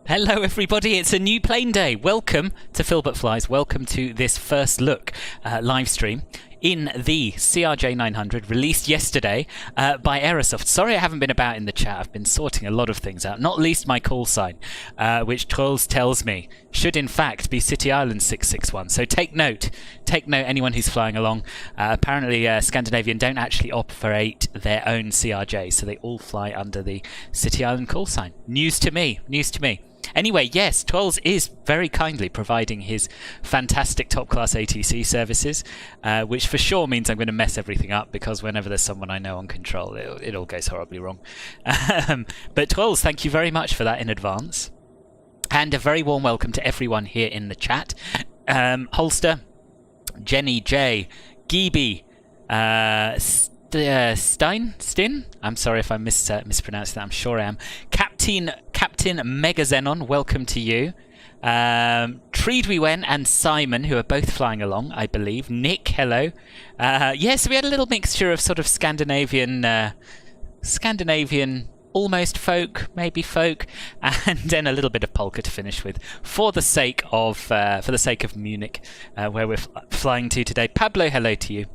Hello everybody, it's a new plane day. Welcome to Philbert Flies. Welcome to this first look live stream in the CRJ 900 released yesterday by Aerosoft. Sorry I haven't been about in the chat. I've been sorting a lot of things out, not least my call sign, which Trolls tells me should in fact be City Island 661. So take note anyone who's flying along. Apparently Scandinavian don't actually operate their own CRJ, so they all fly under the City Island call sign. News to me. Anyway, yes, Trolls is very kindly providing his fantastic top-class ATC services, which for sure means I'm going to mess everything up, because whenever there's someone I know on control, it all goes horribly wrong. But Trolls, thank you very much for that in advance. And a very warm welcome to everyone here in the chat. Holster, Jenny J, Geeby, Stin? I'm sorry if I mispronounced that. I'm sure I am. Captain Megazenon, welcome to you. Treedwewen and Simon, who are both flying along, I believe. Nick, hello. So we had a little mixture of sort of Scandinavian almost folk, maybe folk, and then a little bit of polka to finish with, for the sake of Munich, where we're flying to today. Pablo, hello to you.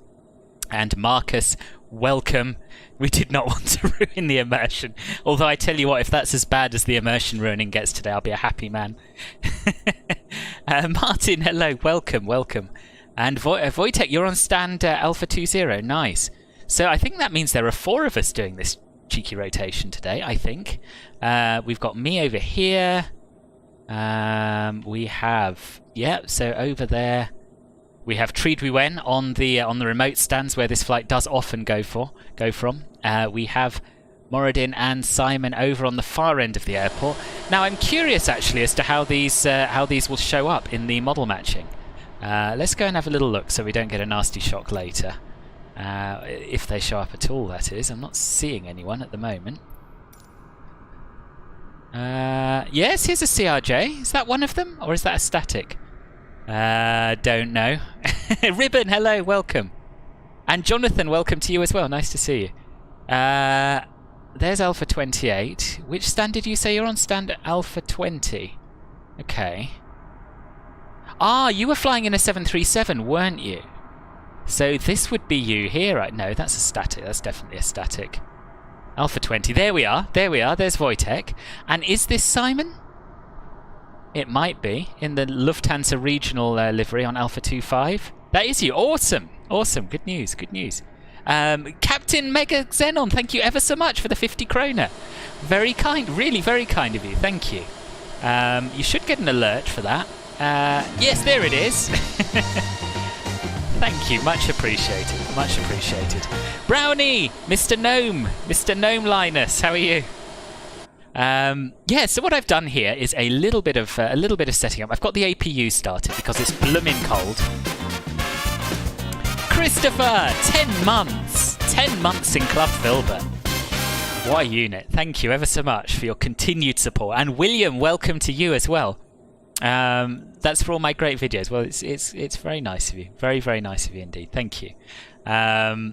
And Marcus, welcome. We did not want to ruin the immersion. Although I tell you what, if that's as bad as the immersion ruining gets today, I'll be a happy man. Martin, hello, welcome. And Wojtek, you're on stand Alpha 20. Nice. So I think that means there are 4 of us doing this cheeky rotation today, I think. We've got me over here. We have, so over there we have Tridwiwen on the remote stands where this flight does often go from. We have Moradin and Simon over on the far end of the airport. Now I'm curious actually as to how these will show up in the model matching. Let's go and have a little look so we don't get a nasty shock later. If they show up at all, that is. I'm not seeing anyone at the moment. Yes, here's a CRJ. Is that one of them, or is that a static? Don't know. Ribbon, hello, welcome. And Jonathan, welcome to you as well. Nice to see you. There's Alpha 28. Which stand did you say you're on? Stand Alpha 20. Okay. Ah, you were flying in a 737, weren't you? So this would be you here, right? No, that's a static. That's definitely a static. Alpha 20. There we are. There's Wojtek. And is this Simon? It might be. In the Lufthansa regional livery on Alpha 25. That is you. Awesome. Good news. Captain Mega Xenon, thank you ever so much for the 50 kroner. Very kind. Really very kind of you. Thank you. You should get an alert for that. Yes, there it is. Thank you, much appreciated. Brownie, Mr. Gnome Linus, how are you? So what I've done here is a little bit of setting up. I've got the APU started because it's bloomin' cold. Christopher, 10 months in Club Filbert. What a unit! Thank you ever so much for your continued support. And William, welcome to you as well. That's for all my great videos. Well, it's very nice of you. Very, very nice of you indeed. Thank you. As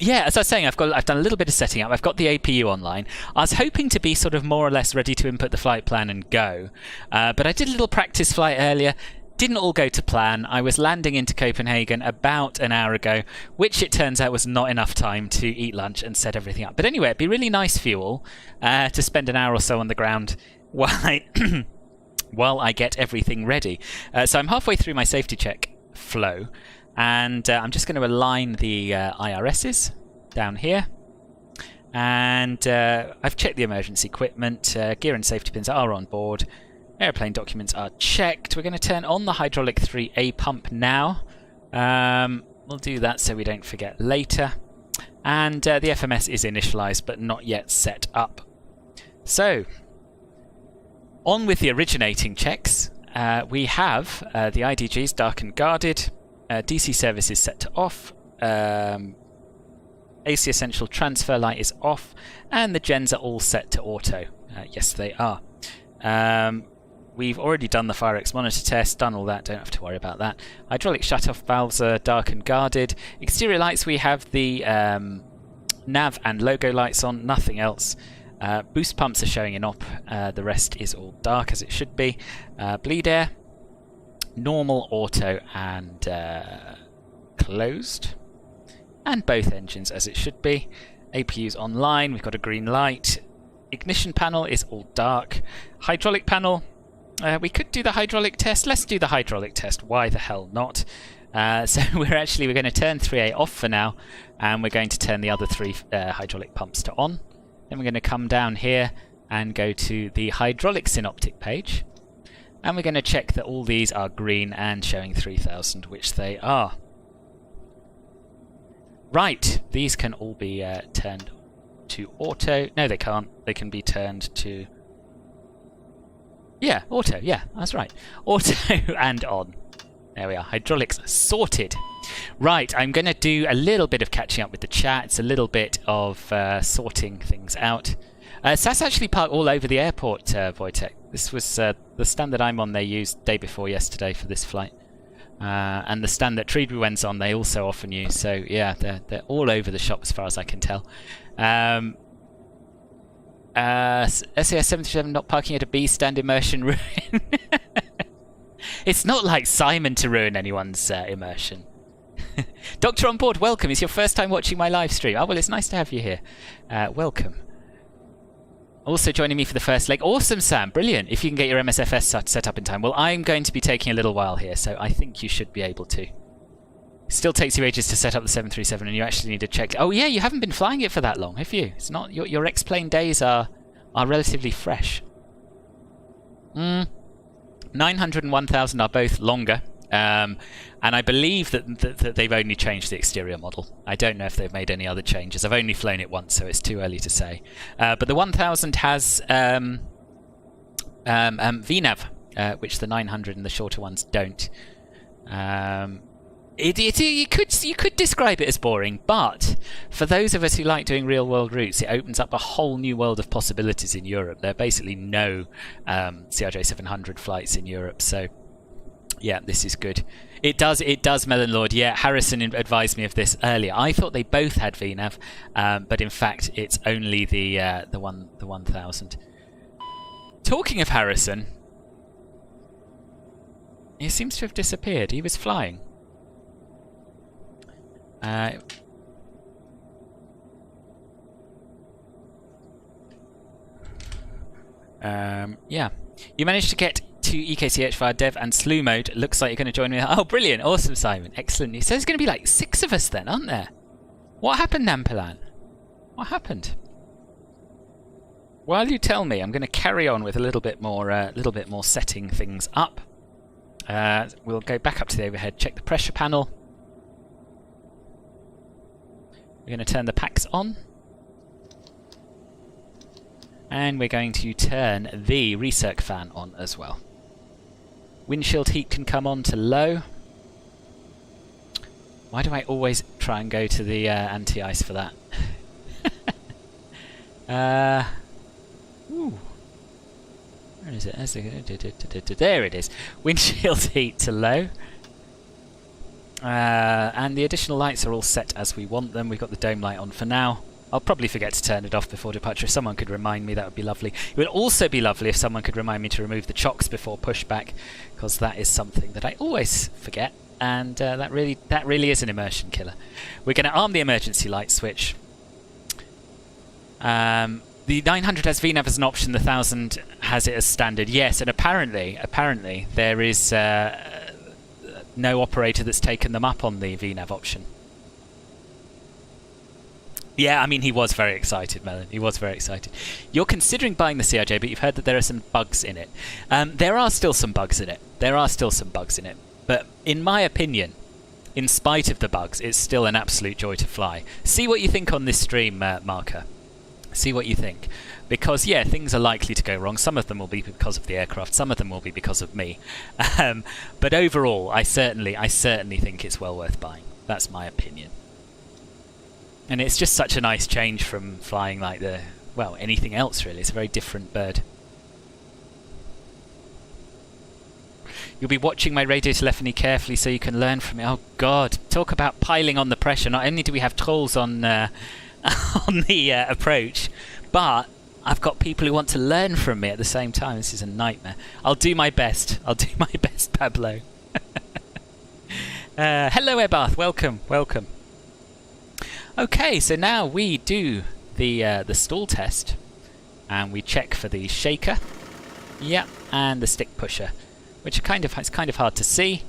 I was saying, I've done a little bit of setting up. I've got the APU online. I was hoping to be sort of more or less ready to input the flight plan and go. But I did a little practice flight earlier. Didn't all go to plan. I was landing into Copenhagen about an hour ago, which it turns out was not enough time to eat lunch and set everything up. But anyway, it'd be really nice for you all to spend an hour or so on the ground while I get everything ready. So I'm halfway through my safety check flow, and I'm just going to align the IRSs down here. And I've checked the emergency equipment. Gear and safety pins are on board. Airplane documents are checked. We're going to turn on the hydraulic 3A pump now. We'll do that so we don't forget later. And the FMS is initialized but not yet set up. So, on with the originating checks. We have the IDGs dark and guarded, DC service is set to off, AC essential transfer light is off, and the gens are all set to auto. Yes, they are. We've already done the FireX monitor test, done all that, don't have to worry about that. Hydraulic shut-off valves are dark and guarded. Exterior lights, we have the nav and logo lights on, nothing else. Boost pumps are showing in op, the rest is all dark as it should be. Bleed air, normal, auto and closed. And both engines as it should be. APU's online, we've got a green light. Ignition panel is all dark. Hydraulic panel, we could do the hydraulic test. Let's do the hydraulic test, why the hell not? So we're going to turn 3A off for now, and we're going to turn the other 3 hydraulic pumps to on. Then we're going to come down here and go to the hydraulic synoptic page, and we're going to check that all these are green and showing 3000, which they are. Right, these can all be turned to auto. No, they can't. They can be turned to... Yeah, auto. Yeah, that's right. Auto and on. There we are. Hydraulics sorted. Right, I'm going to do a little bit of catching up with the chat. It's a little bit of sorting things out. SAS actually parked all over the airport, Wojtek. This was the stand that I'm on they used day before yesterday for this flight. And the stand that Tridwiwen's on they also often use. So yeah, they're all over the shop as far as I can tell. SAS661 not parking at a B stand immersion ruin. It's not like Simon to ruin anyone's immersion. Doctor on board, welcome. It's your first time watching my live stream. Oh, well, it's nice to have you here. Welcome. Also joining me for the first leg. Awesome, Sam. Brilliant. If you can get your MSFS set up in time. Well, I'm going to be taking a little while here, so I think you should be able to. Still takes you ages to set up the 737, and you actually need to check. Oh, yeah, you haven't been flying it for that long, have you? It's not your X-plane days are relatively fresh. 900 and 1000 are both longer. And I believe that they've only changed the exterior model. I don't know if they've made any other changes. I've only flown it once, so it's too early to say. But the 1000 has VNAV, which the 900 and the shorter ones don't. You could describe it as boring, but for those of us who like doing real-world routes, it opens up a whole new world of possibilities in Europe. There are basically no CRJ 700 flights in Europe, so yeah, this is good. It does, Melon Lord. Yeah, Harrison advised me of this earlier. I thought they both had VNAV, but in fact, it's only the 1000. Talking of Harrison, he seems to have disappeared. He was flying. Yeah, you managed to get to EKCH via dev and slew mode. Looks like you're going to join me. Oh, brilliant. Awesome, Simon. Excellent. So there's going to be like 6 of us then, aren't there? What happened, Nampilan? What happened? While you tell me, I'm going to carry on with a little bit more setting things up. We'll go back up to the overhead, check the pressure panel. We're going to turn the packs on. And we're going to turn the recirc fan on as well. Windshield heat can come on to low. Why do I always try and go to the anti-ice for that? Ooh. Where is it? There it is. Windshield heat to low. And the additional lights are all set as we want them. We've got the dome light on for now. I'll probably forget to turn it off before departure. If someone could remind me, that would be lovely. It would also be lovely if someone could remind me to remove the chocks before pushback, because that is something that I always forget, and that really is an immersion killer. We're going to arm the emergency light switch. The 900 has VNAV as an option. The 1000 has it as standard. Yes, and apparently there is no operator that's taken them up on the VNAV option. Yeah, I mean, he was very excited, Melon. He was very excited. You're considering buying the CRJ, but you've heard that there are some bugs in it. There are still some bugs in it. But in my opinion, in spite of the bugs, it's still an absolute joy to fly. See what you think on this stream, Marker. See what you think. Because, yeah, things are likely to go wrong. Some of them will be because of the aircraft. Some of them will be because of me. But overall, I certainly think it's well worth buying. That's my opinion. And it's just such a nice change from flying like anything else, really. It's a very different bird. You'll be watching my radio telephony carefully so you can learn from it. Oh, God. Talk about piling on the pressure. Not only do we have trolls on on the approach, but I've got people who want to learn from me at the same time. This is a nightmare. I'll do my best. Pablo. Hello, Airbath. Welcome. Okay, so now we do the stall test, and we check for the shaker, yeah, and the stick pusher, which it's kind of hard to see.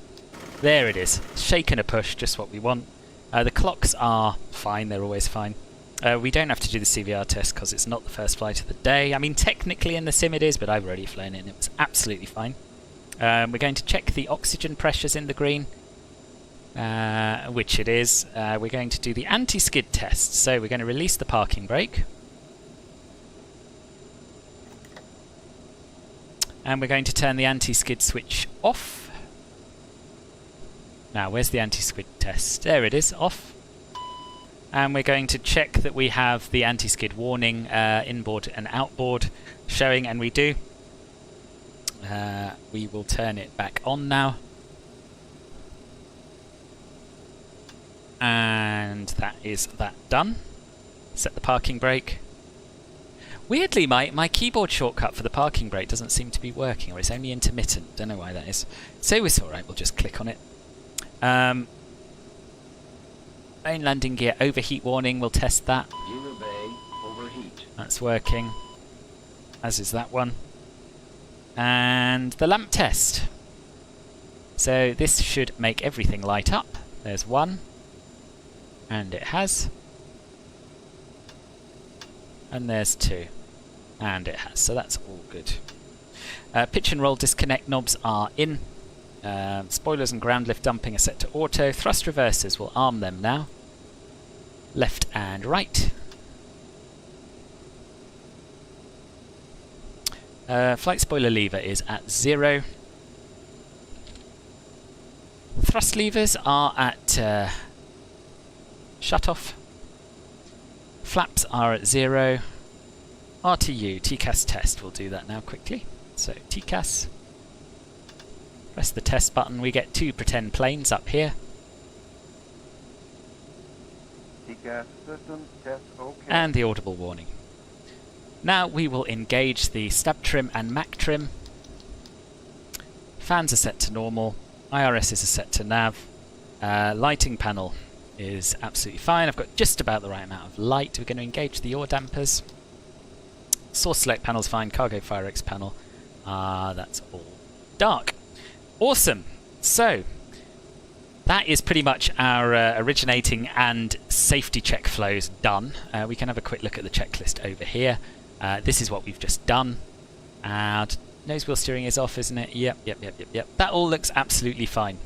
There it is, shake and a push, just what we want. The clocks are fine; they're always fine. We don't have to do the CVR test because it's not the first flight of the day. I mean, technically in the sim it is, but I've already flown it and it was absolutely fine. We're going to check the oxygen pressures in the green. Which it is. We're going to do the anti-skid test. So we're going to release the parking brake. And we're going to turn the anti-skid switch off. Now, where's the anti-skid test? There it is, off. And we're going to check that we have the anti-skid warning inboard and outboard showing, and we do. We will turn it back on now. And that is that done. Set the parking brake. Weirdly, my keyboard shortcut for the parking brake doesn't seem to be working, or it's only intermittent. Don't know why that is. So it's alright, we'll just click on it. Main landing gear overheat warning, we'll test that. Gear bay overheat. That's working, as is that one. And the lamp test. So this should make everything light up. There's one, and it has. And there's two, and it has. So that's all good. Pitch and roll disconnect knobs are in. Spoilers and ground lift dumping are set to auto. Thrust reversers, will arm them now. Left and right. Flight spoiler lever is at 0. Thrust levers are at shut off. Flaps are at 0. RTU, TCAS test, we'll do that now quickly. So TCAS. Press the test button, we get 2 pretend planes up here. TCAS system test OK. And the audible warning. Now we will engage the stab trim and mac trim. Fans are set to normal. IRS is set to nav. Lighting panel is absolutely fine. I've got just about the right amount of light. We're going to engage the yaw dampers. Source select panel's fine. Cargo fire X panel. That's all dark. Awesome. So that is pretty much our originating and safety check flows done. We can have a quick look at the checklist over here. This is what we've just done. Nose wheel steering is off, isn't it? Yep. That all looks absolutely fine.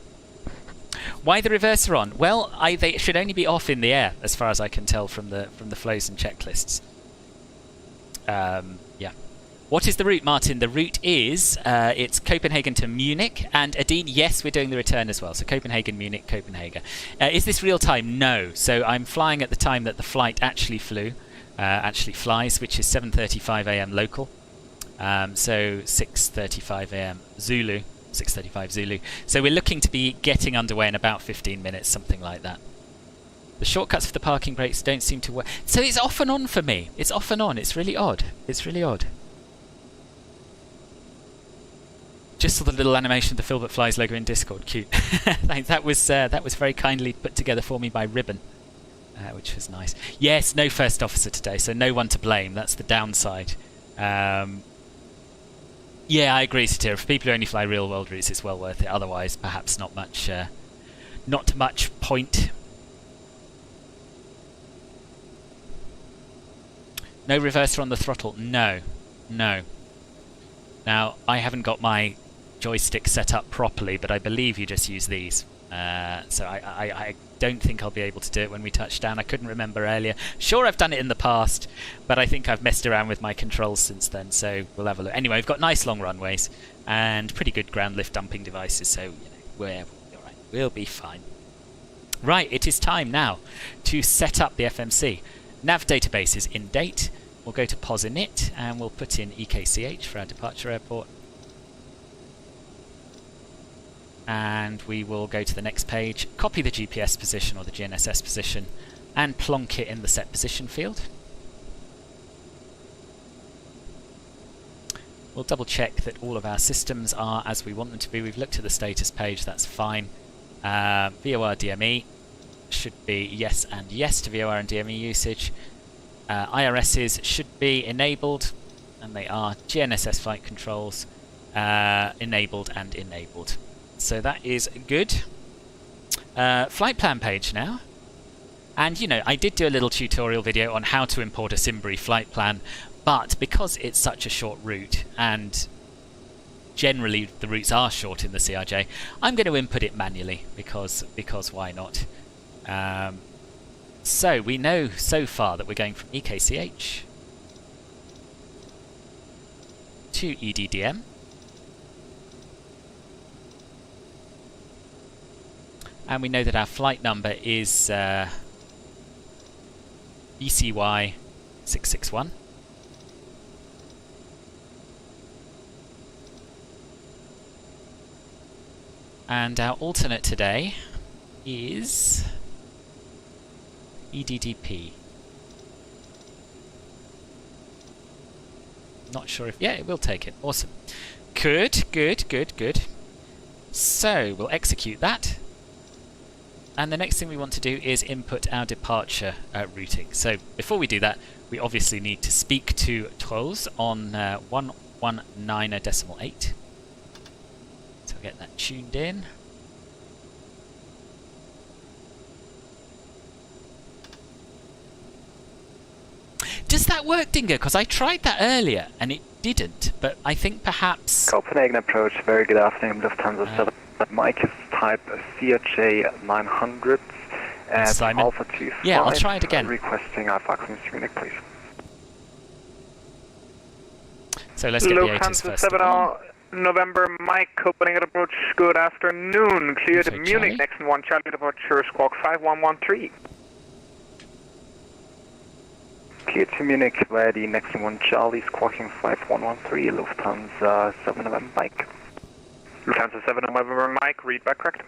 Why the reverser on? Well, they should only be off in the air, as far as I can tell from the flows and checklists. Yeah. What is the route, Martin? The route is it's Copenhagen to Munich, and Adine, yes, we're doing the return as well. So Copenhagen, Munich, Copenhagen. Is this real time? No. So I'm flying at the time that the flight actually flies, which is 7:35 a.m. local. So 6:35 a.m. Zulu, 6:35 Zulu. So we're looking to be getting underway in about 15 minutes, something like that. The shortcuts for the parking brakes don't seem to work. So it's off and on for me. It's off and on. It's really odd. It's really odd. Just saw the little animation of the Phil That Flies logo in Discord. Cute. Thanks. That was very kindly put together for me by Ribbon, which was nice. Yes, no first officer today, so no one to blame. That's the downside. Yeah, I agree, Satira. For people who only fly real-world routes, it's well worth it. Otherwise, perhaps not much point. No reverser on the throttle. No. Now, I haven't got my joystick set up properly, but I believe you just use these. So I don't think I'll be able to do it when we touch down. I couldn't remember earlier. Sure, I've done it in the past, but I think I've messed around with my controls since then, so we'll have a look. Anyway, we've got nice long runways and pretty good ground lift dumping devices, so we're all right. We'll be fine. Right, it is time now to set up the FMC. Nav database is in date. We'll go to POS init and we'll put in EKCH for our departure airport. And we will go to the next page, copy the GPS position or the GNSS position, and plonk it in the set position field. We'll double check that all of our systems are as we want them to be. We've looked at the status page, that's fine. VOR DME should be yes and yes to VOR and DME usage. IRSs should be enabled, and they are. GNSS flight controls enabled and enabled. So that is good. Flight plan page now. And you know, I did do a little tutorial video on how to import a Simbury flight plan, but because it's such a short route, and generally the routes are short in the CRJ, I'm going to input it manually because why not? So we know so far that we're going from EKCH to EDDM. And we know that our flight number is ECY 661. And our alternate today is EDDP. Not sure if... yeah, it will take it. Awesome. Good. So, we'll execute that. And the next thing we want to do is input our departure routing. So before we do that, we obviously need to speak to Trolls on 119.8. So I'll get that tuned in. Does that work, Dingo? Because I tried that earlier and it didn't, but I think perhaps... Copenhagen approach, very good afternoon, Lufthansa 7. Mike is type CRJ 900 and Simon. Alpha 25. Yeah, I'll try it again. Requesting VATSIM to Munich, please. So let's get the ATIS first. 7 November, Mike, Copenhagen approach, good afternoon. Cleared Okay, Munich, Charlie. next 1 Charlie departure, squawk 5113. Cleared to Munich via the next one Charlie, squawking 5113, Lufthansa 7 November Mike. Lufthansa 7 November, Mike, read back correct.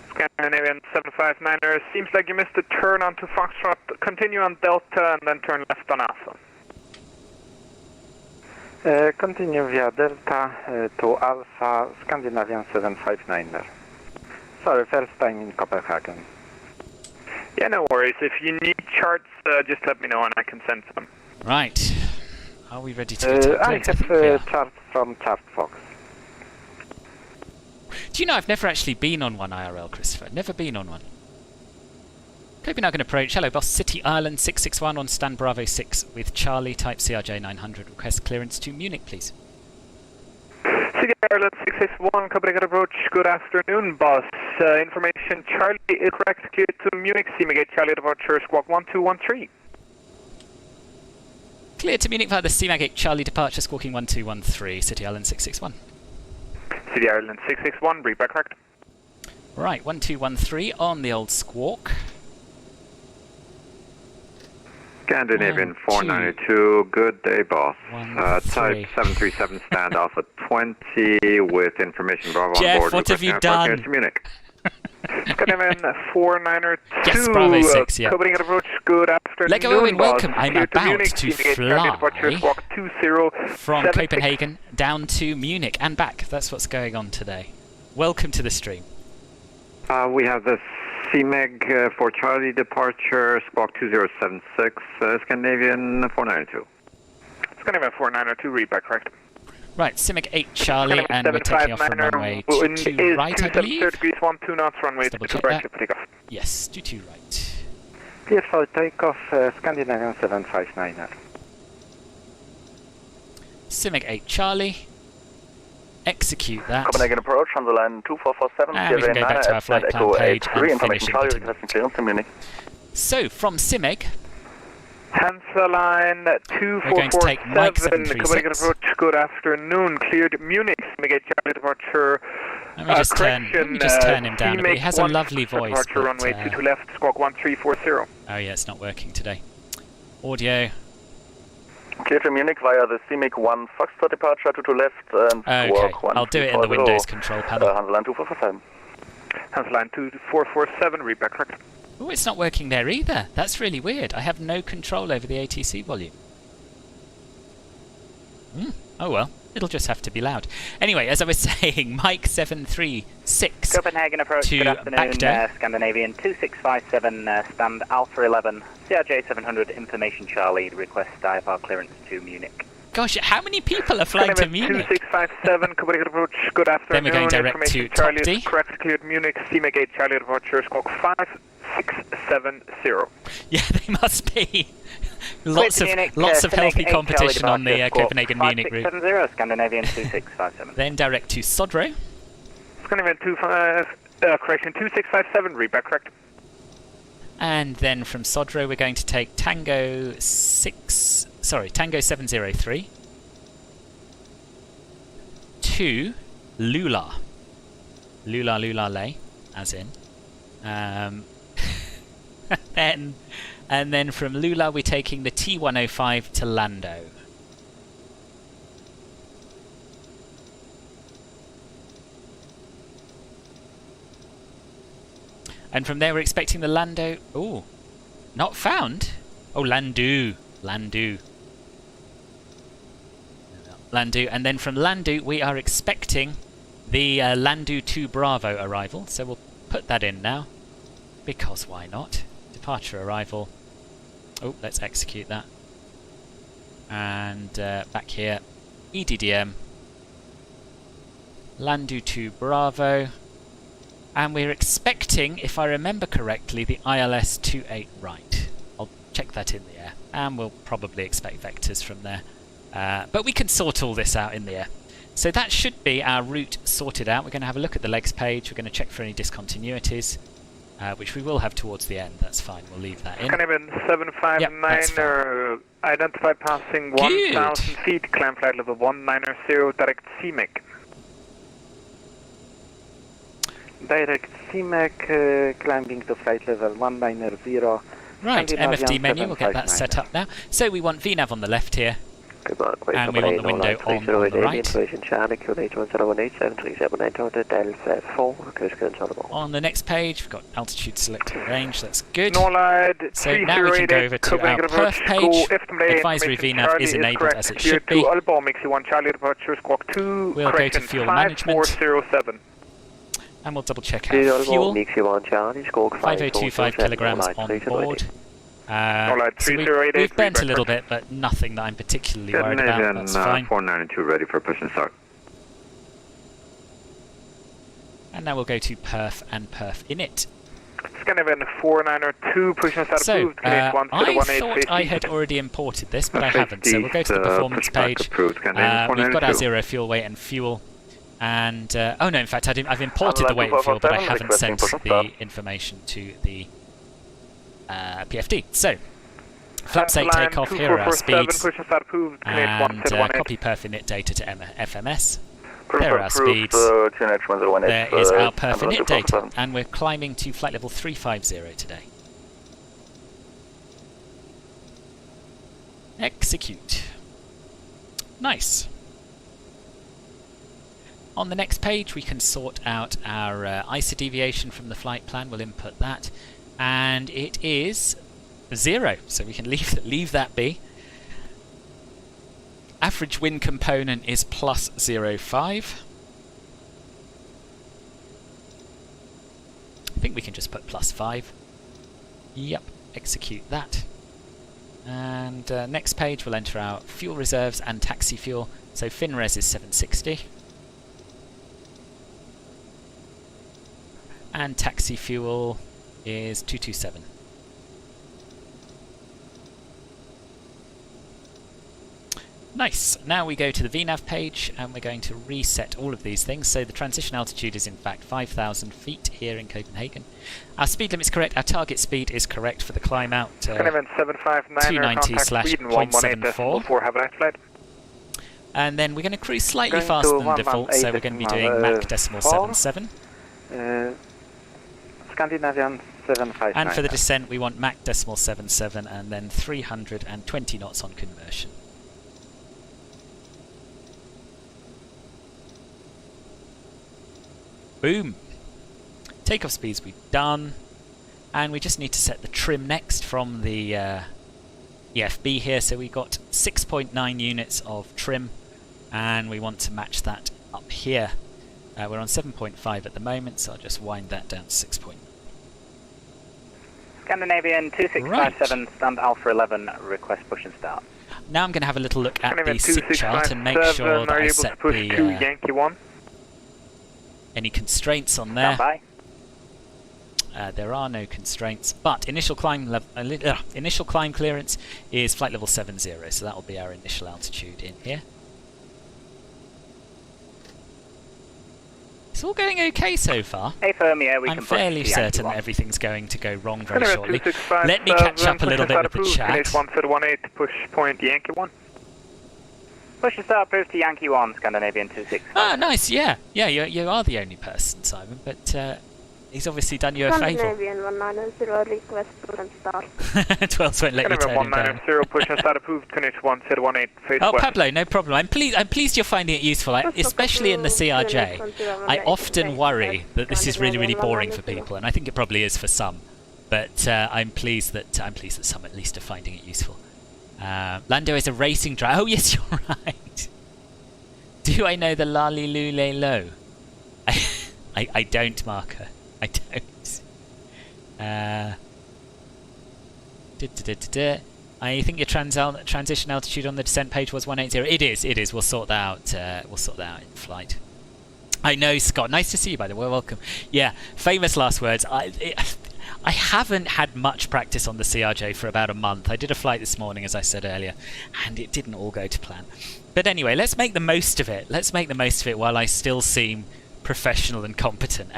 Scandinavian 759er, seems like you missed the turn onto Foxtrot. Continue on Delta and then turn left on Alpha. Continue via Delta to Alpha, Scandinavian 759er. Sorry, first time in Copenhagen. Yeah, no worries. If you need charts, just let me know and I can send some. Right. Are we ready to go to I have chart from Chart Fox. Do you know I've never actually been on one IRL, Christopher? Never been on one. Copenhagen approach. Hello, boss. City Island 661 on stand Bravo 6 with Charlie type CRJ 900. Request clearance to Munich, please. City Island 661, Copenhagen approach, good afternoon, boss. Information, Charlie is correct, clear to Munich, Seamagate Charlie departure, squawk 1213. Clear to Munich via the Seamagate Charlie departure, squawking 1213, City Island 661. City Island 661, read back correct. Right, 1213 on the old squawk. Scandinavian 1, 2. 492, good day, boss. 1, Type 737 stand Alpha 20 with information Bravo Jeff, on board. what have you Requesting done? to Munich. Scandinavian 492, Yes, Bravo 6, yeah. Copenhagen approach, good afternoon, Lego Owen, boss. welcome. I'm Clear about Munich, to Seamagate Charlie departure, fly squawk 2076. from Copenhagen down to Munich and back. That's what's going on today. Welcome to the stream. We have the CMEG for Charlie departure, squawk 2076, Scandinavian 492. Scandinavian 492, read back correct. Right, Simic 8 Charlie, and we're taking off from runway 22 right, I believe. degrees, 12 knots, runway Double 22 check right, that. to take off. Yes, 22 right. Clear for takeoff, Scandinavian 759er. Simic 8 Charlie. Execute that. Copenhagen approach on the line 2447, And we can go back to our flight plan page and finish information Charlie, inputting. requesting clearance to Munich. So, from Simeg, Hansa line going to take Mike 2447, Copenhagen 736. approach, good afternoon, cleared Munich, Seamagate Charlie departure, let me just turn him down a bit. He has a Seamake lovely 1 voice. departure, But, runway 22 left, squawk 1340. oh yeah, it's not working today. Audio. Clear to Munich via the CMIC 1 Foxtrot departure, 22 left, and Okay, squawk 1. I'll do it in the Windows control panel. Hansa line 2447. Hansa line 2447, read back correct. Oh, it's not working there either. That's really weird. I have no control over the ATC volume. Oh well, it'll just have to be loud. Anyway, as I was saying, Mike 736 Copenhagen approach, to good afternoon, Baghdad. Scandinavian 2657, stand Alpha 11, CRJ 700, information Charlie, request IFR clearance to Munich. Gosh, how many people are flying to Scandinavian Munich? 2657, Copenhagen approach, good afternoon. Then we're going direct information to Charlie Top D. is correct, cleared Munich, Seamagate Charlie departure, squawk 5670. Yeah, they must be. lots of Munich, healthy Seamagate competition Charlie on the departure, Copenhagen Munich route. 5670, Scandinavian 2657. Then direct to Sodro. Scandinavian 2657, read back correct. And then from Sodro we're going to take Tango 703 to Lula. Lula Lay, as in. And then from Lula we're taking the T105 to Lando. And from there we're expecting the Lando... Oh, not found. Oh, Landu. Landu. And then from Landu we are expecting the Landu 2 Bravo arrival, so we'll put that in now, because why not? Departure arrival. Oh, let's execute that. And back here, EDDM, Landu 2 Bravo, and we're expecting, if I remember correctly, the ILS 28 right. I'll check that in the air, and we'll probably expect vectors from there. But we can sort all this out in the air. So that should be our route sorted out. We're going to have a look at the legs page. We're going to check for any discontinuities, which we will have towards the end. That's fine. We'll leave that in. Skynavian 759, identify passing 1,000 feet, climb flight level 190, direct CMEC. Direct CMEC, climbing to flight level 190. Right, MFD menu, we'll get that set up now. So we want VNAV on the left here, and we want the window on the right. On the next page, we've got altitude selected range, that's good. So now we can go over to our perf page. Advisory VNAV is enabled as it should be. We'll go to fuel management. And we'll double check our fuel. 5025 kilograms on board. So we've burnt a little bit, but nothing that I'm particularly worried about. That's fine. 492 ready for push and start. And now we'll go to perf and perf init. Skynavian 492, push and start approved. I thought I had already imported this, but I haven't. So we'll go to the performance page. We've got our zero fuel weight and fuel. And oh no, in fact I've imported the weight and fuel, but I haven't sent the information to the PFD. So flaps 8 takeoff, here are our speeds, and copy perf init data to FMS. There are our speeds, there is our perf init data, and we're climbing to flight level 350 today. Execute. Nice. On the next page we can sort out our ISA deviation from the flight plan. We'll input that, and it is 0, so we can leave that be. Average wind component is plus 0.5. I think we can just put plus 5. Yep, execute that. And next page we'll enter our fuel reserves and taxi fuel. So FinRes is 760. And taxi fuel is 227. Nice. Now we go to the VNAV page and we're going to reset all of these things. So the transition altitude is in fact 5,000 feet here in Copenhagen. Our speed limit is correct. Our target speed is correct for the climb out. 290/074. And then we're going to cruise slightly faster than default, so we're going to be doing Mach decimal 77. Scandinavian 759. And for the descent we want Mach decimal 77 and then 320 knots on conversion. Boom! Takeoff speeds we've done, and we just need to set the trim next from the EFB here. So we got 6.9 units of trim, and we want to match that up here. We're on 7.5 at the moment, so I'll just wind that down to 6.9. Scandinavian 2657, stand Alpha 11, request push and start. Now I'm going to have a little look at the SIG chart and make sure that I set the any constraints on there. There are no constraints, but initial climb clearance is flight level 70, so that will be our initial altitude in here. It's all going okay so far. I'm fairly certain that everything's going to go wrong very shortly. Let me catch up a little bit with the chat. Push point Yankee 1. Push and start approved to Yankee 1, Scandinavian 26. Ah, nice, yeah. Yeah, you are the only person, Simon, but he's obviously done you a favour. Scandinavian 190, request push and start. 12 won't let you turn him down. 190, push and start approved, Connect 118, face Oh, west. Pablo, no problem. I'm pleased you're finding it useful, especially in the CRJ. I often worry that this is really, really boring for people, and I think it probably is for some. But I'm pleased that some at least are finding it useful. Lando is a racing driver. Oh yes, you're right. Do I know the Lali Lule Lo? I don't, Marker. I don't. I think your transition altitude on the descent page was 180. It is. We'll sort that out. We'll sort that out in flight. I know, Scott. Nice to see you, by the way. Welcome. Yeah, famous last words. I haven't had much practice on the CRJ for about a month. I did a flight this morning, as I said earlier, and it didn't all go to plan. But anyway, let's make the most of it. Let's make the most of it while I still seem professional and competent,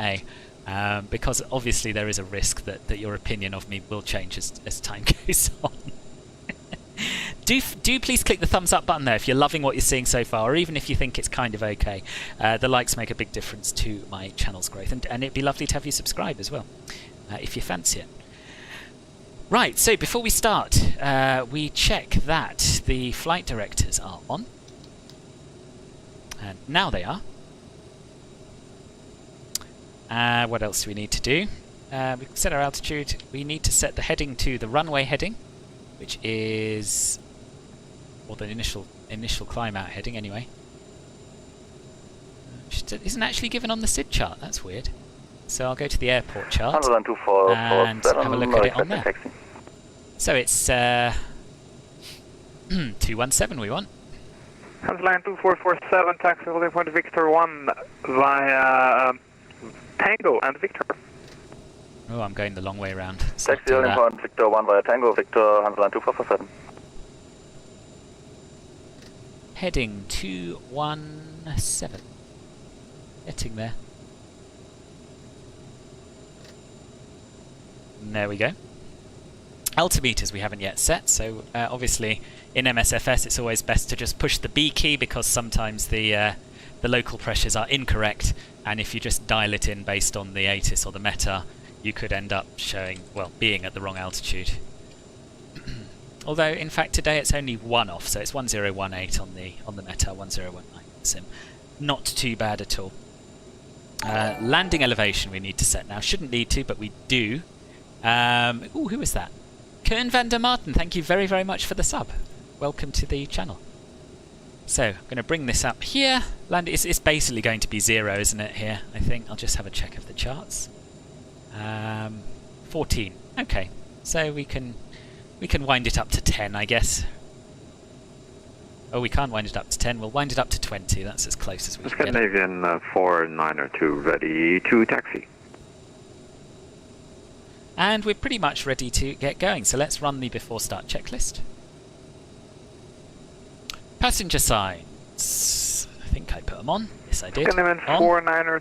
because obviously there is a risk that your opinion of me will change as time goes on. Do please click the thumbs up button there if you're loving what you're seeing so far, or even if you think it's kind of okay. The likes make a big difference to my channel's growth, and it'd be lovely to have you subscribe as well, if you fancy it. Right, so before we start, we check that the flight directors are on. And now they are. What else do we need to do? We set our altitude. We need to set the heading to the runway heading, which is, or the initial climb out heading anyway. Which isn't actually given on the SID chart. That's weird. So I'll go to the airport chart and have a look at it on there. So it's 217 we want. Line 2447, taxi holding point Victor 1 via Tango and Victor. Oh, I'm going the long way around. Taxi holding point Victor 1 via Tango, Victor, line 2447. Heading 217. Getting there. There we go. Altimeters we haven't yet set, so obviously in MSFS it's always best to just push the B key, because sometimes the local pressures are incorrect, and if you just dial it in based on the ATIS or the META, you could end up showing, well, being at the wrong altitude. Although in fact today it's only one off, so it's 1018 on the META, 1019 sim. Not too bad at all. Landing elevation we need to set now. Shouldn't need to, but we do. Ooh, who was that? Kern van der Marten, thank you very, very much for the sub. Welcome to the channel. So, I'm going to bring this up here. It's basically going to be 0, isn't it, here, I think. I'll just have a check of the charts. 14. Okay, so we can wind it up to 10, I guess. Oh, we can't wind it up to 10. We'll wind it up to 20. That's as close as we can get. Scandinavian 4902, ready to taxi. And we're pretty much ready to get going, so let's run the before start checklist. Passenger signs. I think I put them on. Yes, I did. On.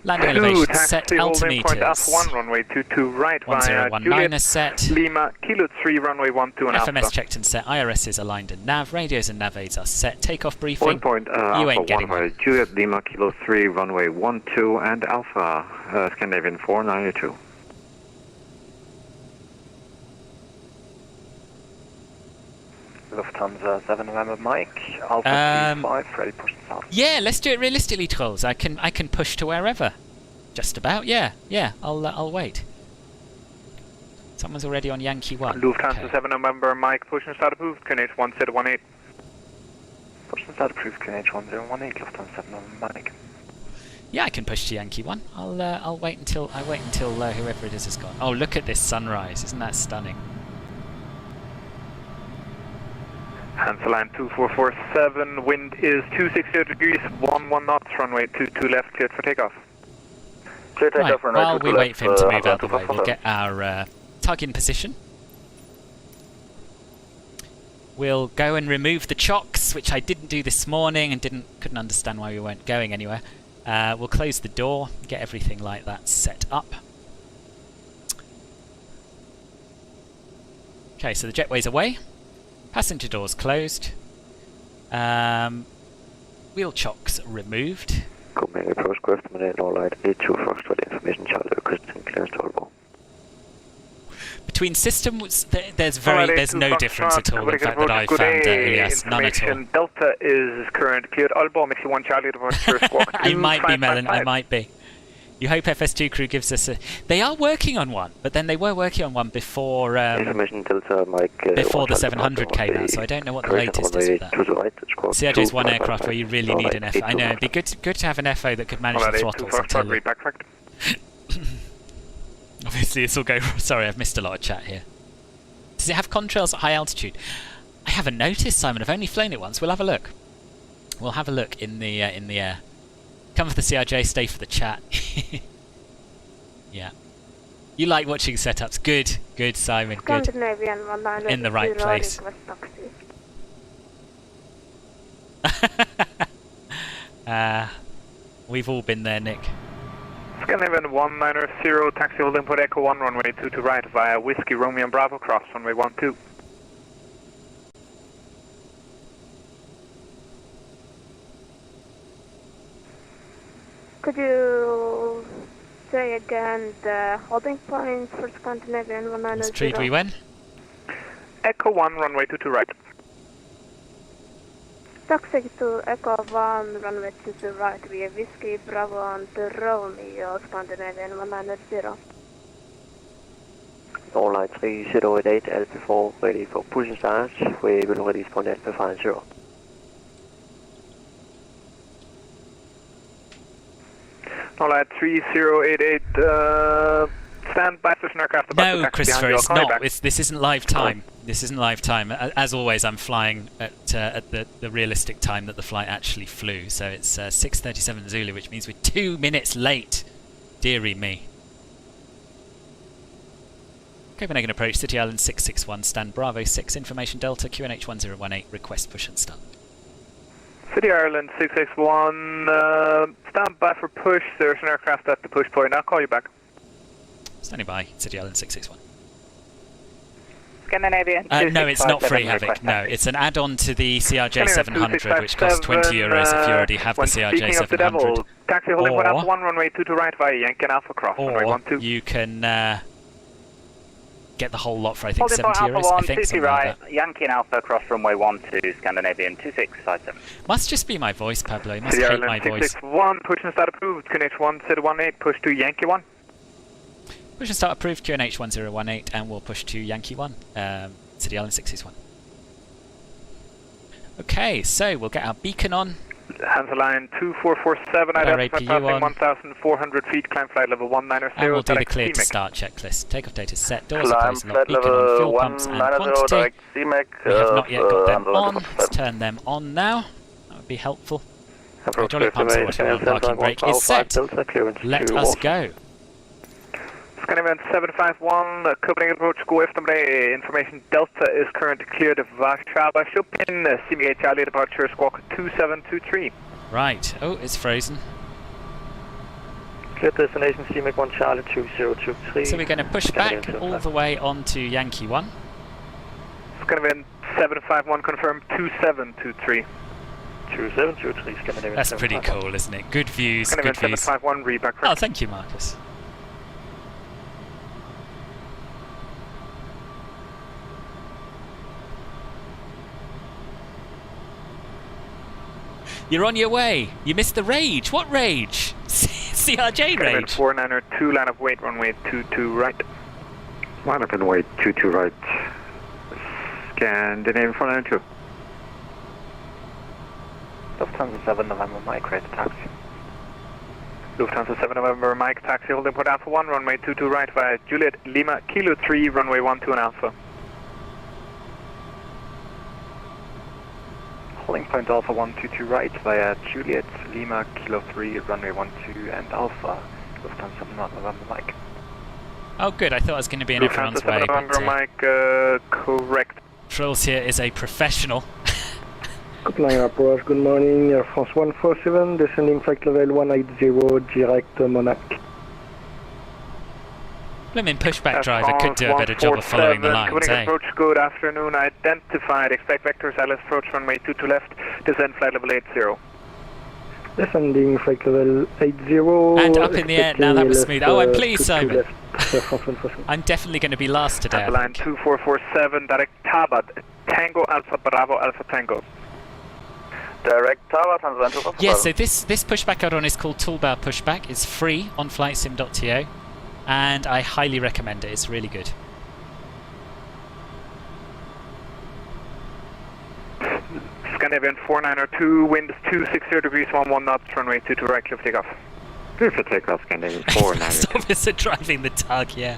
Landing elevation set. Altimeters. F1 runway 22 right via 1019 is set. Lima Kilo 3 runway 12 and FMS Alpha. checked and set. IRS is aligned and nav. Radios and nav aids are set. Takeoff briefing. 1 point, you ain't getting one. Juliet Lima Kilo 3 runway 12 and Alpha. Scandinavian 4902. Lufthansa 7 November Mike, Alpha 35, ready push south. Yeah, let's do it realistically, trolls. I can push to wherever. Just about, yeah. I'll wait. Someone's already on Yankee 1. Lufthansa 7 November Mike, push and start approved, QNH 1018. Push and start approved, QNH 1018, Lufthansa 7 November Mike. Yeah, I can push to Yankee 1. I'll wait until whoever it is has gone. Oh, look at this sunrise! Isn't that stunning? Hansa line 2447, wind is 260 degrees, 11 knots, runway 22 left, cleared for takeoff. Clear takeoff, right, while we wait for him to move out of the way, we'll get our tug in position. We'll go and remove the chocks, which I didn't do this morning and couldn't understand why we weren't going anywhere. We'll close the door, get everything like that set up. Okay, so the jetway's away. Passenger doors closed. Wheel chocks removed. Copenhagen approach Greft, Manade, all light, 82 Foxtrot, information Charlie, Christian, clearance to Volvo. Between systems, there's no difference at all. In fact, that I found, Elias, none at all. Delta is current, cleared Albo, Mixie 1 Charlie, departure squawk 2. I might be, Melon, I might be. You hope FS2 crew gives us a... They are working on one, but then they were working on one before before the 700 came out, so I don't know what the latest is with that. CRJ's one aircraft where you really need an FO. I know, it'd be good to have an FO that could manage the throttles. Backtrack. Obviously this will go... Sorry, I've missed a lot of chat here. Does it have contrails at high altitude? I haven't noticed, Simon. I've only flown it once. We'll have a look. We'll have a look in the air. Come for the CRJ, stay for the chat. Yeah. You like watching setups. Good, good, Simon. Good. Scandinavian 190 In the right place. request taxi. We've all been there, Nick. Scandinavian 190, taxi holding port Echo 1, runway 22 right via Whiskey Romeo and Bravo cross, runway 12. Could you say again the holding points for Scandinavian 190? Street we went. Echo 1, runway 22 right. Taxi to Echo 1, runway 22 right via Whiskey Bravo and Romeo, Scandinavian 190. Line 3088 Alpha 4 ready for push and start. We will ready for Alpha 50. Line 3088, stand by station aircraft. No, Christopher, it's not. This isn't live time. This isn't live time. As always, I'm flying at the realistic time that the flight actually flew. So it's 6:37 Zulu, which means we're 2 minutes late. Dearie me. Copenhagen approach, City Island 661, stand Bravo 6, information Delta, QNH 1018, request push and start. City Ireland 661, stand by for push. There's an aircraft at the push point. I'll call you back. Standing by, City Island 661. Scandinavian no, it's not free Havoc. No, it's an add-on to the CRJ 700, which costs €20 if you already have the CRJ 700. Taxi holding for Alpha 1, runway 22 right via Yankee and Alpha cross, runway 12. You can get the whole lot for I think Holding €70. for Alpha 1, I think 22 right, right, like Yankee and Alpha cross, runway 12, Scandinavian 2657. Must just be my voice, Pablo. You must City hate Island my voice. 661, push and start approved. QNH 1018, push to Yankee 1. Push and start approved, QNH 1018, and we'll push to Yankee 1, City Island 661. Okay, so we'll get our beacon on. Hansa line 2447, identify passing 1,400 feet, climb flight level 190. And we'll do the clear to start checklist. Takeoff data set, doors are Climb closed, flight lock, beacon on, level fuel pumps and 190, quantity. direct CMAC. We have not yet got them on. Hansa Let's turn them on now. That would be helpful. Hydraulic pumps or whatever, parking brake is set. Let us go. Scandinavian 751, Copenhagen approach, go eftermiddag. Information Delta is currently cleared of Warszawa. Show pin, CMAK Charlie departure, squawk 2723. Right, oh, it's frozen. Clear destination CMAC 1 Charlie 2023. So we're going to push back all the way onto Yankee 1. Scandinavian 751, confirm 2723. 2723, Scandinavian. That's pretty cool, isn't it? Good views, good Scandinavian views. 751, read back. Oh, thank you, Marcus. You're on your way. You missed the rage. What rage? CRJ rage. 492, line of weight, runway 22 right. Line up and wait, 22 right. Scandinavian 492. Lufthansa 7 November Mike, right taxi. Lufthansa 7 November Mike, taxi holding port Alpha 1, runway 22 right via Juliet Lima, Kilo 3, runway 12 and Alpha. Holding point Alpha 122 right via Juliet Lima, Kilo 3, runway 12 and Alpha. Lufthansa 7 November Mike. Oh, good. I thought it was going to be an offer on its way. November But, Mike, correct. Trolls here is a professional. Copenhagen approach, good morning, Air France 147, descending flight level 180, direct Munich. Blimmin' pushback driver could do a better job of following the lines, Copenhagen eh? approach, good afternoon, identified, expect vectors, ILS approach, runway 22 left, descend flight level 80. Descending flight level 80. And up in the air, now that was smooth. Oh, I'm pleased, Simon. Air France 147. I'm definitely going to be last today, I Line think. 2447, direct Tabat, Tango Alpha Bravo Alpha Tango. Direct Tower, Tanzania 247. Yes, so this pushback add-on is called Toolbar Pushback. It's free on flightsim.to, and I highly recommend it. It's really good. Scandinavian 4902, wind is 260 degrees, 11 knots, runway 22 right, clear for takeoff. Clear for takeoff, Scandinavian 492. First officer driving the tug, yeah.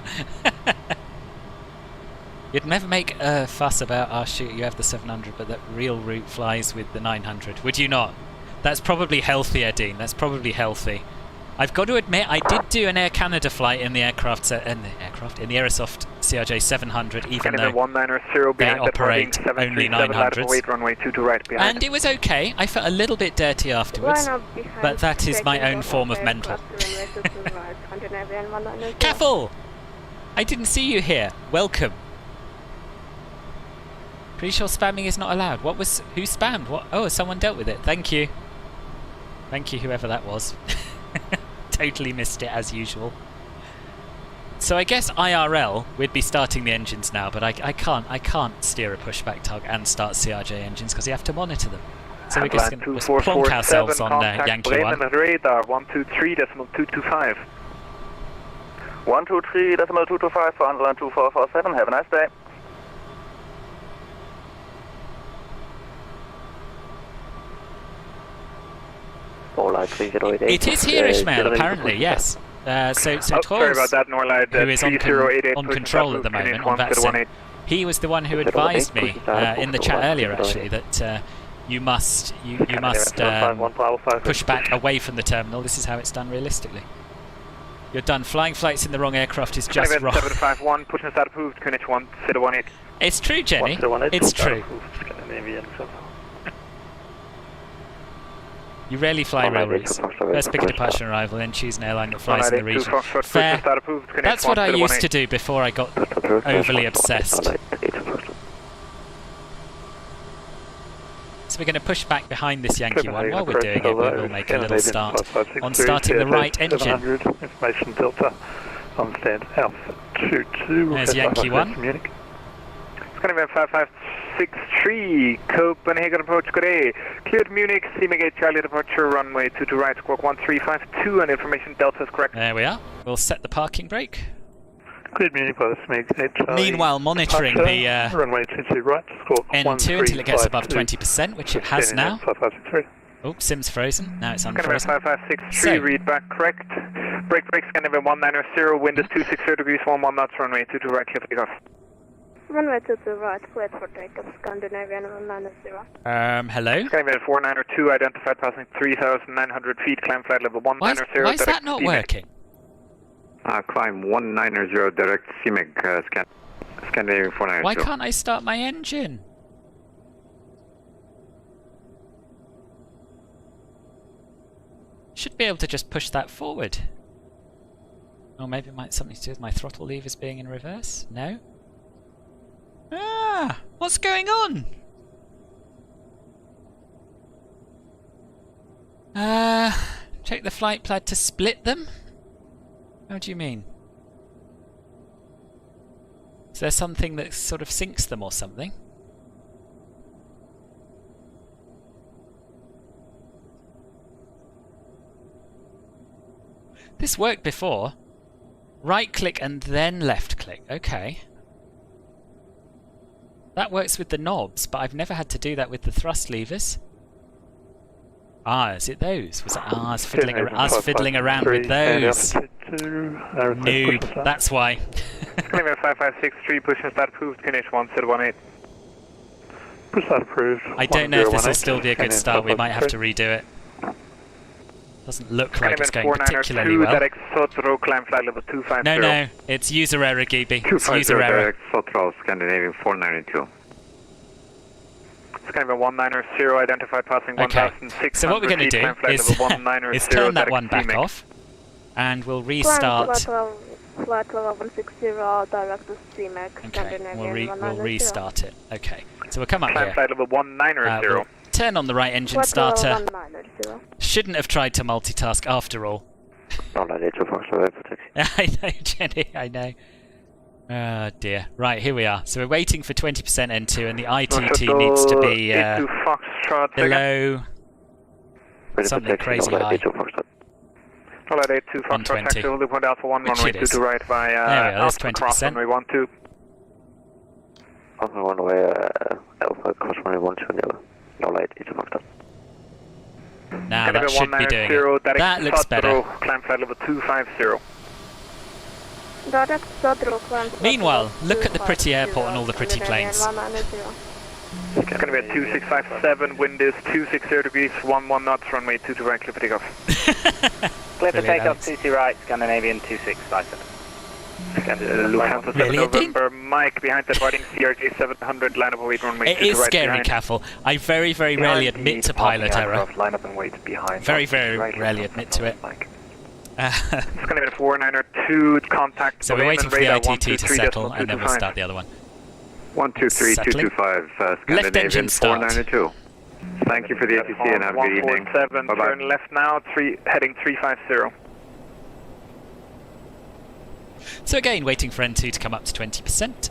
You'd never make a fuss about, oh shoot, you have the 700, but that real route flies with the 900. Would you not? That's probably healthier, Dean. That's probably healthy. I've got to admit, I did do an Air Canada flight in the Aerosoft CRJ 700, even though they operate only 900s. Runway 22 right behind. And it was okay. I felt a little bit dirty afterwards, but that is my own form of mental. Careful! I didn't see you here. Welcome. Pretty sure spamming is not allowed. Who spammed? What? Oh, someone dealt with it. Thank you. Thank you, whoever that was. Totally missed it as usual. So I guess IRL, we'd be starting the engines now, but I can't steer a pushback tug and start CRJ engines because you have to monitor them. So we're just going to plonk ourselves on Yankee 1. Radar 123.225. 123.225 for underline 2447. Have a nice day. It is here, Ishmael, apparently, yes. So sorry about that, Norlight, who is on control at the moment on VATSIM, he was the one who advised me in the chat earlier, actually, that you must push back away from the terminal. This is how it's done realistically. You're done. Flying flights in the wrong aircraft is just wrong. 751, pushing start approved, QNH 1, 018. It's true, Jenny. It's true. You rarely fly rail routes. First pick a departure and arrival, then choose an airline that flies in the region. Fair. That's what I used to do before I got overly obsessed. So we're going to push back behind this Yankee 1. While we're doing it, we will make a little start on starting the right engine. Information Delta on stand Alpha 22. There's Yankee 1. Munich. It's going to be 5563, Copenhagen approach, good day. Cleared Munich, CMG Charlie departure, runway 22 right, squawk 1352, and information Delta is correct. There we are. We'll set the parking brake. Cleared Munich by the CMG Charlie. Meanwhile, monitoring the runway 22 right, squawk N2 until it gets above 20%, which it has now. Oh, Sim's frozen. Now it's unfrozen. 5563, read back correct. Brake's going to be 1990, wind is 260 degrees, 11 knots, runway 22 right, clear for takeoff. Runway 22 right, cleared for takeoff, Scandinavian 190. Hello? Scandinavian 492, identified passing 3,900 feet, climb flight level 190. Why is that not working? Climb 190, direct CMEG, Scandinavian 492. Why can't I start my engine? Should be able to just push that forward. Or maybe it might something to do with my throttle levers being in reverse? No? Ah! What's going on? Check the flight plan to split them? How do you mean? Is there something that sort of sinks them or something? This worked before. Right click and then left click. Okay. That works with the knobs, but I've never had to do that with the thrust levers. Ah, is it those? Was it, I was fiddling around with those. Noob, that's why. 5563, pushing start approved, QNH 1018. Push start approved. I don't know if this will still be a good start, we might have to redo it. Doesn't look like it's going particularly well. No, it's user error, Gibi. It's user error. Scandinavian 492. It's going to be 190, identified passing 1,600. So what we're going to do is turn that one back off, and we'll restart. Flight level 160, direct to CMAC, Okay, we'll restart it. Okay, so we'll come up here. Flight level 190. We'll turn on the right engine starter. Shouldn't have tried to multitask after all. I know, Jenny, I know. Oh dear. Right, here we are. So we're waiting for 20% N2 and the ITT needs to be below something crazy high. 120. Which it is. There we are, that's 20%. Now that should be doing it. That looks better. Climb flight level 250. Direct Sodro, climb flight Meanwhile, level look at the pretty airport and all the pretty planes. It's going to be at 2657, wind is 260 degrees, 11 knots, runway 22 right, clear for takeoff. Clear for takeoff, 22 right, Scandinavian 2657. Lufthansa 7 November, Mike behind the boarding CRJ 700, line up and wait, runway 22 right. It is scary, Caffel. I very, very rarely admit to pilot error. Line up and wait behind. Very, very rarely admit to it. It's going to be a 492 contact. So we're waiting for the ITT to settle, and then we'll start the other one. 123225, Left engine Scandinavian start. 492. Thank you for the ATC and have a good evening. 147, Bye-bye. turn left now, heading 350. So again, waiting for N2 to come up to 20%.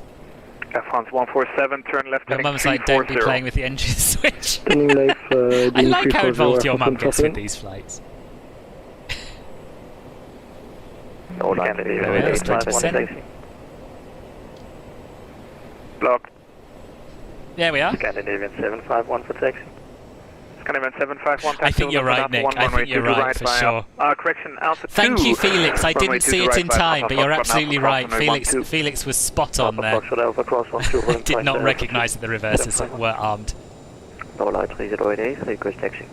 France 147, turn left, Your heading mum's like, don't be 340. playing with the engine switch. Standing left, I like how involved your mum gets with these. these flights. All There it is, 20%. Blocked. There we are. Scandinavian 751 for taxi. Scandinavian 751, I think you're right, Nick. I think you're right, for sure. Correction, Alpha 2. Thank you, Felix. I Runway didn't see 22 it right in by time, but you're Alpha absolutely Alpha right. Runway 12. Felix was spot on there. Did Did not recognise that the reverses were armed. No light 3088, request taxi.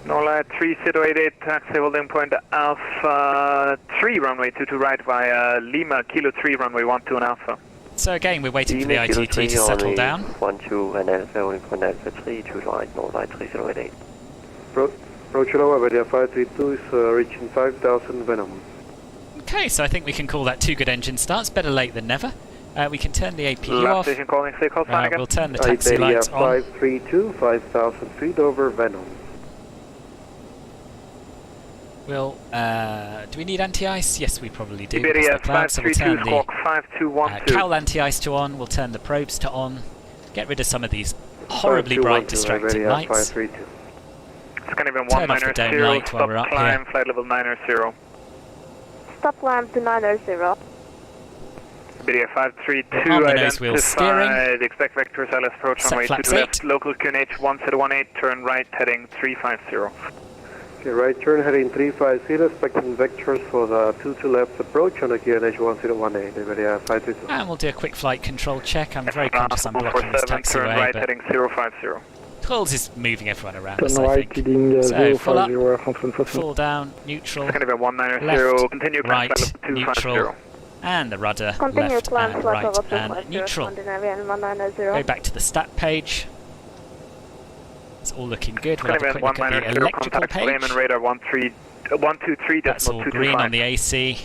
No light 3088, taxi holding point Alpha 3, runway 22 right via Lima, Kilo 3, runway 12 and Alpha. So again, we're waiting for the ITT to settle down. 12 and Alpha, holding point Alpha 3, 2 right, no light 3088. Roger, Avidia 532 is reaching 5,000 Venom. Okay, so I think we can call that 2 good engine starts. Better late than never. We can turn the APU Last off. station calling, stay call sign again. We'll turn the taxi lights on. 532, 5,000 feet over Venom. We'll, do we need anti-ice? Yes, we probably do. because Iberia they're clouds, so we'll 532, turn squawk the 5212. cowl anti-ice to on. We'll turn the probes to on. Get rid of some of these horribly bright distracting lights. 532. Scandinavian Turn off the dome 190, light while stop we're up climb, here. flight level 900. Stop climb to 900. Iberia 532, On the nose wheel steering. identified, expect vectors LS approach Set runway 2 flaps to left, 8. local QNH 1018, turn right, heading 350. Okay, right turn heading 350, expecting vectors for the 2 to left approach on the QNH 1018, Iberia 532. And we'll do a quick flight control check. I'm very conscious I'm blocking this 147, turn taxiway, right, but heading 050. Coles is moving everyone around Turn us, I right, think. heading So, full up, 050, full down, neutral, Scandinavian 190, left, continue climb, right, flight level 250. neutral, and the rudder, Continue left climb and flight right level and 250, neutral. Scandinavian Go 190. back to the stat page. It's all looking good. We'll have a Scandinavian quick look at the 190, electrical contact page. Raymond radar 123 That's all green on the AC,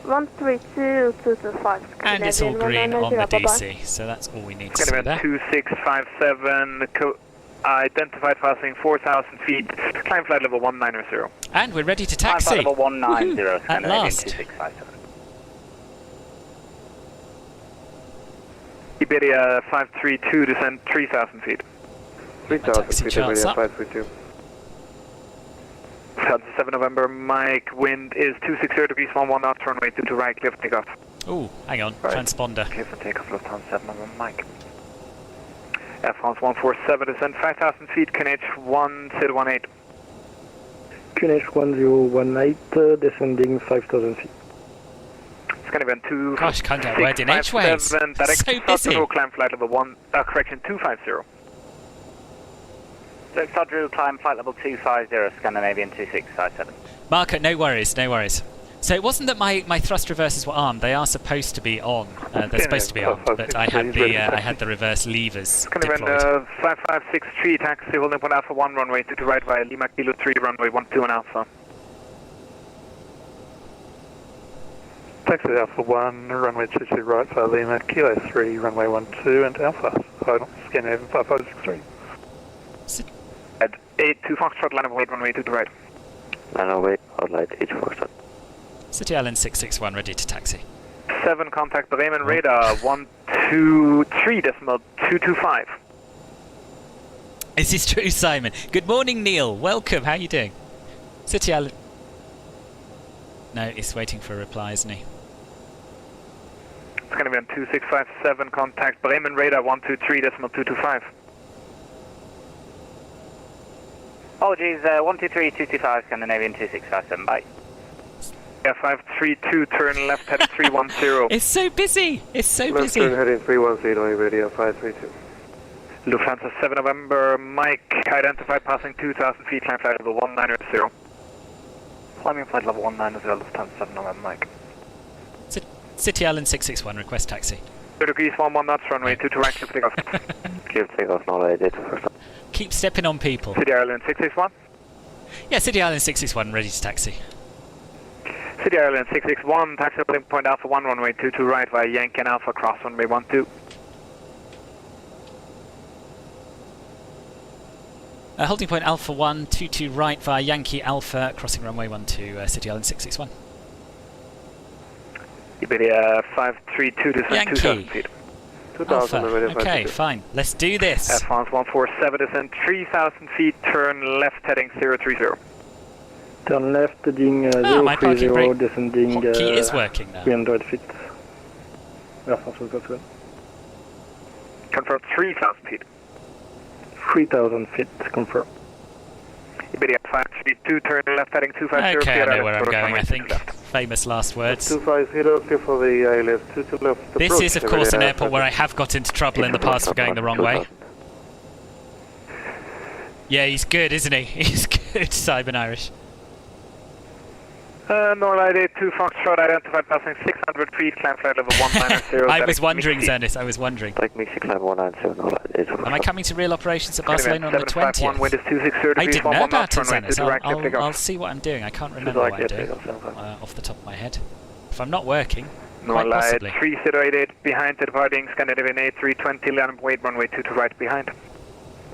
132, 225. and it's all green on the Bye-bye. DC, so that's all we need to see Scandinavian there. 2657, identified passing 4,000 feet, climb flight level 190. And we're ready to Climb taxi. flight level 190, Woohoo! At Scandinavian last. 2657. Iberia 532, descend 3,000 feet. 3,000 taxi feet, charts Iberia up. 532. South 7 November, Mike, wind is 260 degrees, 11 knots, runway 22 right, clear for takeoff. Ooh, hang on, Right. transponder. Clear for takeoff, Lufthansa 7 November, Mike. Air France 147, descend 5,000 feet, QNH 1018. QNH 1018, descending 5,000 feet. Scandinavian 2. Gosh, can't get a word in edgeways. So busy. climb flight level 250. So Sodru, climb flight level 250, Scandinavian 2657. Marco, no worries, no worries. So it wasn't that my thrust reversers were armed. They are supposed to be on. They're supposed to be armed, but I had the reverse levers Scandinavian deployed. 5563, taxi holding point Alpha 1, runway 22 right via Lima Kilo 3, runway 12 and Alpha. Taxi Alpha 1, runway 22 right via Lima, Kilo 3, runway 12 and Alpha. Scandinavian 5563. At 82 Foxtrot, line of weight, runway 22 right. Line of weight, outlight 8 Foxtrot. City Island 661 ready to taxi. 7, contact Bremen radar 123.225. Is this true, Simon? Good morning, Neil. Welcome. How are you doing? City Island. No, he's waiting for a reply, isn't he? It's going to be on 2657, contact Bremen radar 123.225. Apologies, 123-225, Scandinavian 2657, bye. Yeah, 532, turn left heading 310. It's so busy. It's so Left busy. turn heading 310, Iberia 532. Lufthansa 7 November, Mike, identified passing 2,000 feet, climb flight level 190. Climbing flight level 190, Lufthansa 7 November, Mike. City Island 661, request taxi. 0 degrees 11 knots, runway 22 right, clear takeoff. Clear takeoff, not ADD. Keep stepping on people. City Island 661. Yeah, City Island 661, ready to taxi. City Island 661, taxi holding point Alpha 1, runway 22 right via Yankee and Alpha, cross runway 12. Holding point Alpha 1, 22 right via Yankee Alpha, crossing runway 12, City Island 661. Iberia 532, descend Yankee. 2,000 feet. 2000, Alpha. Iberia Okay, 532. fine. Let's do this. Air France 147, descend 3,000 feet, turn left heading 030. Turn left heading my parking 030, brake descending hotkey is working now. 300 feet. Air France 147. Confirm 3,000 feet. 3,000 feet, confirm. Iberia 532, turn left heading 250. Okay, I know clear where I'm approach going, runway I think. 22 left. Famous last words. 250, clear for the ILS 22 left. This approach, is, of course, an Iberia airport where I have got into trouble in the past for going the wrong way. Yeah, he's good, isn't he? He's good, Simon Irish. Norlight 82 Foxtrot, identified passing 600 feet, climb flight level 190. I was wondering, Zernis, I was wondering. Take me 6 190, Norlight 82. Am I coming to real operations at Barcelona on the 751, wind 20th? is 26 I didn't know about it, runway Zernis. 22 right, clear takeoff. I'll see what I'm doing. I can't remember what I'm doing off the top of my head. If I'm not working, quite Norlight possibly. 3088, behind departing Scandinavian A320, land wait runway 22 right behind.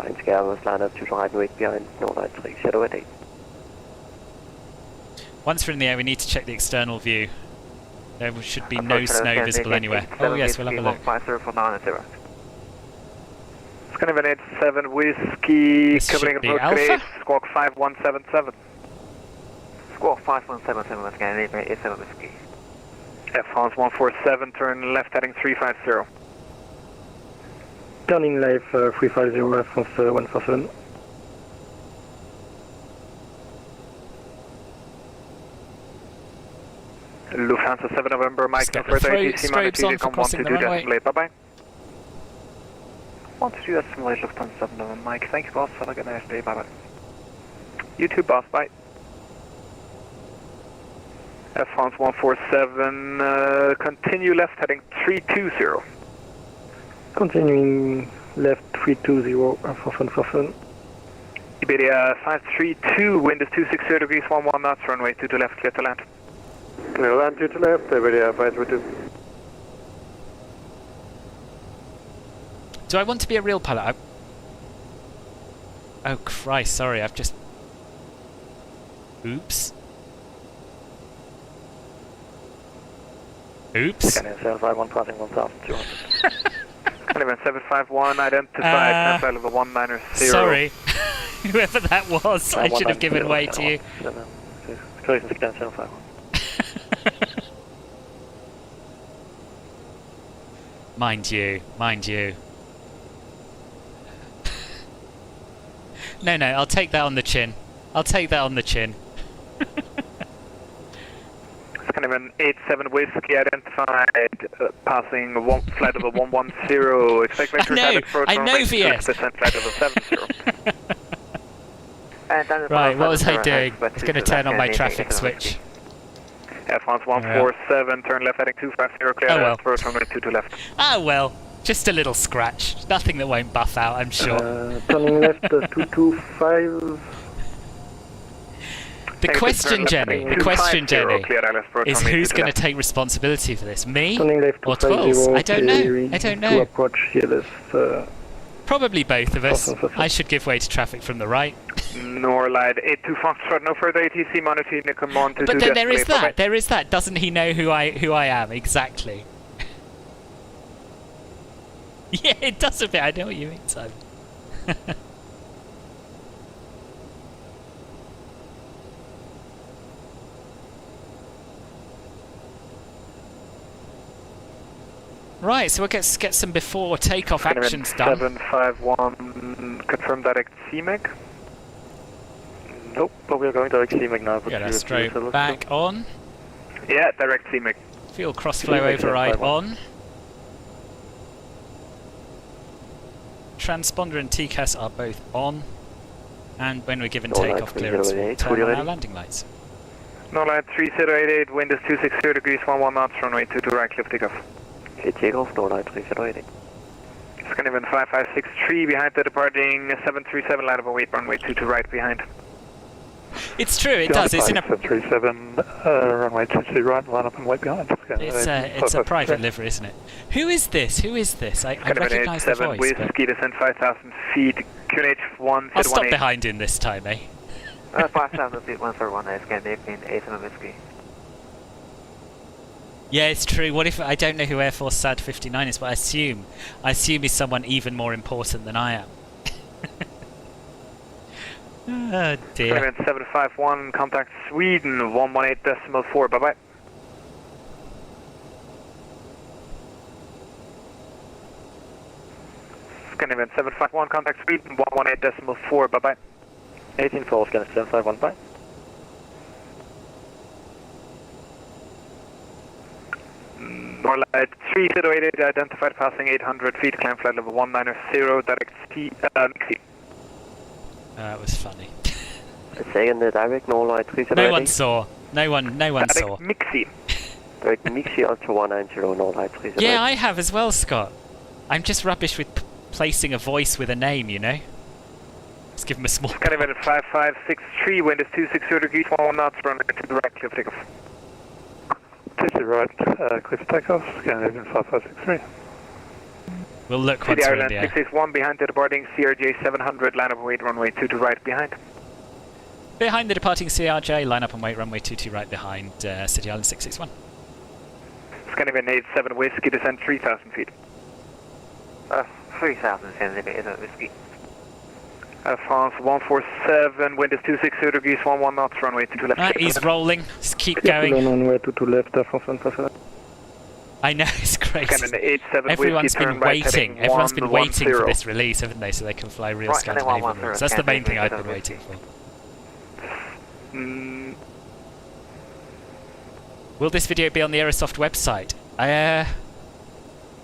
Line scale, line up to right, wait behind, Norlight 3088. Once we're in the air, we need to check the external view. There should be no snow visible anywhere. Oh yes, we'll have a look. 150 Scandinavian 87 Whiskey, This should covering be approach Alpha. grade, squawk 5177. Squawk 5177, Scandinavian 87 Whiskey. Air France 147, turn left heading 350. Turning left 350, Air France 147. Lufthansa 7 November, Mike, Stop no the further throw- ATC, strobes on Monotone, for come crossing the 122, runway. decimal 8, bye-bye. 122, estimate Lufthansa 7 November, Mike. Thank you, boss. Have a good nice day. Bye-bye. You too, boss, bye. Air France 147, continue left heading 320. Continuing left 320, Air France 147. Iberia 532, wind is 260 degrees, 11 knots, runway 22 left, clear to land. Clear land 22 left, Iberia 532. Do I want to be a real pilot? Oh Christ, sorry, I've just... Oops. Oops. Scandinavian 751, passing 1,200. Scandinavian 751, identified, climb flight level 190. Sorry. Whoever that was, I should have given way to you. Closing Scandinavian 751. Mind you, mind you. No, I'll take that on the chin. I'll take that on the chin. Scandinavian 87 Whiskey, identified, passing flight level 110. Expect vector side approach I know VS. descent flight level 70. Right, what was I doing? I was going to turn on my traffic switch. Air France 147, turn left heading 250, clear approach runway 22 left. Ah well, just a little scratch. Nothing that won't buff out, I'm sure. Turning left 225. The question, Jenny, is who's going to take responsibility for this? Me or Twills? I don't know. I don't know. Approach CLS, Probably both of us. I should give way to traffic from the right. Norlight 82 Foxtrot, no further ATC, Monotone, come on to But then there is that. There is that. Doesn't he know who I am exactly? Yeah, it does a bit. I know what you mean, Simon. Right, so we'll get some before takeoff actions done. 751, confirm direct CMEC. Nope, but we're going direct CMAC now. Get our strobe back on. Yeah, direct CMAC. Fuel cross-flow override on. Transponder and TCAS are both on. And when we're given takeoff clearance, we'll turn on our landing lights. Norlight 3088, wind is 260 degrees, 11 knots, runway 22 right, clear for takeoff. Okay, takeoff, Norlight 3088. Scandinavian 5563 behind the departing 737, line of weight, runway 22 right behind. It's true, it does. It's in a 737, runway 22 right, line up and wait behind. It's a private livery, isn't it? Who is this? Who is this? I recognise the voice. Whiskey, descend 5,000 feet, QNH 1, I'll stop behind him this time, eh? 5,000 feet, 141, Scandinavian 87 Whiskey. Yeah, it's true. What if I don't know who Air Force SAD 59 is, but I assume he's someone even more important than I am. Oh dear. 751, contact Sweden 118.4. Bye bye. Scandinavian 751, contact Sweden 118.4. Bye bye. 18-4, Scandinavian 751, bye. Norlight 3088, identified passing 800 feet, climb flight level 190, direct MIXI. It was funny. Saying the direct Norlight 3088. No one saw. No one saw. MIXI. Direct MIXI Ultra 190, Norlight 3088. Yeah, I have as well, Scott. I'm just rubbish with placing a voice with a name, you know? Let's give him a small... Scandinavian 5563, wind is 260 degrees, 11 knots, runway to the right, clear for takeoff. To the right, clear for takeoff, Scandinavian 5563. We'll look once we're in the air. 661 behind the departing CRJ 700, line up and wait, runway 22 right behind. Behind the departing CRJ, line up and wait, runway 22 right behind City Island 661. Scandinavian 87 Whiskey, descend 3,000 feet. 3,000 Scandinavian Whiskey. France 147, wind is 260 degrees, 11 knots, runway 22 left. Right, he's rolling. Just keep going. Runway 22 left, France 147. I know, it's crazy. Everyone's been waiting. Everyone's been waiting for this release, haven't they? So they can fly real Scandinavian routes. That's the main thing I've been waiting for. Will this video be on the Aerosoft website?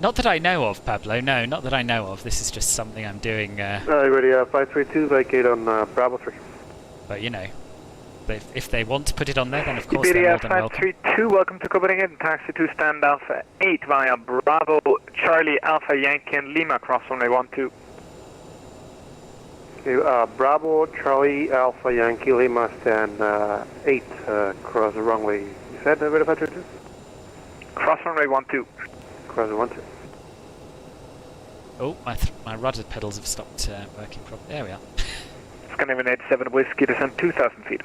Not that I know of, Pablo. No, not that I know of. This is just something I'm doing. Ready, 532, vacate on Bravo 3. But you know, if they want to put it on there, then of course they're more than welcome. 532, welcome to Copenhagen. Taxi to stand Alpha 8 via Bravo, Charlie, Alpha, Yankee, and Lima, cross runway 12. Okay, Bravo, Charlie, Alpha, Yankee, Lima, stand 8, cross the runway. You said, ready, 532? Cross runway 12. Cross the 12. Oh, my rudder pedals have stopped working properly. There we are. Scandinavian 87 Whiskey, descend 2,000 feet.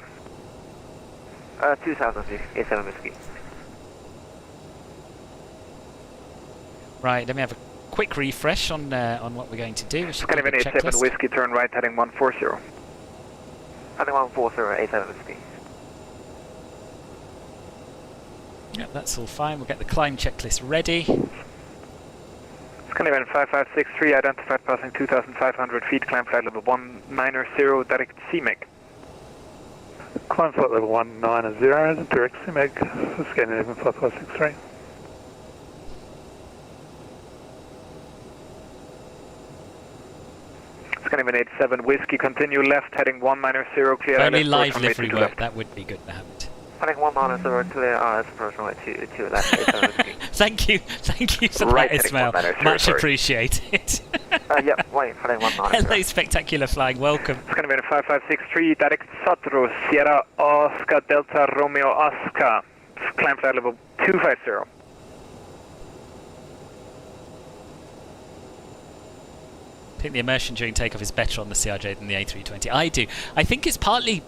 2,000 feet, 87 Whiskey. Right, let me have a quick refresh on what we're going to do. Scandinavian 87 Whiskey, turn right, heading 140. Heading 140, 87 Whiskey. Yep, that's all fine. We'll get the climb checklist ready. Scandinavian 5563, identified passing 2,500 feet, climb flight level 190, direct CMAC. Climb flight level 190, direct CMAC for Scandinavian 5563. Scandinavian 87 Whiskey, continue left, heading 190, clear. Only live livery work, that would be good to have it. Heading 190, clear, approach runway 2 left, 87 Whiskey. Thank you for that, Ismail. Much appreciated. Yep, wait, heading 190. Hello, spectacular flying, welcome. Scandinavian 5563, direct Satro, Sierra Oscar Delta Romeo Oscar, climb flight level 250. I think the immersion during takeoff is better on the CRJ than the A320. I do. I think it's partly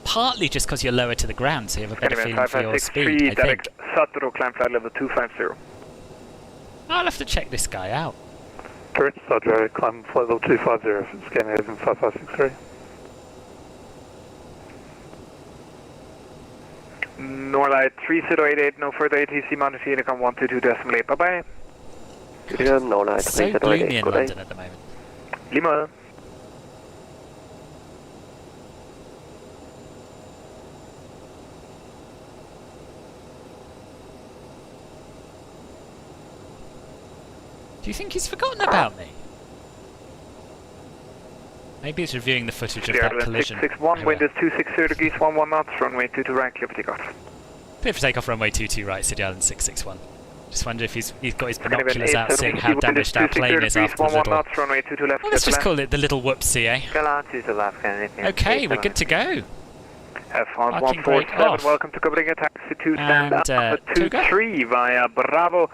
just because you're lower to the ground, so you have a better feeling for your speed. Direct Satro, climb flight level 250. I'll have to check this guy out. Direct Sadro, climb flight level 250 for Scandinavian 5563. Norlight 3088, no further ATC, Mountain Unicom 122.8. Bye bye. Norlight It's so gloomy in London at the moment. Do you think he's forgotten about me? Maybe he's reviewing the footage of that collision. 661, wind is 260 degrees, 11 knots, runway 22 right, clear for takeoff. Clear for takeoff, runway 22 right, City Island 661. Just wonder if he's got his binoculars out, seeing how damaged our plane is after the little... knots, runway 22 left, Well, let's just call it the little whoopsie, eh? Okay, we're good to go. France 147, welcome to Copenhagen, taxi 2, stand Alpha 23 via Bravo,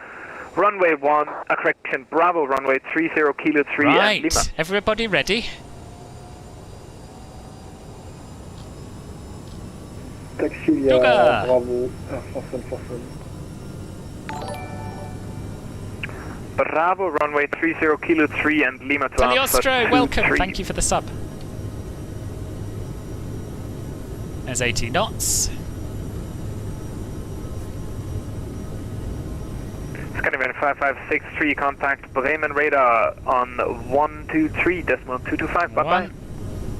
runway 1, correction, Bravo, runway 30, Kilo 3, right, and Lima. Everybody ready? Taxi Yoga. Bravo, Air France 147. Bravo, runway 30, Kilo 3, and Lima to Alpha Teleostro, welcome, 3. thank you for the sub. There's 80 knots. Scandinavian 5563, contact Bremen radar on 123.225, bye-bye.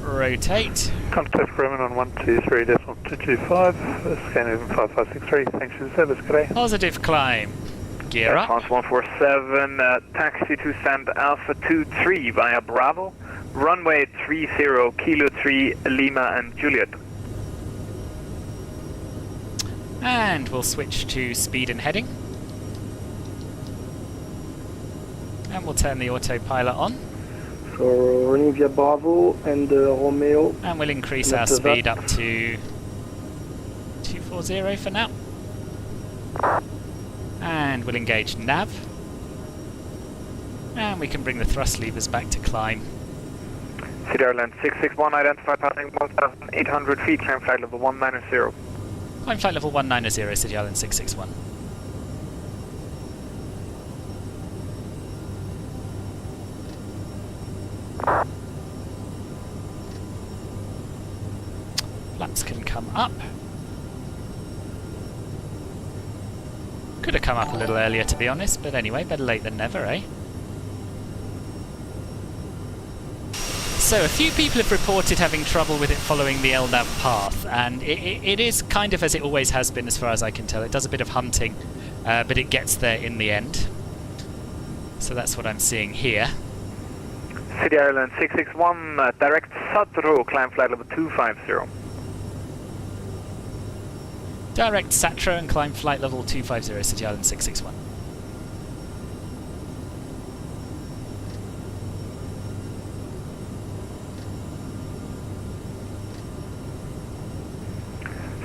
Rotate. Contact Bremen on 123.225, Scandinavian 5563, thanks for the service, good day. Positive climb. Gear up. France 147, taxi to stand Alpha 23 via Bravo, runway 30, Kilo 3, Lima and Juliet. And we'll switch to speed and heading. And we'll turn the autopilot on. So running via Bravo and Romeo. And we'll increase our speed up to 240 for now. And we'll engage nav. And we can bring the thrust levers back to climb. City Island 661, identified passing 1,800 feet, climb flight level 190. Climb flight level 190, City Island 661. Flaps can come up. Could have come up a little earlier, to be honest, but anyway, better late than never, eh? So a few people have reported having trouble with it following the LNAV path, and it is kind of as it always has been as far as I can tell. It does a bit of hunting, but it gets there in the end. So that's what I'm seeing here. City Island 661, direct Satro, climb flight level 250. Direct Satra and climb flight level 250, City Island 661.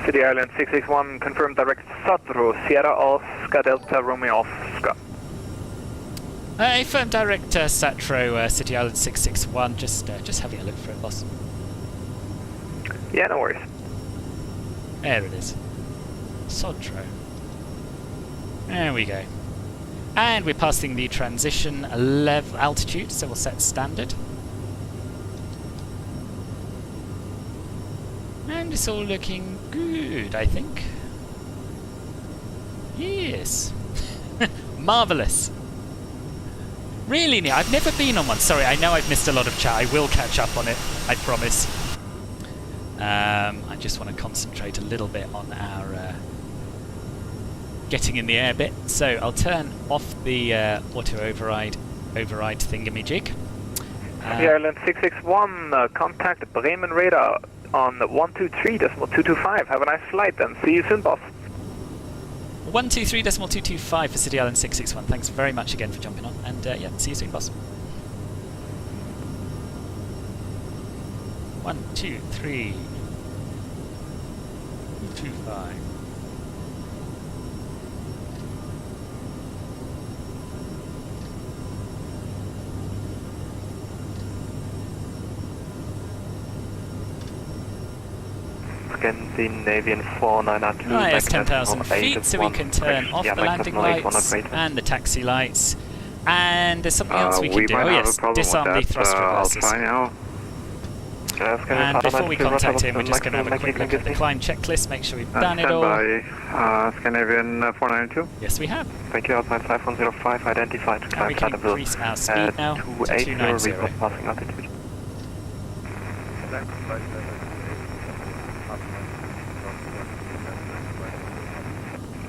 City Island 661, confirm direct Satro, Sierra Oscar Delta Romeo Oscar. A firm direct Satro, City Island 661, just having a look for it, boss. Yeah, no worries. There it is. Sodro. There we go. And we're passing the transition altitude, so we'll set standard. And it's all looking good, I think. Yes. Marvellous. Really neat. I've never been on one. Sorry, I know I've missed a lot of chat. I will catch up on it, I promise. I just want to concentrate a little bit on our getting in the air bit. So I'll turn off the auto override thingamajig. Island 661, contact Bremen radar on 123.225. Have a nice flight and see you soon, boss. 123.225 for City Island 661. Thanks very much again for jumping on, and yeah, see you soon, boss. 123.225. Scandinavian 492. Nice, 10,000 feet, so we can turn off the landing lights and the taxi lights. And there's something else we can do. Oh yes, disarm the thrust reversers. And before we contact him, we're just going to have a quick look at the climb checklist, make sure we've done it all. Scandinavian 492. Yes, we have. Thank you, outside 5105, identified to And climb we flight can level increase our speed now to 290. report passing altitude.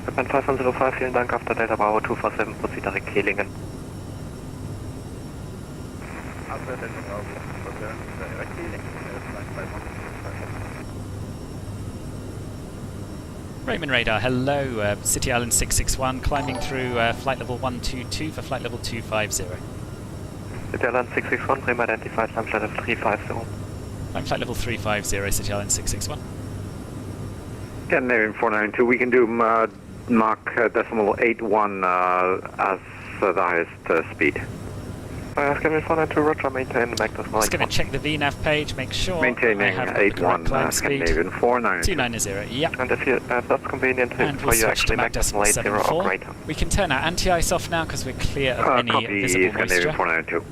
Japan 5105, vielen Dank, after Delta Bravo 247, proceed direct Kehlingen. Raymond Radar, hello, City Island 661, climbing through flight level 122 for flight level 250. City Island 661, Prima identified, climb flight level 350. Climb flight level 350, City Island 661. Scandinavian 492, we can do Mach decimal 81 as the highest speed. Scandinavian 492, roger, maintain Mach decimal 81. Just going to check the VNAV page, make sure Maintaining I have the correct 81, climb speed. Scandinavian 492. 290, yeah. And if that's convenient And for we'll you, switch actually to Mach decimal 80 or 74. greater. We can turn our anti-ice off now because we're clear of any Copy, visible Scandinavian moisture. 492.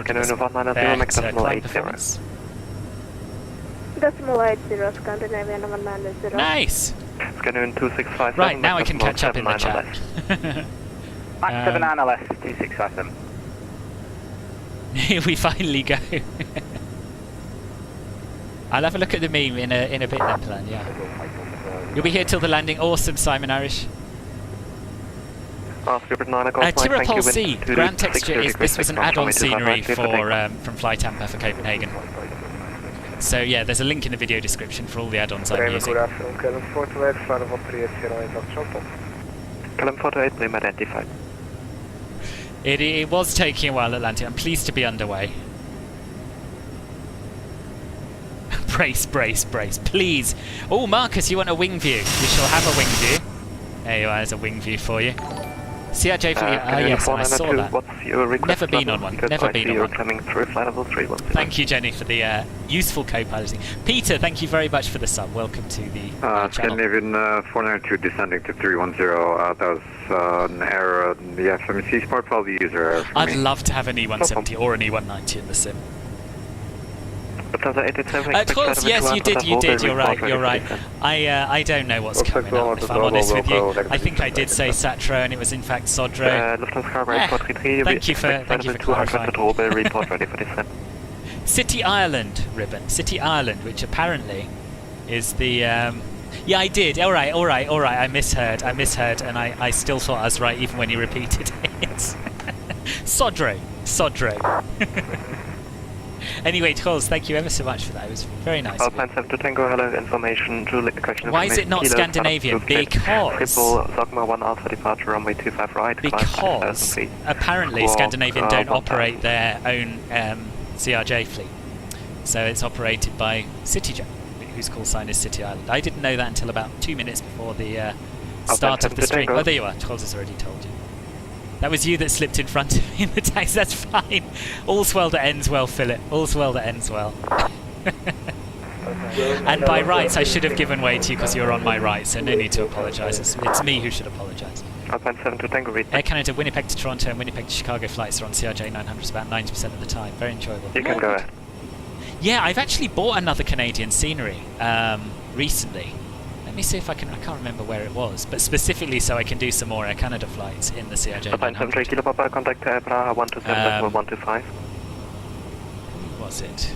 Scandinavian 190, Mach decimal climb 80. performance. Decimal 80, Scandinavian 190. Nice! Scandinavian 2657. Right, now I can catch up in the chat. Mach 79 LS 2657. Here we finally go. I'll have a look at the meme in a bit then, Plan, yeah. You'll be here till the landing. Awesome, Simon Irish. Tirapol C, ground texture is this was an add-on scenery for from Fly Tampa for Copenhagen. So yeah, there's a link in the video description for all the add-ons I'm using. Column 48, Prima identified. It was taking a while, Atlantic. I'm pleased to be underway. Brace, brace, brace, please. Oh, Marcus, you want a wing view? We shall have a wing view. There you are, there's a wing view for you. CRJ for you. Oh, yes, I saw that. Never been on one. Never been on one. Thank you, Jenny, for the useful co-piloting. Peter, thank you very much for the sub. Welcome to the channel. Scandinavian 492 descending to 310. That was an error in the FMC Sport, probably user error. I'd love to have an E170 or an E190 in the sim. Twelve, yes, you did, you're right. I don't know what's coming up, if I'm honest with you. I think I did say Satro and it was in fact Sodro. Thank you for clarifying. City Ireland ribbon, City Ireland, which apparently is the, yeah, I did, alright, I misheard, and I still thought I was right even when you repeated it. Sodro. Anyway, Trolls, thank you ever so much for that. It was very nice. Alpine 7 to Tango, hello, information, Why is it not Scandinavian? Because Dogma 1 Alpha departure, runway 25 right. Because apparently Scandinavian don't operate their own CRJ fleet. So it's operated by CityJet, whose call sign is City Island. I didn't know that until about 2 minutes before the start of the stream. Oh, there you are. Trolls has already told you. That was you that slipped in front of me in the taxi. That's fine. All's well that ends well, Philip. All's well that ends well. And by rights, I should have given way to you because you're on my right, so no need to apologise. It's me who should apologise. Alpine 7 to Tango, read. Air Canada, Winnipeg to Toronto and Winnipeg to Chicago flights are on CRJ 900s about 90% of the time. Very enjoyable. You can go ahead. Yeah, I've actually bought another Canadian scenery recently. Let me see if I can. I can't remember where it was, but specifically so I can do some more Air Canada flights in the CRJ 900. Kilo Papa, contact Praha 127.125. Who was it?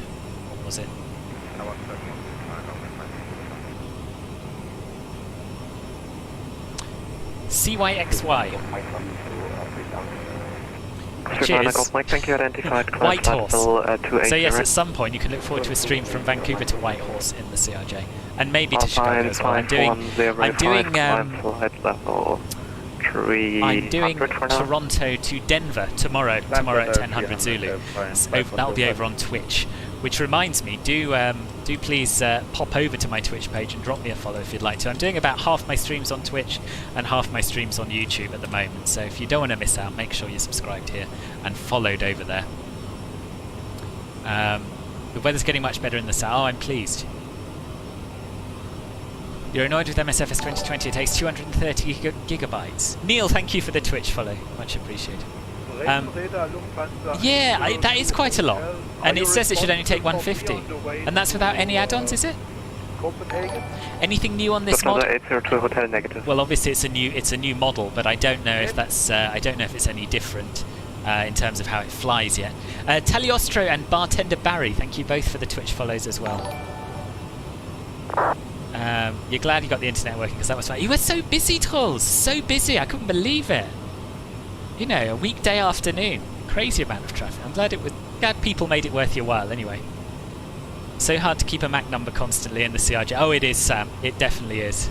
What was it? CYXY. Cheers. Whitehorse. So yes, at some point you can look forward to a stream from Vancouver to Whitehorse in the CRJ, and maybe to Chicago as well. I'm doing Toronto to Denver tomorrow at 10:00 Zulu. So that'll be over on Twitch. Which reminds me, do please pop over to my Twitch page and drop me a follow if you'd like to. I'm doing about half my streams on Twitch and half my streams on YouTube at the moment, so if you don't want to miss out, make sure you're subscribed here and followed over there. The weather's getting much better in the south. Oh, I'm pleased. You're annoyed with MSFS 2020, it takes 230 gigabytes. Neil, thank you for the Twitch follow, much appreciated. Yeah, that is quite a lot, and it says it should only take 150, and that's without any add-ons, is it? Copenhagen. Anything new on this mod? 802 hotel negative. Well, obviously it's a new model, but I don't know if that's I don't know if it's any different in terms of how it flies yet. Taliostro and Bartender Barry, thank you both for the Twitch follows as well. You're glad you got the internet working because that was fun. You were so busy, Trolls, so busy. I couldn't believe it. You know, a weekday afternoon, crazy amount of traffic. I'm glad it glad people made it worth your while anyway. So hard to keep a Mach number constantly in the CRJ. Oh, it is, Sam. It definitely is.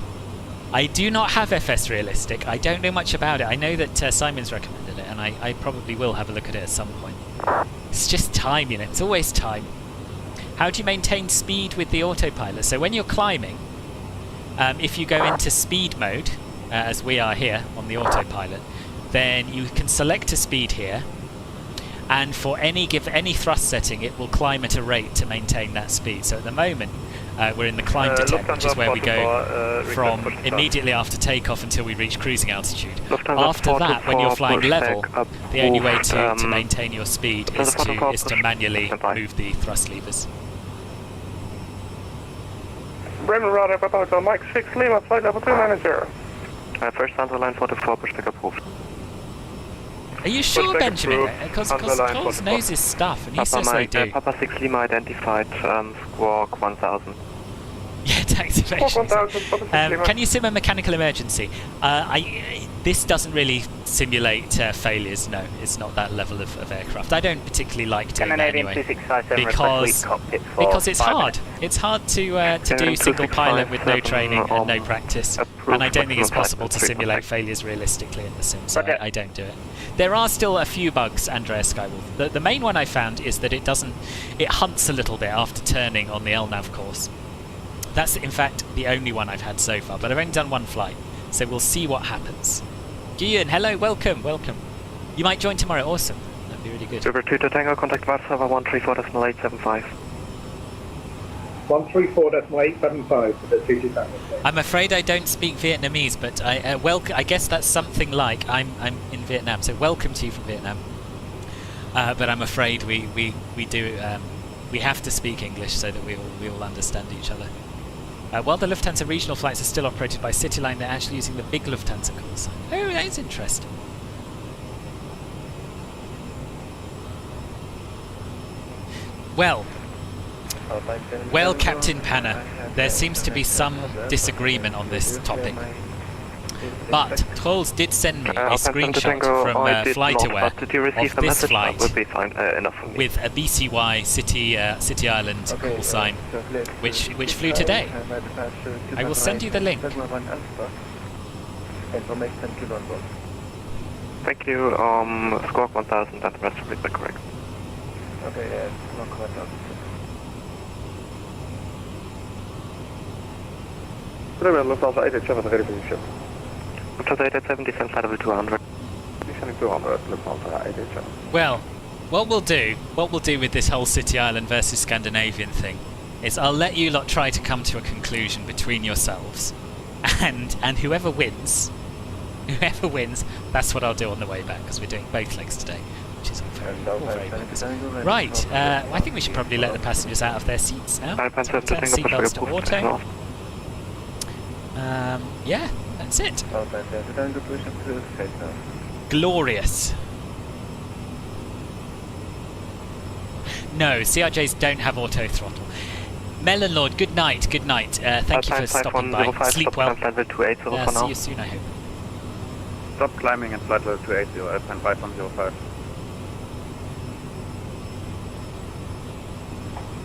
I do not have FS Realistic. I don't know much about it. I know that Simon's recommended it, and I probably will have a look at it at some point. It's just time, you know. It's always time. How do you maintain speed with the autopilot? So when you're climbing, if you go into speed mode, as we are here on the autopilot, then you can select a speed here, and for any thrust setting, it will climb at a rate to maintain that speed. So at the moment, we're in the climb detect, which is where we go from immediately after takeoff until we reach cruising altitude. After that, when you're flying level, the only way to maintain your speed is to manually move the thrust levers. Bremen radar proposal, Mike 6 Lima, flight level 2 manager. First answer line 44, pushback approved. Are you sure, Benjamin? Because Coles knows his stuff, and he says they do. Papa 6 Lima identified, squawk 1000. Yeah, activation. Can you sim a mechanical emergency? This doesn't really simulate failures. No, it's not that level of aircraft. I don't particularly like doing that anyway, because it's hard. It's hard to do single pilot with no training and no practice, and I don't think it's possible to simulate failures realistically in the sim. So I don't do it. There are still a few bugs, Andreas Skywolf. The main one I found is that it hunts a little bit after turning on the LNAV course. That's in fact the only one I've had so far, but I've only done one flight, so we'll see what happens. Gian, hello, welcome. You might join tomorrow, awesome. That'd be really good. Super 2 to Tango, contact VATSIM 134.875. 134.875 for the 2 to Tango. I'm afraid I don't speak Vietnamese, but I guess that's something like I'm in Vietnam, so welcome to you from Vietnam. But I'm afraid we have to speak English so that we all understand each other. While the Lufthansa regional flights are still operated by Cityline, they're actually using the big Lufthansa call sign. Oh, that is interesting. Well, Captain Panner, there seems to be some disagreement on this topic. But Trolls did send me a screenshot from FlightAware of this flight with a BCY City Island call sign, which flew today. I will send you the link. Thank you. Squawk 1000, and the rest will be correct. Okay, yeah, not correct. Bremen, Lufthansa 887, ready for your Lufthansa 887, descent flight level 200. Descending 200, Lufthansa 887. Well, what we'll do with this whole City Island versus Scandinavian thing is I'll let you lot try to come to a conclusion between yourselves, and whoever wins, that's what I'll do on the way back, because we're doing both legs today, which is all very nice. Right, I think we should probably let the passengers out of their seats now. Seatbelts to auto. Yeah, that's it. Glorious. No, CRJs don't have auto throttle. Melon Lord, good night. Thank you for stopping by. Sleep well. See you soon, I hope. Stop climbing and flight level 280, Alpine 5105.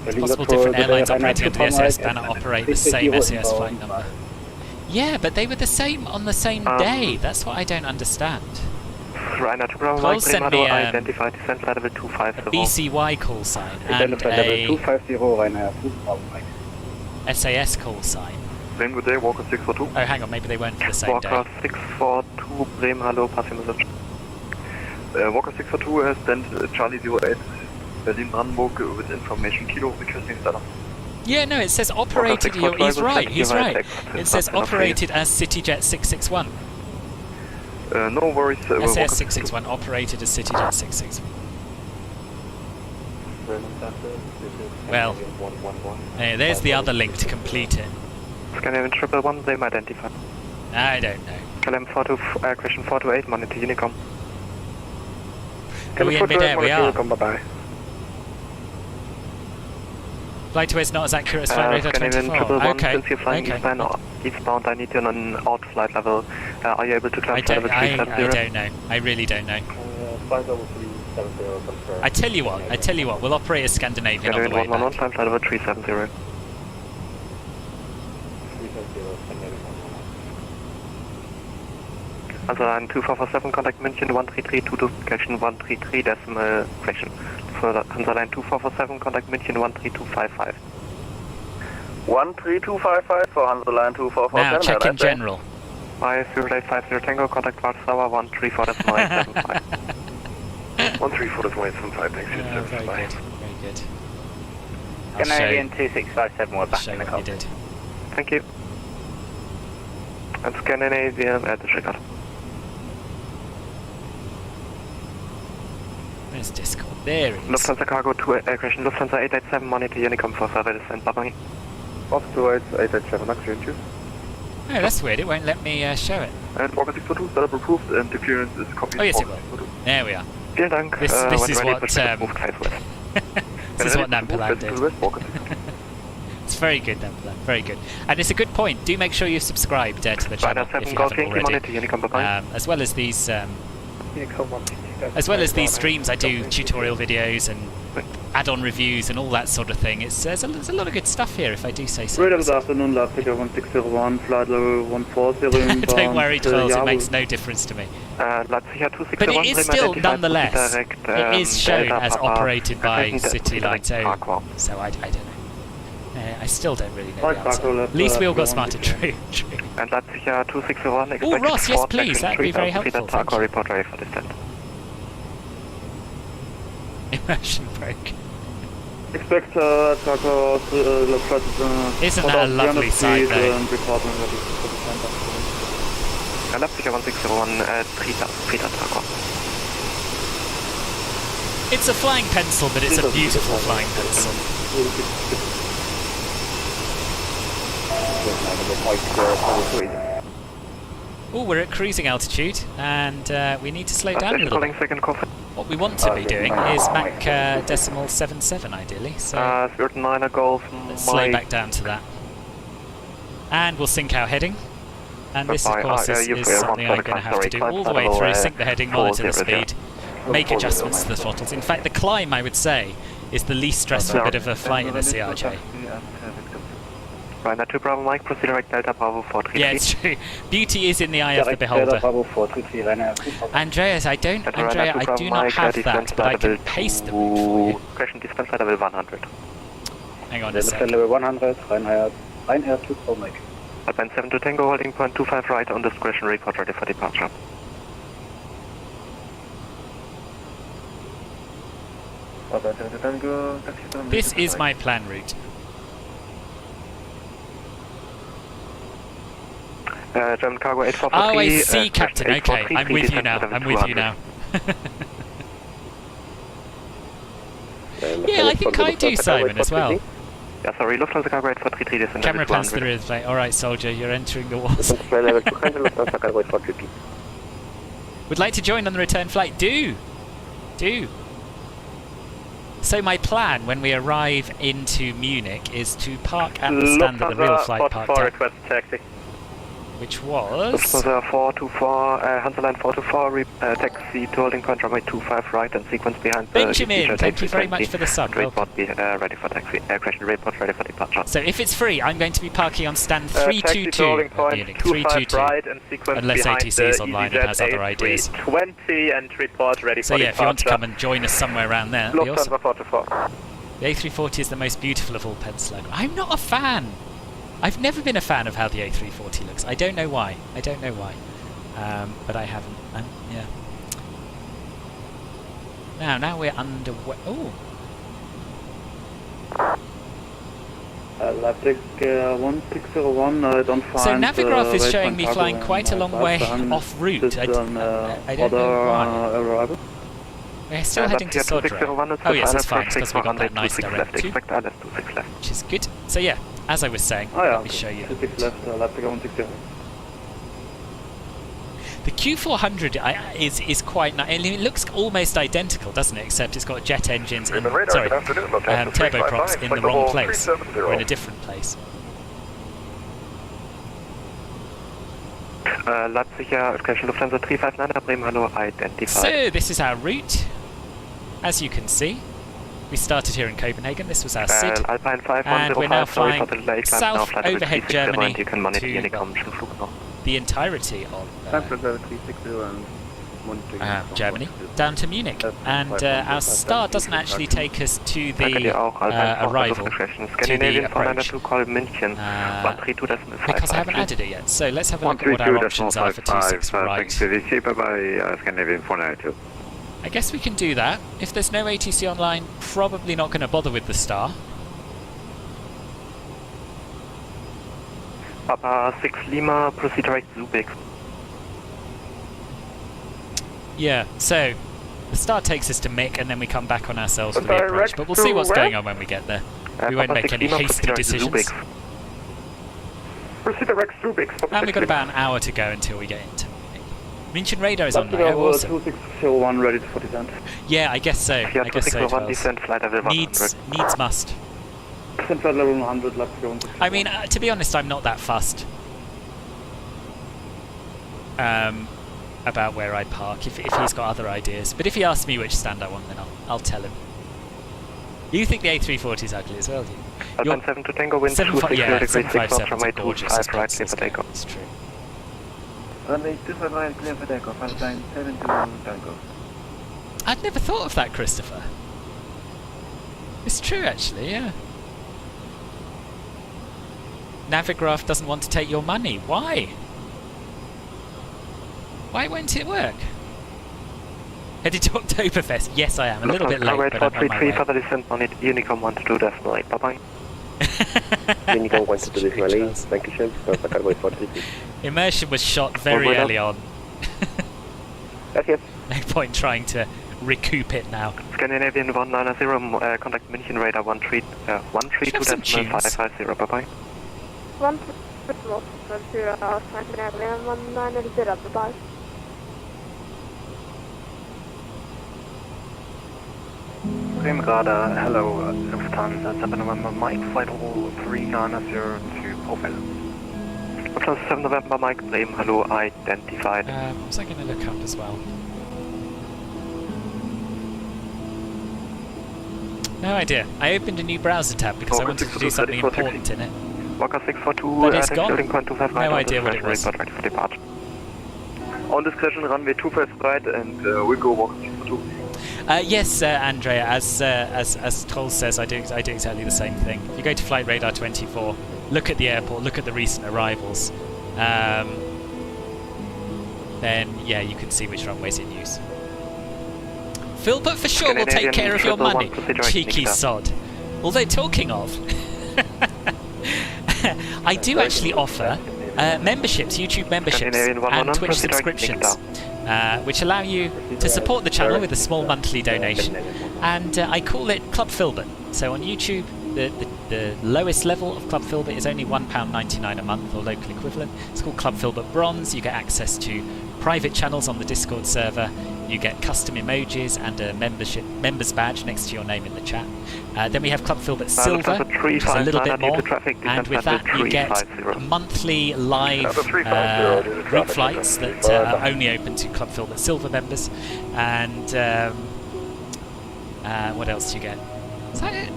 It's possible different airlines operating under the SAS banner operate the same SAS flight number. Yeah, but they were the same on the same day. That's what I don't understand. Cole sent me a BCY call sign and a SAS call sign. Good day, Walker 642. Oh, hang on, maybe they weren't for the same day. Walker 642, Bremen, hello, passing message. Walker 642 has sent Charlie 08, Berlin Brandenburg with information kilo, requesting status. Yeah, no, it says operated. He's right. It says operated as CityJet 661. No worries. SAS 661 operated as CityJet 661. Well, there's the other link to complete it. Scandinavian 111, they identified. I don't know. KLM 42, question 428, monitor Unicom. Are we in mid-air? We are. Bye-bye. FlightAware is not as accurate as Flight Radar 24. Okay. Since you're flying eastbound, I need you on an out flight level. Are you able to climb flight level 370? I don't know. I really don't know. Flight level 3. I tell you what, we'll operate a Scandinavian on the way back. Climb flight over 370. Hansaline 2447, contact München 133 to direction 133 decimal fraction. Further, Hansaline 2447, contact München 13255. 13255 for Hansaline 2447. Now, check in general. 5050 Tango, contact Warsaw 134.875. 134.875, thanks. Very good, very good. Canadian 2657, we're back in the what you did. Thank you. And Scandinavian at the checkout. Where's Discord? There it is. Lufthansa Cargo to aggression. Lufthansa 887, monitor Unicom for further descent. Bye-bye. Off to 887, action, choose. Oh, that's weird. It won't let me show it. And Walker 642, setup approved, and interference is copied. Oh, yes, it will. There we are. Vielen Dank. This is what this is what Nampelan did. It's very good, Nampelan. Very good. And it's a good point. Do make sure you subscribe to the channel if you haven't already. As well as these streams, I do tutorial videos and add-on reviews and all that sort of thing. There's a lot of good stuff here, if I do say so. Good afternoon, Leipzig 1601, flight level 140. Don't worry, Trolls, it makes no difference to me. But it is still, nonetheless, it is shown as operated by City Lights Own, so I don't know. I still don't really know the answer. At least we all got smarter, true. And Leipzig 2601, oh, Ross, yes please, that'd be very helpful. Report ready for descent. Immersion break. Expect Taco Isn't that a lovely sight though? Leipzig 161, Peter Taco. It's a flying pencil, but it's a beautiful flying pencil. Oh, we're at cruising altitude, and we need to slow down a little bit. What we want to be doing is Mach decimal 77, ideally. So let's slow back down to that, and we'll sync our heading. And this, of course, is something I'm going to have to do all the way through: sync the heading, monitor the speed, make adjustments to the throttles. In fact, the climb, I would say, is the least stressful bit of a flight in a CRJ. Ryanair 2 Bravo Mike, proceed direct Delta Bravo 433. Yeah, it's true. Beauty is in the eye of the beholder. Andreas, I do not have that, but I can paste the route for you. Question dispense level 100. Hang on a second. Level 100, Ryanair 2 Bravo Mike. Advance 7 to Tango, holding point 25 right on discretion, report ready for departure. This is my plan route. German Cargo 8443. Oh, I see, Captain. Okay, I'm with you now. I'm with you now. Yeah, I think I do, Simon, as well. Yeah, sorry, Lufthansa Cargo 8433 descended. Camera pans the rear plate. Alright, soldier, you're entering the walls. Would like to join on the return flight? Do! So my plan when we arrive into Munich is to park at the stand that the real flight parked at. Request taxi. Which was... Lufthansa 424, Hansaline 424, taxi to holding point runway 25 right and sequence behind Benjamin, thank you very much for the sub. Report ready for taxi, question report ready for departure. So if it's free, I'm going to be parking on stand 322 at Munich, 322, right and sequence unless ATC is online and has other ideas. 20 and report ready for departure. So yeah, if you want to come and join us somewhere around there, that'd be awesome. Lufthansa 424. The A340 is the most beautiful of all pencil. I'm not a fan. I've never been a fan of how the A340 looks. I don't know why. But I haven't. Yeah. Now we're underway. Oh. Leipzig 1601, I don't find... So Navigraph is showing me flying quite a long way off route. I don't know why. We're still heading to Sodra. Oh yes, it's fine, because we got that nice direct too, which is good. So yeah, as I was saying, let me show you. The Q400 is quite nice. It looks almost identical, doesn't it? Except it's got jet engines and turboprops in the wrong place, or in a different place. Leipzig, Lufthansa 359, Bremen, hello, identify. So this is our route. as you can see, we started here in Copenhagen. This was our SID, Alpine 5 and we're now flying for the delay, south overhead Germany you can monitor to the entirety of Germany, down to Munich. And our star doesn't actually take us to the arrival, to the approach, because I haven't added it yet. So let's have a look at what our options are for 26 right. I guess we can do that. If there's no ATC online, probably not going to bother with the star. Papa 6 Lima, proceed direct Zubik. Yeah, so the star takes us to Mick, and then we come back on ourselves for the approach. But we'll see what's going on when we get there. We won't make any hasty decisions. Proceed direct Zubik. And we've got about an hour to go until we get into München radar is on now. Awesome. 2601 ready for descent. Yeah, I guess so. I guess so. Needs must. Descent flight level 100, left going. I mean, to be honest, I'm not that fussed about where I park. If he's got other ideas, but if he asks me which stand I want, then I'll tell him. You think the A340 is ugly as well, do you? 7 to Tango, wind 757 is gorgeous. It's true. Runway 259 clear for takeoff, Alpine 7 to Tango. I'd never thought of that, Christopher. It's true, actually, yeah. Navigraph doesn't want to take your money. Why? Why won't it work? Headed to Oktoberfest. Yes, I am. A little bit late, but I'm on my way. Further descent on it. Unicom 122.8. Bye-bye. Unicom 122.8. Thank you, Shell. Immersion was shot very early on. Yes. No point trying to recoup it now. Scandinavian 190, contact München radar 132.550. Bye-bye. 130, Scandinavian 190, bye-bye. Radar, hello, Lufthansa 7 November, Mike, flight level 390 to Copenhagen. Lufthansa 7 November, Mike, Bremen, hello, identified. What was I going to look up as well? No idea. I opened a new browser tab because I wanted to do something important in it. Walker 642, but it's gone. No idea what it was. On discretion, runway 25 right, and we'll go Walker 642. Yes, Andrea, as Troll says, I do exactly the same thing. If you go to Flight Radar 24, look at the airport, look at the recent arrivals, then yeah, you can see which runway's in use. Philbert for sure will take care of your money, cheeky sod. Although talking of, I do actually offer memberships, YouTube memberships and Twitch subscriptions, which allow you to support the channel with a small monthly donation, and I call it Club Philbert. So on YouTube, the lowest level of Club Philbert is only £1.99 a month, or local equivalent. It's called Club Philbert Bronze. You get access to private channels on the Discord server. You get custom emojis and a members badge next to your name in the chat. Then we have Club Philbert Silver, which is a little bit more, and with that you get monthly live route flights that are only open to Club Philbert Silver members. And what else do you get? Is that it?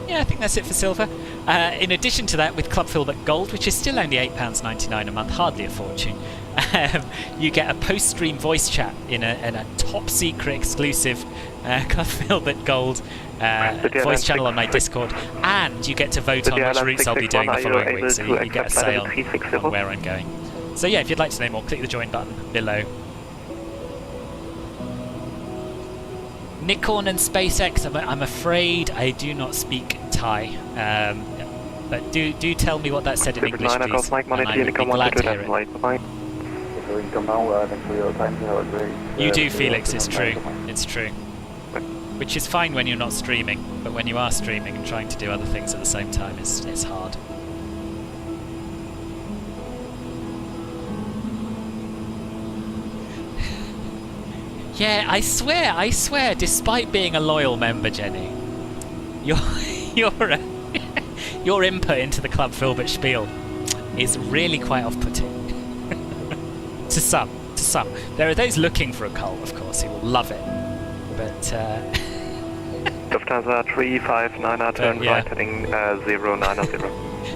Yeah, I think that's it for Silver. In addition to that, with Club Philbert Gold, which is still only £8.99 a month, hardly a fortune, you get a post-stream voice chat in a top-secret exclusive Club Philbert Gold voice channel on my Discord, and you get to vote on which routes I'll be doing the following week, so you get a say on where I'm going. So yeah, if you'd like to know more, click the join button below. Nikon and SpaceX, I'm afraid I do not speak Thai, but do tell me what that said in English, please, and I would be glad to hear it. You do, Felix, it's true, it's true. Which is fine when you're not streaming, but when you are streaming and trying to do other things at the same time, it's hard. Yeah, I swear, despite being a loyal member, Jenny, your input into the Club Philbert spiel is really quite off-putting. to some. There are those looking for a cult, of course, who will love it. but Lufthansa 359, turn right heading 090.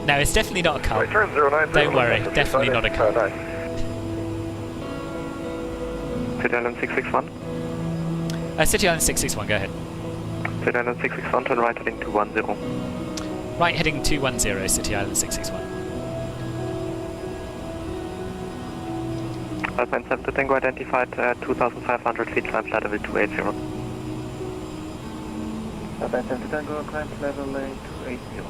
no, it's definitely not a cult. Right turn 090. Don't worry, definitely not a cult. City Island 661. City Island 661, go ahead. City Island 661, turn right heading 210. Right heading 210, City Island 661. Alpine 7 to Tango identified 2,500 feet, climb flight level 280. Alpine 7 to Tango, climb level 280.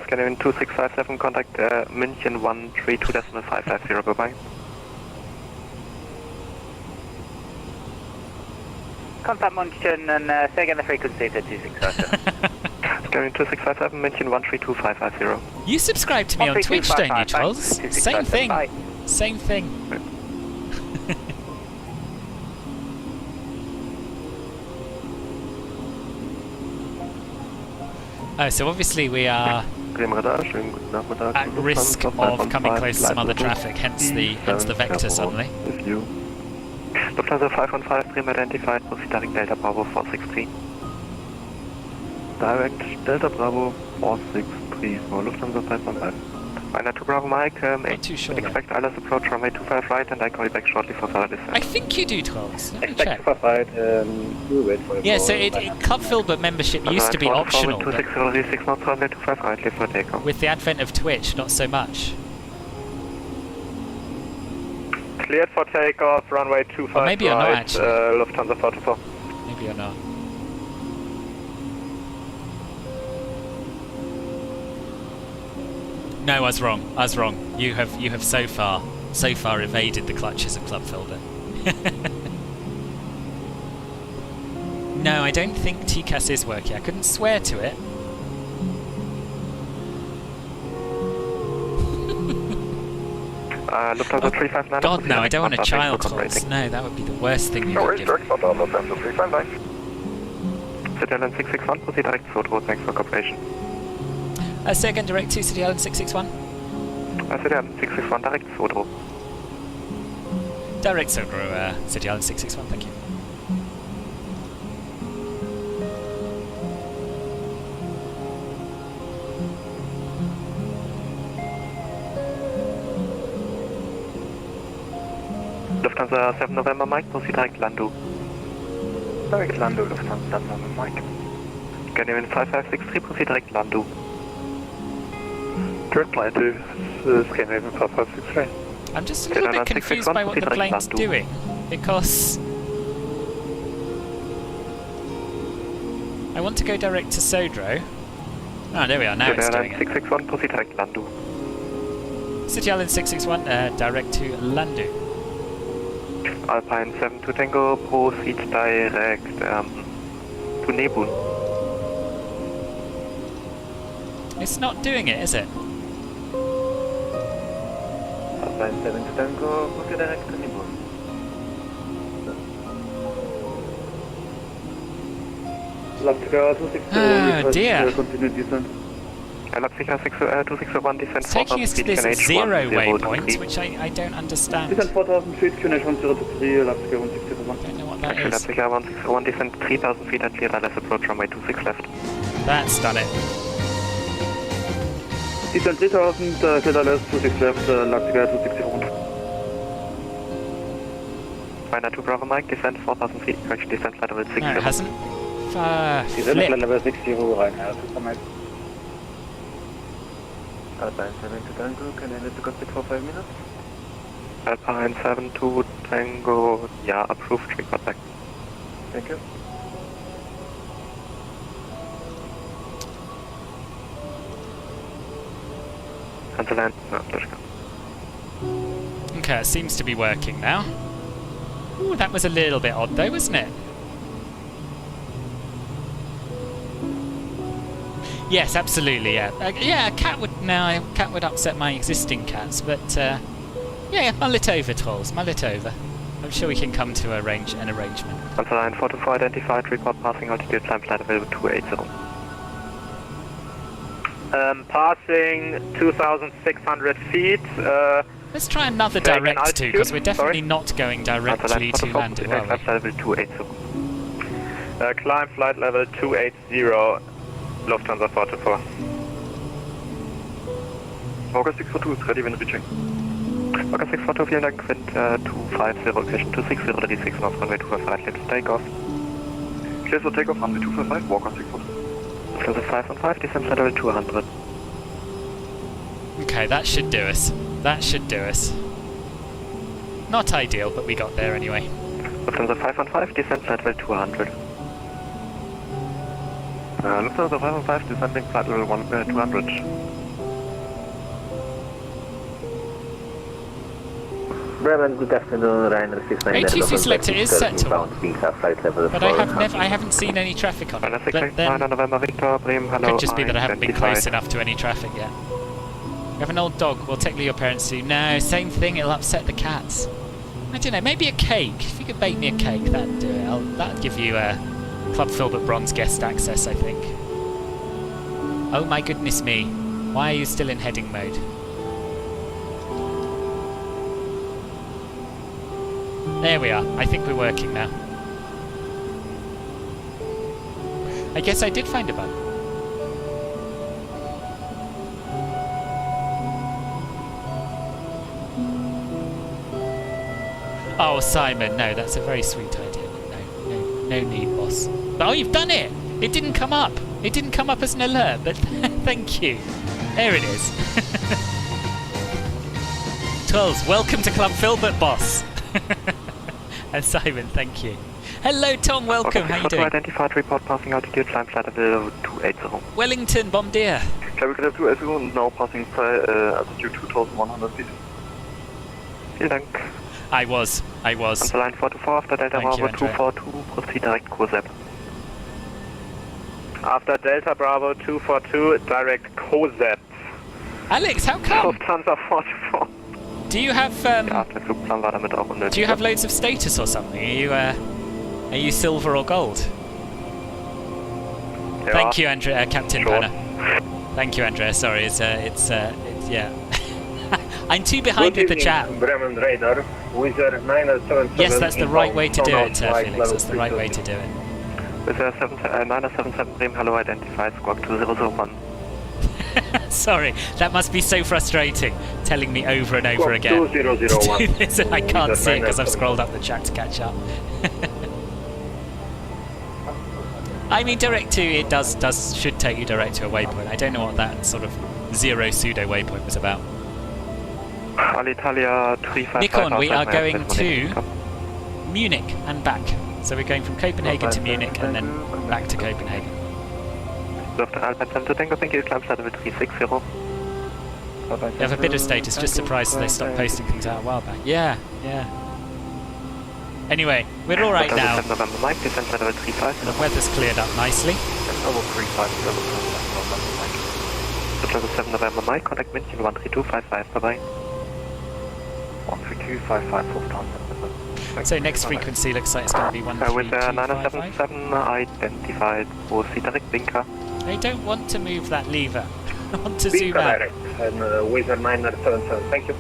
Scanning 2657, contact München 132.550, bye-bye. Contact Munchen and say again the frequency to 2657. Scanning 2657, München 132550. You subscribe to me on Twitch, don't you, Trolls? Same thing. Same thing. Oh, so obviously we are at risk of coming close to some other traffic, hence the vector suddenly. Lufthansa 515, Bremen identified, proceed direct Delta Bravo 463. Direct Delta Bravo 463, for Lufthansa 515. Minor to Bravo Mike, expect ILS approach runway 25 right, and I call you back shortly for further distance. I think you do, Trolls. Let me check. Right, we'll wait for Yeah, so Club Filbert membership used to be optional, but 2606 knots, runway 25 right, leave for takeoff. with the advent of Twitch, not so much. Cleared for takeoff, runway 25 Or maybe you're not, right, actually. Lufthansa 424. Maybe you're not. No, I was wrong. I was wrong. You have so far evaded the clutches of Club Filbert. No, I don't think TCAS is working. I couldn't swear to it. Lufthansa 359. God, no, I don't want a child horse. No, that would be the worst thing you could give. Lufthansa 359. City Island 661, proceed direct Sodro, thanks for cooperation. Say again, direct to City Island 661. City Island 661, direct Sodro. Direct Sodro, City Island 661, thank you. Lufthansa 7 November Mike, proceed direct Landu. Direct Lando, Lufthansa 7 November Mike. Canadian 5563, proceed direct Landu. Direct Landu, Scandinavian 5563. I'm just a little bit confused by what the plane's doing, because I want to go direct to Sodro. Oh, there we are, now it's doing it. 661, proceed direct Landu. City Island 661, direct to Landu. Alpine 7 to Tango, proceed direct to Nebun. It's not doing it, is it? Alpine 7 to Tango, proceed direct to Nebun. Oh dear. Continue descent. Leipziger 261, descent It's taking us to this zero waypoint, which I don't understand. Descent 4000 feet, QNH 1023, Leipziger 161. Don't know what that is. Leipziger 161, descent 3000 feet at clear ILS approach runway 26 left. That's done it. Descent 3000, clear ILS 26 left, Leipziger 261. Minor to Bravo Mike, descent 4000 feet, correction descent flight level 60. No, it hasn't. Descent Flip. level 60, right now, Supermate. Alpine 7 to Tango, can I let the cockpit for 5 minutes? Alpine 7 to Tango, yeah, approved, report back. Thank you. Cancel land, no, Dushka. Okay, it seems to be working now. Ooh, that was a little bit odd though, wasn't it? Yes, absolutely, yeah. Yeah, a cat would upset my existing cats, but yeah, mull it over, Trolls, mull it over. I'm sure we can come to an arrangement. Alpha line 424 identified, report passing altitude, climb flight level 280. Passing 2,600 feet, Let's try another direct to, because we're definitely not going directly to Lando, are we? level 280. Climb flight level 280, Lufthansa 424. Walker 642 is ready when reaching. Walker 642, vielen Dank, Wind 250, location 26036, North runway 255, clear to take off. Clear for takeoff, runway 255, Walker 642. Lufthansa 515, descent flight level 200. Okay, that should do us. That should do us. Not ideal, but we got there anyway. Lufthansa 515, descent flight level 200. Lufthansa 515, descending flight level 200. Bremen, good afternoon, Ryanair 69. ATC selector is set to 1, but I haven't seen any traffic on it. But then it could just be that I haven't been close enough to any traffic yet. You have an old dog, well technically your parents do. No, same thing, it'll upset the cats. I don't know, maybe a cake. If you could bake me a cake, that'd do it. That'd give you Club Filbert Bronze guest access, I think. Oh my goodness me. Why are you still in heading mode? There we are. I think we're working now. I guess I did find a bug. Oh, Simon, no, that's a very sweet idea. No need, boss. But, oh, you've done it! It didn't come up. It didn't come up as an alert, but thank you. There it is. Twirls, welcome to Club Filbert, boss. And Simon, thank you. Hello, Tom, welcome. How you doing? Identified, report passing altitude, climb flight level 280. Wellington, bom dia. Cabin level 280, now passing altitude 2100 feet. Vielen Dank. I was. On line 424 after Delta Bravo 242, proceed direct COSEP. After Delta Bravo 242, direct COSEP. Alex, how come? Lufthansa 44. Do you have do you have loads of status or something? Are you silver or gold? Yeah. Thank you, Andrea, Captain Banner. Thank you, Andrea. Sorry, it's yeah. I'm too behind with the chat. Bremen radar, Wizard 977. Yes, that's the right way to do it, Felix. That's the right way to do it. Wizard 977 Bremen, hello, identified, squawk 2001. Sorry, that must be so frustrating, telling me over and over again to do this, and I can't see it because I've scrolled up the chat to catch up. I mean, direct to it should take you direct to a waypoint. I don't know what that sort of zero pseudo waypoint was about. Nikon, we are going to Munich and back. So we're going from Copenhagen to Munich and then back to Copenhagen. Thank you, climb flight level 360. You have a bit of status, just surprised they stopped posting things out a while back. Yeah. Anyway, we're alright now. The weather's cleared up nicely. Lufthansa 7 November Mike, contact München 13255, bye-bye. 13255, Lufthansa. So next frequency looks like it's going to be 13255. With 977 identified, proceed direct Binker. I don't want to move that lever. I want to zoom out. Direct, and Wizard 977, thank you.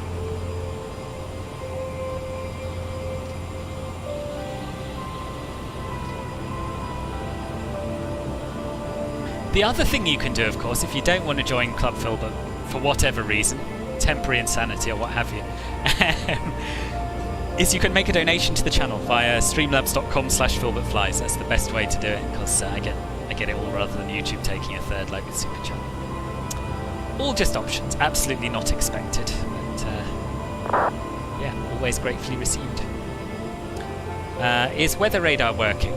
The other thing you can do, of course, if you don't want to join Club Filbert for whatever reason, temporary insanity or what have you, is you can make a donation to the channel via streamlabs.com/filbertflies. That's the best way to do it, because I get it all rather than YouTube taking a third like with Super Chat. All just options, absolutely not expected, but yeah, always gratefully received. Is weather radar working?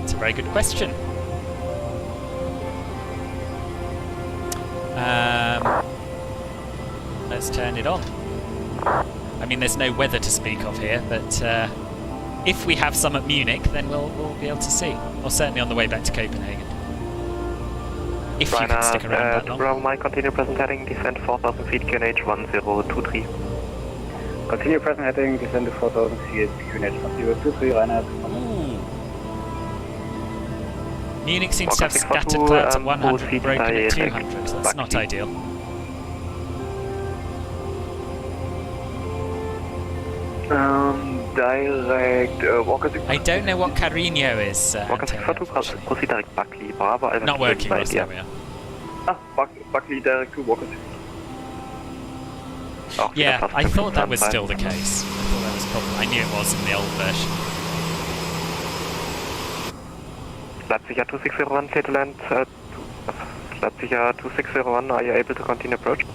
It's a very good question. Let's turn it on. I mean, there's no weather to speak of here, but if we have some at Munich, then we'll be able to see. Or certainly on the way back to Copenhagen. If you can stick around that long. Bravo Mike, continue present heading, descend 4,000 feet, QNH 1023. Continue present heading, descend to 4,000 feet, QNH 1023, Reinhard. Munich seems to have scattered clouds at 100 and broken at 200, so that's not ideal. Direct Walker 642. I don't know what Carino is. Walker 642, proceed direct Buckley, Bravo. Not working, Ross, there we are. Buckley direct to Walker 642. Oh, yeah, I thought that was still the case. I thought that was probably. I knew it was in the old version. Leipzig 2601, clear to land. Leipzig 2601, are you able to continue approach?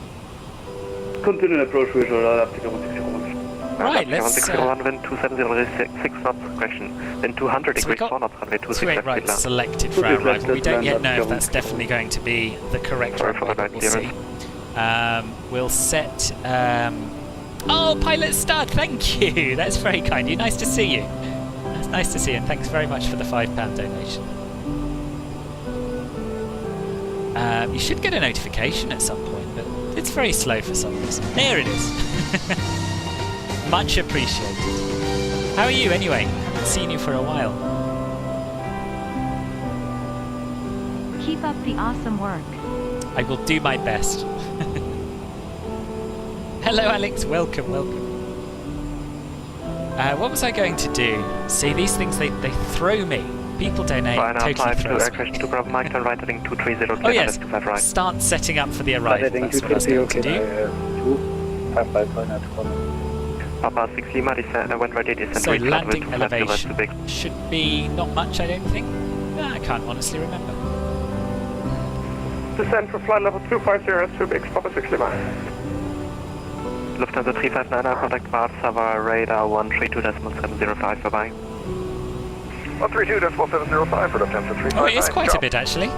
Continue approach, visual, Leipzig 1601. Right, let's... 1601, wind 270 knots, correction. Wind 200 degrees 4 knots, runway 26 left, right selected for our arrival. We don't yet know if that's definitely going to be the correct runway, but we'll see. We'll set... Oh, pilot stud, thank you! That's very kind of you. Nice to see you. That's nice to see you, and thanks very much for the £5 donation. You should get a notification at some point, but it's very slow for some reason. There it is. Much appreciated. How are you anyway? Haven't seen you for a while. Keep up the awesome work. I will do my best. Hello Alex, welcome, welcome. What was I going to do? See, these things, they throw me. People donate, totally throws me. To Bravo Mike, turn right heading 230, oh yes, right. Start setting up for the arrival, that's what I was going to do. 255 Papa 6 Lima, descend, when ready, descend. So landing elevation should be not much, I don't think. I can't honestly remember. Descend for flight level 250 to Big Papa 6 Lima. Lufthansa 359, contact Warsaw, radar 132.705, bye-bye. 132.705 for Lufthansa 359. Oh, it is quite a bit actually.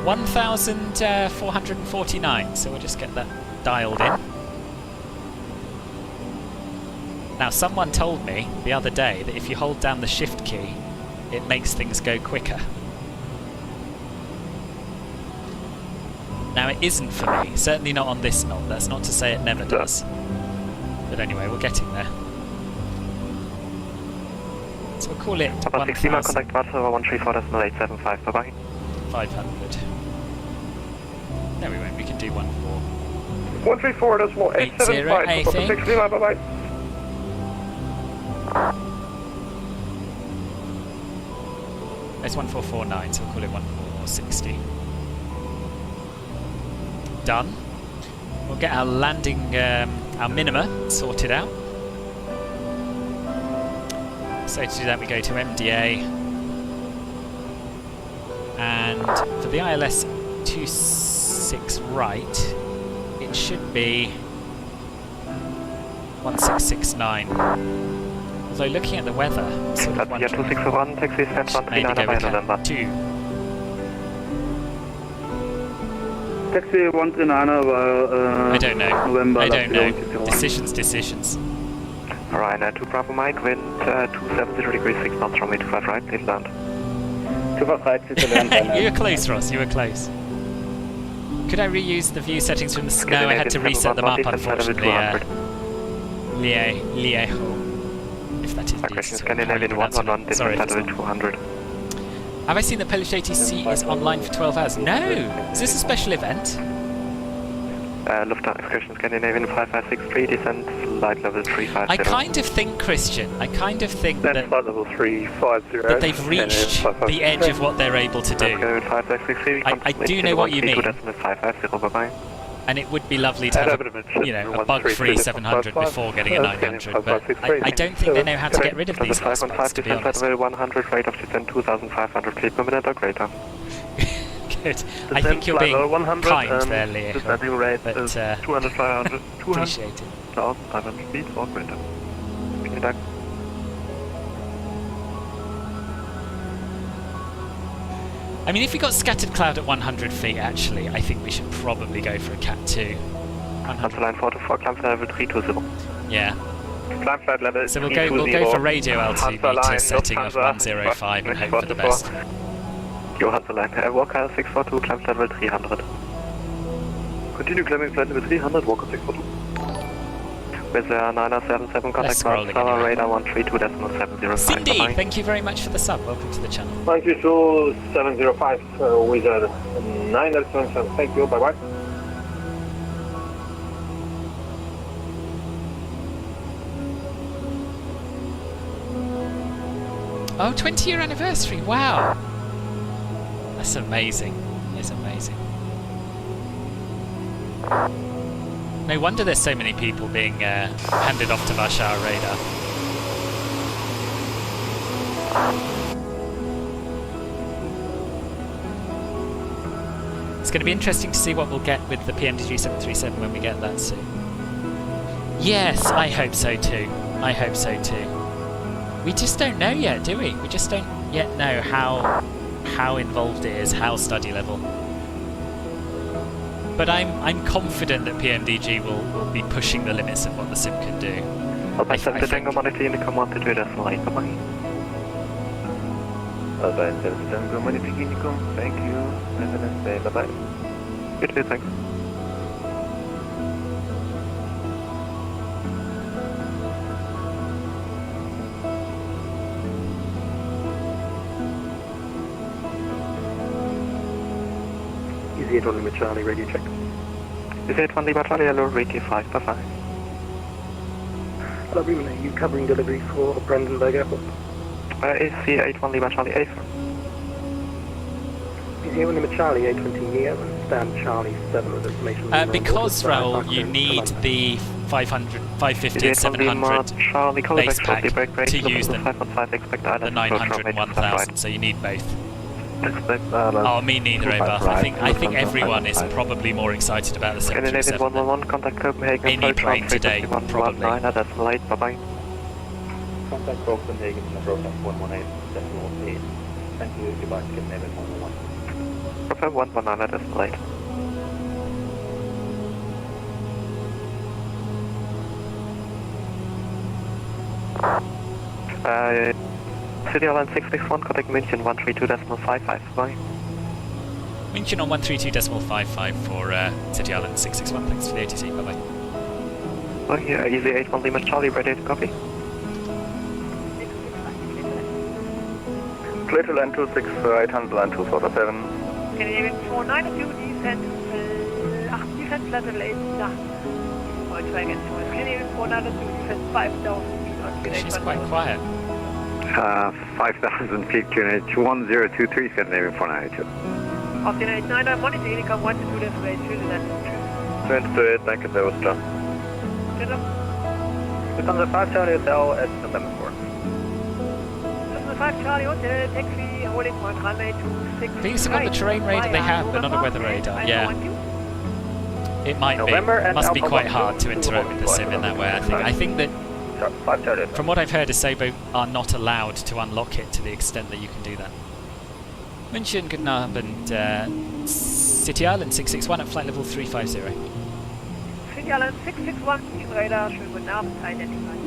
1,449, so we'll just get that dialed in. Now, someone told me the other day that if you hold down the shift key, it makes things go quicker. Now, it isn't for me, certainly not on this knob. That's not to say it never does. But anyway, we're getting there. So we'll call it 1,000. Contact Warsaw 134.875, bye-bye. 500. No, we won't. We can do 14. 134.875, I Papa 6 Lima, bye-bye. It's 1449, so we'll call it 1460. Done. We'll get our landing, our minima sorted out. So to do that, we go to MDA, and for the ILS 26 right, it should be 1669. Although looking at the weather, sort of 2601, taxi stand 139 November. 2. Taxi 139 I don't know. November. I don't know. Decisions. Alright, 2 Bravo Mike, wind 270 degrees 6 knots, runway 25 right, please land. 25 right, please land. You were close, Ross, you were close. Could I reuse the view settings from the... No, I had to reset them up, unfortunately. Lieho. If that is question Scandinavian 111, sorry, level 200. Have I seen that Polish ATC is online for 12 hours? No! Is this a special event? Lufthansa question Scandinavian 5563, descent flight level 350. I kind of think, Christian, that flight level 350. that they've reached the edge of what they're able to do. I do know what you mean. And it would be lovely to have a bug-free 700 before getting a 900, but I don't think they know how to get rid of these last spots, to be honest. 100, rate of descent 2,500 feet per minute or greater. Good. I think you're being kind there, Leo. Descending rate but, is 200, 500, 200, appreciate it. 1,500 feet or greater. Vielen Dank. I mean, if we got scattered cloud at 100 feet, actually, I think we should probably go for a Cat 2. Answer line 424, climb flight level 320. Yeah. Climb flight level So we'll go for radio altimeter setting of 105 and hope for the best. Johansson line, Walker 642, climb flight level 300. Continue climbing flight level 300, Walker 642. With 977 contact Warsaw, radar 132.705. Cindy, thank you very much for the sub. Welcome to the channel. 132.705 Wizard 977. Thank you. Bye bye. Oh, 20-year anniversary, wow. That's amazing. It's amazing. No wonder there's so many people being handed off to Warschauer radar. It's going to be interesting to see what we'll get with the PMDG 737 when we get that soon. Yes, I hope so too. I hope so too. We just don't know yet, do we? We just don't yet know how involved it is, how study level. But I'm confident that PMDG will be pushing the limits of what the sim can do. Thank you. Have a nice day. Bye-bye. Good day, thanks. Easy 8-1 Lima Charlie, radio check. Easy 8-1 Lima Charlie, hello, radio 5, bye-bye. Hello, Bremen, are you covering delivery for Brandenburg Airport? Easy 8-1 Lima Charlie, A. Easy 8-1 Lima Charlie, A20 Neo, and stand Charlie 7 with information. Because, Raoul, you need the 500, 550 and 700 base pack to use them, the 900 and 1000, so you need both. Oh, me neither, Oba. I think everyone is probably more excited about the 737 than any plane today, probably. That's late, bye-bye. Contact Copenhagen, Aerosoft 118.8. Thank you, goodbye, Copenhagen 111. Profile 119, that's late. City Island 661, contact München 132.55, bye. München on 132.55 for City Island 661, thanks for the ATC, bye-bye. Oh yeah, Easy 8-1 Lima Charlie, ready to copy? Clear to land 26, 800 land 247. Canadian 492, descent, descent level 8, Volkswagen 4, Canadian 492, descent 5,000 feet. She's quite quiet. 5,000 feet, QNH 1023, Scandinavian 492. Austin 899, monitor Unicom 122, that's way to the land. 28, thank you, that was done. Become the 5 Charlie Hotel at November 4. Become the 5 Charlie Hotel, taxi, holding point, runway 26. These are the terrain radar they have, but not a weather radar. Yeah. It might be. It must be quite hard to interact with the sim in that way, I think. I think that from what I've heard, Asobo are not allowed to unlock it to the extent that you can do that. München, guten Abend, City Island 661 at flight level 350. City Island 661, Team Radar, schönen guten Abend, identified.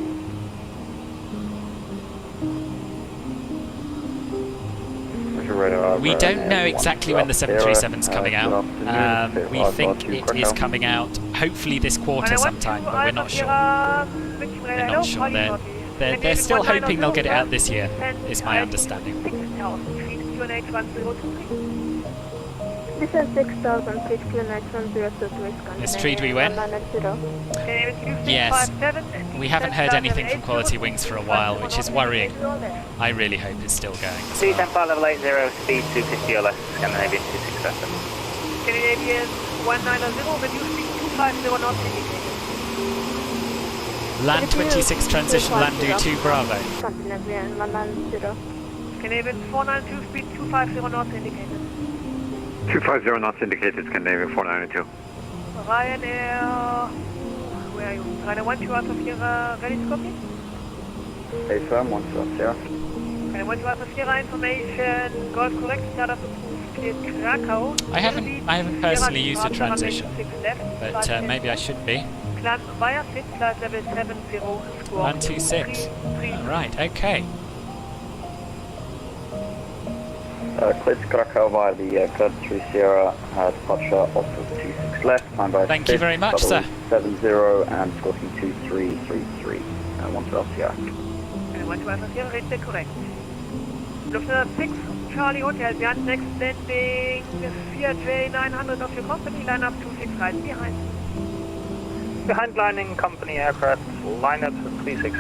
We don't know exactly when the 737's coming out. We think it is coming out hopefully this quarter sometime, but we're not sure. We're not sure. They're still hoping they'll get it out this year, is my understanding. This is 6,000 feet, QNH 1023. Is Treed we win? Yes. We haven't heard anything from Quality Wings for a while, which is worrying. I really hope it's still going. C10 level 80, speed 250 or less, Scandinavian 267. Scandinavian 190, reduce speed 250 knots indicated. Land 26 transition, land do 2 Bravo. Scandinavian 190. Scandinavian 492, speed 250 knots indicated. 250 knots indicated, Scandinavian 492. Ryanair, where are you? Ryanair 1, 2 Alpha Sierra, ready to copy? Hey firm, 1 2 Sierra. Ryanair 1, 2 Alpha Sierra, information, Golf correct, start up approved, cleared Krakow. I haven't personally used a transition, but maybe I should be. Climb via fit, flight level 70, score 126. Alright, okay. Cleared to Krakow via the Cloud 3 Sierra, departure off of 26 left, time by Thank you very much, sir. 70 and scorpion 2333, 112 Sierra. And 112 Sierra, read correct. Lufthansa 6 Charlie Hotel, behind next landing, CRJ 900 of your company, line up 26 right behind. Behind landing company aircraft, line up 26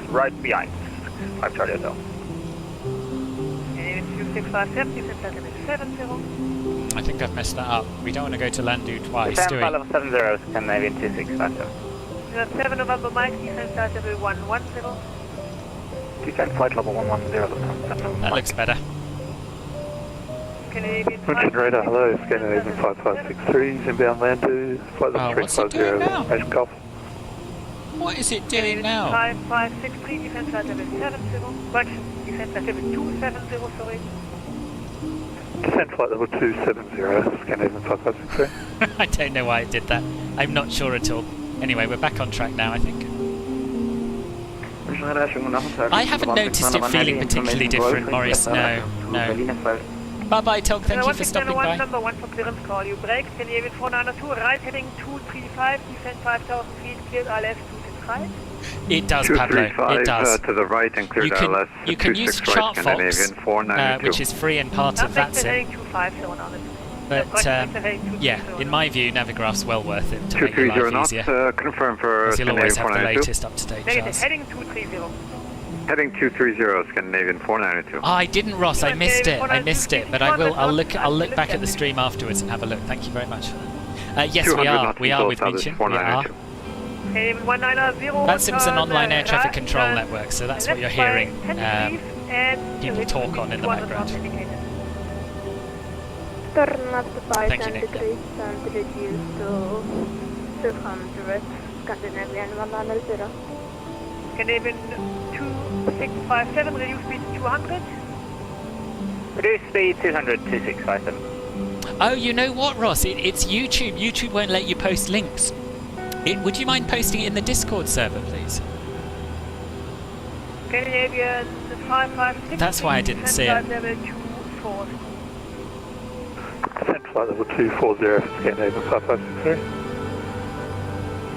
right behind, 5 Charlie Hotel. 2657, descent flight level 70. I think I've messed that up. We don't want to go to Landu twice, Descent do we? flight level 70, Scandinavian 2657. 7 November Mike, descent flight level 110. Descent flight level 110. That looks better. Canadian Munich radar, hello, Scandinavian 5563, inbound Landu, flight level what's it doing now? 350, Golf. What is it doing now? 5563, descent flight level 70. Correction, descent flight level 270, sorry. Descent flight level 270, Scandinavian 5563. I don't know why it did that. I'm not sure at all. Anyway, we're back on track now, I think. I haven't noticed it feeling particularly different, Morris. No. Bye-bye, Tog. Thank you for stopping by. Number 1 for clearance call. You break, Scandinavian 492, right heading 235, descent 5,000 feet, cleared ILS 265. It does, Pablo. It does. To the right and cleared ILS. You can use ChartFox, which is free and part of VATSIM. But yeah, in my view, Navigraph's well worth it to make your life easier. Confirm for Because you'll always have the 492. latest up-to-date charts. Heading 230. Heading 230, Scandinavian 492. Oh, I didn't, Ross. I missed it. But I will. I'll look back at the stream afterwards and have a look. Thank you very much for that. Yes, we are. We are with München. We are. VATSIM's an online air traffic control network, so that's what you're hearing people talk on in the background. Turn left by Thank you, 10 Nick. degrees and reduce to 200, Scandinavian 110. Canadian 2657, reduce speed 200. Reduce speed 200, 2657. Oh, you know what, Ross? It's YouTube. YouTube won't let you post links. Would you mind posting it in the Discord server, please? Canadian 556. That's why I didn't see it. Level 240. Descent flight level 240, Scandinavian 5563.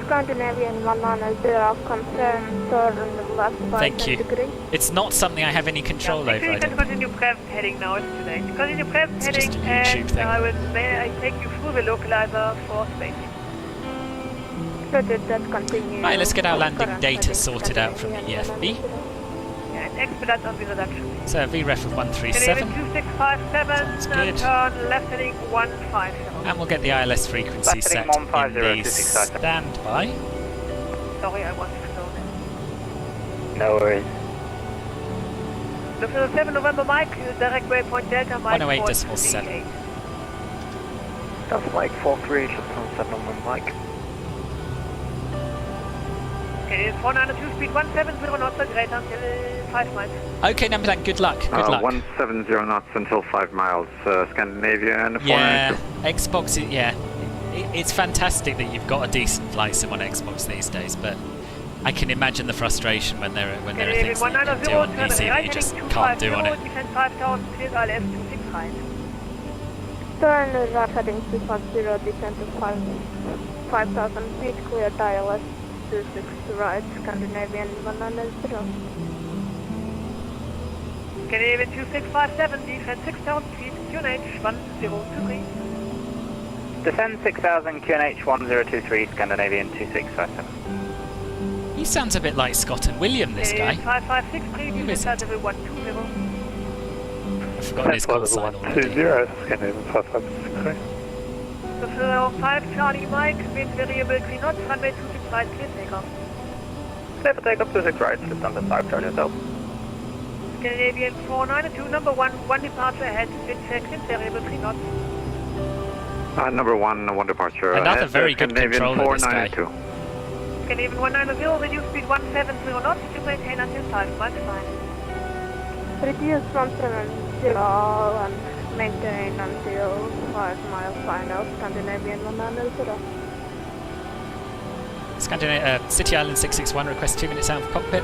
Scandinavian 110, confirm turn left by Thank 10 you. degrees. It's not something I have any control over. Actually, I you can don't. continue prep heading now, it's too late. Continue prep It's heading just a YouTube and thing. I take you through the localizer for spacing. Roger that, continue. Right, let's get our landing Current data heading sorted out from the Scandinavian EFB. And expedite on the reduction. So VREF of Canadian 137, 2657, Sounds good. turn left heading 157. and we'll get the ILS frequency Left set heading 150, in the 267. standby. Sorry, I was slow. No worries. Look for the 7 November Mike, direct waypoint Delta Mike 108.7. That's Mike 43, just on 7 on Mike. Canadian 492, speed 170 knots, greater until 5 miles. Okay, number that. Good luck. Good luck. 170 knots until 5 miles, Scandinavian 492. Yeah, Xbox. It's fantastic that you've got a decent flight sim on Xbox these days, but I can imagine the frustration when there are things that you can do on PC that you just can't do on it. Descent 5,000, cleared ILS 265. Turn left heading 250, descent to 5,000 feet, clear ILS 26 right, Scandinavian 110. Canadian 2657, descent 6,000 feet, QNH 1023. Descend 6000, QNH 1023, Scandinavian 2657. He sounds a bit like Scott and William, this guy. 5563, Who is descent it? level 120. I've forgotten his call sign already. 120, Scandinavian 5563. So for 5 Charlie Mike, wind variable 3 knots, runway 26 right, clear takeoff. Clear for takeoff 26 right, just under 5 Charlie Hotel. Canadian 492, number 1 departure ahead, wind check, wind variable 3 knots. Number 1 departure. Another ahead, very good Scandinavian controller, this guy. 492. Canadian 190, reduce speed 170 knots to maintain until 5 miles fine. Reduce from 70 and maintain until 5 miles final, Scandinavian 110. City Island 661, request 2 minutes out of cockpit.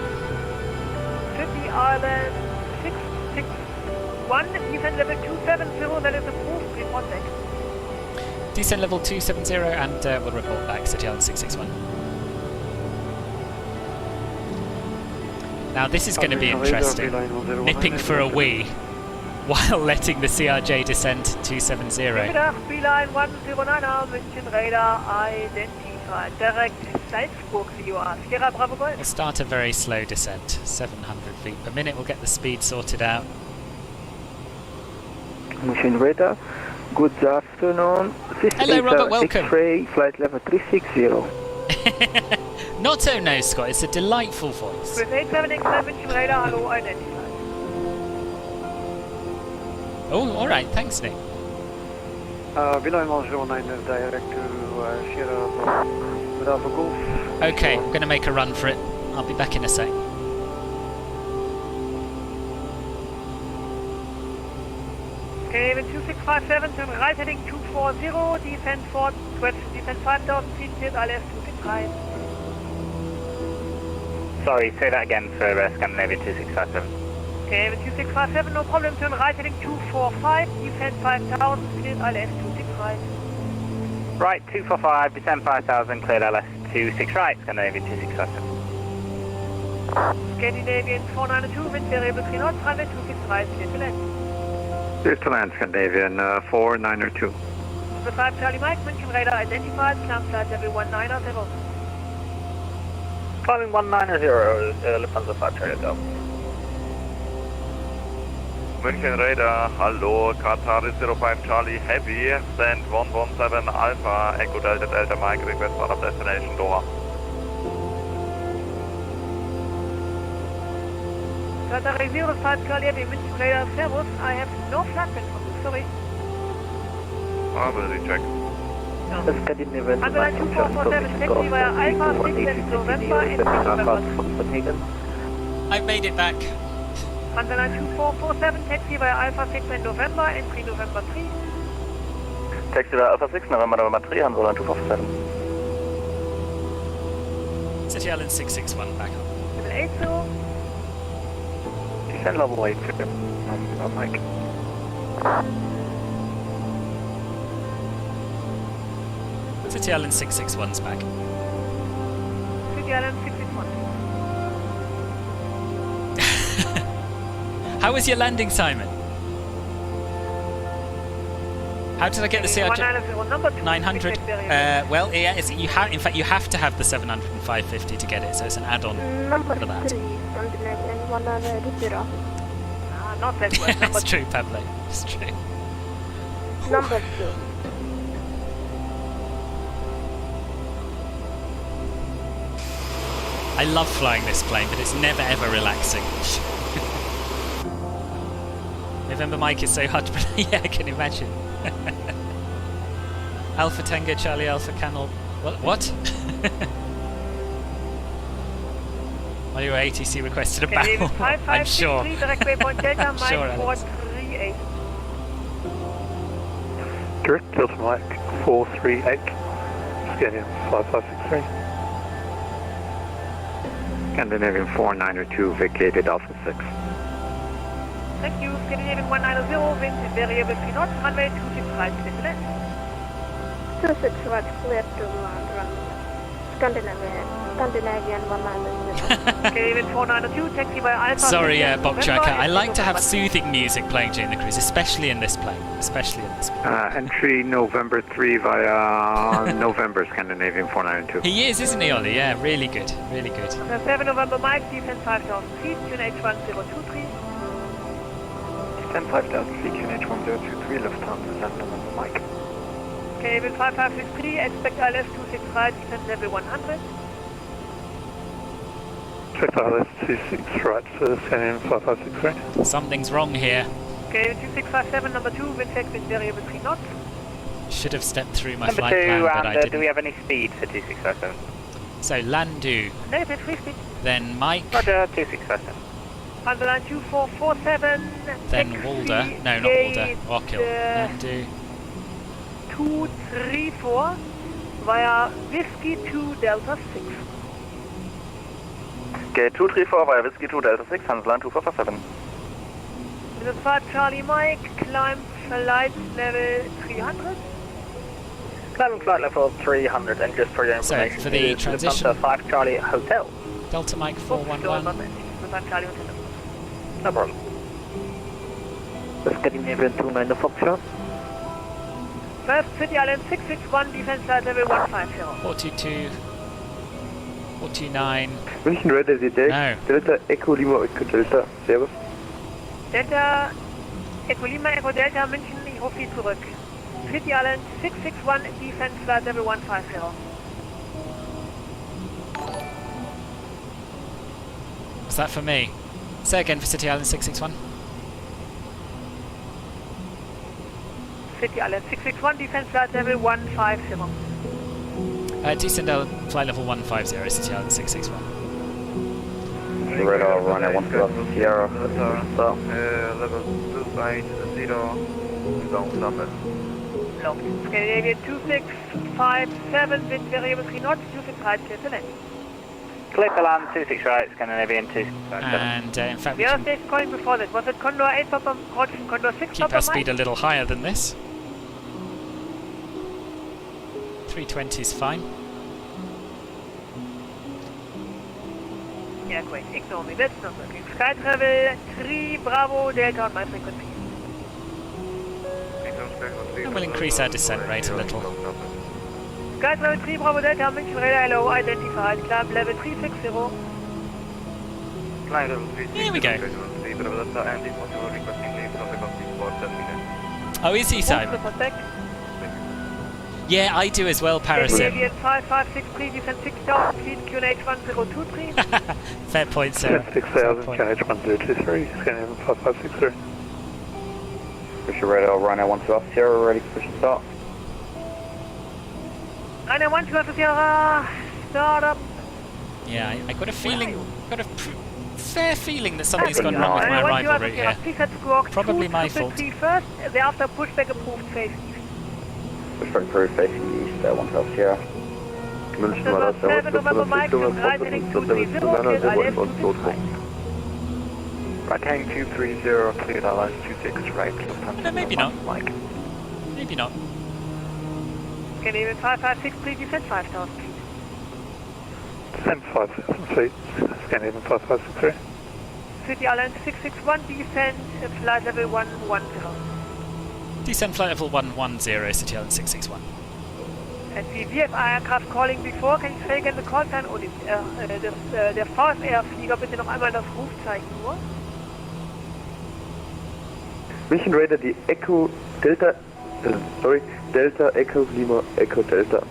City Island 661, descent level 270, that is approved, report back. Descent level 270 and we'll report back, City Island 661. Now this is going to be interesting, nipping for a wee while letting the CRJ descend 270. Radar, beeline 109, München radar identified. Direct Salzburg CUR, Sierra Bravo Golf. We'll start a very slow descent, 700 feet per minute. We'll get the speed sorted out. München Radar. Good afternoon. This Hello, is Robert, welcome. X-ray flight level 360. Not so no, Scott. It's a delightful voice. With 87X9 München Radar, hello, identified. Oh, all right. Thanks, Nick. Below 109 direct to Sierra Bravo Golf. Okay, I'm going to make a run for it. I'll be back in a sec. Okay, with 2657 to right heading 240, descend 4, descend 5000 feet, cleared ILS 263. Sorry, say that again for Scandinavia 2657. Okay, with 2657, no problem, turn right heading 245, descend 5000, cleared ILS 263. Right, 245, descend 5000, cleared LS 26 right, Scandinavia 2657. Scandinavian 492, wind variable 3 knots, runway 263, clear to land. Clear to land, Scandinavian 492. The 5 Charlie Mike, München Radar identified, climb flight level 190. Climbing 190, Lufthansa 5 Charlie Delta. München Radar, hallo, Qatar 05 Charlie Heavy, send 117 Alpha, Echo Delta Delta Mike, request out of destination Doha. Qatar 05 Charlie Heavy, München Radar, Servus, I have no flight plan for you, sorry. I will recheck. Scandinavian Underline 2447, taxi via Alpha 6 and November and 3 November. Copenhagen. I've made it back. Underline 2447, taxi via Alpha 6 and November and 3 November 3. Taxi via Alpha 6, November 3, Underline 2447. City Island 661 back up. Level 80. Descend level 8, Mike. City Island 661's back. City Island 661. How was your landing, Simon? How did I get the CRJ 900? Well, yeah, in fact, you have to have the 700 and 550 to get it, so it's an add-on Number for that. 3, Scandinavian 190. Not that well. It's true, Pablo. It's true. Number 2. I love flying this plane, but it's never ever relaxing. November Mike is so hard to pronounce. Yeah, I can imagine. Alpha Tango Charlie Alpha Canal. What? Well, your ATC requested a barrel. I'm sure. Direct waypoint Delta I'm sure, Mike Alex. 438. Direct Delta Mike 438. Scandinavian 5563. Scandinavian 492 vacated Alpha 6. Thank you. Scandinavian 190, wind variable 3 knots, runway 26 right, clear to land. 26 right, clear to land, runway. Scandinavian 190. Okay, wind 492, taxi by Alpha. Sorry, Bob Tracker. I like to have soothing music playing during the cruise, especially in this plane. Especially in this plane. Entry November 3 via November, Scandinavian 492. He is, isn't he, Ollie? Yeah, really good. Really good. 7 November Mike, descend 5000 feet, QNH 1023. Descend 5000 feet, QNH 1023, Lufthansa 7 November Mike. Okay, wind 5563, expect ILS 26 right, descend level 100. Check ILS 26 right, Scandinavian 5563. Something's wrong here. Okay, 2657, number 2, wind check with variable 3 knots. Should have stepped through my Number flight 2, plan, but I and didn't. do we have any speed for 2657? So, Landu, Negative, free speed. then Mike, Roger, 2657. Underline 2447. then taxi Walder. No, not gate, Walder. Wakil. Landu. 234 via Whiskey 2 Delta 6. Gate 234 via Whiskey 2 Delta 6, Hansline 2447. This is 5 Charlie Mike, climb flight level 300. Climbing flight level 300, and just for your So, information, for the it is transition- Lufthansa 5 Charlie Hotel. Delta Mike 411. No problem. The Scandinavian 29 Foxtrot. First City Island 661, defense flight level 150. 422. 429. München Radar detect. No. Delta Echo Lima Echo Delta. Servus. Delta Echo Lima, Echo Delta, München, ich rufe Sie zurück. City Island 661, Defense Flight Level 150. Was that for me? Say again for City Island 661. City Island 661, Defense Flight Level 150. Descend flight level 150, City Island 661. Radar runway 1 Sierra. Level 280, long summit. Locked. Scandinavian 2657, wind variable 3 knots, 26 right, clear to land. Clear to land, 26 right, Scandinavian 26. And in fact, we The other can station calling before that. Was it Condor 8 Papa, Condor 6 keep Papa our speed Mike? a little higher than this. 320 is fine. Yeah, great. Ignore me. That's not working. Sky travel 3 Bravo Delta on my frequency. And we'll increase our descent rate a little. Sky travel 3 Bravo Delta, München radar hello, identified. Climb level 360. Here we go. Oh, is he, Simon? Yeah, I do as well, Parasim. Canadian 556, defense 6000 feet, QNH 1023. Fair point, sir. 6000, KH 1023, Scandinavian 5563. Push your radar runway 12 Sierra, ready to push and start. Runway 12 Sierra, start up. Yeah, I got a feeling, fair feeling that something's gone wrong with my arrival route here. Probably my fault. First, thereafter pushback approved face east. Pushback approved facing east, 112 Sierra. November 7, November Mike, right heading 230, Right heading 230, cleared Island 26 right, No, maybe not. Mike. Maybe not. Canadian 556, please descend 5000 feet. Descend 5000 feet, Scandinavian 5563. City Island 661, descend flight level 110. Descend flight level 110, City Island 661. And the VFR aircraft calling before, kann ich regeln the call sign und der VFR-Flieger bitte noch einmal das Rufzeichen nur. Mission Radar, die Echo Delta, Delta Echo Lima Echo Delta.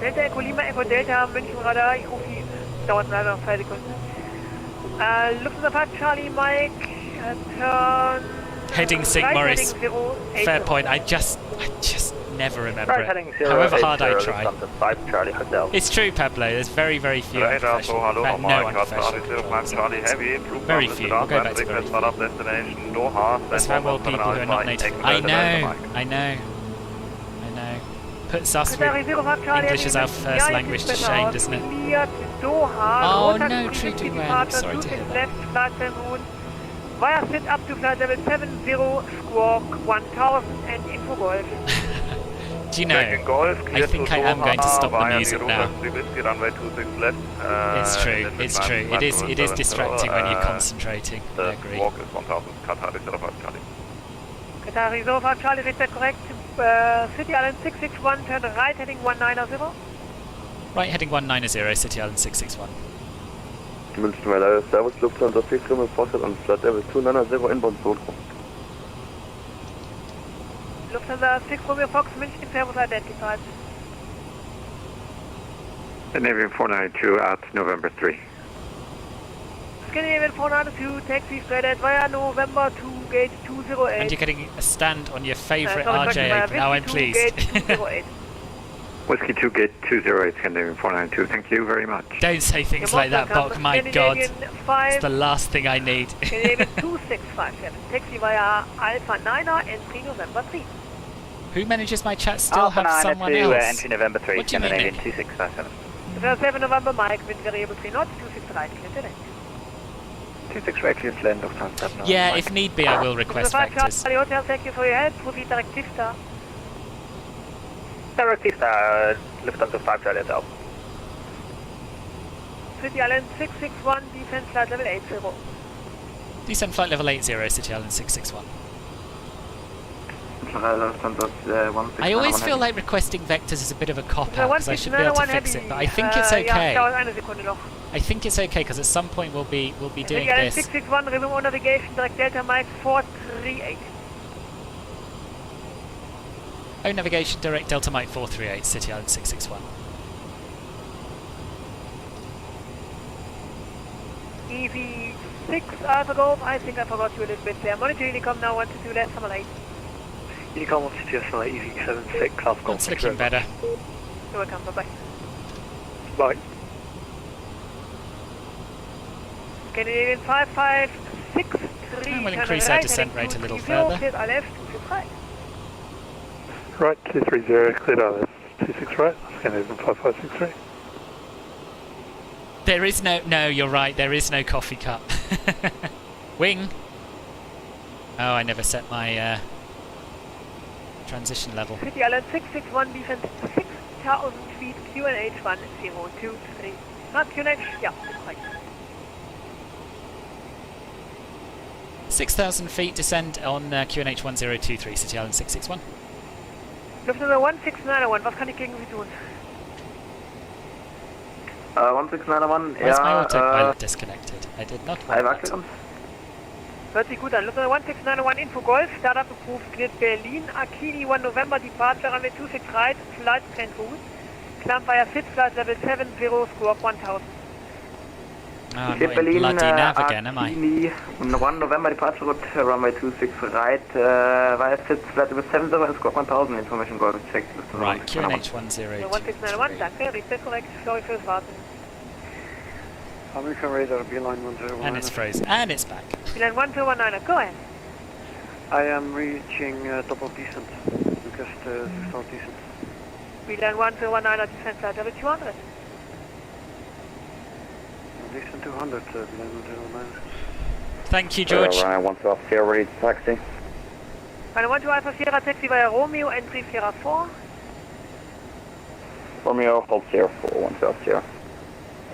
Delta Echo Lima Echo Delta, München Radar, ich rufe Sie, dauert leider noch 2 Sekunden. Lufthansa Charlie Mike, turn... Heading St. right Maurice. heading 080. Fair point. I just never remember Right it. heading However hard I 080, try. Lufthansa 5 Charlie Hotel. It's true, Pablo. There's very, very few unprofessional. In fact, no unprofessional. Very few. We'll go back to very few. That's how well people who are not native. I know. Puts us with English as our first language to shame, doesn't it? Oh no, Treaty Grand. I'm sorry to hear that. Via sit up to flight level 70, squawk 1000 and info golf. Do you know, I think I am going to stop the music now. It's true, it's true. It is distracting when you're concentrating. I agree. Qatar Reserve Charlie, is that correct? City Island 661, turn right heading 190. Right heading 190, City Island 661. München Radar, Servus Lufthansa 6 Room reported on flight level 290 inbound zone. Lufthansa 6 Romeo Fox, München, Servus identified. Scandinavian 492 at November 3. Scandinavian 492, taxi straight at via November 2, gate 208. And you're getting a stand on your favourite RJ. Now I'm pleased. Gate 208. Whiskey 2, gate 208, Scandinavian 492. Thank you very much. Don't say things like that, Bok. My God. It's the last thing I need. Scandinavian 2657, taxi via Alpha 9er, entry November 3. Who manages my chat still Alpha have someone 9 else? entry November 3, What do you mean, Scandinavian Nick? 2657. 7 November Mike, wind variable 3 knots, 26 right, clear to land. 26 right, clear to land, Lufthansa 7. Yeah, if need be, I will request vectors. Charlie Hotel, thank you for your help. Proceed directive star. Directive star, Lufthansa 5 Charlie Hotel. City Island 661, defense flight level 80. Descend flight level 80, City Island 661. I always feel like requesting vectors is a bit of a cop-out because I should be able to fix it, but I think it's okay. I I think it's okay because at some point we'll be doing Island this. 661, resume on navigation, direct Delta Mike 438. Oh, navigation, direct Delta Mike 438, City Island 661. EV6 Alpha Golf, I think I forgot you a little bit there. Monitor Unicom now 122 left, summer light. Unicom 122 left, summer light, EV76 Alpha Golf. That's looking better. You're welcome, bye-bye. Bye. Canadian 5563. And we'll increase our descent rate a little further. Cleared our left, 26 right. Right, 230, cleared ILS 26 right, Scandinavian 5563. There is no, you're right, there is no coffee cup. Wing! Oh, I never set my transition level. City Island 661, defense 6,000 feet, QNH 1023. Not QNH, yeah, that's right. 6,000 feet descend on QNH 1023, City Island 661. Lufthansa 1691, was kann ich gegen Sie tun? 1691, Why is my autopilot disconnected? I did not want that. Hört sich gut an. Lufthansa 1691, Info Golf, Startup approved, cleared Berlin, Akini 1 November, departure runway 26 right, flight trend route, climb via fit flight level 70, squawk 1000. Oh, I'm not in bloody nav again, am I? 1 November departure route, runway 26 right, via fit flight level 70 and squawk 1000, information Golf checked. Right, QNH 1023. 1691, danke, reset korrekt, sorry fürs Warten. American radar, Beeline 1019. And it's frozen, and it's back. Beeline 1019, go ahead. I am reaching top of descent, because south descent. Beeline 1019, descent flight level 200. Descent 200, Beeline 1019. Thank you, George. Runway 12 Sierra, ready to taxi. Runway 12 Alpha Sierra, taxi via Romeo, entry Sierra 4. Romeo, hold Sierra 4, 12 Sierra.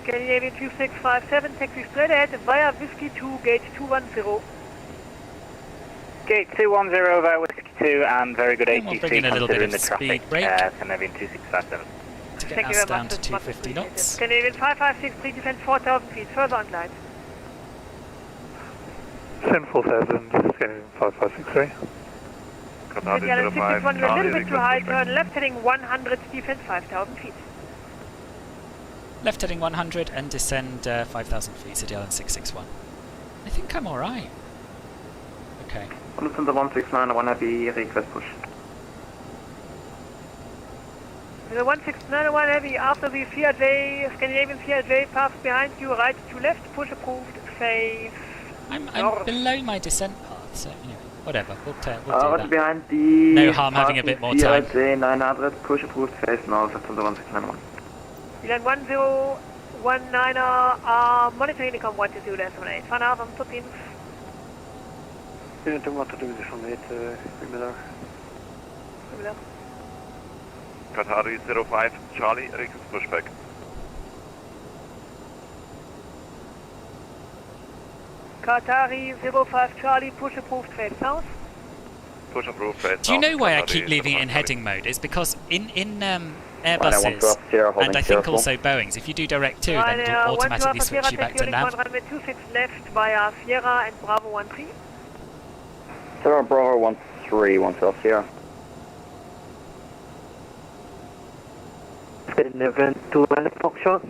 Scandinavian 2657, taxi straight ahead via Whiskey 2, gate 210. Gate 210 via Whiskey 2 and very good And we'll bring in a little bit of the traffic. speed brake. Scandinavian 2657. To get Thank you us very down much. to 250 knots. Scandinavian 5563, descent 4000 feet, further on glide. 104000, Scandinavian 5563. City Island 661, a little bit too high, turn left heading 100, defense 5000 feet. Left heading 100 and descend 5,000 feet, City Island 661. I think I'm alright. Okay. Listen to 1691, heavy request push. The 1691 heavy, after the CRJ, Scandinavian CRJ passed behind you, right to left, push approved, phase I'm north. below my descent path, so anyway, whatever, we'll do that. Behind the No harm having a bit more time. CRJ 900, push approved, phase north, Listen to 1691. Beeline 1019 are monitoring Unicom 122 left on 8. Vanavond tot ziens. Unit 122 van 8, goedemiddag. Goedemiddag. Qatari 05, Charlie, request pushback. Qatari 05 Charlie, push approved, fade south. Push approved, fade south. Do you know why I keep leaving it in heading mode? It's because in Airbuses, and I think also Boeings, if you do direct to, then it will automatically switch you back to nav. Runway 26 left via Sierra and Bravo 13. Sierra Bravo 13, 12 Sierra. Scandinavian 2 Foxtrot.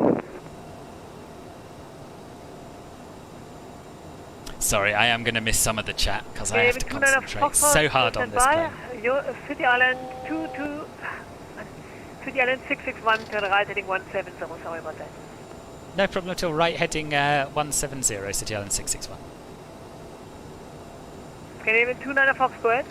Sorry, I am going to miss some of the chat because I have to concentrate so hard on this plane. City Island 22, City Island 661, turn right heading 170, sorry about that. No problem at all, right heading 170, City Island 661. Scandinavian 29 Fox, go ahead.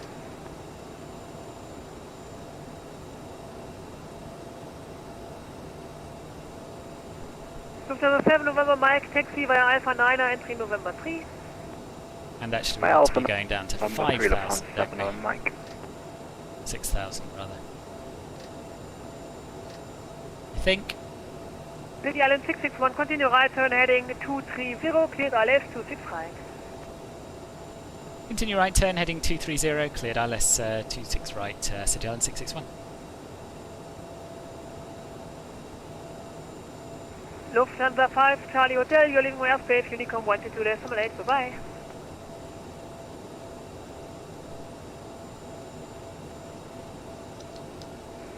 Lufthansa 7 November Mike, taxi via Alpha 9, entry November 3. And actually we want to be going down to 5,000, don't we? 6,000 rather. I think. City Island 661, continue right, turn heading 230, cleared ILS 26 right. Continue right, turn heading 230, cleared ILS 26 right, City Island 661. Lufthansa 5, Charlie Hotel, you're leaving my airspace, Unicom 122.8, bye-bye.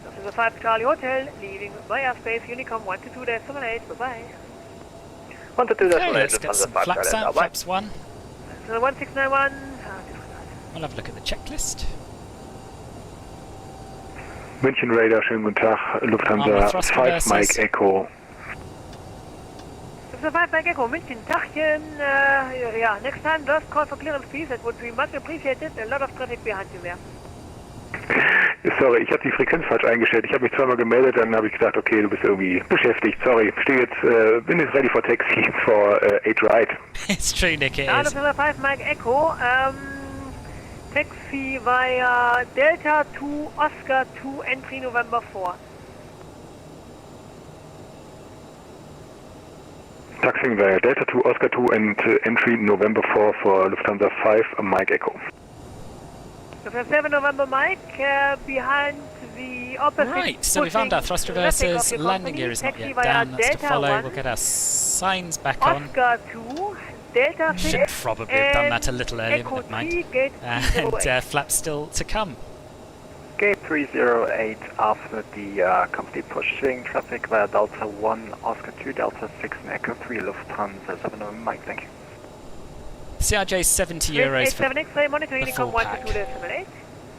Lufthansa 5, Charlie Hotel, leaving my airspace, Unicom 122.8, bye-bye. 122.8, let's get some flaps out, flaps 1. 1691. We'll have a look at the checklist. München Radar, schönen guten Tag, Lufthansa 5 Mike Echo. Lufthansa 5 Mike Echo, München, Tachchen, yeah, next time just call for clearance please, that would be much appreciated, a lot of traffic behind you there. Sorry, ich habe die Frequenz falsch eingestellt. Ich habe mich zweimal gemeldet, dann habe ich gedacht, okay, du bist irgendwie beschäftigt. Sorry, stehe jetzt, bin jetzt ready for taxi for 8 ride. It's true, Nick, it is. Lufthansa 5 Mike Echo, taxi via Delta 2 Oscar 2 entry November 4. Taxiing via Delta 2 Oscar 2 and entry November 4 for Lufthansa 5 Mike Echo. Lufthansa 7 November Mike, behind the opposite. Right, so we found our thrust reversers, landing gear is not yet down, that's to follow. We'll get our signs back on. Oscar 2, Delta 6, should probably have done that a little earlier, but never mind. And flaps still to come. Gate 308 after the company pushing traffic via Delta 1, Oscar 2, Delta 6 and Echo 3, Lufthansa 7 November Mike, thank you. CRJ is €70 for X-ray monitor, the full pack. 122.8.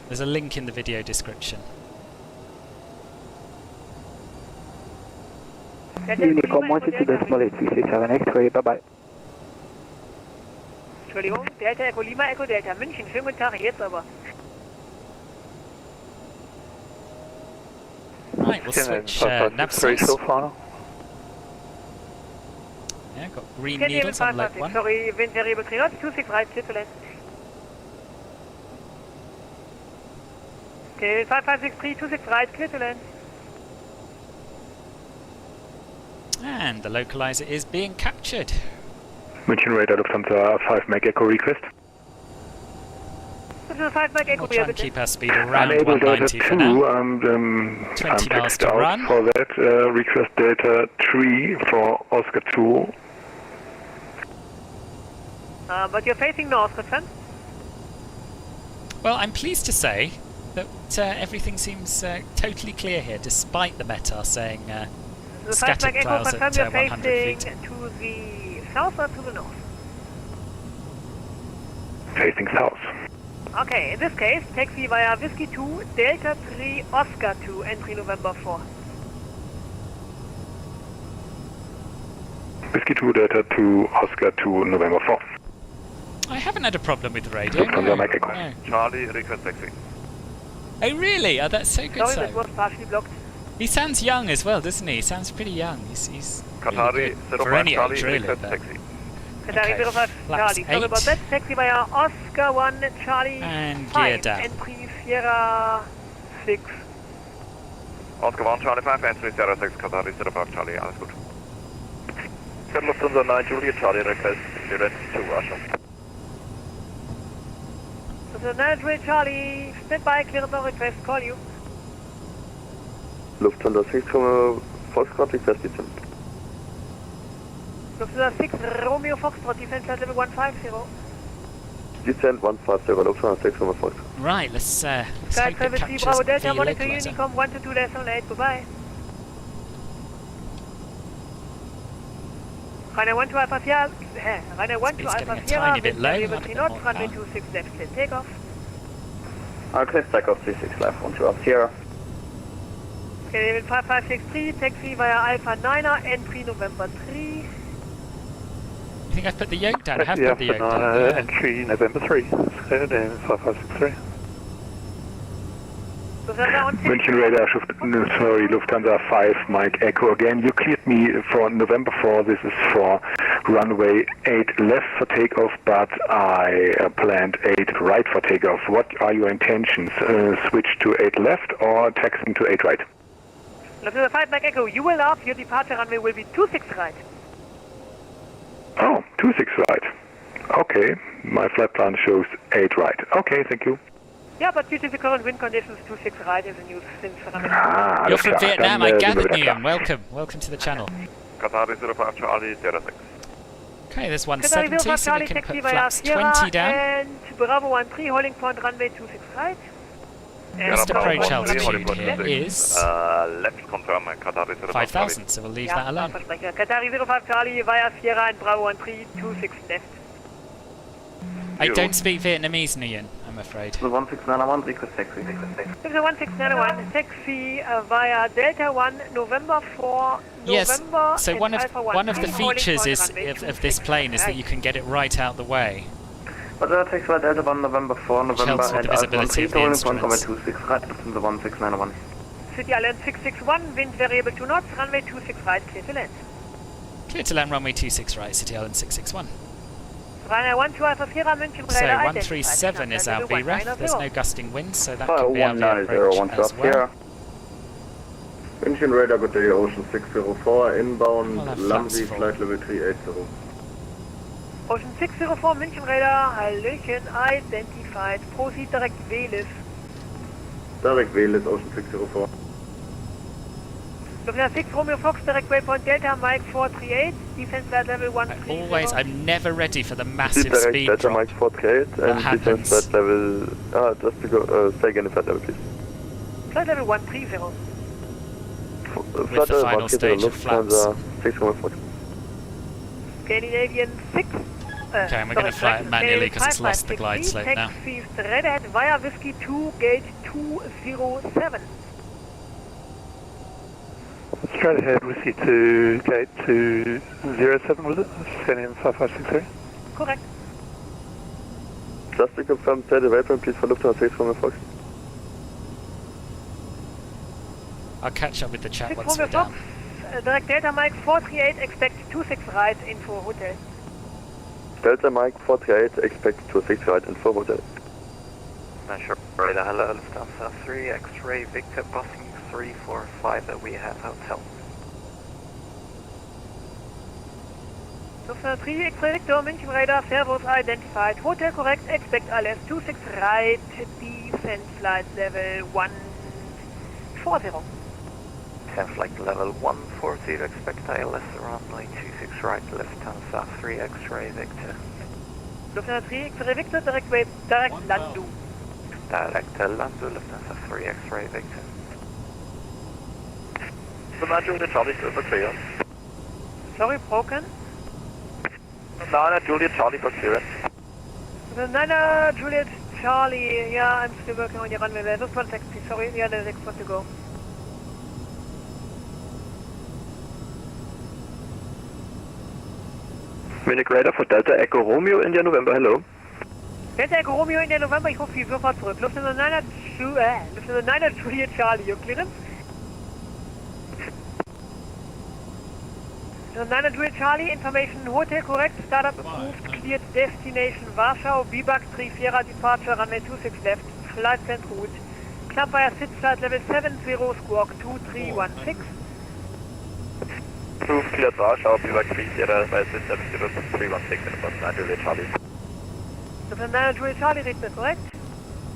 There's a link in the video description. Unicom 122.8, 367 X-ray, bye-bye. Entschuldigung, Delta Echo Lima, Echo Delta München, schönen guten Tag, jetzt aber. Right, we'll switch nav source. So far. Yeah, got green needles on leg 1. Sorry, wind variable 3 knots, 26 right, clear to land. Okay, 5563, 26 right, clear to land. And the localizer is being captured. München Radar, Lufthansa 5 Mike Echo request. Lufthansa 5 Mike Echo, We'll try and keep our speed around Unable 190 Delta for 2, now. 20 miles to run. For that, request Delta 3 for Oscar 2. But you're facing north, confirm? Well, I'm pleased to say that everything seems totally clear here, despite the METAR saying scattered clouds at 100 feet. To the south or to the north? Facing south. Okay, in this case, taxi via Whiskey 2, Delta 3, Oscar 2, entry November 4. Whiskey 2, Delta 2, Oscar 2, November 4. I haven't had a problem with the radio. No. Charlie, request taxi. Oh really? Oh, that's so good. Sorry, that was partially blocked. He sounds young as well, doesn't he? He sounds pretty young. He's Qatari, really for any Charlie, age, really. request But... taxi. Qatari 05 Charlie. Sorry about that. Taxi via Oscar 1, Charlie and 5. Gear down. Entry Sierra 6. Oscar 1, Charlie 5, entry Sierra 6, Qatari 05 Charlie, alles gut. Lufthansa 9, Juliet Charlie, request clearance to Russia. So 9 Juliet Charlie, stand by, clearance on request, call you. Lufthansa 6, Foxtrot, request descent. Lufthansa 6, Romeo Foxtrot, descent flight level 150. Descent 150, Lufthansa 6, Foxtrot. Right, let's hope Sky it Travel 3 captures Bravo the Delta, monitor localizer. Unicom 122.8, bye-bye. Runway 1 to Alpha Sierra, runway 1 to Alpha Sierra, wind variable 3 knots, runway 26 left, clear takeoff. Request takeoff 36 left, 1 to Alpha Sierra. Okay, level 5563, taxi via Alpha 9er, entry November 3. I think I've put the yoke down. I have put the yoke down. Yeah. Entry November 3, cleared in 5563. München Radar, sorry, Lufthansa 5 Mike Echo again. You cleared me for November 4. This is for runway 8 left for takeoff, but I planned 8 right for takeoff. What are your intentions? Switch to 8 left or taxiing to 8 right? Lufthansa 5 Mike Echo, you will up, your departure runway will be 26 right. Oh, 26 right. Okay, my flight plan shows 8 right. Okay, thank you. Yeah, but due to the current wind conditions, 26 right is a new since runway. You're from Vietnam, I gathered, Nguyen. Welcome to the channel. Qatar 05 Charlie 06. Okay, there's Qatar 170, 05 so we Charlie, can taxi put via flaps Sierra 20 down. and Bravo 13, holding point runway 26 right. Best approach altitude here is left confirm Qatar 05 5,000, so we'll leave that alone. Qatar 05 Charlie via Sierra and Bravo 13, 26 left. I don't speak Vietnamese, Nguyen, I'm afraid. The 1691, request taxi. The 1691, taxi via Delta 1, November 4, Yes, November so and one Alpha of the 13, holding features point is runway of this plane is that you can get it right out the way. But taxi via Delta 1, November 4, November helps with and the Alpha visibility of 13, the holding point runway instruments. 26 right, left in the 1691. City Island 661, wind variable 2 knots, runway 26 right, clear to land. Clear to land runway 26 right, City Island 661. Runway 12 Alpha Sierra, München So radar 137 is our VREF, there's no gusting winds, so that Fire could be our 190, approach as well. Engine radar, good day, Ocean 604, inbound, We'll have Lamsey, flaps flight level 380. Ocean 604, München radar, Hallöchen, identified. Proceed direct VLIF. Direct Wales, Ocean 604. Lufthansa 6 Romeo Fox, direct waypoint Delta, Mike 438, defense flight level 130. I'm never ready for the massive Direct speed Delta drop. Mike 438 and happens. defense flight level, just to go, say again the flight level please. Flight level 130. With the final stage of flaps. 604. Scandinavian 6. Okay, and we're going to fly it manually because it's lost the glide slope now. Taxi straight ahead via Whiskey 2, gate 207. Straight ahead, Whiskey 2, gate 207, was it? Scandinavian 5563. Correct. Just to confirm, say the waypoint please for Lufthansa 6 Romeo Fox. I'll catch up with the chat 6 once we're Romeo down. Fox, direct Delta Mike 438, expect 26 right, info hotel. Delta Mike 438, expect 26 right, info hotel. Sure, radar, hello, Lufthansa 3, X-ray, Victor, passing 345 that we have hotel. Lufthansa 3, X-ray Victor, München radar, servos identified. Hotel correct, expect ILS 26 right, descent flight level 140. Descent flight level 140, expect ILS runway 26 right, Lufthansa 3, X-ray, Victor. Lufthansa 3, X-ray Victor, direct Landu. Direct Landu, Lufthansa 3, X-ray, Victor. Juliet Charlie for clear. Sorry, broken. Juliet Charlie for clearance. Niner, Juliet, Charlie, yeah, I'm still working on your runway there. Just one taxi, sorry, yeah, the next one to go. Munich radar for Delta Echo Romeo India November, hello. Delta Echo Romeo India November, ich rufe Sie sofort zurück. Lufthansa 9er Juliet Charlie, your clearance? Lufthansa 9er Juliet Charlie, information hotel correct, startup approved, cleared destination Warschau, VBAC 3 Sierra departure, runway 26 left, flight sent route. Club via SIT flight level 70, squawk 2316. Approved, cleared Warschau, VBAC 3 Sierra, by SIT 70316 and about 9 Juliet Charlie. Lufthansa 9er Juliet Charlie, read me correct?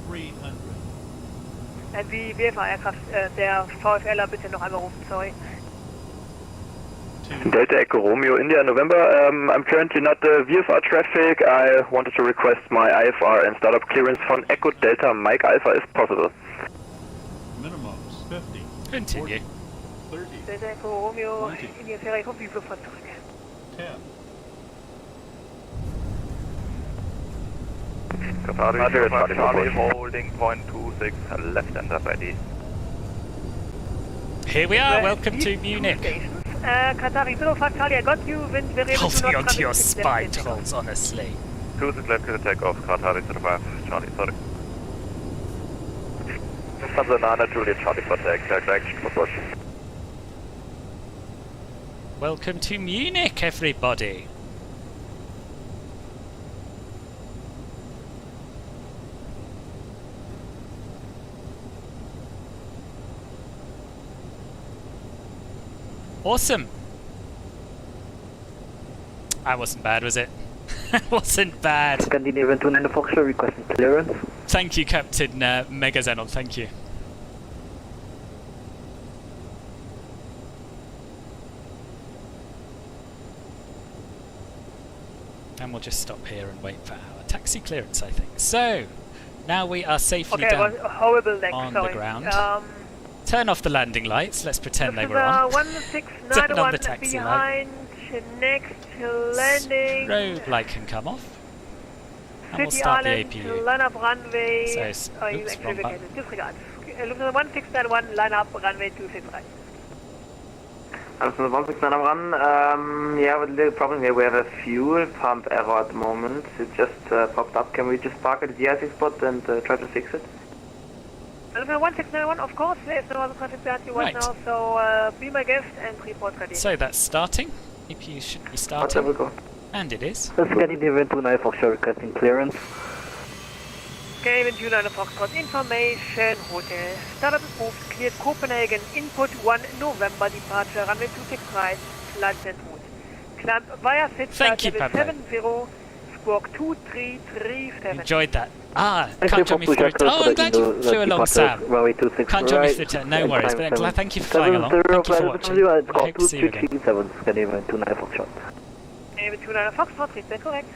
300. Und die WFA-Aircraft, der VFLer bitte noch einmal rufen, sorry. Delta Echo Romeo India November, I'm currently not VFR traffic, I wanted to request my IFR and startup clearance from Echo Delta Mike Alpha if possible. Minimum is 50. Continue. 30. Delta Echo Romeo India Sierra, ich rufe Sie sofort zurück. 10. Qatar Charlie holding point 26 left and up ready. Here we are, welcome to Munich. Qatar 05 Charlie, I got you, wind variable Holding onto your spine holes, honestly. 26 left to take off, Qatar 05 Charlie, sorry. Lufthansa 9 Juliet Charlie for take, direction for push. Welcome to Munich, everybody. Awesome. That wasn't bad, was it? Wasn't bad. Scandinavian 29 Foxtrot requesting clearance. Thank you, Captain Mega Xenon, thank you. And we'll just stop here and wait for our taxi clearance, I think. So, now we are safely down horrible leg, on sorry. the ground. Turn off the landing lights. Let's pretend they were on. 1691 Turn on the taxi light. behind, next landing. Strobe light can come off. And we'll start the APU. Line up runway. So, oops, wrong button. Disregard. Lufthansa 1691, line up runway 263. Lufthansa 1691 run. Yeah, with a little problem here. We have a fuel pump error at the moment. It just popped up. Can we just park at the de-icing spot and try to fix it? Lufthansa 1691, of course. There is no other traffic behind you right now, so be my guest and report ready. So that's starting. APU should be starting. And it is. Scandinavian 29 Foxtrot requesting clearance. Scandinavian 29 Foxtrot information, hotel. Startup approved, cleared Copenhagen, input 1 November, departure, runway 26 right, flight and route. Climb via fit flight level 70, squawk 2337. Enjoyed that. Can't join me for it. Oh, I'm glad you flew along, Sam. Can't join me for it. No worries, but thank you for flying along. Thank you for watching. I hope to see you again. Scandinavian 29 Foxtrot. Scandinavian 29 Foxtrot, is that correct?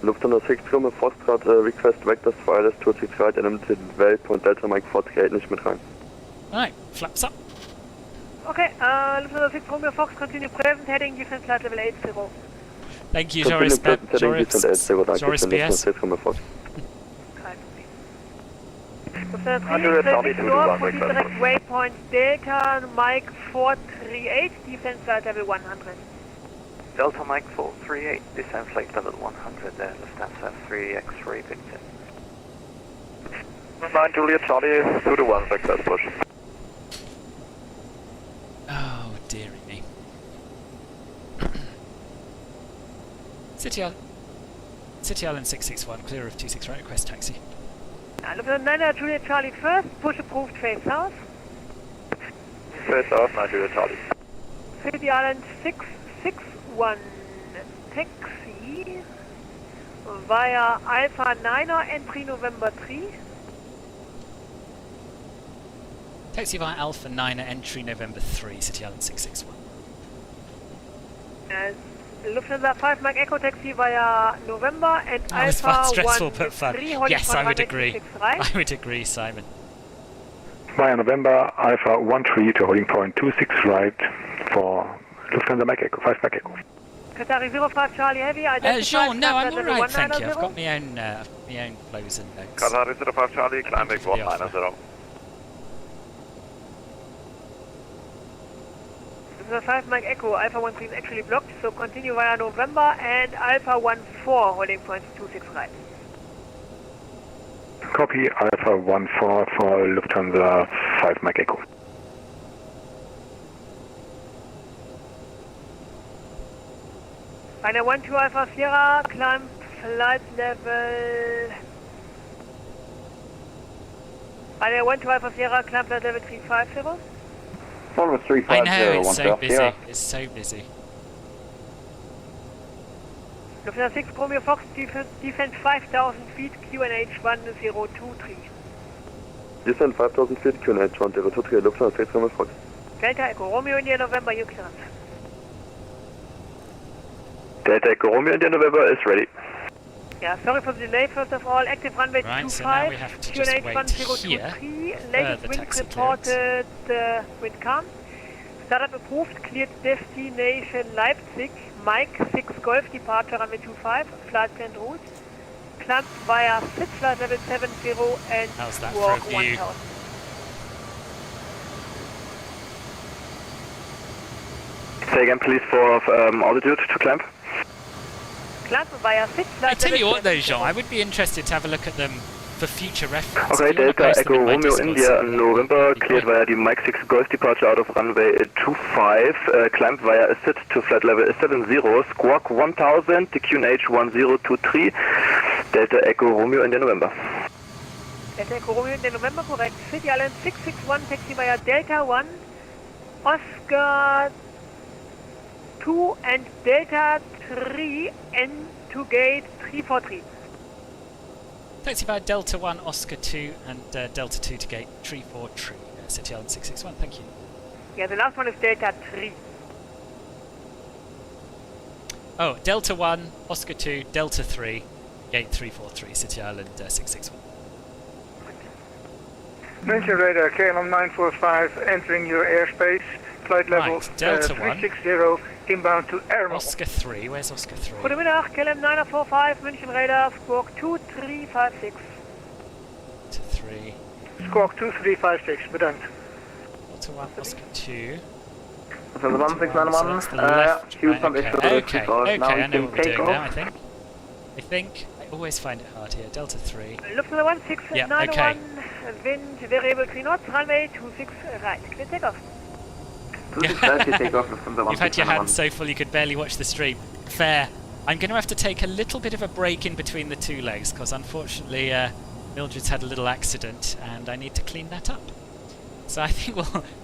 Lufthansa 6 Foxtrot, request vectors for ILS 26 right, Unlimited Waypoint Delta Mike 48 nicht mit rein. Alright, flaps up. Okay, Lufthansa 6 Romeo Fox, continue present, heading defense flight level 80. Thank you, Joris BS. Direct waypoint Delta Mike 438, defense flight level 100. Delta Mike 438, descent flight level 100 there, Lufthansa 3 X-ray Victor. 9 Juliet Charlie, 2 to 1, success push. Oh, dearie me. City Island 661, clear of 26 right, request taxi. Lufthansa 9 Juliet Charlie first, push approved, face south. Face south, 9 Juliet Charlie. City Island 661, taxi via Alpha 9er, entry November 3. Taxi via Alpha 9er, entry November 3, City Island 661. Lufthansa 5 Mike Echo taxi via November and Alpha 1 Yes, I would agree. I would agree, Simon. Via November, Alpha 13 to holding point 26 right for Lufthansa Mike Echo, 5 Mike Echo. Qatari 05 Charlie Heavy, Jean, no, I'm alright, thank you. I've got my own flows and notes. Qatari 05 Charlie, climbing 190. Lufthansa 5 Mike Echo, Alpha 13 is actually blocked, so continue via November and Alpha 14 holding point 26 right. Copy, Alpha 14 for Lufthansa 5 Mike Echo. Einer 12 Alpha Sierra, climb flight level... Einer 12 Alpha Sierra, climb flight level 350. I know, it's so busy. Yeah. It's so busy. Lufthansa 6 Romeo Fox, descent 5,000 feet, QNH 1023. Descent 5,000 feet, QNH 1023, Lufthansa 6 Romeo Fox. Delta Echo Romeo India November, you clearance. Delta Echo Romeo India November is ready. Yeah, sorry for the delay. First of all, active runway 25, so now we have to just QNH wait 1023, latest wind reported wind calm. Startup approved, cleared destination Leipzig, Mike 6 Golf, departure runway 25, flight plan route. Climb via SIT flight level 70 and walk 1000. Say again please for altitude to climb. I tell you what though, Jean, I would be interested to have a look at them for future reference. Okay, Delta Echo Romeo India November, cleared via the Mike 6 Golf departure out of runway 25, climbed via SIT to flight level 70, squawk 1000 to QNH 1023, Delta Echo Romeo India November. Delta Echo Romeo India November, correct. City Island 661, taxi via Delta 1, Oscar 2 and Delta 3 and to gate 343. Taxi via Delta 1, Oscar 2 and Delta 2 to gate 343, City Island 661, thank you. Yeah, the last one is Delta 3. Oh, Delta 1, Oscar 2, Delta 3, Gate 343, City Island 661. München radar, KLM 945, entering your airspace. Flight level Right, Delta 360, inbound to Aerosoft. Oscar 3, where's Oscar 3? Goedemiddag, KLM 945, München radar, squawk 2356. Delta 3. Squawk 2356, bedankt. Delta 1, Oscar 2. So the 1691, Houston is Okay, I know what we're doing now, I think. I always find it hard here. Delta 3. Lufthansa 1691, wind variable 3 knots, runway 26 right. Clear takeoff. You've had your hands so full you could barely watch the stream. Fair. I'm going to have to take a little bit of a break in between the two legs because unfortunately Mildred's had a little accident and I need to clean that up. So I think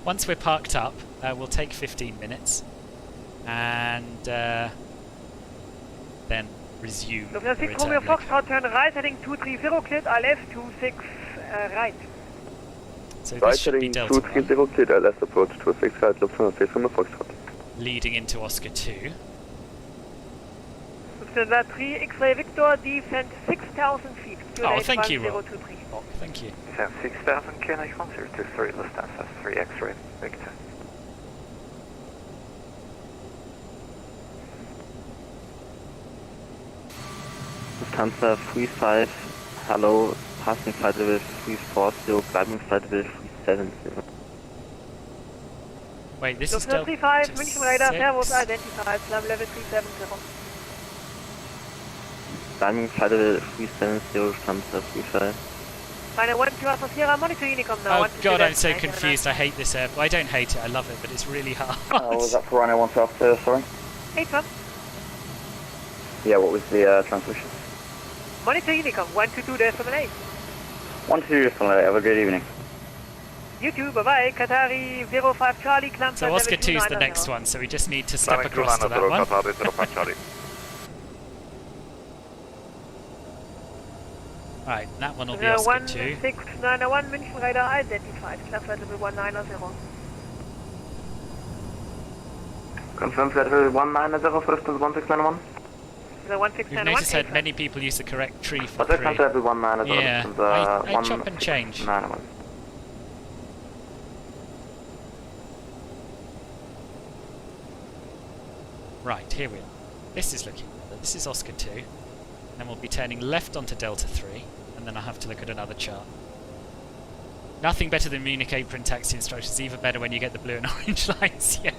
once we're parked up, we'll take 15 minutes and then resume. Lufthansa 6 Romeo Foxtrot, turn right, heading 230, cleared ILF 26 right. So this should be Delta 1. Cleared LS approach 26 right, Lufthansa 6 Romeo Foxtrot. Leading into Oscar 2. Lufthansa 3 X-ray Victor, descent 6,000 feet. Oh, thank you, Rob. Thank you. 6,000, KNH 1023, Lufthansa 3 X-ray Victor. Lufthansa 35, hello, passing flight level 340, climbing flight level 370. Wait, this is Lufthansa 35, München radar, servos identified, climb level 370. Climbing flight level 370, Lufthansa 35. Final 1 to Alpha Sierra, monitor Unicom now. Oh god, I'm so confused. I hate this air. Well, I don't hate it, I love it, but it's really hard. What was that for Rhino 1 South, sorry? 8 1. Yeah, what was the transmission? Monitor Unicom, 122.8. 122.8, have a good evening. You too, bye-bye. Qatari 05 Charlie, climb So Oscar 2 is the next one, so we just need to step across to that one. Qatari 05 Charlie. Right, that one will be Oscar 2. 1691, München radar identified, climb flight level 190. Confirm flight level 190 for Lufthansa 1691. The 1691. You've noticed that many people use the correct tree for What's 3. that level 190? Yeah, I chop and change. Right, here we are. This is looking better. This is Oscar 2. Then we'll be turning left onto Delta 3, and then I'll have to look at another chart. Nothing better than Munich apron taxi instructions, even better when you get the blue and orange lines. Yeah.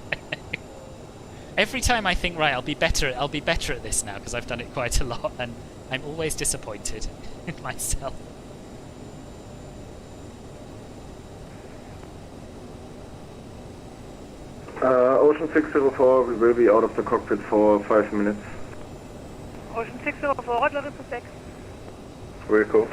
Every time I think, right, I'll be better at this now because I've done it quite a lot, and I'm always disappointed in myself. Ocean 604, we will be out of the cockpit for 5 minutes. Ocean 604, hot level for 6. Very cool.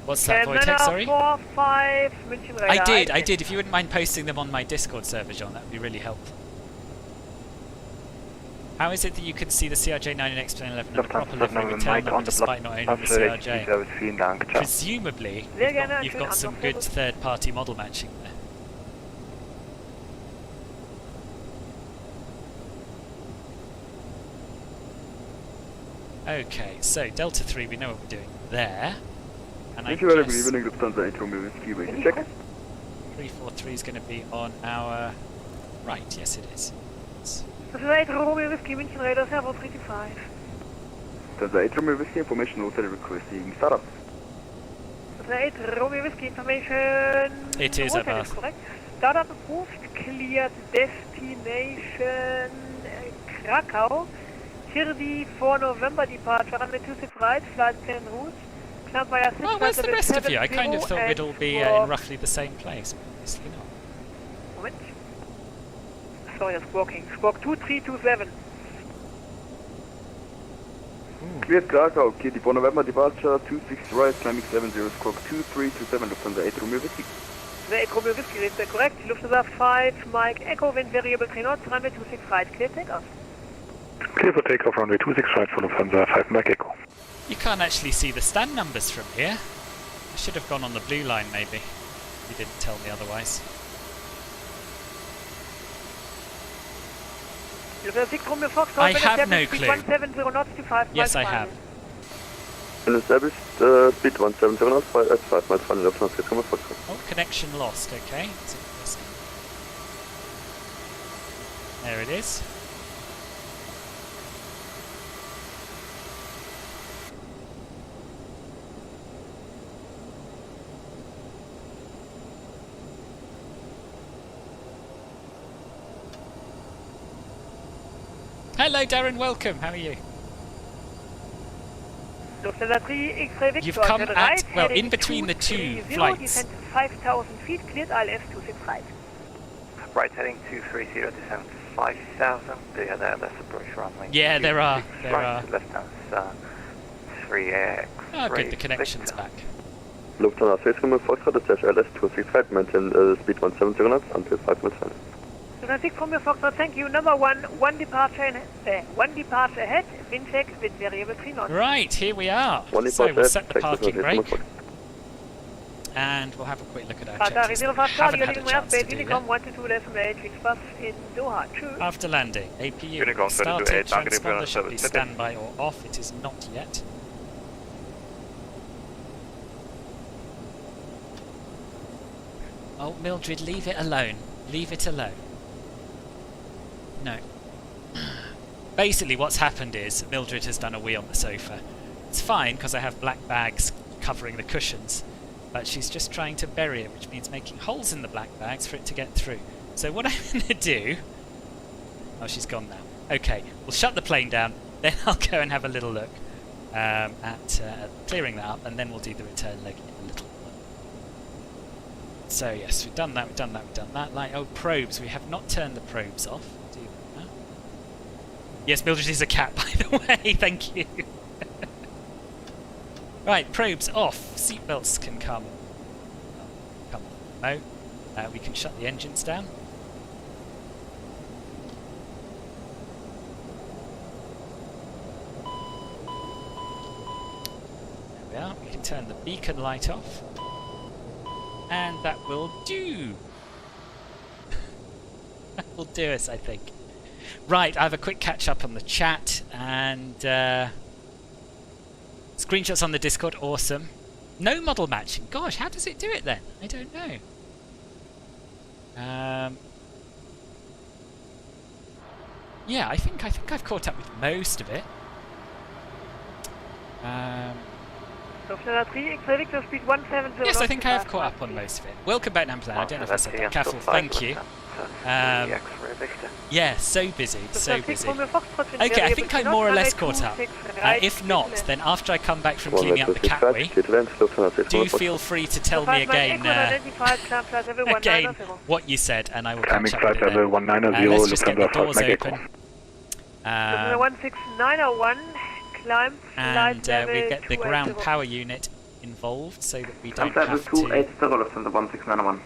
What's that, Wojtek, sorry? 45, München radar. I did. If you wouldn't mind posting them on my Discord server, John, that would be really helpful. How is it that you can see the CRJ 9 and X-Plane 11 and the proper livery return them despite not owning the CRJ? Presumably, you've got some good third-party model matching there. Okay, so Delta 3, we know what we're doing there. And I guess 343 is going to be on our right. Yes, it is. That's Romeo Whiskey, München radar, servo 325. That's 8 Romeo Whiskey, information hotel requesting startup. That's 8 Romeo Whiskey, information. It is a bus. Correct. Startup approved, cleared, destination Krakow. 4 November departure, runway 26 right, flight plan route. Well, where's the rest of you? I kind of thought we'd all be in roughly the same place, but obviously not. Moment. Sorry, that's squawking. Squawk 2327. Cleared Krakow, Kitty 4 November departure, 26 right, climbing 70, squawk 2327, Lufthansa 8 Romeo Whiskey. The 8 Romeo Whiskey is correct. Lufthansa 5 Mike Echo, wind variable 3 knots, runway 26 right, clear takeoff. Clear for takeoff, runway 26 right for Lufthansa 5 Mike Echo. You can't actually see the stand numbers from here. I should have gone on the blue line, maybe. You didn't tell me otherwise. Lufthansa 6 Romeo Foxtrot, I have no clue. 170 knots to 5 Yes, I miles have. And established speed 170 knots, 5 miles final, Lufthansa 6 Romeo Foxtrot. Oh, connection lost. Okay. That's interesting. There it is. Hello, Darren. Welcome. How are you? Lufthansa 3 X-ray Victor. You've come turn at, right, well, heading in between the two 230, flights. descent to 5,000 feet, cleared ILS 265. Right heading 230, descent 5,000. Yeah, there's approach runway. Yeah, there are. There right, are. Lufthansa 3X. Oh, good. The connection's back. Lufthansa 6 Romeo Foxtrot, dash ILS 265, maintain speed 170 knots until 5 miles final. Lufthansa 6 Romeo Foxtrot, thank you. Number 1, one departure ahead, wind check with variable 3 knots. Right, here we are. One So we'll departure, set the check parking the brake. And we'll have a quick look at our Qatar checklist. 05 We haven't Charlie, had a leaving chance to airspace, do Unicom that. 122.8, reach bus in Doha. True. After landing, APU Unicom started, 22.8, target transponder appearance should be service. standby or off. It is not yet. Oh, Mildred, leave it alone. Leave it alone. No. Basically, what's happened is Mildred has done a wee on the sofa. It's fine because I have black bags covering the cushions, but she's just trying to bury it, which means making holes in the black bags for it to get through. So what I'm going to do... Oh, she's gone now. Okay, we'll shut the plane down, then I'll go and have a little look at clearing that up, and then we'll do the return leg in a little while. So yes, we've done that, we've done that, we've done that. Like, oh, probes, we have not turned the probes off. Do that. Yes, Mildred is a cat, by the way, thank you. Right, probes off. Seatbelts can come off. No. We can shut the engines down. There we are. We can turn the beacon light off. And that will do. That will do us, I think. Right, I have a quick catch up on the chat and screenshots on the Discord, awesome. No model matching. Gosh, how does it do it then? I don't know. Yeah, I think I've caught up with most of it. Yes, I think I have caught up on most of it. Welcome back, Namplan. I don't know if I said that. Careful, thank you. Yeah, so busy, so busy. Okay, I think I'm more or less caught up. If not, then after I come back from cleaning up the catway, do feel free to tell me again what you said, and I will catch up with it then. Let's just get the doors open. 16901, climb, and we get the ground power unit involved so that we don't have to... 16901.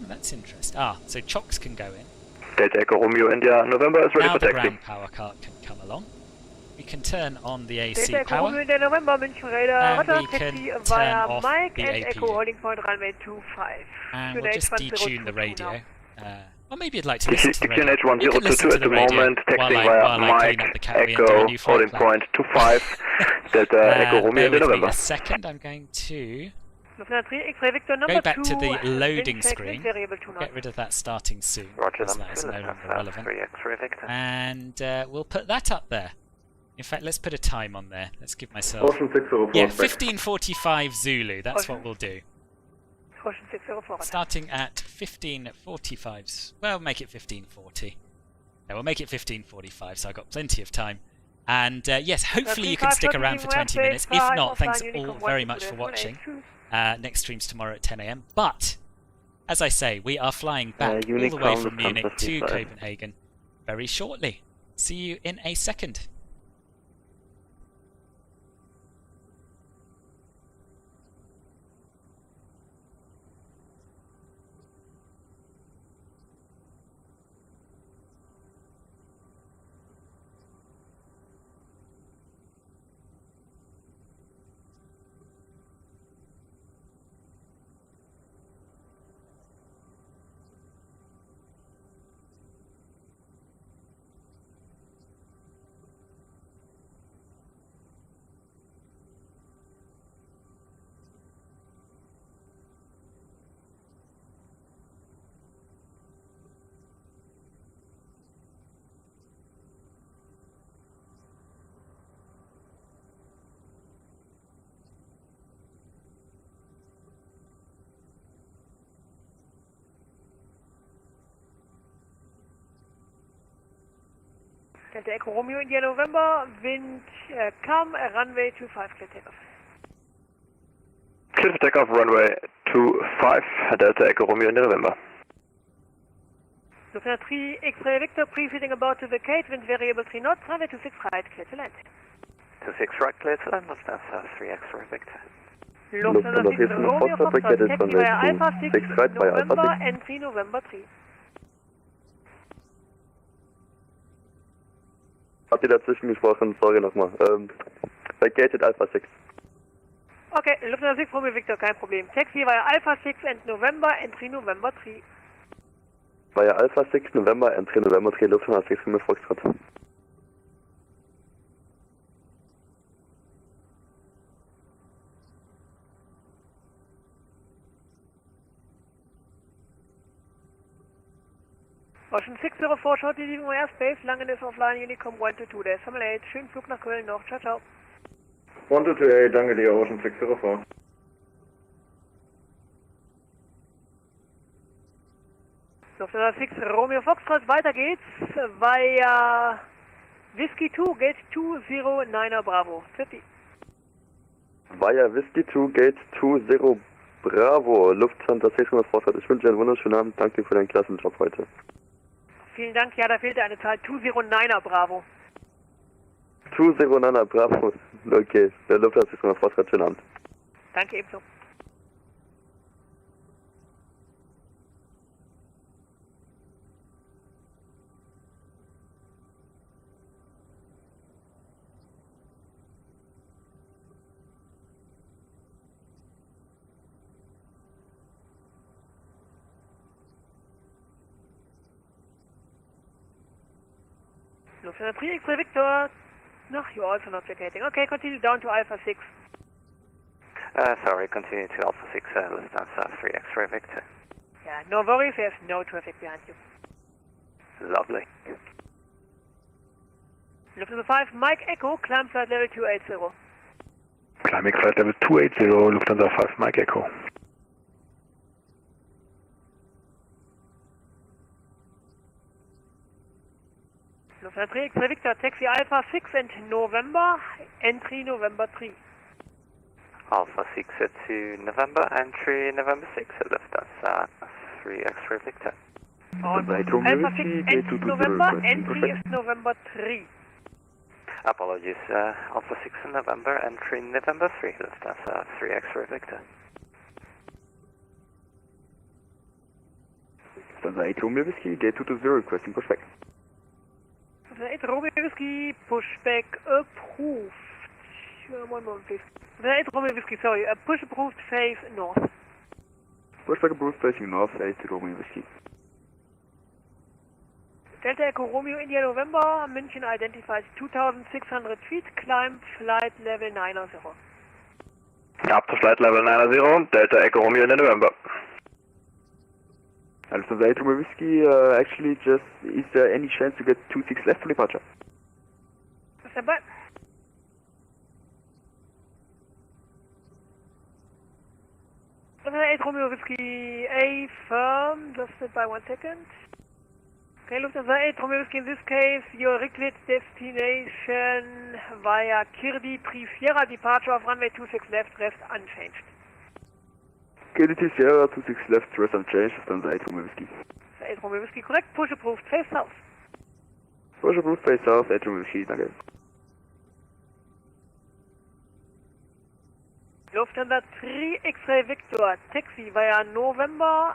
That's interesting. Ah, so chocks can go in. Delta Echo Romeo India November is ready now for the taxi. ground power cart can come along. We can turn on the AC Delta Echo power. Romeo India November, München Radar, And we radar can taxi turn via off Mike the and Echo APU. holding point runway 25. And we'll just detune the radio. Or maybe you'd like to This listen is to the radio. EKCH You can listen 1022 to at the radio moment, while texting I via clean Mike, up the catway and do a Echo, new flight holding plan. point 25, Delta Echo Romeo Bear India with me November. a second, I'm going to Lufthansa 3 X-ray Victor number go back 2, to the loading wind check screen. variable 2 knots. Get rid of that starting soon, Roger, because that is no longer relevant. 3 X-ray Victor. And we'll put that up there. In fact, let's put a time on there. Let's give myself... Ocean 604 Yeah, back. 15:45 Zulu. That's what we'll do. Ocean 604. Starting at 15:45. Well, make it 15:40. No, we'll make it 15:45, so I've got plenty of time. And yes, hopefully you can stick around for 20 minutes. If not, thanks all very much for watching. Next stream's tomorrow at 10 AM. But, as I say, we are flying back all the way from Munich to Copenhagen very shortly. See you in a second. Delta Echo Romeo India November, wind calm, runway 25, clear takeoff. Clear for takeoff, runway 25, Delta Echo Romeo India November. Lufthansa 3 X-ray Victor, pre-fitting about to vacate, wind variable 3 knots, runway 26 right, clear to land. 26 right, clear to land, Lufthansa 3 X-ray Victor. Lufthansa 6 Romeo Foxtrot, taxi via Alpha 6 November, entry November 3. Habt ihr dazwischen gesprochen? Sorry nochmal. Vacated Alpha 6. Okay, Lufthansa 6 Romeo Victor, kein Problem. Taxi via Alpha 6 and November, entry November 3. Via Alpha 6 November, entry November 3, Lufthansa 6 Romeo Foxtrot. Ocean 604, short leaving my airspace, Langen ist offline, Unicom 122, der Summel 8, schönen Flug nach Köln noch, ciao ciao. 128, danke dir, Ocean 604. Lufthansa 6 Romeo Foxtrot, weiter geht's, via Whiskey 2, Gate 209er Bravo, 50. Via Whiskey 2, Gate 20 Bravo, Lufthansa 600 Foxtrot. Ich wünsche dir einen wunderschönen Abend, danke für deinen Klassenjob heute. Vielen Dank, ja, da fehlte eine Zahl, 209er Bravo. 209er Bravo, okay, der Lufthansa 600 Foxtrot, schönen Abend. Danke ebenso. Lufthansa 3 X-ray Victor. No, you're also not vacating. Okay, continue down to Alpha 6. Sorry, continue to Alpha 6, Lufthansa 3 X-ray Victor. Yeah, no worries, there's no traffic behind you. Lovely. Lufthansa 5 Mike Echo, climb flight level 280. Climbing flight level 280, Lufthansa 5 Mike Echo. Lufthansa 3 X-ray Victor, taxi Alpha 6 and November, entry November 3. Alpha 6 to November, entry November 6, Lufthansa 3 X-ray Victor. Alpha 6 and November, entry is November 3. Apologies, Alpha 6 in November, entry November 3, Lufthansa 3 X-ray Victor. Lufthansa 8 Romeo Whiskey, gate 220, requesting pushback. Lufthansa 8 Romeo Whiskey, pushback approved. One moment please. Lufthansa 8 Romeo Whiskey, sorry, push approved, face north. Pushback approved, facing north, 8 Romeo Whiskey. Delta Echo Romeo India November, München identifies 2,600 feet, climb flight level 90. Up to flight level 90, Delta Echo Romeo India November. Lufthansa 8 Romeo Whiskey, actually just, is there any chance to get 26 left for departure? Stand by. Lufthansa 8 Romeo Whiskey, A firm, just stand by 1 second. Okay, Lufthansa 8 Romeo Whiskey, in this case, your requisite destination via Kirdi Sierra, departure of runway 26 left, rest unchanged. KDT Sierra 26 left, rest unchanged, Lufthansa 8 Romeo Whiskey. 8 Romeo Whiskey, correct, push approved, face south. Push approved, face south, 8 Romeo Whiskey, danke. Lufthansa 3 X-ray Victor, taxi via November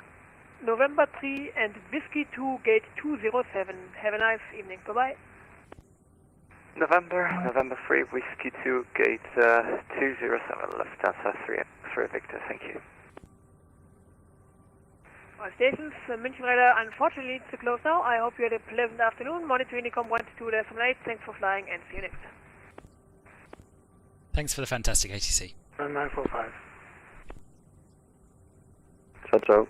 3 and Whiskey 2, gate 207. Have a nice evening, bye-bye. November 3, Whiskey 2, gate 207, Lufthansa 3 X-ray Victor, thank you. All stations, München radar unfortunately needs to close now. I hope you had a pleasant afternoon. Monitor Unicom 122.8, thanks for flying and see you next time. Thanks for the fantastic ATC. 945. Ciao, ciao.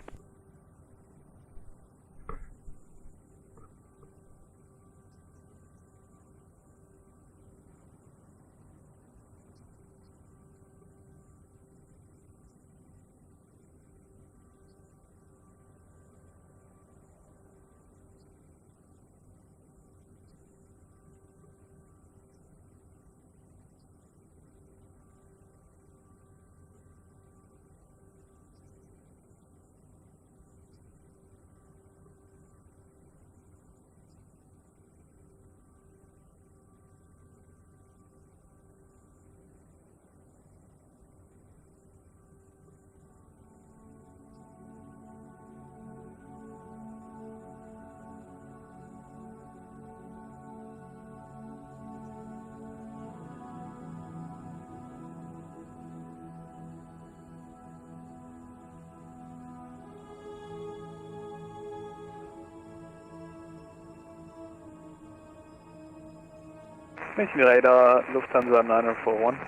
München Radar, Lufthansa 9041.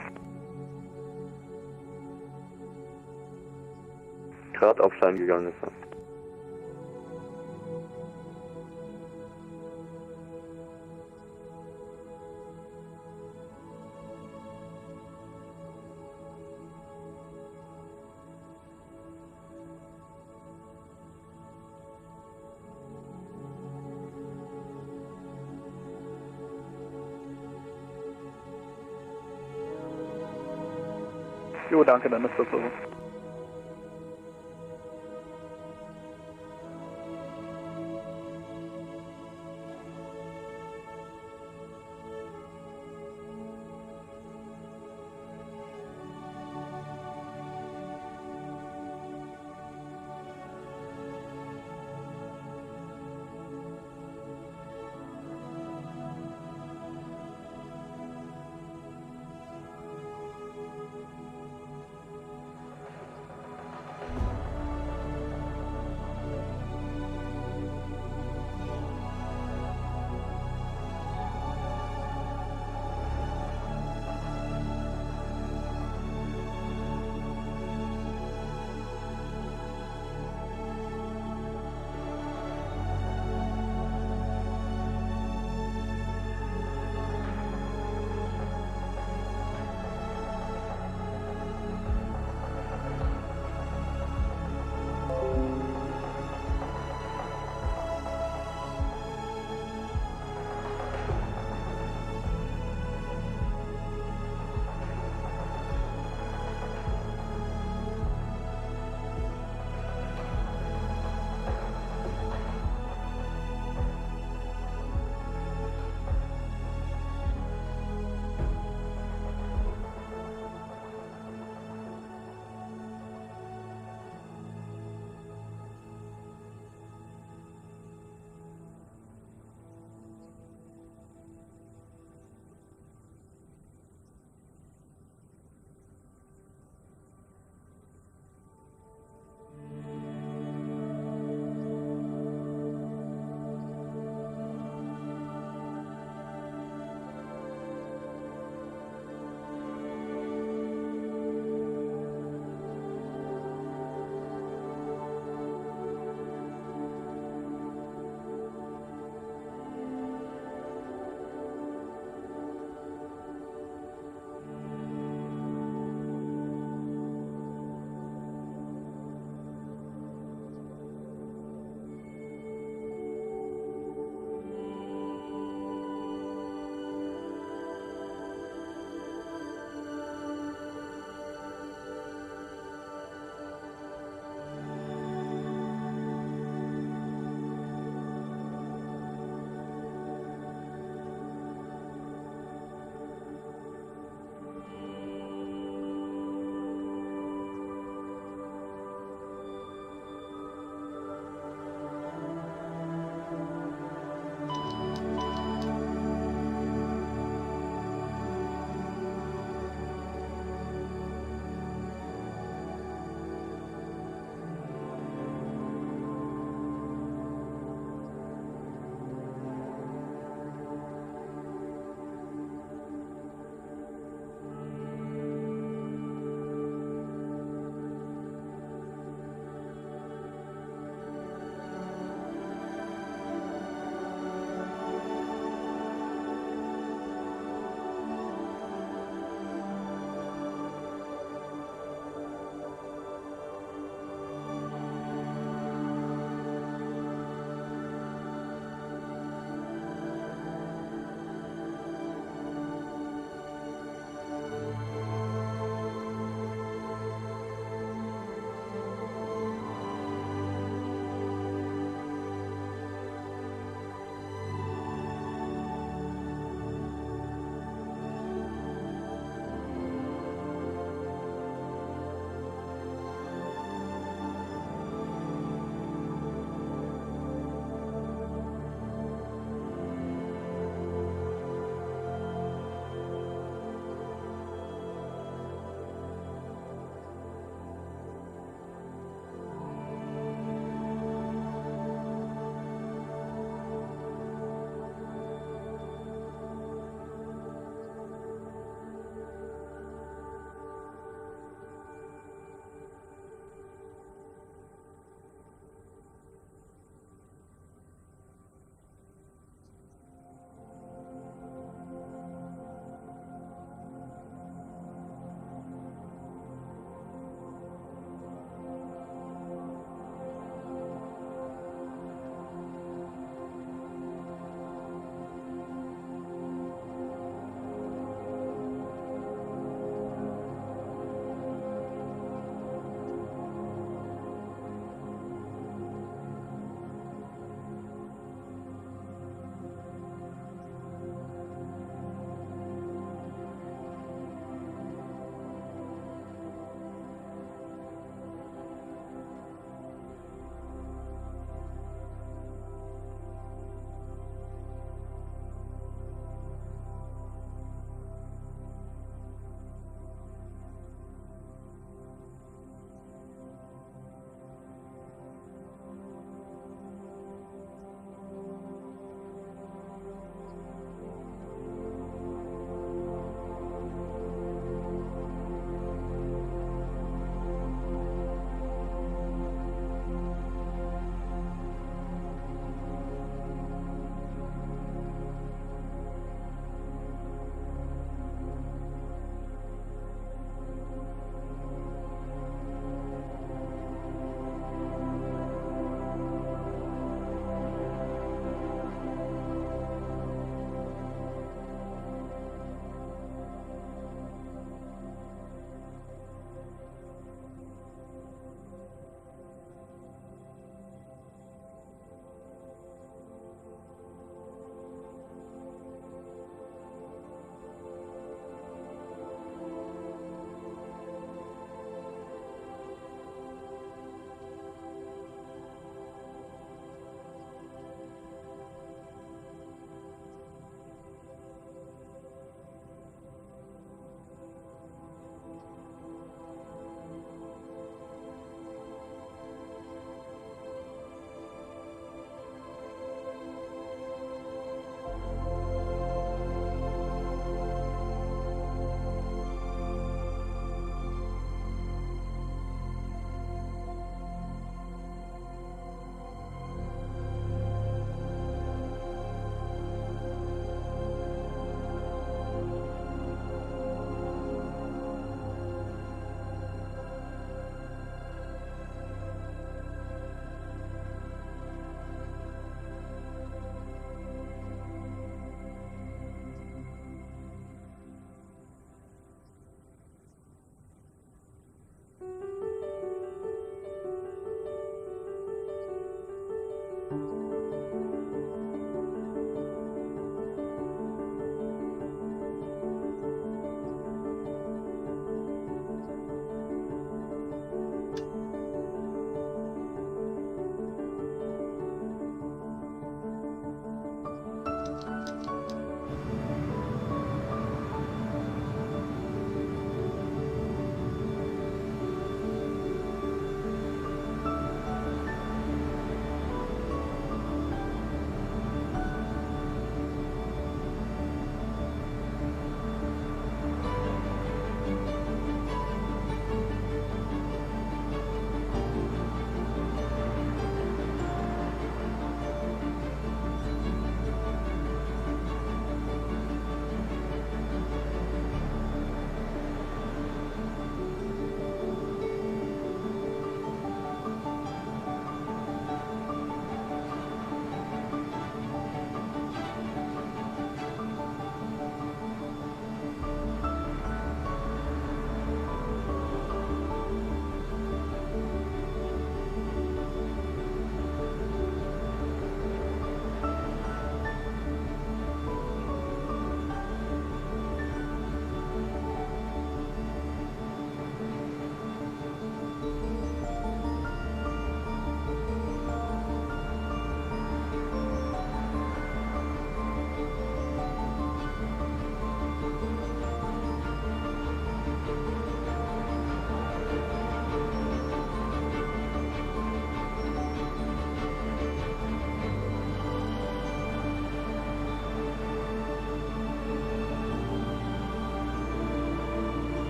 Gerade offline gegangen ist. Jo, danke, dann ist das so.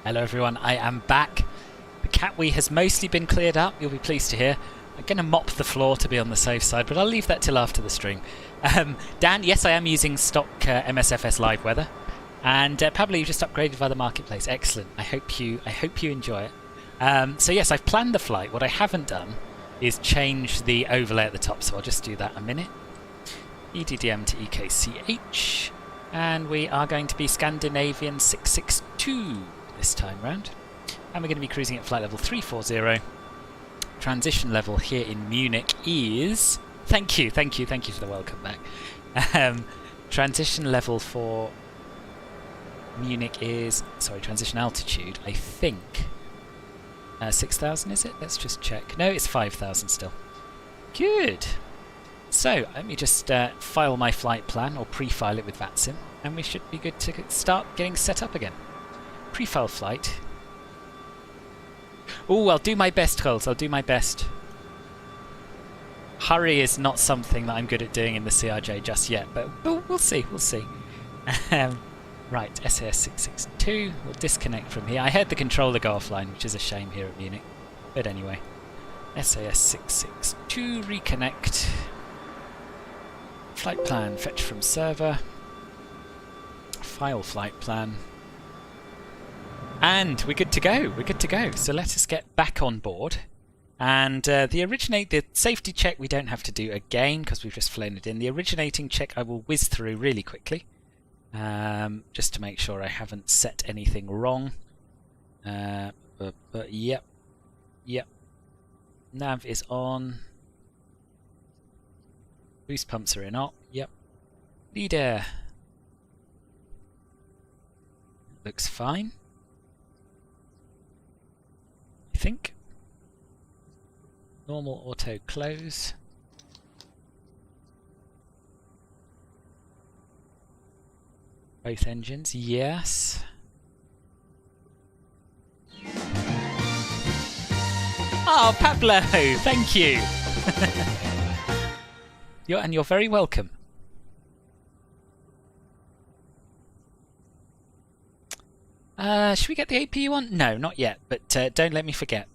Hello everyone, I am back. The catwee has mostly been cleared up, you'll be pleased to hear. I'm going to mop the floor to be on the safe side, but I'll leave that till after the stream. Dan, yes, I am using stock MSFS live weather. And Pablo, you just upgraded via the marketplace. Excellent. I hope you enjoy it. So yes, I've planned the flight. What I haven't done is change the overlay at the top, so I'll just do that in a minute. EDDM to EKCH. And we are going to be Scandinavian 662 this time round. And we're going to be cruising at flight level 340. Transition level here in Munich is... Thank you for the welcome back. Transition level for Munich is... Sorry, transition altitude, I think. 6,000 is it? Let's just check. No, it's 5,000 still. Good. So, let me just file my flight plan, or pre-file it with VATSIM, and we should be good to start getting set up again. Pre-file flight. Oh, I'll do my best, Holz. I'll do my best. Hurry is not something that I'm good at doing in the CRJ just yet, but we'll see. We'll see. Right, SAS662. We'll disconnect from here. I heard the controller go offline, which is a shame here at Munich. But anyway, SAS662 reconnect. Flight plan fetch from server. File flight plan. And we're good to go. We're good to go. So let us get back on board. And the safety check we don't have to do again because we've just flown it in. The originating check I will whiz through really quickly. Just to make sure I haven't set anything wrong. But yep. Nav is on. Boost pumps are in op. Yep. Leader. Looks fine. I think. Normal auto close. Both engines, yes. Oh, Pablo, thank you. You're very welcome. Should we get the APU on? No, not yet, but don't let me forget.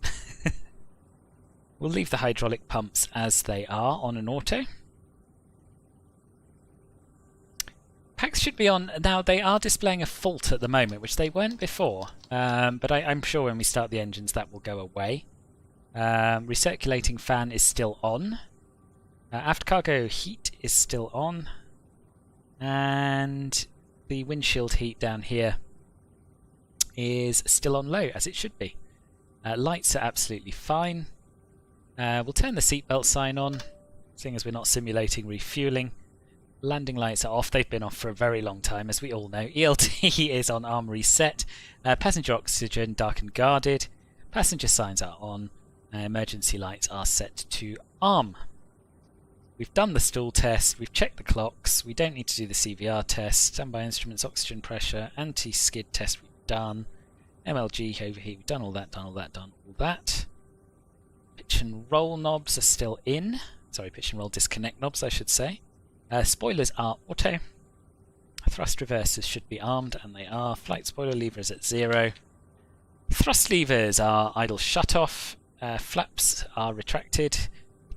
We'll leave the hydraulic pumps as they are on an auto. Packs should be on. Now, they are displaying a fault at the moment, which they weren't before. But I'm sure when we start the engines that will go away. Recirculating fan is still on. Aft cargo heat is still on. And the windshield heat down here is still on low, as it should be. Lights are absolutely fine. We'll turn the seatbelt sign on, seeing as we're not simulating refueling. Landing lights are off. They've been off for a very long time, as we all know. ELT is on arm reset. Passenger oxygen dark and guarded. Passenger signs are on. Emergency lights are set to arm. We've done the stall test. We've checked the clocks. We don't need to do the CVR test. Standby instruments, oxygen pressure, anti-skid test we've done. MLG overheat. We've done all that, done all that. Pitch and roll knobs are still in. Sorry, pitch and roll disconnect knobs, I should say. Spoilers are auto. Thrust reversers should be armed, and they are. Flight spoiler lever is at 0. Thrust levers are idle shut-off. Flaps are retracted.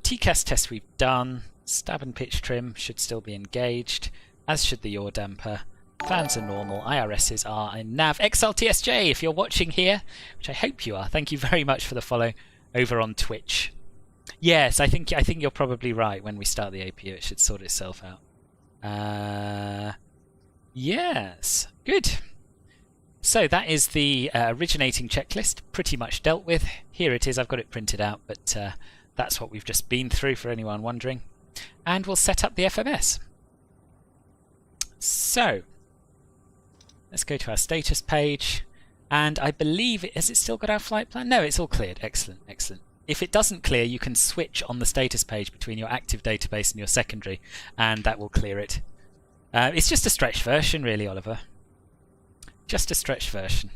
TCAS test we've done. Stab and pitch trim should still be engaged, as should the yaw damper. Fans are normal. IRSs are in nav. XLTSJ, if you're watching here, which I hope you are, thank you very much for the follow over on Twitch. Yes, I think you're probably right. When we start the APU, it should sort itself out. Yes, good. So that is the originating checklist, pretty much dealt with. Here it is. I've got it printed out, but that's what we've just been through for anyone wondering. And we'll set up the FMS. So let's go to our status page. And I believe has it still got our flight plan? No, it's all cleared. Excellent, excellent. If it doesn't clear, you can switch on the status page between your active database and your secondary, and that will clear it. It's just a stretched version, really, Oliver. Just a stretched version.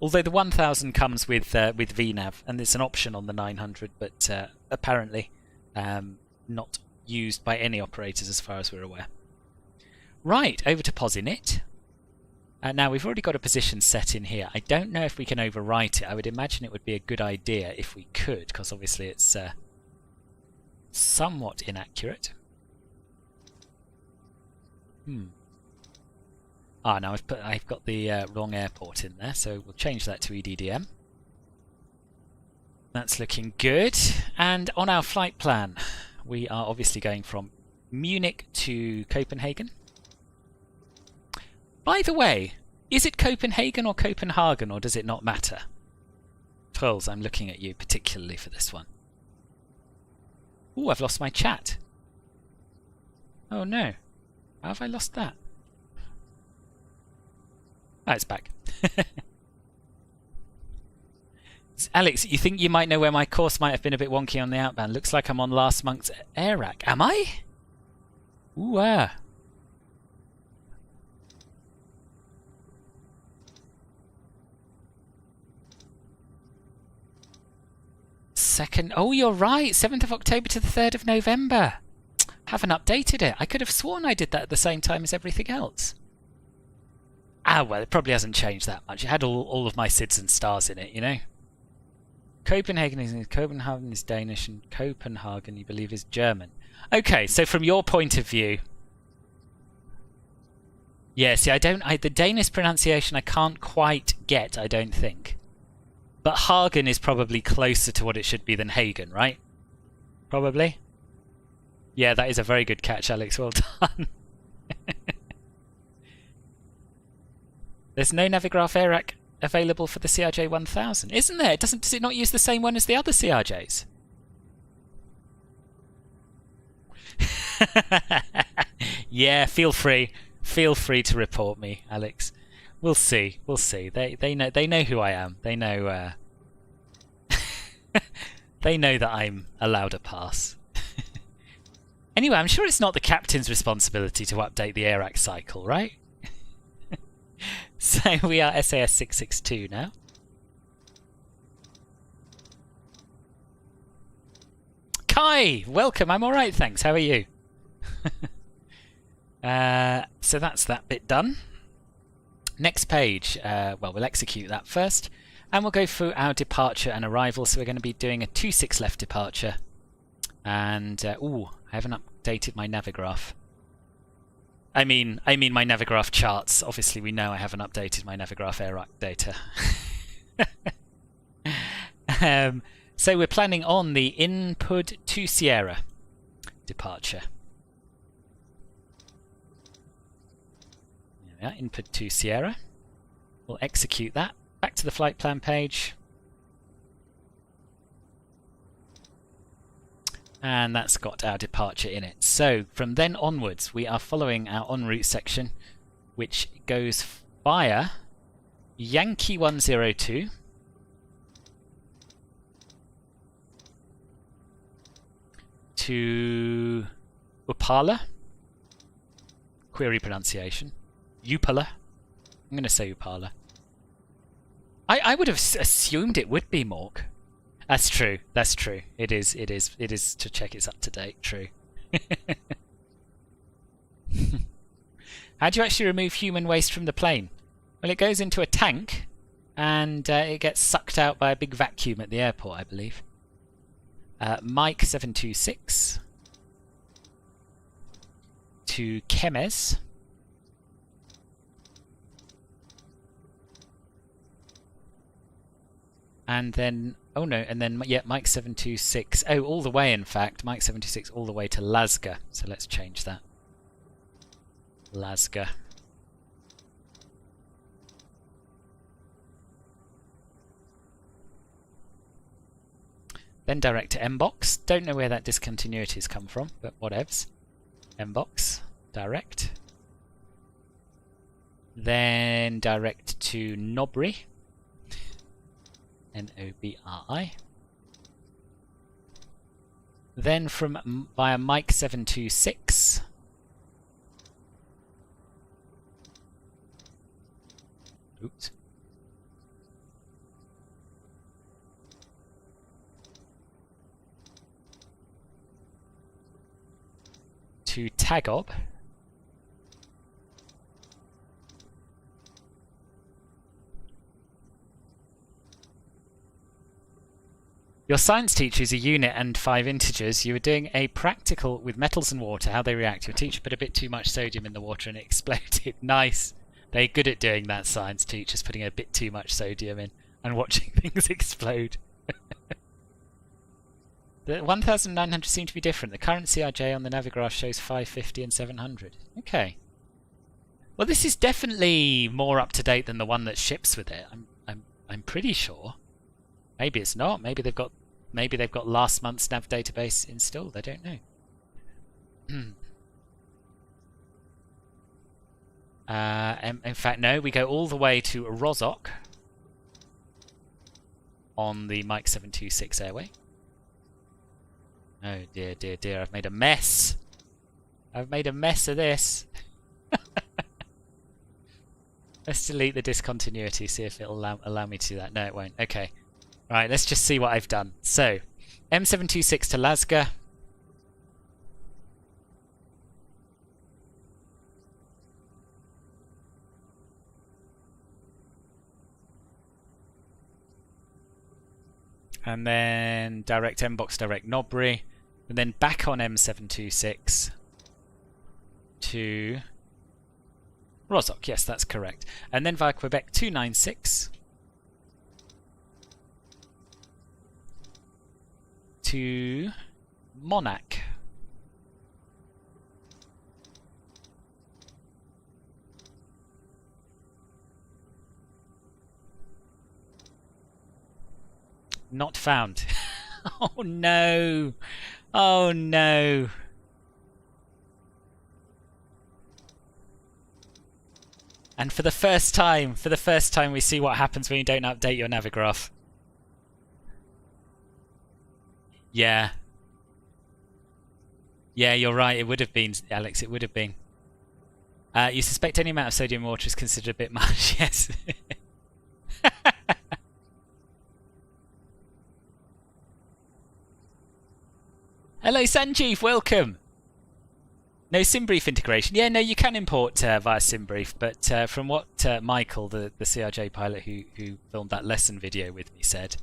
Although the 1000 comes with VNav, and it's an option on the 900, but apparently not used by any operators as far as we're aware. Right, over to Posinit. Now we've already got a position set in here. I don't know if we can overwrite it. I would imagine it would be a good idea if we could, because obviously it's somewhat inaccurate. Ah, now I've got the wrong airport in there, so we'll change that to EDDM. That's looking good. And on our flight plan, we are obviously going from Munich to Copenhagen. By the way, is it Copenhagen or Copenhagen, or does it not matter? Trolls, I'm looking at you particularly for this one. Ooh, I've lost my chat. Oh no. How have I lost that? Oh, it's back. Alex, you think you might know where my course might have been a bit wonky on the outbound? Looks like I'm on last month's air rack. Am I? Ooh, Second. Oh, you're right. 7th of October to the 3rd of November. Haven't updated it. I could have sworn I did that at the same time as everything else. Ah, well, it probably hasn't changed that much. It had all of my SIDS and stars in it, you know? Copenhagen is Danish, and Copenhagen, you believe, is German. Okay, so from your point of view... Yeah, see, the Danish pronunciation I can't quite get, I don't think. But Hagen is probably closer to what it should be than Hagen, right? Probably? Yeah, that is a very good catch, Alex. Well done. There's no Navigraph air rack available for the CRJ 1000, isn't there? Does it not use the same one as the other CRJs? Yeah, feel free to report me, Alex. We'll see. They know who I am. They know they know that I'm allowed a pass. Anyway, I'm sure it's not the captain's responsibility to update the air rack cycle, right? So we are SAS662 now. Kai, welcome. I'm all right, thanks. How are you? So that's that bit done. Next page, well, we'll execute that first, and we'll go through our departure and arrival. So we're going to be doing a 26 left departure, and ooh, I haven't updated my Navigraph. I mean my Navigraph charts. Obviously, we know I haven't updated my Navigraph air rack data. So we're planning on the input to Sierra departure. There we are, input to Sierra. We'll execute that. Back to the flight plan page. And that's got our departure in it. So from then onwards, we are following our en route section, which goes via Yankee 102 to Upala. Query pronunciation. Upala. I'm going to say Upala. I would have assumed it would be Mork. That's true. That's true. It is to check it's up to date. True. How do you actually remove human waste from the plane? Well, it goes into a tank, and it gets sucked out by a big vacuum at the airport, I believe. Mike 726 to Kemes. And then, oh no, and then, yeah, Mike 726, oh, all the way, in fact, Mike 726 all the way to Lasga. So let's change that. Lasga. Then direct to Mbox. Don't know where that discontinuity's come from, but whatevs. Mbox, direct. Then direct to Nobri. Nobri. Then from via Mike 726 oops. To Tagob. Your science teacher is a unit and 5 integers. You were doing a practical with metals and water, how they react. Your teacher put a bit too much sodium in the water and it exploded. Nice. They're good at doing that, science teachers, putting a bit too much sodium in and watching things explode. The 1900 seem to be different. The current CRJ on the Navigraph shows 550 and 700. Okay. Well, this is definitely more up to date than the one that ships with it. I'm pretty sure. Maybe it's not. Maybe they've got last month's nav database installed. I don't know. In fact, no. We go all the way to Rozok on the Mike 726 airway. Oh dear, dear, dear! I've made a mess. I've made a mess of this. Let's delete the discontinuity. See if it'll allow me to do that. No, it won't. Okay. Right, let's just see what I've done. So, M726 to Lasga. And then direct M-Box, direct Nobry. And then back on M726 to Rozok. Yes, that's correct. And then via Quebec 296. To Monac. Not found. Oh no. Oh no. And for the first time we see what happens when you don't update your Navigraph. Yeah. Yeah, you're right. It would have been, Alex. It would have been. You suspect any amount of sodium water is considered a bit much, yes. Hello, Sanjeev. Welcome. No SimBrief integration. Yeah, no, you can import via SimBrief, but from what Michael, the CRJ pilot who filmed that lesson video with me, said,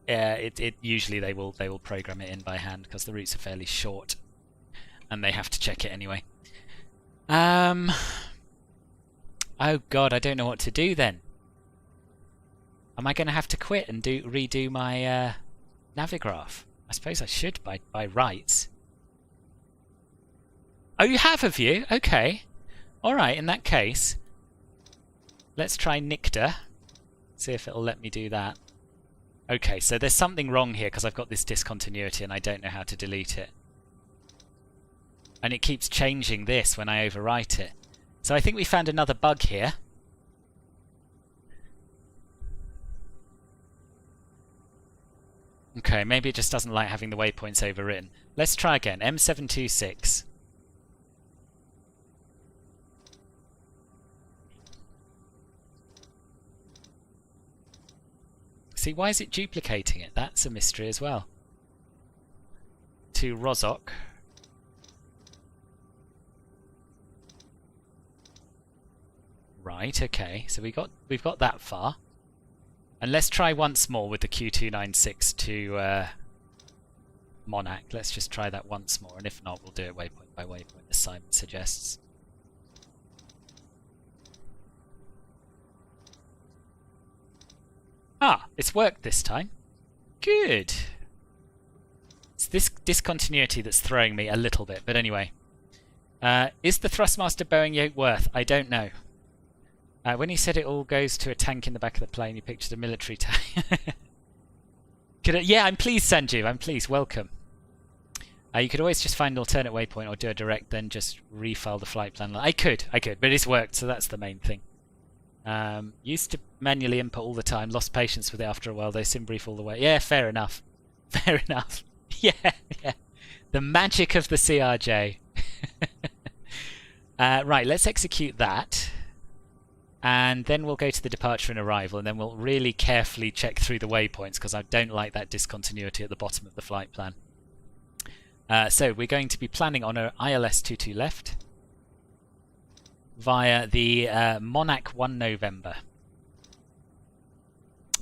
it usually they will program it in by hand because the routes are fairly short, and they have to check it anyway. Oh God, I don't know what to do then. Am I going to have to quit and redo my Navigraph? I suppose I should by rights. Oh, you have you? Okay. Alright, in that case, let's try Nicta. See if it'll let me do that. Okay, so there's something wrong here because I've got this discontinuity and I don't know how to delete it. And it keeps changing this when I overwrite it. So I think we found another bug here. Okay, maybe it just doesn't like having the waypoints overwritten. Let's try again. M726. See, why is it duplicating it? That's a mystery as well. To Rozok. Right, okay. So we've got that far. And let's try once more with the Q296 to Monac. Let's just try that once more, and if not, we'll do it waypoint by waypoint, as Simon suggests. Ah, it's worked this time. Good. It's this discontinuity that's throwing me a little bit, but anyway. Is the Thrustmaster Boeing yoke worth? I don't know. When he said it all goes to a tank in the back of the plane, he pictured a military tank. Yeah, I'm pleased, Sanjeev. I'm pleased. Welcome. You could always just find an alternate waypoint or do a direct, then just refile the flight plan. I could, but it's worked, so that's the main thing. Used to manually input all the time. Lost patience with it after a while, though. SimBrief all the way. Yeah, fair enough. Fair enough. Yeah. The magic of the CRJ. Right, let's execute that. And then we'll go to the departure and arrival, and then we'll really carefully check through the waypoints because I don't like that discontinuity at the bottom of the flight plan. So we're going to be planning on a ILS 22 left via the Monac 1 November.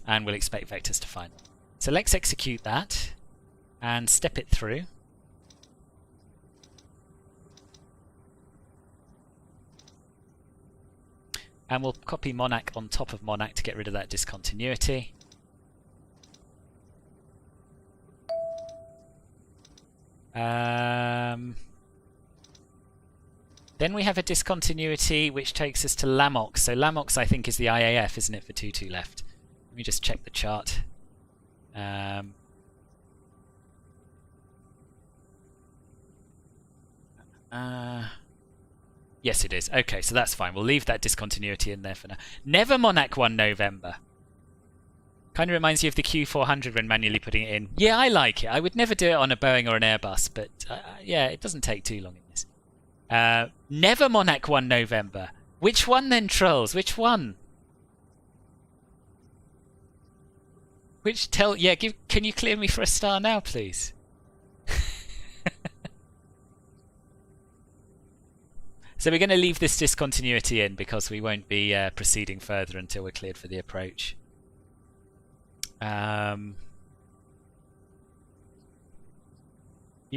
and we'll expect vectors to find them. So let's execute that and step it through. And we'll copy Monarch on top of Monarch to get rid of that discontinuity. Then we have a discontinuity which takes us to Lamox. So Lamox, I think, is the IAF, isn't it, for 22 left? Let me just check the chart. Yes, it is. Okay, so that's fine. We'll leave that discontinuity in there for now. Never Monarch 1 November. Kind of reminds you of the Q400 when manually putting it in. Yeah, I like it. I would never do it on a Boeing or an Airbus, but yeah, it doesn't take too long in this. Never Monarch 1 November. Which one then, trolls? Which one? Yeah, can you clear me for a star now, please? So we're going to leave this discontinuity in because we won't be proceeding further until we're cleared for the approach. You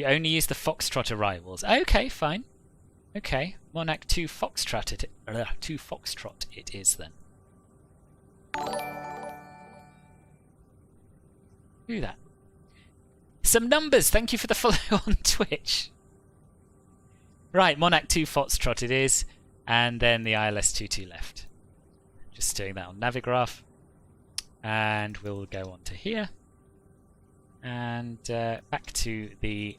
only use the Foxtrot arrivals. Okay, fine. Okay, Monarch 2 Foxtrot it is then. Do that. Some numbers. Thank you for the follow on Twitch. Right, Monarch 2 Foxtrot it is, and then the ILS 22 left. Just doing that on Navigraph. And we'll go on to here. And back to the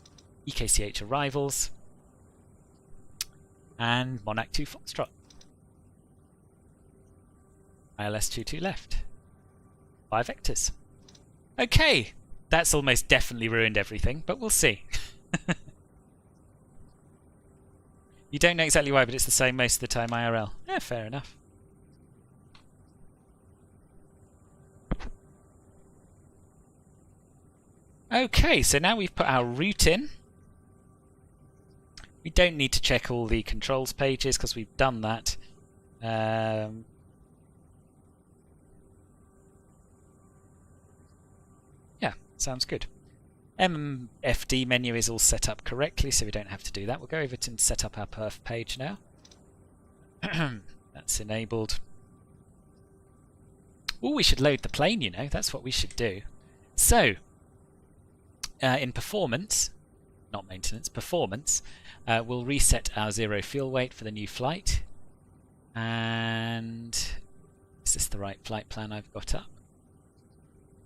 EKCH arrivals. And Monarch 2 Foxtrot. ILS 22 left. 5 vectors. Okay, that's almost definitely ruined everything, but we'll see. You don't know exactly why, but it's the same most of the time IRL. Yeah, fair enough. Okay, so now we've put our route in. We don't need to check all the controls pages because we've done that. Yeah, sounds good. MFD menu is all set up correctly, so we don't have to do that. We'll go over to and set up our perf page now. That's enabled. Oh, we should load the plane, you know. That's what we should do. So, in performance, not maintenance, performance, we'll reset our 0 fuel weight for the new flight. And is this the right flight plan I've got up?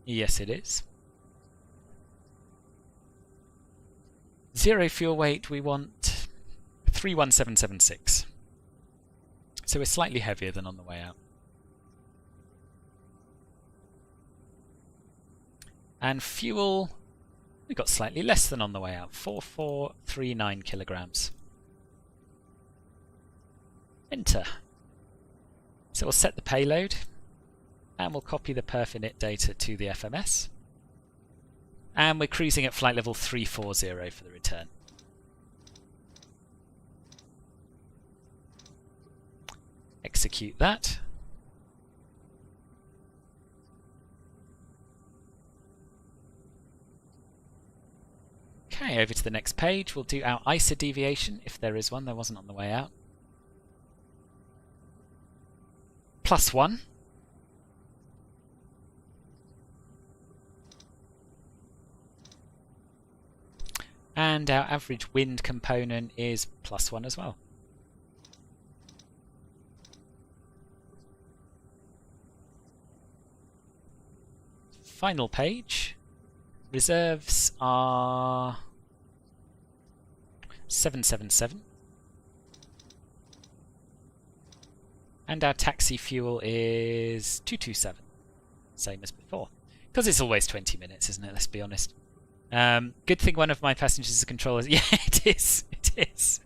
Yes, it is. 0 fuel weight, we want 31776. So we're slightly heavier than on the way out. And fuel, we got slightly less than on the way out, 4439 kilograms. Enter. So we'll set the payload, and we'll copy the perf init data to the FMS. And we're cruising at flight level 340 for the return. Execute that. Okay, over to the next page. We'll do our ISA deviation, if there is one. There wasn't on the way out. +1. And our average wind component is +1 as well. Final page. Reserves are 777. And our taxi fuel is 227. Same as before. Because it's always 20 minutes, isn't it? Let's be honest. Good thing one of my passengers is a controller. Yeah, it is. It is.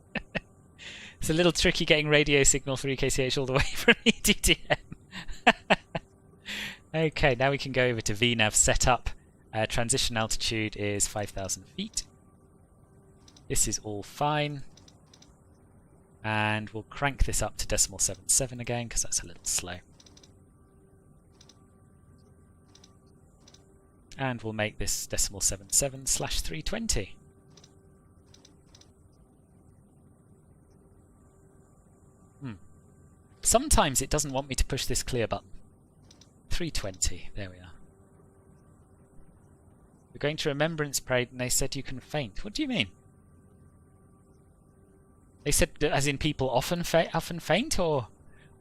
It's a little tricky getting radio signal through EKCH all the way from EDDM. Okay, now we can go over to VNAV setup. Transition altitude is 5,000 feet. This is all fine. And we'll crank this up to 0.77 again because that's a little slow. And we'll make this 0.77/320. Sometimes it doesn't want me to push this clear button. 320, there we are. We're going to Remembrance Parade and they said you can faint. What do you mean? They said as in people often faint, or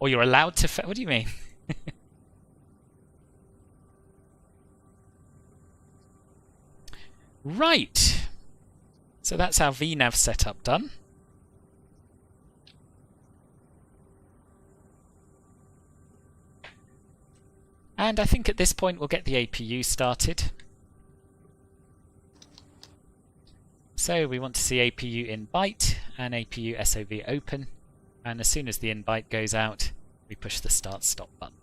you're allowed to faint? What do you mean? Right. So that's our VNav setup done. And I think at this point we'll get the APU started. So we want to see APU in byte and APU SOV open, and as soon as the in byte goes out, we push the start stop button.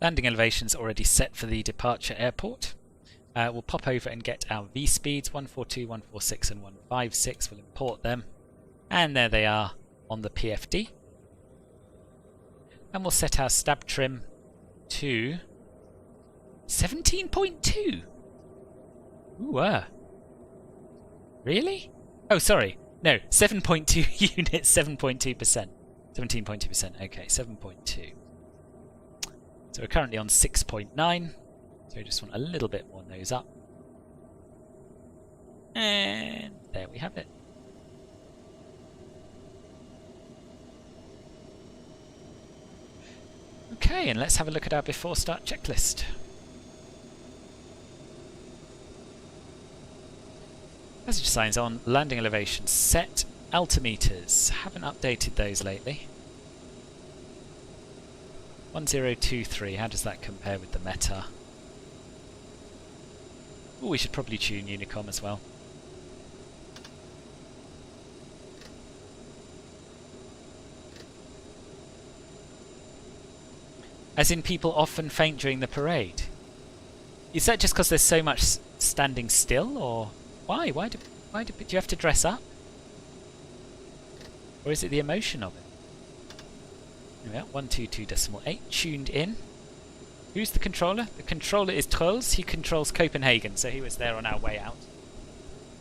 Landing elevation's already set for the departure airport. We'll pop over and get our V speeds, 142, 146 and 156. We'll import them, and there they are on the PFD. And we'll set our stab trim to 17.2. Ooh, really? Oh, sorry. No, 7.2 units, 7.2%. 17.2%, okay, 7.2. So we're currently on 6.9. So we just want a little bit more nose up. And there we have it. Okay, and let's have a look at our before start checklist. Passage signs on, landing elevation set, altimeters. Haven't updated those lately. 1023, how does that compare with the Meta? Oh, we should probably tune Unicom as well. As in people often faint during the parade. Is that just because there's so much standing still, or why? Why do you have to dress up? Or is it the emotion of it? There we are, 122.8 tuned in. Who's the controller? The controller is Trolls. He controls Copenhagen, so he was there on our way out.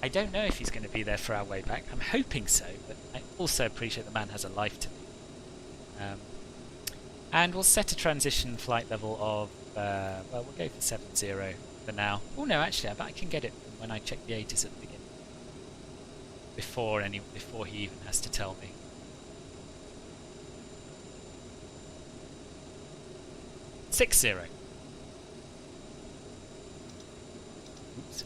I don't know if he's going to be there for our way back. I'm hoping so, but I also appreciate the man has a life to lead. And we'll set a transition flight level of, well, we'll go for 70 for now. Oh no, actually, I bet I can get it from when I check the ATIS at the beginning. Before he even has to tell me. Oops.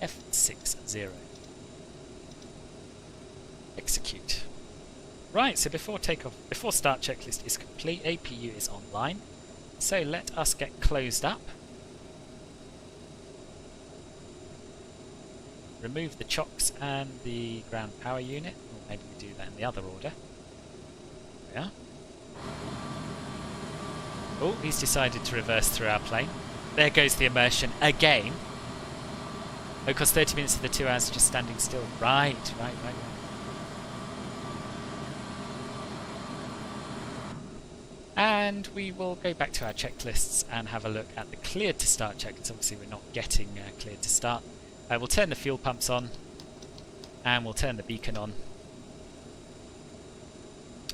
F60. Execute. Right, so before start checklist is complete, APU is online. So let us get closed up. Remove the chocks and the ground power unit. Or maybe we do that in the other order. There we are. Oh, he's decided to reverse through our plane. There goes the immersion again. Oh, because 30 minutes of the 2 hours just standing still. Right. And we will go back to our checklists and have a look at the cleared to start checklist. Obviously we're not getting cleared to start. We'll turn the fuel pumps on, and we'll turn the beacon on.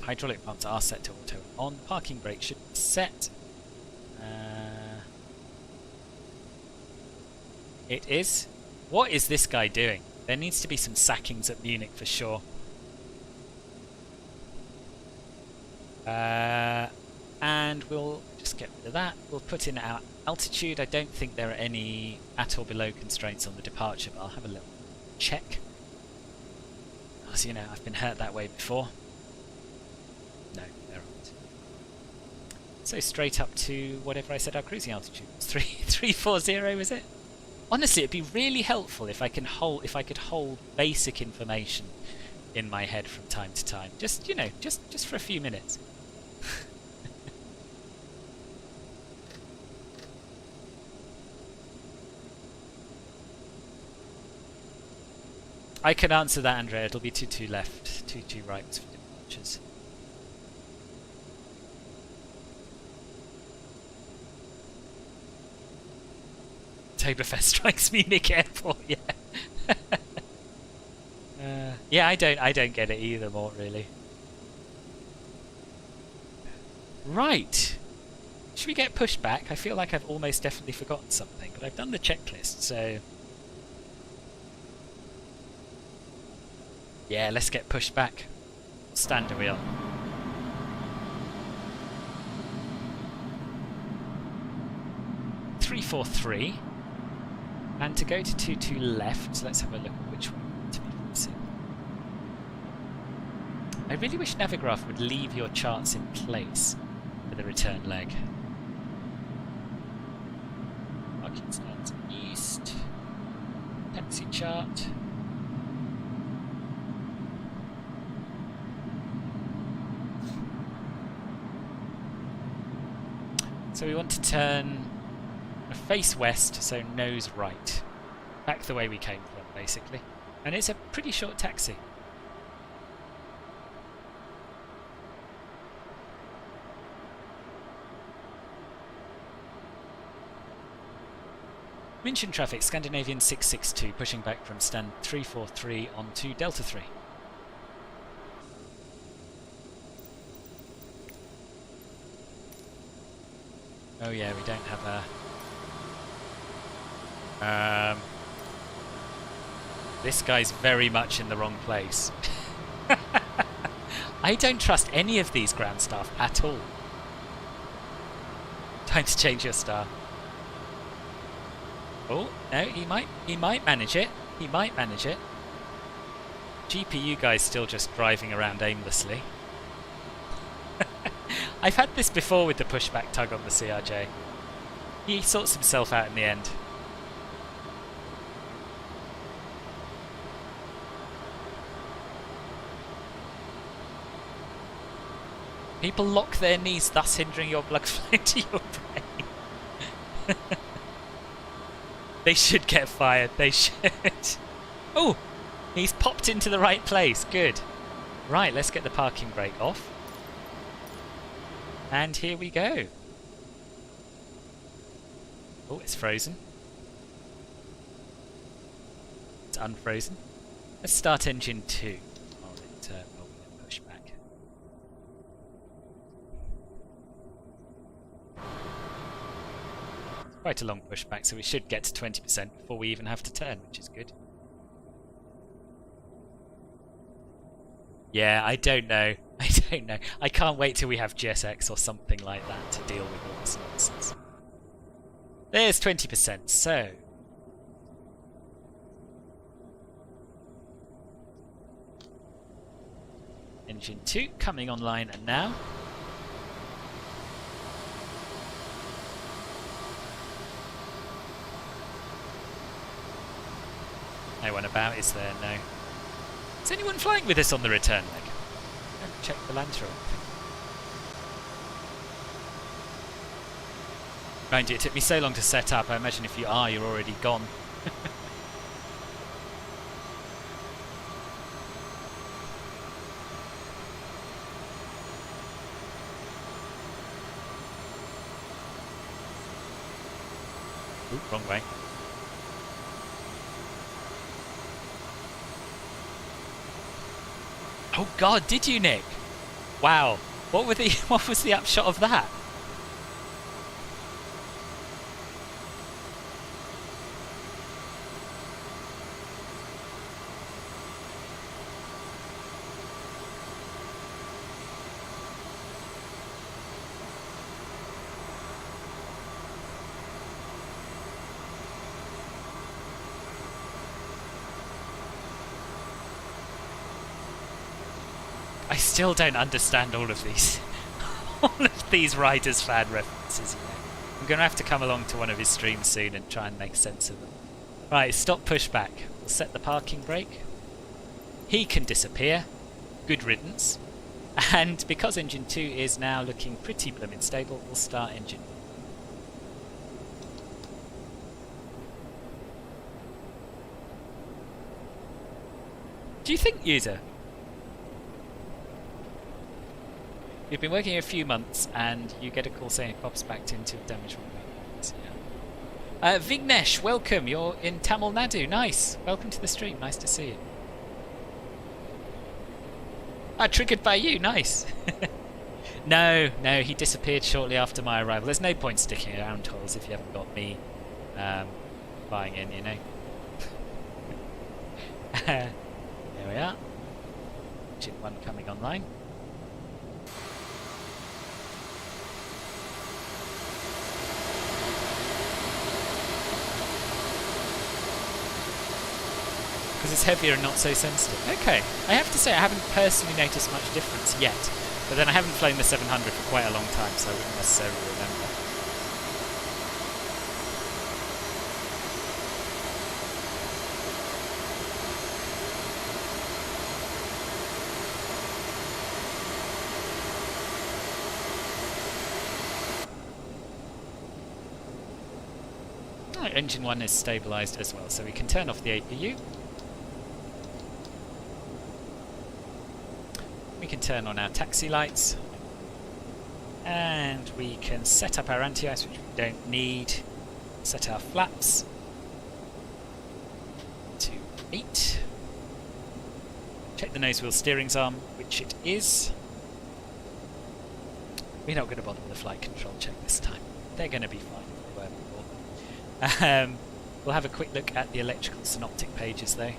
Hydraulic pumps are set to auto on. Parking brake should be set. It is. What is this guy doing? There needs to be some sackings at Munich for sure. And we'll just get rid of that. We'll put in our altitude. I don't think there are any at or below constraints on the departure, but I'll have a little check. As you know, I've been hurt that way before. No, there aren't. So straight up to whatever I said our cruising altitude was. 340, was it? Honestly, it'd be really helpful if I could hold basic information in my head from time to time. Just, you know, just for a few minutes. I can answer that, Andrea. It'll be 22 left, 22 right for departures. Oktoberfest strikes Munich Airport, yeah. Yeah, I don't get it either, more really. Right. Should we get pushed back? I feel like I've almost definitely forgotten something, but I've done the checklist, so... Yeah, let's get pushed back. What stand are we on? (343), and to go to 22 left, let's have a look at which one we want to be facing. I really wish Navigraph would leave your charts in place for the return leg. Marking stands east. Taxi chart. So we want to turn face west, so nose right. Back the way we came from, basically. And it's a pretty short taxi. München traffic, Scandinavian 662, pushing back from stand 343 onto Delta 3. Oh yeah, we don't have a... This guy's very much in the wrong place. I don't trust any of these ground staff at all. Time to change your star. Oh, no, he might manage it. He might manage it. GPU guy's still just driving around aimlessly. I've had this before with the pushback tug on the CRJ. He sorts himself out in the end. People lock their knees, thus hindering your blood flow to your brain. They should get fired, they should. Oh, he's popped into the right place, good. Right, let's get the parking brake off. And here we go. Oh, it's frozen. It's unfrozen. Let's start engine 2. While we push back. It's quite a long pushback, so we should get to 20% before we even have to turn, which is good. Yeah, I don't know. I don't know. I can't wait till we have GSX or something like that to deal with all this nonsense. There's 20%, so... Engine 2 coming online and now. No one about, is there? No. Is anyone flying with us on the return leg? I haven't checked the Lancer. Mind you, it took me so long to set up, I imagine if you are, you're already gone. Ooh, wrong way. Oh God, did you, Nick? Wow. What was the upshot of that? I still don't understand all of these Riders fan references. I'm going to have to come along to one of his streams soon and try and make sense of them. Right, stop pushback. We'll set the parking brake. He can disappear. Good riddance. And because engine 2 is now looking pretty blooming stable, we'll start engine 1. Do you think, user? You've been working here a few months and you get a call saying it pops back into damage runway. Yeah. Vignesh, welcome. You're in Tamil Nadu. Nice. Welcome to the stream. Nice to see you. Triggered by you. Nice. No, he disappeared shortly after my arrival. There's no point sticking around holes if you haven't got me buying in, you know. There we are. Engine 1 coming online. Because it's heavier and not so sensitive. Okay, I have to say I haven't personally noticed much difference yet, but then I haven't flown the 700 for quite a long time, so I wouldn't necessarily remember. Right, engine 1 is stabilised as well, so we can turn off the APU. We can turn on our taxi lights, and we can set up our anti-ice, which we don't need. Set our flaps to 8. Check the nose wheel steering's arm, which it is. We're not going to bother with the flight control check this time. They're going to be fine if they were before. We'll have a quick look at the electrical synoptic pages though.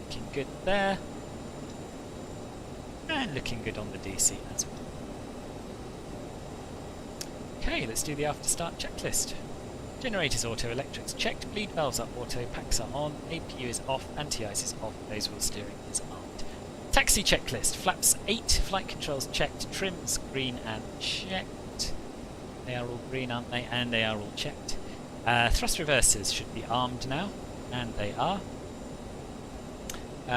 Looking good there, and looking good on the DC as well. Okay, let's do the after start checklist. Generators auto, electrics checked, bleed valves are auto, packs are on, APU is off, anti-ice is off, nose wheel steering is armed. Taxi checklist, flaps 8, flight controls checked, trims green and checked. They are all green, aren't they? And they are all checked. Thrust reversers should be armed now, and they are.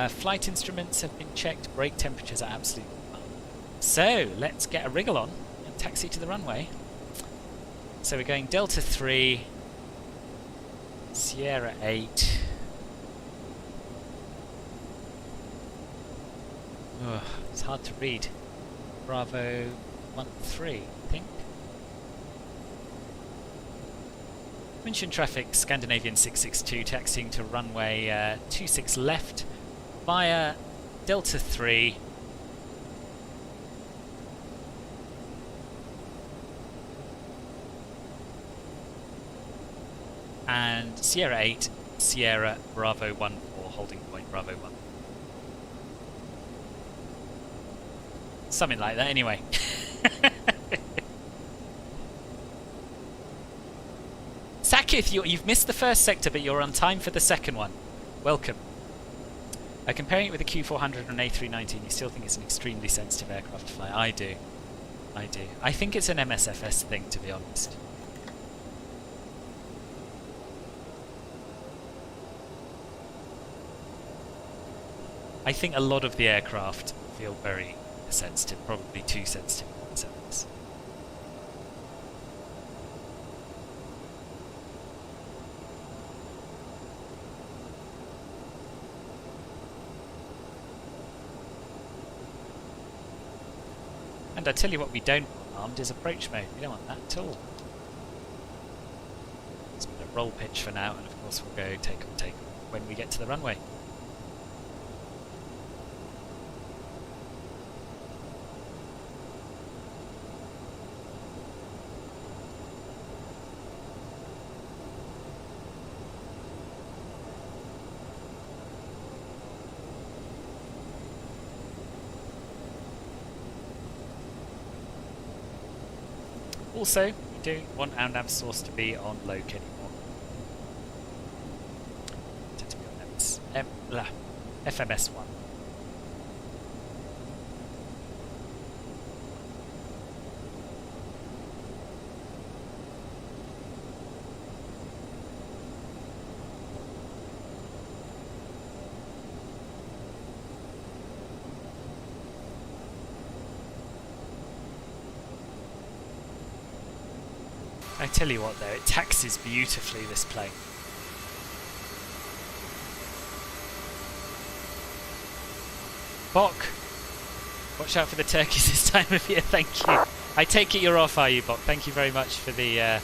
Flight instruments have been checked, brake temperatures are absolutely fine. So, let's get a wriggle on and taxi to the runway. So we're going Delta 3, Sierra 8. Ugh, it's hard to read. Bravo 13, I think. Mention traffic, Scandinavian 662 taxiing to runway 26 left. Via Delta 3 and Sierra 8, Sierra Bravo 14, holding point Bravo 1. Something like that anyway. Sakith, you've missed the first sector but you're on time for the second one. Welcome. Comparing it with the Q400 and A319, you still think it's an extremely sensitive aircraft to fly? I do. I think it's an MSFS thing, to be honest. I think a lot of the aircraft feel very sensitive, probably too sensitive in themselves. And I tell you what we don't want armed is approach mode. We don't want that at all. Let's put a roll pitch for now, and of course we'll go take on when we get to the runway. Also, we don't want our nav source to be on loc anymore. To be on FMS1. I tell you what though, it taxis beautifully, this plane. Bok, watch out for the turkeys this time of year, thank you. I take it you're off, are you, Bok? Thank you very much for the...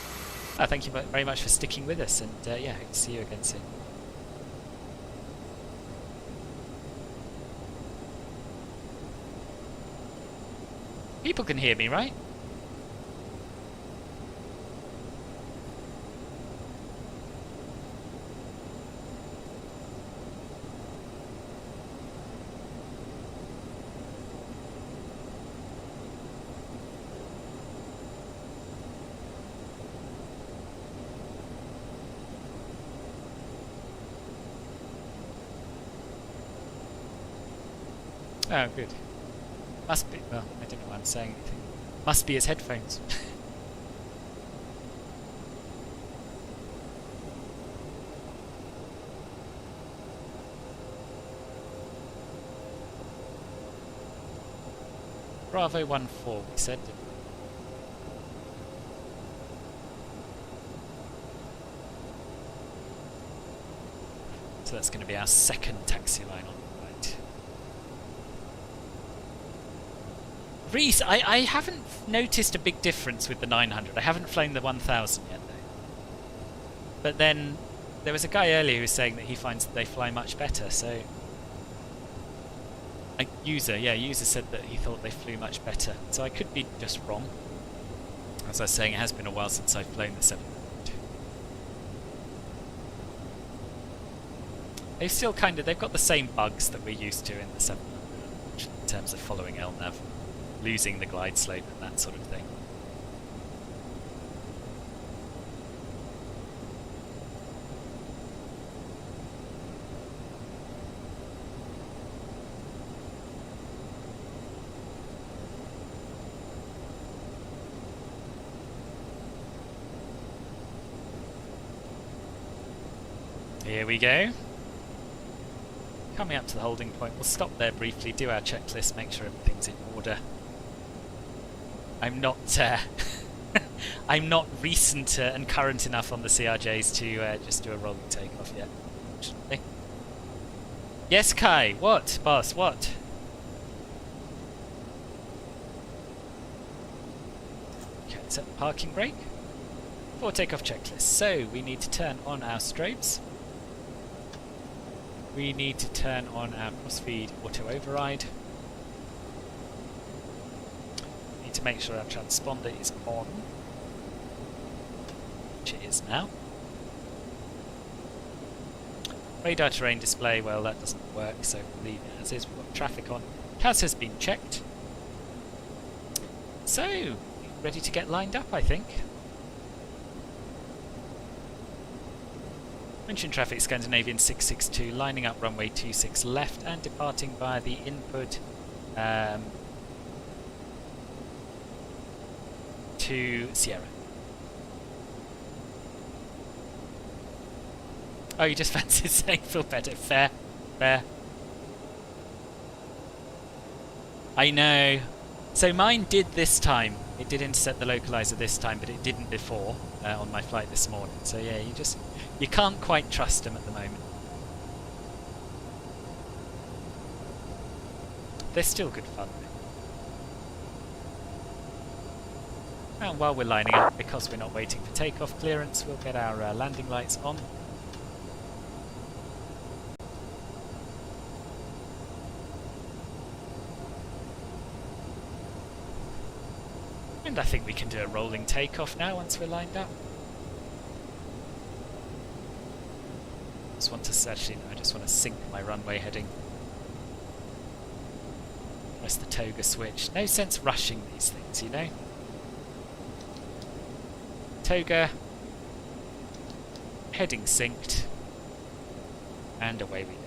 thank you very much for sticking with us, and yeah, hope to see you again soon. People can hear me, right? Oh, good. Must be. Well, I don't know why I'm saying anything. Must be his headphones. Bravo 1-4, we said. So that's going to be our second taxi line on the right. Reese, I haven't noticed a big difference with the 900. I haven't flown the 1000 yet, though. But then there was a guy earlier who was saying that he finds that they fly much better, so... A user said that he thought they flew much better. So I could be just wrong. As I was saying, it has been a while since I've flown the 700. They've still they've got the same bugs that we're used to in the 700, in terms of following LNAV. Losing the glide slope and that sort of thing. Here we go. Coming up to the holding point, we'll stop there briefly, do our checklist, make sure everything's in order. I'm not I'm not recent and current enough on the CRJs to just do a rolling takeoff yet, unfortunately. Yes, Kai. What, boss? What? Okay, set the parking brake. For takeoff checklist. So we need to turn on our strobes. We need to turn on our cross-feed auto override. To make sure our transponder is on, which it is now. Radar terrain display, well, that doesn't work, so we'll leave it as is. We've got traffic on. CAS has been checked. So, ready to get lined up, I think. Mention traffic Scandinavian 662, lining up runway 26 left and departing via the input to Sierra. Oh, you just fancied saying feel better. Fair. Fair. I know. So mine did this time. It did intercept the localizer this time, but it didn't before on my flight this morning. So yeah, you can't quite trust them at the moment. They're still good fun. And while we're lining up, because we're not waiting for takeoff clearance, we'll get our landing lights on. And I think we can do a rolling takeoff now once we're lined up. Just want to I just want to sync my runway heading. Press the toga switch. No sense rushing these things, you know? Toga, heading synced, and away we go.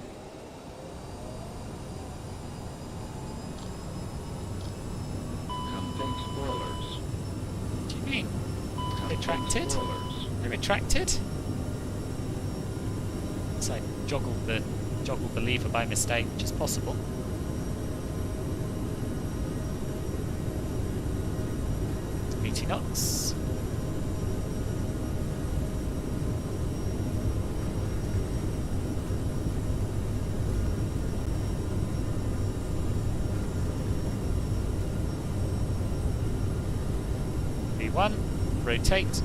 What do you mean? Retracted? They retracted? So I joggled the lever by mistake, which is possible. 80 knots. 1, rotate.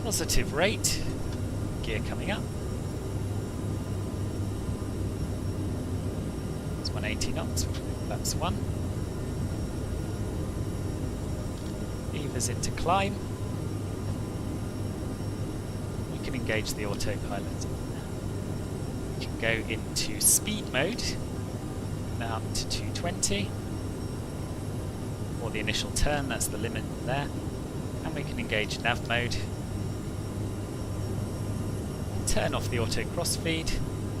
Positive rate, gear coming up. It's 180 knots, flaps 1. Levers into climb. We can engage the autopilot. We can go into speed mode, now up to 220. For the initial turn, that's the limit there. And we can engage nav mode. Turn off the auto crossfeed,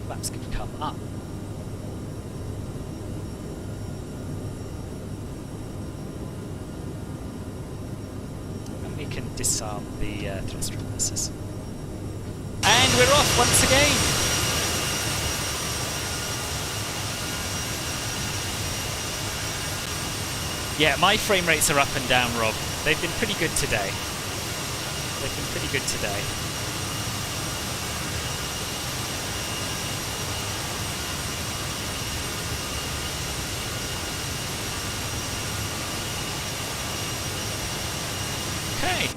flaps can come up. And we can disarm the thrust reversers. And we're off once again! Yeah, my frame rates are up and down, Rob. They've been pretty good today. They've been pretty good today. Okay,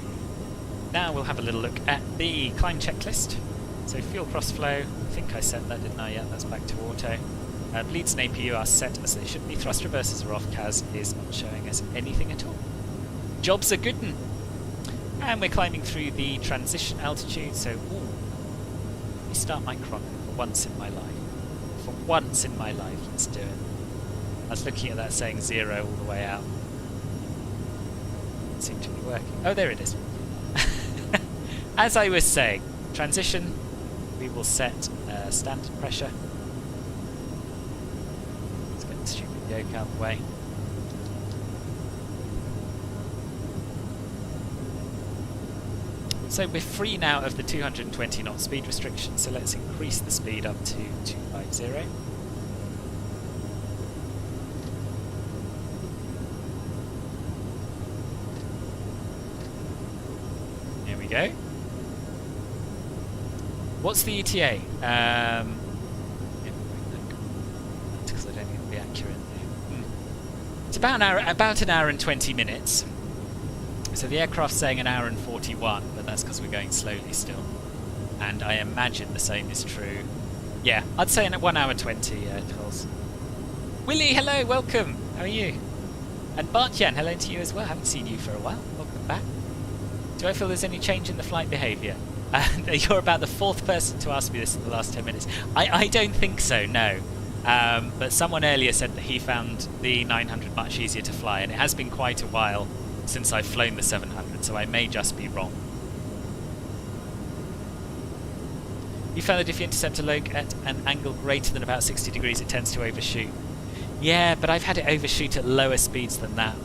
now we'll have a little look at the climb checklist. So fuel cross flow, I think I set that, didn't I? Yeah, that's back to auto. Bleeds and APU are set as they should be. Thrust reversers are off. CAS is not showing us anything at all. Jobs are good. And we're climbing through the transition altitude, so let me start my chron for once in my life. For once in my life, let's do it. I was looking at that saying 0 all the way out. It seemed to be working. Oh, there it is. As I was saying, transition, we will set standard pressure. Let's get the stupid yoke out of the way. So we're free now of the 220 knot speed restriction, so let's increase the speed up to 250. Here we go. What's the ETA? Because I don't think it'll be accurate. It's about an hour and 20 minutes. So the aircraft's saying an hour and 41, but that's because we're going slowly still. And I imagine the same is true. Yeah, I'd say in 1 hour 20, Charles. Willie, hello, welcome. How are you? And Bartjan, hello to you as well. Haven't seen you for a while. Welcome back. Do I feel there's any change in the flight behaviour? You're about the 4th person to ask me this in the last 10 minutes. I don't think so, no. But someone earlier said that he found the 900 much easier to fly, and it has been quite a while since I've flown the 700, so I may just be wrong. You found that if you intercept a loc at an angle greater than about 60 degrees, it tends to overshoot. Yeah, but I've had it overshoot at lower speeds than that.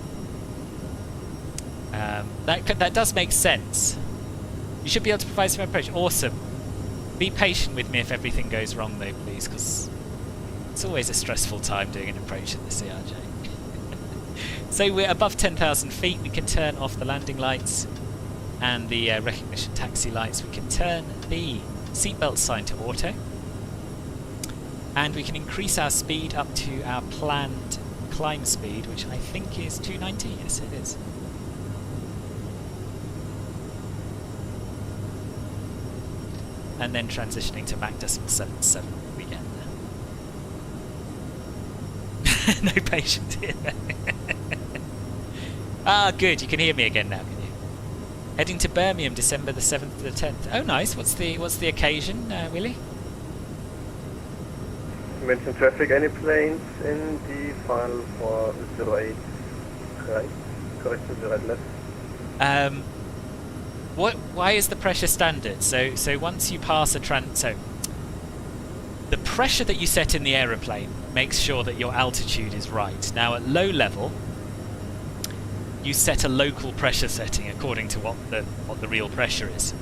That does make sense. You should be able to provide some approach. Awesome. Be patient with me if everything goes wrong though, please, because it's always a stressful time doing an approach in the CRJ. So we're above 10,000 feet. We can turn off the landing lights and the recognition taxi lights. We can turn the seatbelt sign to auto. And we can increase our speed up to our planned climb speed, which I think is 290. Yes, it is. And then transitioning to Mach decimal 77 we get there. No patience here. Ah, good. You can hear me again now, can you? Heading to Birmingham, December the 7th to the 10th. Oh, nice. What's the occasion, Willie? Mention traffic. Any planes in the final for 08 right? Correction, 08 left. Why is the pressure standard? So once you pass a so the pressure that you set in the aeroplane makes sure that your altitude is right. Now at low level, you set a local pressure setting according to what the real pressure is.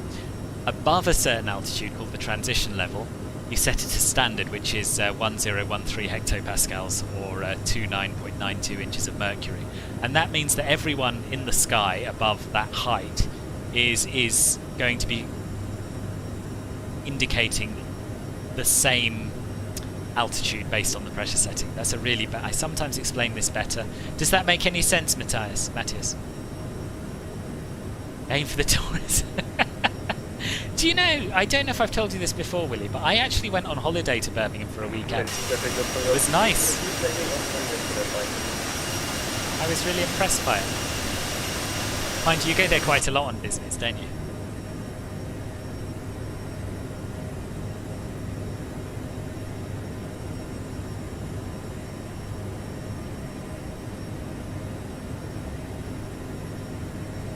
Above a certain altitude, called the transition level, you set it to standard, which is 1013 hectopascals or 29.92 inches of mercury, and that means that everyone in the sky above that height is going to be indicating the same altitude based on the pressure setting. That's a really bad... I sometimes explain this better. Does that make any sense, Matthias? Aim for the Taurus. Do you know, I don't know if I've told you this before, Willie, but I actually went on holiday to Birmingham for a weekend. It was nice. I was really impressed by it. Mind you, you go there quite a lot on business, don't you?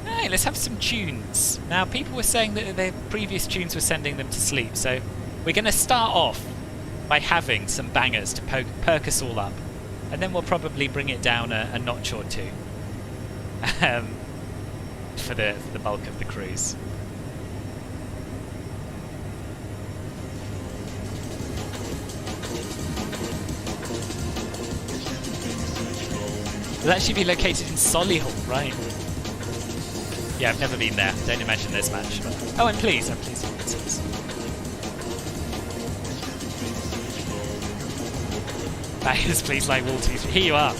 Hey, let's have some tunes. Now, people were saying that their previous tunes were sending them to sleep, so we're going to start off by having some bangers to perk us all up. And then we'll probably bring it down a notch or two for the bulk of the cruise. It'll actually be located in Solihull, right? Yeah, I've never been there. Don't imagine there's much. But... Oh, I'm pleased. I'm pleased with this. Bangers, please, like Wall 2. Here you are.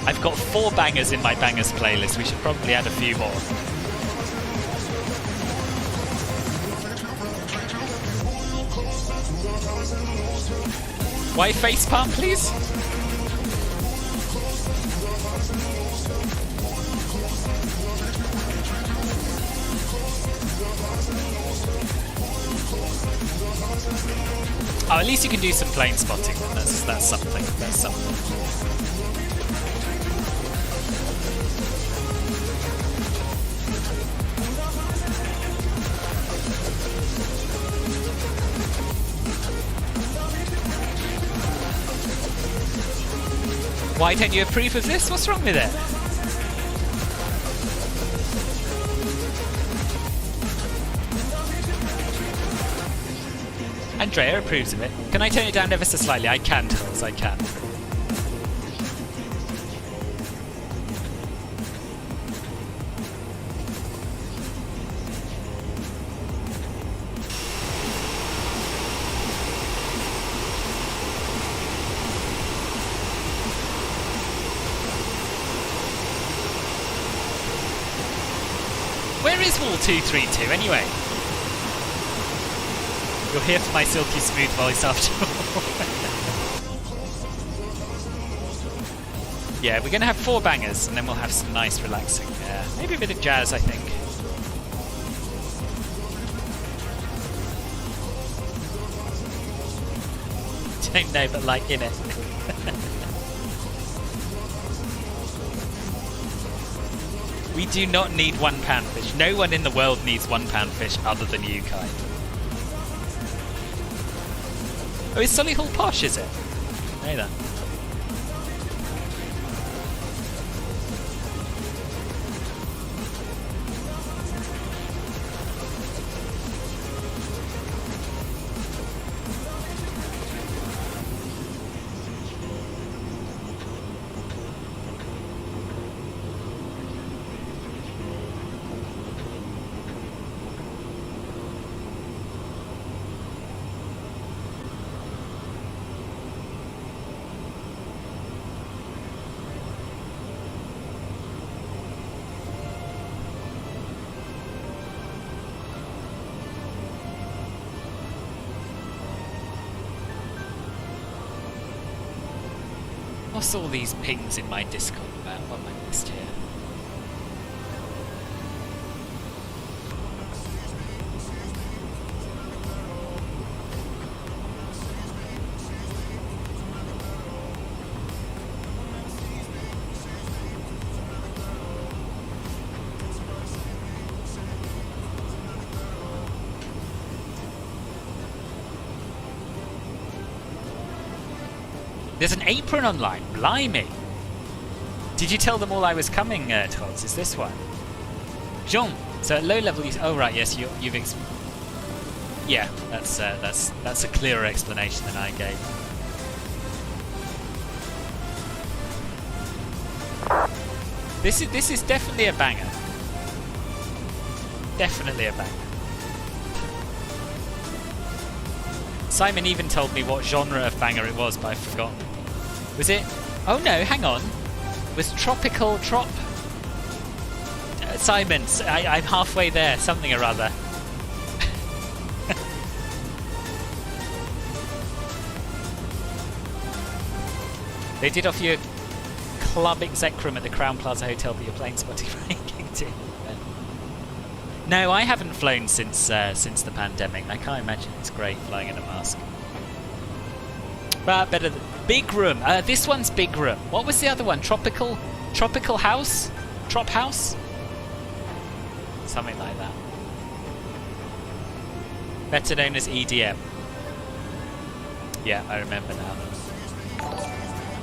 I've got 4 bangers in my bangers playlist. We should probably add a few more. Why facepalm, please? Oh, at least you can do some plane spotting. That's something. That's something. Why don't you approve of this? What's wrong with it? Andrea approves of it. Can I turn it down ever so slightly? I can, Charles, I can. Where is Wall 232 anyway? You're here for my silky smooth voice after all. Yeah, we're going to have 4 bangers and then we'll have some nice relaxing. Maybe a bit of jazz, I think. Don't know, but like in it. We do not need 1 pound fish. No one in the world needs 1 pound fish other than you, Kai. Oh, is Solihull posh, is it? Know that. What's all these pings in my Discord about? What am I missed here? There's an apron online. Blimey. Did you tell them all I was coming, Tods? Is this one? Jean. So at low level, oh right, yes, you've. Yeah, that's a clearer explanation than I gave. This is definitely a banger. Definitely a banger. Simon even told me what genre of banger it was, but I've forgotten. Was it? Oh no, hang on. It was Tropical Trop. Simon, I'm halfway there. Something or other. They did offer you a club exec room at the Crown Plaza Hotel, but you're playing spotty ranking too. No, I haven't flown since the pandemic. I can't imagine it's great flying in a mask. But better than Big Room. This one's Big Room. What was the other one? Tropical House? Trop House? Something like that. Better known as EDM. Yeah, I remember now.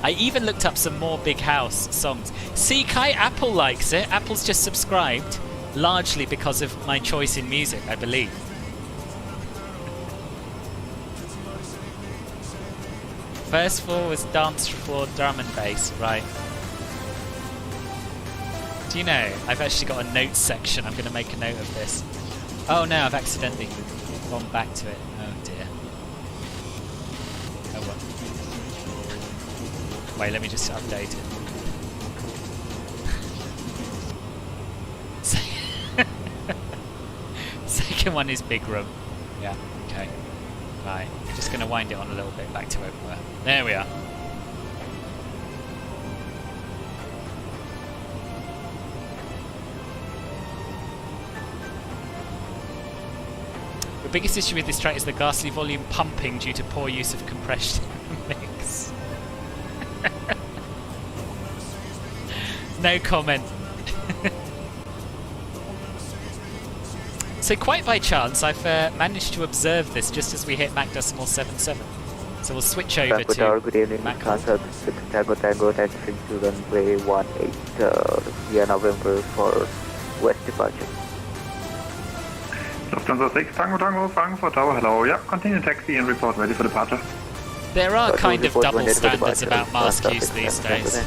I even looked up some more Big House songs. See, Kai, Apple likes it. Apple's just subscribed. Largely because of my choice in music, I believe. First floor was dance floor, drum and bass, right. Do you know, I've actually got a notes section. I'm going to make a note of this. Oh no, I've accidentally gone back to it. Oh dear. Oh well. Wait, let me just update it. Second one is Big Room. Yeah, okay. Right, we're just going to wind it on a little bit back to where we were. There we are. The biggest issue with this track is the ghastly volume pumping due to poor use of compression mix. No comment. So quite by chance, I've managed to observe this just as we hit Mach decimal 77. So we'll switch over to good evening, Mach. Tango Tango taxiing to runway 18 via November for west departure. Lufthansa 6 Tango Tango Frankfurt Tower, hello. Yeah, continue taxi and report ready for departure. There are kind of double standards about mask use these days.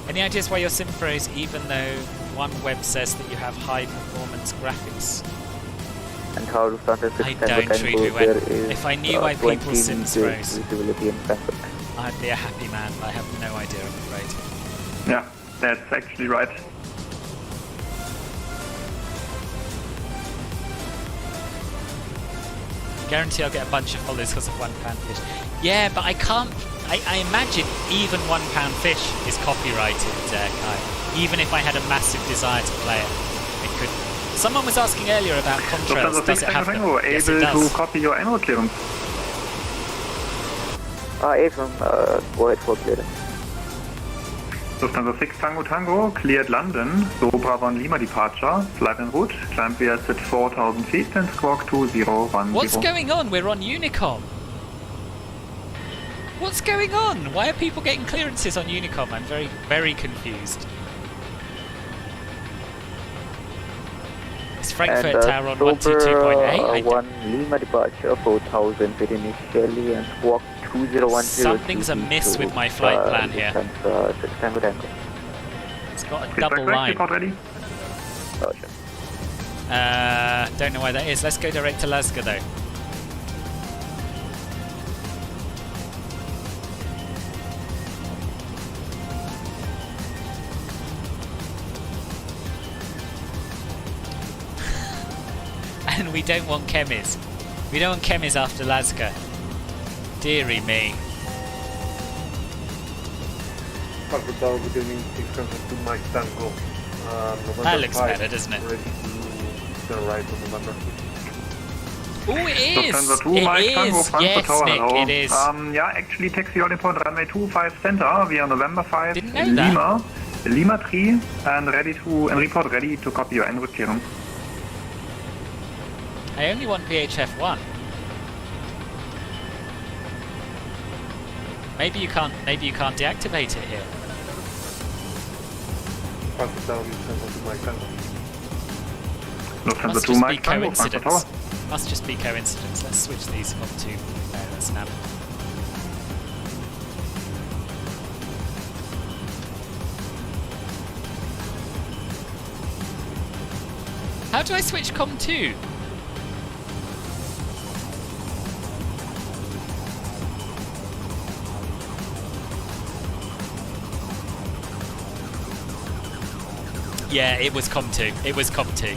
Any ideas why your sim froze even though one web says that you have high performance graphics? And how Lufthansa 6 I Tango don't Tango, really. there is If I knew why 20 people's sims froze, visibility in Frankfurt. I'd be a happy man, but I have no idea, I'm afraid. Yeah, that's actually right. Guarantee I'll get a bunch of followers because of £1 fish. Yeah, but I can't. I imagine even £1 fish is copyrighted, Kai. Even if I had a massive desire to play it, it could. Someone was asking earlier about contrails. Does it have them? Yes, it able does. to copy your annual clearance? From go ahead for clearance. Lufthansa 6 Tango Tango, cleared London, so Bravo and Lima departure, flight en route, climb VS at 4,000 feet and squawk 2010. What's going on? We're on Unicom. What's going on? Why are people getting clearances on Unicom? I'm very, very confused. Is Frankfurt Tower on 122.8? 1 Lima departure, 4,000 feet initially and squawk 2010. Something's amiss with my flight plan here. It's got a double line. Don't know why that is. Let's go direct to Lasga though. And we don't want chemis. We don't want chemis after Lasga. Deary me. That looks better, doesn't it? Oh, it is! Lufthansa 2, It Mike is! Tango, Frankfurt Yes, Tower, Nick, hello. it is. Yeah, actually taxi all report runway 25 center via November 5 Didn't know that. Lima. Lima 3 and report ready to copy your en route clearance. I only want VHF 1. Maybe you can't deactivate it here. Lufthansa Must 2 just be Mike Tango, Frankfurt Tower. coincidence. Must just be coincidence. Let's switch these up to let's nav. How do I switch COM 2? Yeah, it was COM 2. It was COM 2.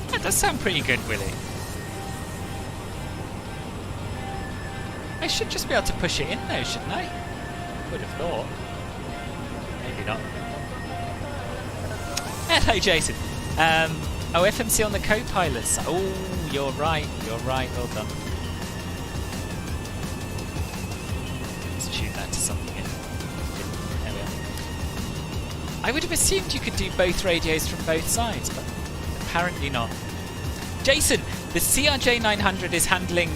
That does sound pretty good, Willie. I should just be able to push it in though, shouldn't I? Would have thought. Maybe not. Hello, Jason. Oh, FMC on the co-pilots. Oh, you're right. You're right. Well done. Let's tune that to something. There we are. I would have assumed you could do both radios from both sides, but apparently not. Jason, the CRJ 900 is handling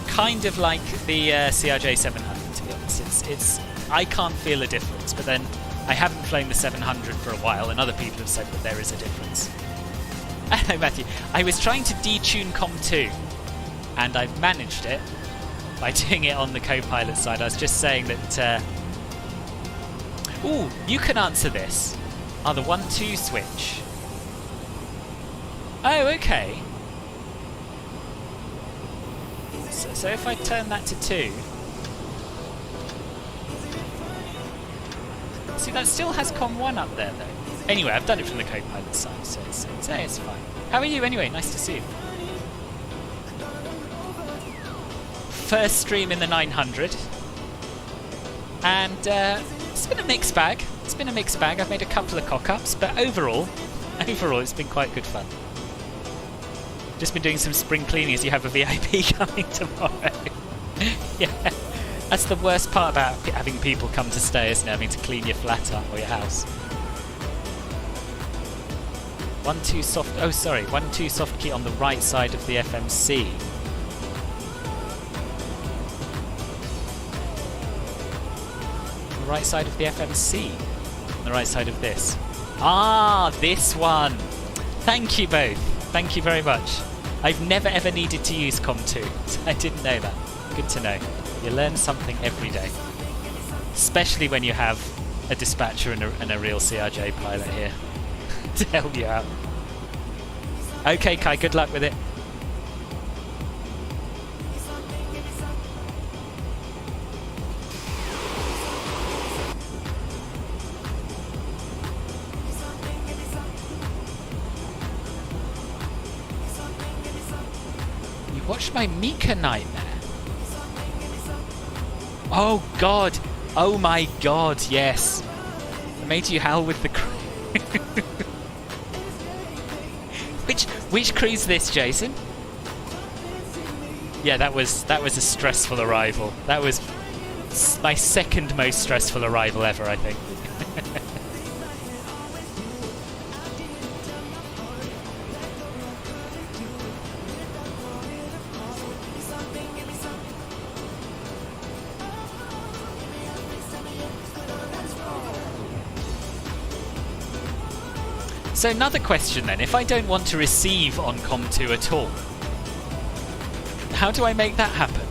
kind of like the CRJ 700, to be honest. It's I can't feel a difference, but then I haven't flown the 700 for a while, and other people have said that there is a difference. Hello, Matthew. I was trying to detune COM 2, and I've managed it by doing it on the co-pilot side. I was just saying that... Ooh, you can answer this. The 1-2 switch. Oh, okay. So if I turn that to 2... See, that still has COM 1 up there, though. Anyway, I've done it from the co-pilot side, so it's fine. How are you, anyway? Nice to see you. First stream in the 900. And it's been a mixed bag. It's been a mixed bag. I've made a couple of cock-ups, but overall, it's been quite good fun. Just been doing some spring cleaning as you have a VIP coming tomorrow. Yeah. That's the worst part about having people come to stay, isn't it? Having to clean your flat up or your house. 1-2 soft... Oh, sorry. 1-2 soft key on the right side of the FMC. On the right side of the FMC. On the right side of this. Ah, this one. Thank you both. Thank you very much. I've never ever needed to use COM 2, so I didn't know that. Good to know. You learn something every day. Especially when you have a dispatcher and a real CRJ pilot here to help you out. Okay, Kai, good luck with it. You watched my Mika nightmare. Oh God! Oh my God! Yes, I made you howl with the crew. Which crew's this, Jason? Yeah, that was a stressful arrival. That was my second most stressful arrival ever, I think. So another question then, if I don't want to receive on COM 2 at all, how do I make that happen?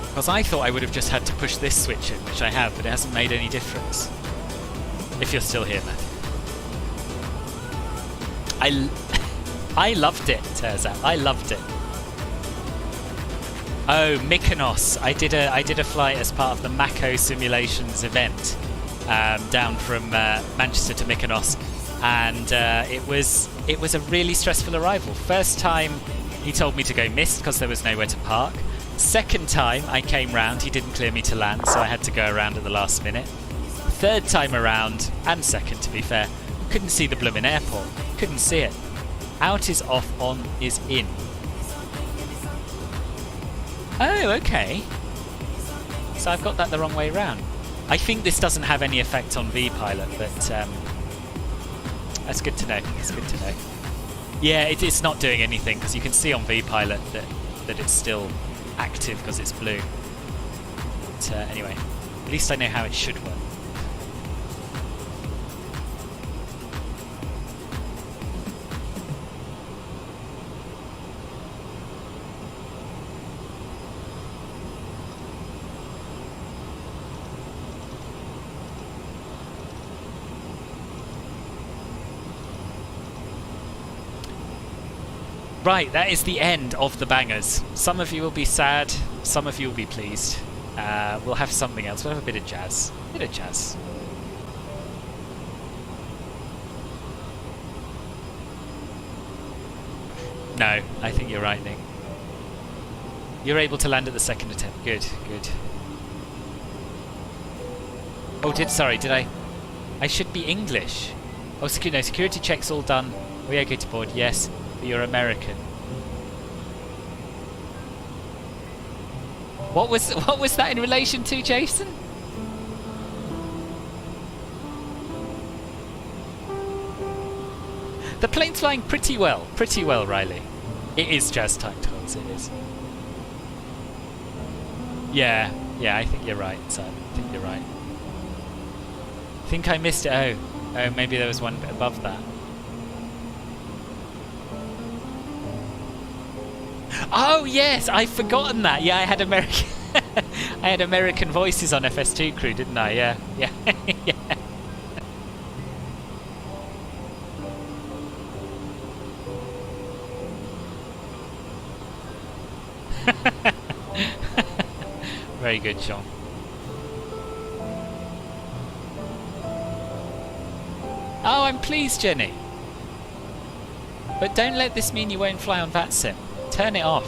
Because I thought I would have just had to push this switch in, which I have, but it hasn't made any difference. If you're still here, Matthew. I loved it, Terzat. I loved it. Oh, Mykonos. I did a flight as part of the Mako Simulations event down from Manchester to Mykonos. And it was a really stressful arrival. First time he told me to go missed because there was nowhere to park. Second time I came round, he didn't clear me to land, so I had to go around at the last minute. Third time around, and second to be fair, couldn't see the bloomin' airport. Couldn't see it. Out is off, on is in. Oh, okay. So I've got that the wrong way round. I think this doesn't have any effect on VPilot, but that's good to know. It's good to know. Yeah, it's not doing anything because you can see on VPilot that it's still active because it's blue. But anyway, at least I know how it should work. Right, that is the end of the bangers. Some of you will be sad, some of you will be pleased. We'll have something else. We'll have a bit of jazz. No, I think you're right, Nick. You're able to land at the second attempt. Good. Oh, did I? I should be English. Oh, security checks all done. We are good to board, yes, but you're American. What was that in relation to, Jason? The plane's flying pretty well, Riley. It is jazz time, Tones, it is. Yeah, I think you're right, son. I think you're right. I think I missed it. Oh, maybe there was one bit above that. Oh yes, I've forgotten that. Yeah, I had American voices on FS2 crew, didn't I? Yeah. Yeah. Very good, Sean. Oh, I'm pleased, Jenny. But don't let this mean you won't fly on VATSIM. Turn it off.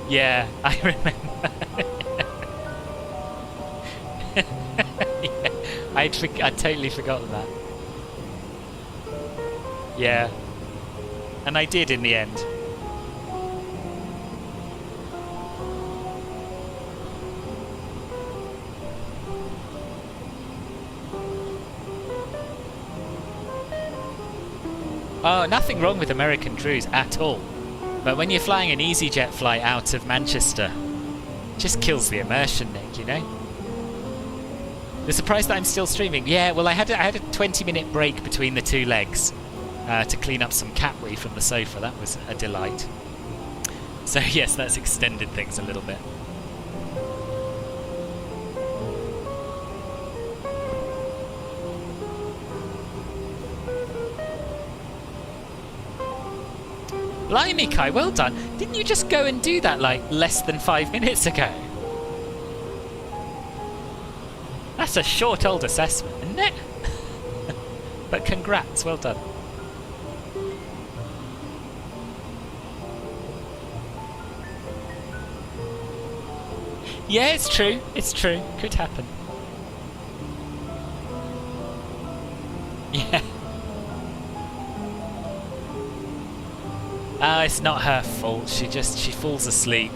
Yeah, I remember. Yeah, I'd totally forgotten that. Yeah. And I did in the end. Oh, nothing wrong with American crews at all. But when you're flying an EasyJet flight out of Manchester, it just kills the immersion, Nick, you know? You're surprised that I'm still streaming? Yeah, well, I had a 20-minute break between the two legs to clean up some cat wee from the sofa. That was a delight. So yes, that's extended things a little bit. Blimey, Kai, well done. Didn't you just go and do that like less than 5 minutes ago? That's a short old assessment, isn't it? But congrats, well done. Yeah, it's true. Could happen. Yeah. It's not her fault. She falls asleep.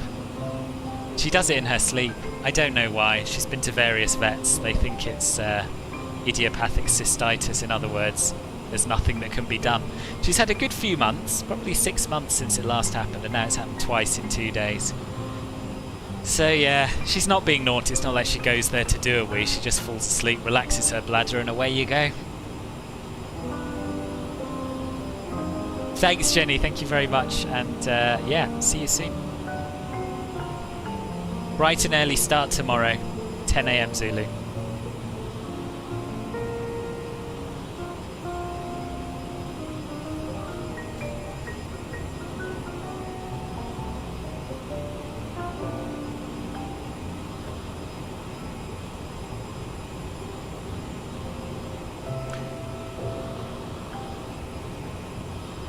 She does it in her sleep. I don't know why. She's been to various vets. They think it's idiopathic cystitis. In other words, there's nothing that can be done. She's had a good few months, probably 6 months since it last happened, and now it's happened twice in 2 days. So yeah, she's not being naughty. It's not like she goes there to do a wee. She just falls asleep, relaxes her bladder, and away you go. Thanks, Jenny. Thank you very much. And yeah, see you soon. Bright and early start tomorrow, 10 AM Zulu.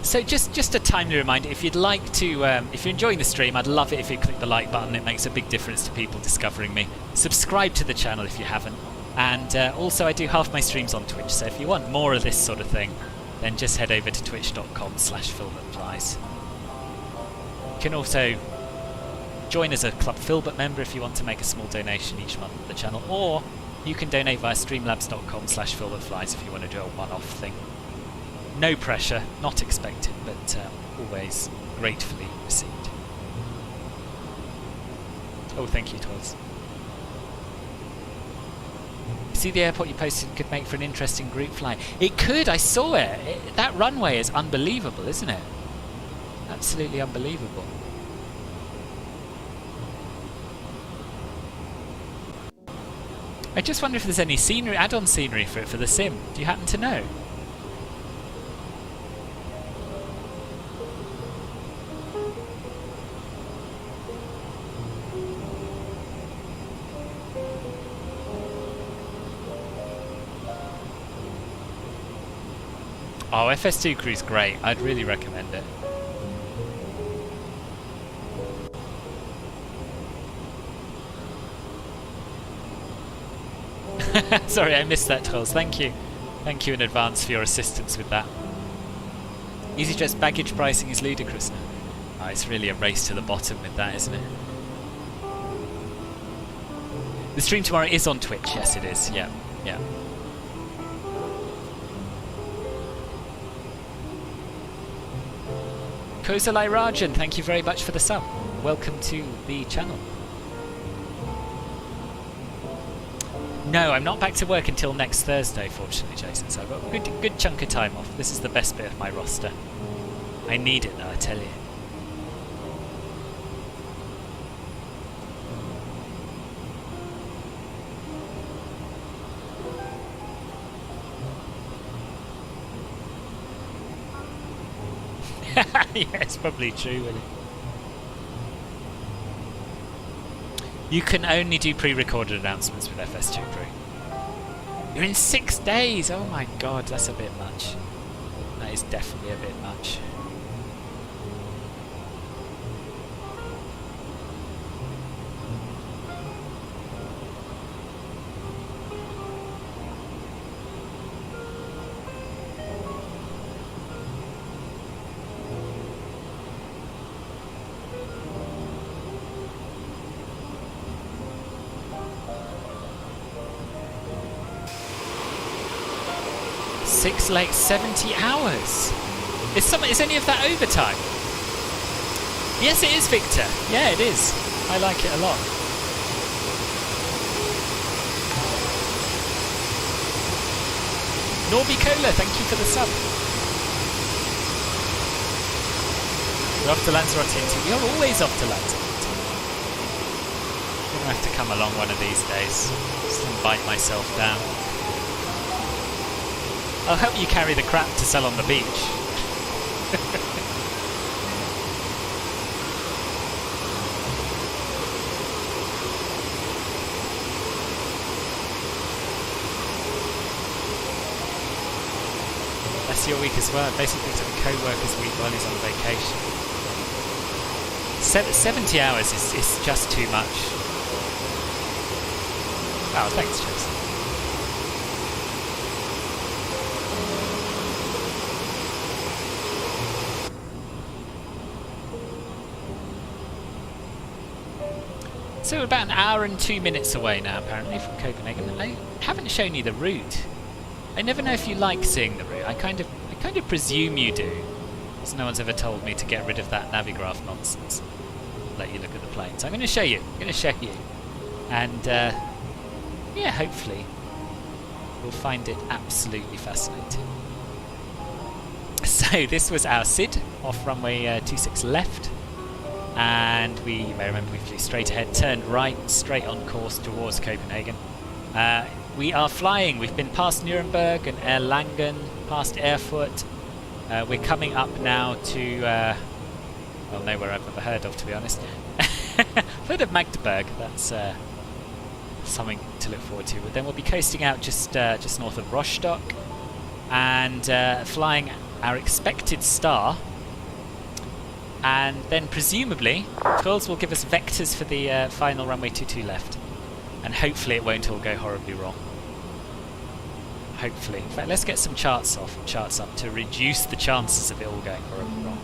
So just a timely reminder, if you'd like to, if you're enjoying the stream, I'd love it if you click the like button. It makes a big difference to people discovering me. Subscribe to the channel if you haven't. And also I do half my streams on Twitch, so if you want more of this sort of thing, then just head over to twitch.com/Filbert_Flies. You can also join as a Club Filbert member if you want to make a small donation each month to the channel, or you can donate via streamlabs.com/Filbert_Flies if you want to do a one-off thing. No pressure, not expected, but always gratefully received. Oh, thank you, Toz. See, the airport you posted could make for an interesting group flight. It could, I saw it. That runway is unbelievable, isn't it? Absolutely unbelievable. I just wonder if there's any scenery, add-on scenery for it for the sim. Do you happen to know? Oh, FS2 cruise great. I'd really recommend it. Sorry, I missed that, Trolls. Thank you. Thank you in advance for your assistance with that. EasyJet's baggage pricing is ludicrous now. Oh, it's really a race to the bottom with that, isn't it? The stream tomorrow is on Twitch. Yes, it is. Yeah, yeah. Kozalai Rajan, thank you very much for the sub. Welcome to the channel. No, I'm not back to work until next Thursday, fortunately, Jason, so I've got a good chunk of time off. This is the best bit of my roster. I need it, though, I tell you. Yeah, it's probably true, really. You can only do pre-recorded announcements with FS2 Crew. You're in 6 days! Oh my god, that's a bit much. That is definitely a bit much. Like 70 hours. Is any of that overtime? Yes, it is, Victor. Yeah, it is. I like it a lot. Norby Cola, thank you for the sub. We're off to Lanzarote too. You're always off to Lanzarote. I'm gonna have to come along one of these days. Just invite myself down. I'll help you carry the crap to sell on the beach. That's your week as well. Basically took a co-worker's week while he's on vacation. 70 hours is just too much. Oh, thanks, Jason. So we're about an hour and 2 minutes away now, apparently, from Copenhagen. I haven't shown you the route. I never know if you like seeing the route. I kind of presume you do, because no one's ever told me to get rid of that Navigraph nonsense. Let you look at the planes. I'm going to show you. And yeah, hopefully you'll find it absolutely fascinating. So this was our SID off runway 26 left. And you may remember we flew straight ahead, turned right, straight on course towards Copenhagen. We are flying. We've been past Nuremberg and Erlangen, past Erfurt. We're coming up now to, well, nowhere I've never heard of, to be honest. I've heard of Magdeburg. That's something to look forward to. But then we'll be coasting out just north of Rostock and flying our expected star. And then presumably, Twirls will give us vectors for the final runway 22 left. And hopefully it won't all go horribly wrong. Hopefully. In fact, let's get some charts up to reduce the chances of it all going horribly wrong.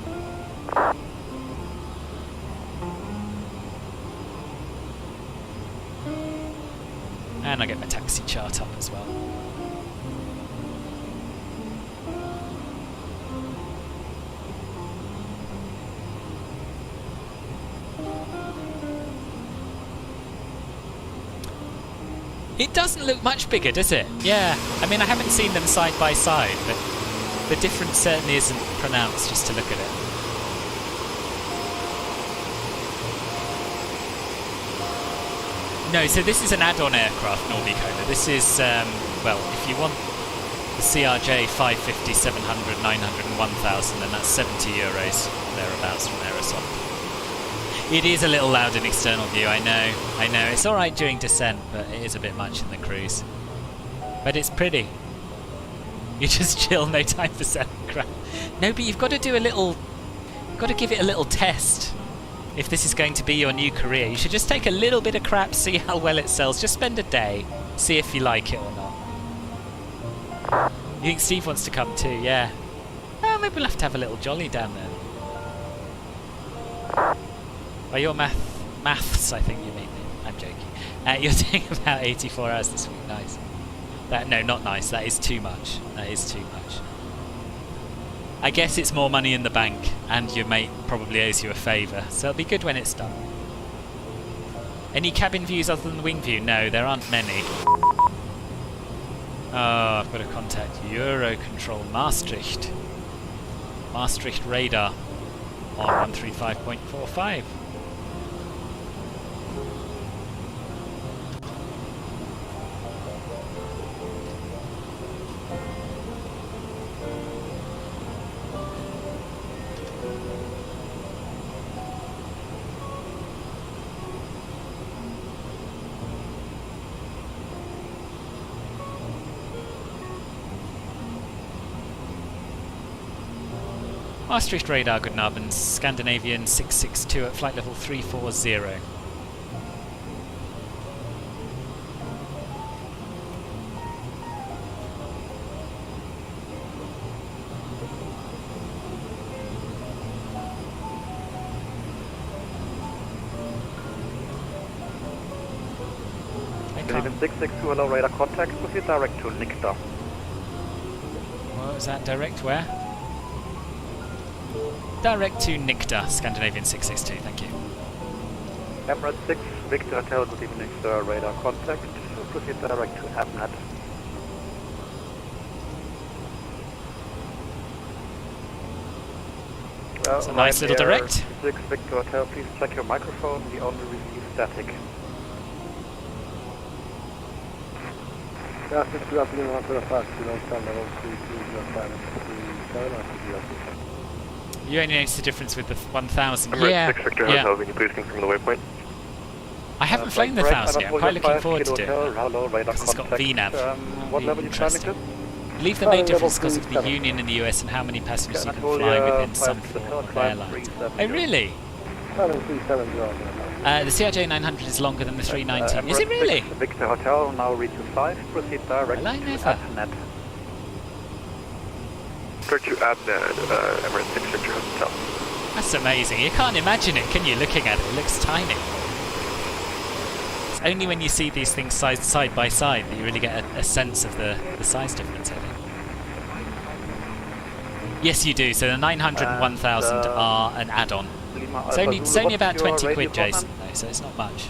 And I'll get my taxi chart up as well. It doesn't look much bigger, does it? Yeah, I mean, I haven't seen them side by side, but the difference certainly isn't pronounced just to look at it. No, so this is an add-on aircraft, Nordicola. This is, well, if you want the CRJ 550, 700, 900 and 1000, then that's 70 euros, thereabouts, from Aerosoft. It is a little loud in external view, I know. It's alright during descent, but it is a bit much in the cruise. But it's pretty. You just chill, no time for selling crap. No, but you've got to do a little... Got to give it a little test. If this is going to be your new career, you should just take a little bit of crap, see how well it sells. Just spend a day, see if you like it or not. You think Steve wants to come too? Yeah. Oh, maybe we'll have to have a little jolly down there. By your maths, I think you mean. I'm joking. You're doing about 84 hours this week. Nice. No, not nice. That is too much. That is too much. I guess it's more money in the bank, and your mate probably owes you a favour, so it'll be good when it's done. Any cabin views other than the wing view? No, there aren't many. Oh, I've got to contact Eurocontrol Maastricht. Maastricht radar on 135.45. Maastricht radar, guten Abend, Scandinavian 662 at flight level 340. Scandinavian 662, hello, radar contact, proceed direct to Nicta. What was that, direct where? Direct to Nicta, Scandinavian 662, thank you. Emirates 6, Victor Hotel, good evening sir, radar contact, proceed direct to Abnet. It's a nice little direct. 6, Victor Hotel, please check your microphone, we only receive static. You only noticed the difference with the 1000. Emirates Yeah. 6 Victor Hotel, can you please confirm the waypoint? I haven't flown the 1000 yet. I'm quite looking forward to doing it. Because it's got VNAV. What level are you climbing to? Believe the main difference because of the union in the US and how many passengers you can fly within some form of airline. Oh, really? The CRJ 900 is longer than the 319. Is it really? Victor Hotel, now reach to 5, proceed direct to Abnet. Direct to Abnet, Emirates 6 Victor Hotel. That's amazing. You can't imagine it, can you? Looking at it, it looks tiny. It's only when you see these things side by side that you really get a sense of the size difference, I think. Yes, you do. So the 900 and 1000 are an add-on. It's only about 20 quid, Jason, though, so it's not much.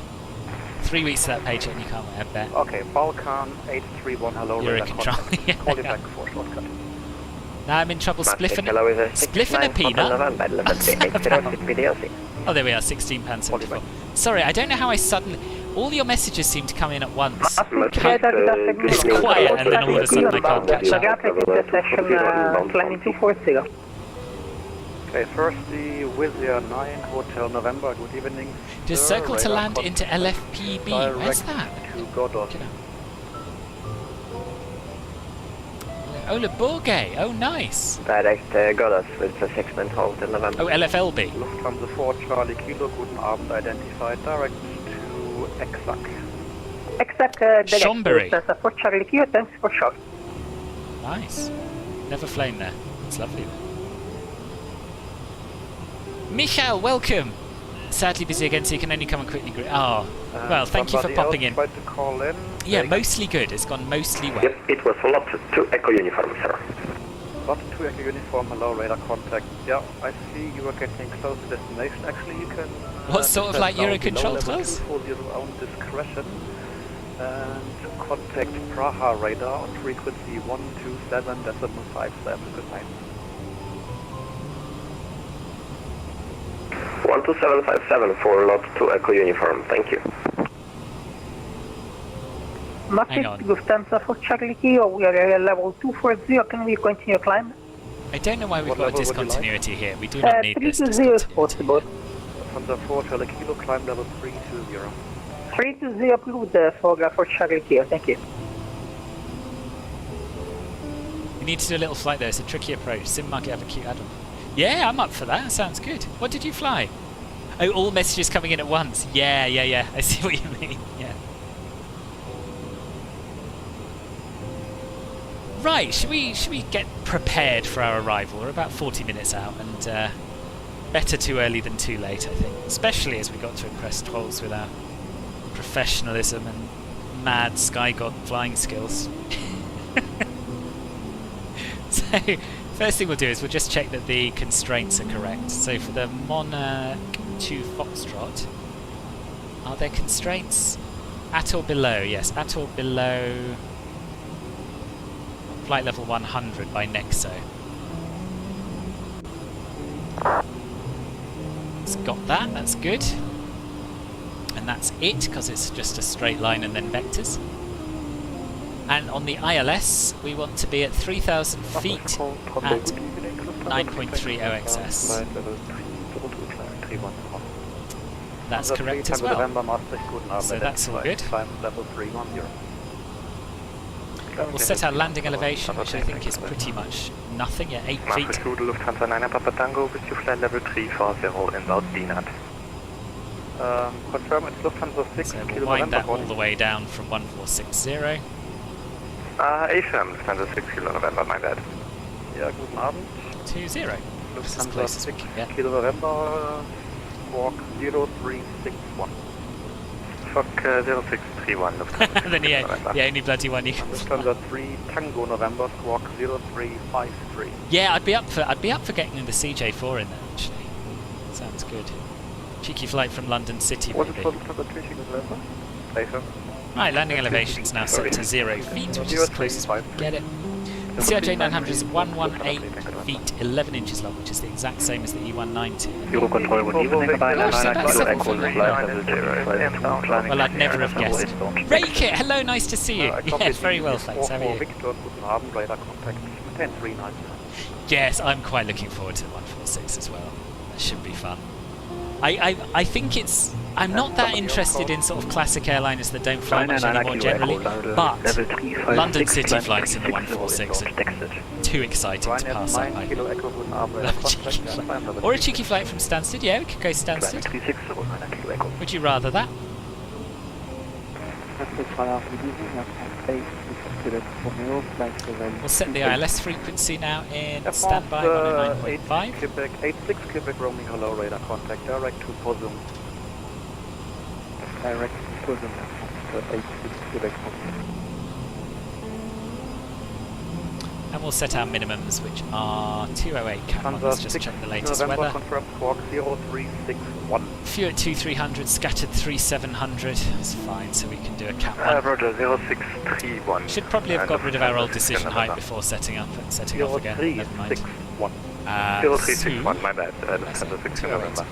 3 weeks to that paycheck and you can't have that. Okay, Balkan 831, hello. Eurocontrol. Yeah. Call you back for shortcut. Now I'm in trouble spliffing a peanut. Oh, there we are, £16.74. Sorry, I don't know how I suddenly... All your messages seem to come in at once. It's quiet and then all of a sudden I can't catch up. Okay, first the Wizz 9 Hotel November, good evening. Just circle to land into LFPB. Where's that? To Godot. Ola Borgay. Oh, nice. Direct Godot with the 6-man hold in November. Oh, LFLB. Lufthansa 4 Charlie Kilo, guten Abend, identified direct to EKCH. EKCH, Schombury. for Charlie Kilo, thanks for short. Nice. Never flown there. It's lovely there. Michael, welcome! Sadly busy again, so you can only come and quickly greet. Oh, well, thank you for popping in. Tried to call in. Yeah, mostly good. It's gone mostly well. Yep, it was lot to Echo Uniform, sir. Lot to Echo Uniform, hello, radar contact. Yeah, I see you are getting close to destination. Actually, you can... What sort of like Eurocontrol close? For your own discretion. And contact Praha radar on frequency 127.57. Good night. 12757 for lot to Echo Uniform, thank you. Hang on. Lufthansa for Charlie Kilo, we are at level 240, can we continue climb? I don't know why we've got a discontinuity here. We do not need this discontinuity. Possible. Lufthansa 4 Charlie Kilo, climb level 320. 320 approved for Charlie Kilo, thank you. We need to do a little flight there. It's a tricky approach. Sim market have a cute add-on. Yeah, I'm up for that. Sounds good. What did you fly? Oh, all messages coming in at once. Yeah. I see what you mean. Yeah. Right, should we get prepared for our arrival? We're about 40 minutes out, and better too early than too late, I think. Especially as we got to impress trolls with our professionalism and mad sky god flying skills. So, first thing we'll do is we'll just check that the constraints are correct. So for the Monarch 2 Foxtrot, are there constraints at or below? Yes, at or below flight level 100 by Nexo. It's got that, that's good. And that's it, because it's just a straight line and then vectors. And on the ILS, we want to be at 3,000 feet at 9.30 OXS. That's correct as well. So that's all good. We'll set our landing elevation, which I think is pretty much nothing, yeah, 8 feet. Lufthansa 9 Papa Tango, bis to flight level 340 inbound DNAT. Confirm it's Lufthansa 6 So we'll wind that all the way down from 1460. A-firm, Lufthansa 6 Kilo November, my bad. Ja, guten Abend. 20. That's as close as we can get. Kilo November, squawk 0361. Fox 0631, Lufthansa. Then the only bloody one you can Lufthansa 3 Tango November, squawk 0353. Yeah, I'd be up for getting the CJ4 in there actually. Sounds good. Cheeky flight from London City, maybe. Right, landing elevation's now set to 0 feet, which is as close as we can get it. The CRJ 900 is 118 feet 11 inches long, which is the exact same as the E190. Eurocontrol, good evening, Well, I'd never have guessed. Rakit, hello, nice to see you. Yes, very well, thanks. How are you? Yes, I'm quite looking forward to the 146 as well. That should be fun. I think it's... I'm not that interested in sort of classic airliners that don't fly much anymore generally, but London City flights in the 146 are too exciting to pass up. I love a cheeky flight. Or a cheeky flight from Stansted, yeah, we could go Stansted. Would you rather that? We'll set the ILS frequency now in standby 109.5. Quebec 86 Quebec roaming, hello, radar contact, direct to Posum. Direct to Posum, 86 Quebec. And we'll set our minimums, which are 208 Cat. Let's just check the latest weather. Confirmed squawk 0361. Few at 2300, scattered 3700. That's fine, so we can do a Cat 1. Roger, 0631. Should probably have got rid of our old decision height before setting off again. Never mind. 0361, my bad. Lufthansa 6 November.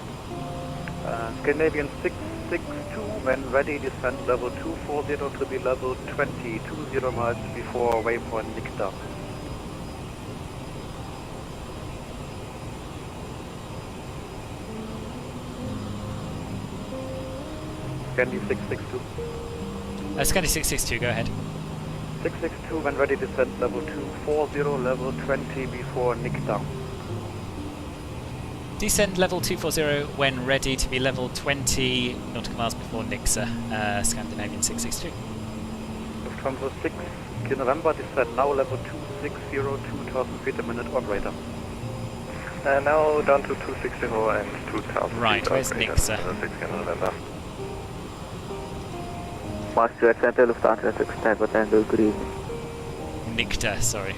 Scandinavian 662, when ready, descend level 240 to be level 20, 20 miles before waypoint Nikta. Scandi 662. Scandi 662, go ahead. 662, when ready, descend level 240, level 20 before Nikta. Descend level 240 when ready to be level 20 nautical miles before Nixa, Scandinavian 662. Lufthansa 6, November, descend now level 260, 2000 feet a minute, operator. Now down to 260 and 2000 Right, feet. where's Nixa? Master Center, Lufthansa 6 Tango Green. Nikta, sorry.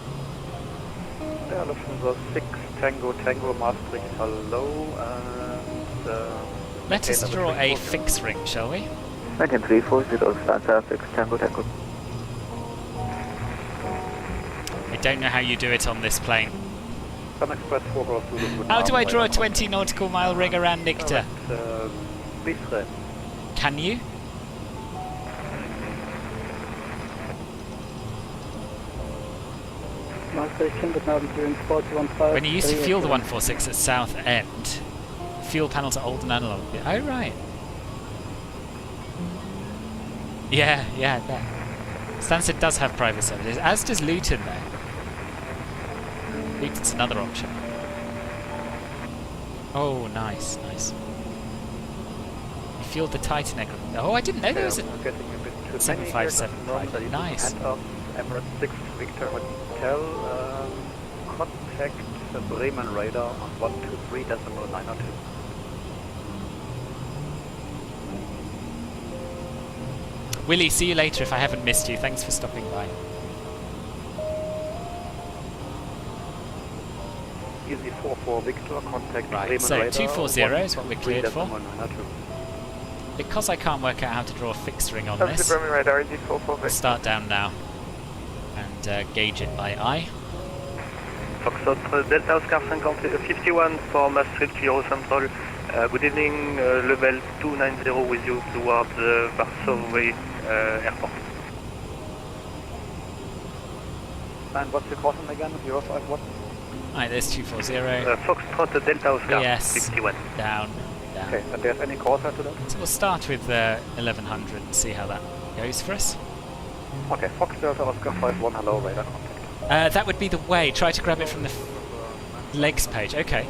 Yeah, Lufthansa 6 Tango Maastricht, hello, and... Let us draw a fix ring, shall we? 19340, Lufthansa 6 Tango. I don't know how you do it on this plane. Sun Express 4 goes to the... How do I draw a 20 nautical mile ring around Nikta? Bistre. Can you? When you used to fuel the 146 at South End, fuel panels are old and analog. Oh, right. Yeah, I bet. Stansted does have private services, as does Luton, though. It's another option. Oh, nice, nice. You fueled the Titan egg. Oh, I didn't know there was a 757 private. Nice. Emirates 6 Victor Hotel, contact Bremen radar on 123.902. Willie, see you later if I haven't missed you. Thanks for stopping by. Easy 44 Victor, contact Right, Bremen so radar 240 is what we're cleared for. 123.902. Because I can't work out how to draw a fixed ring on That's this, the Bremen radar, easy 44 we'll Victor. start down now and gauge it by eye. Foxtrot Delta Oscar 51 for Maastricht Euro Central. Good evening, level 290 with you towards Warsaw Airport. And what's your caution again? 051? Alright, there's 240. Foxtrot Delta Oscar Yes, 51. down. Okay, and there's any caution to that? So we'll start with 1100 and see how that goes for us. Okay, Fox Delta Oscar 51, hello, radar contact. That would be the way. Try to grab it from the legs page. Okay.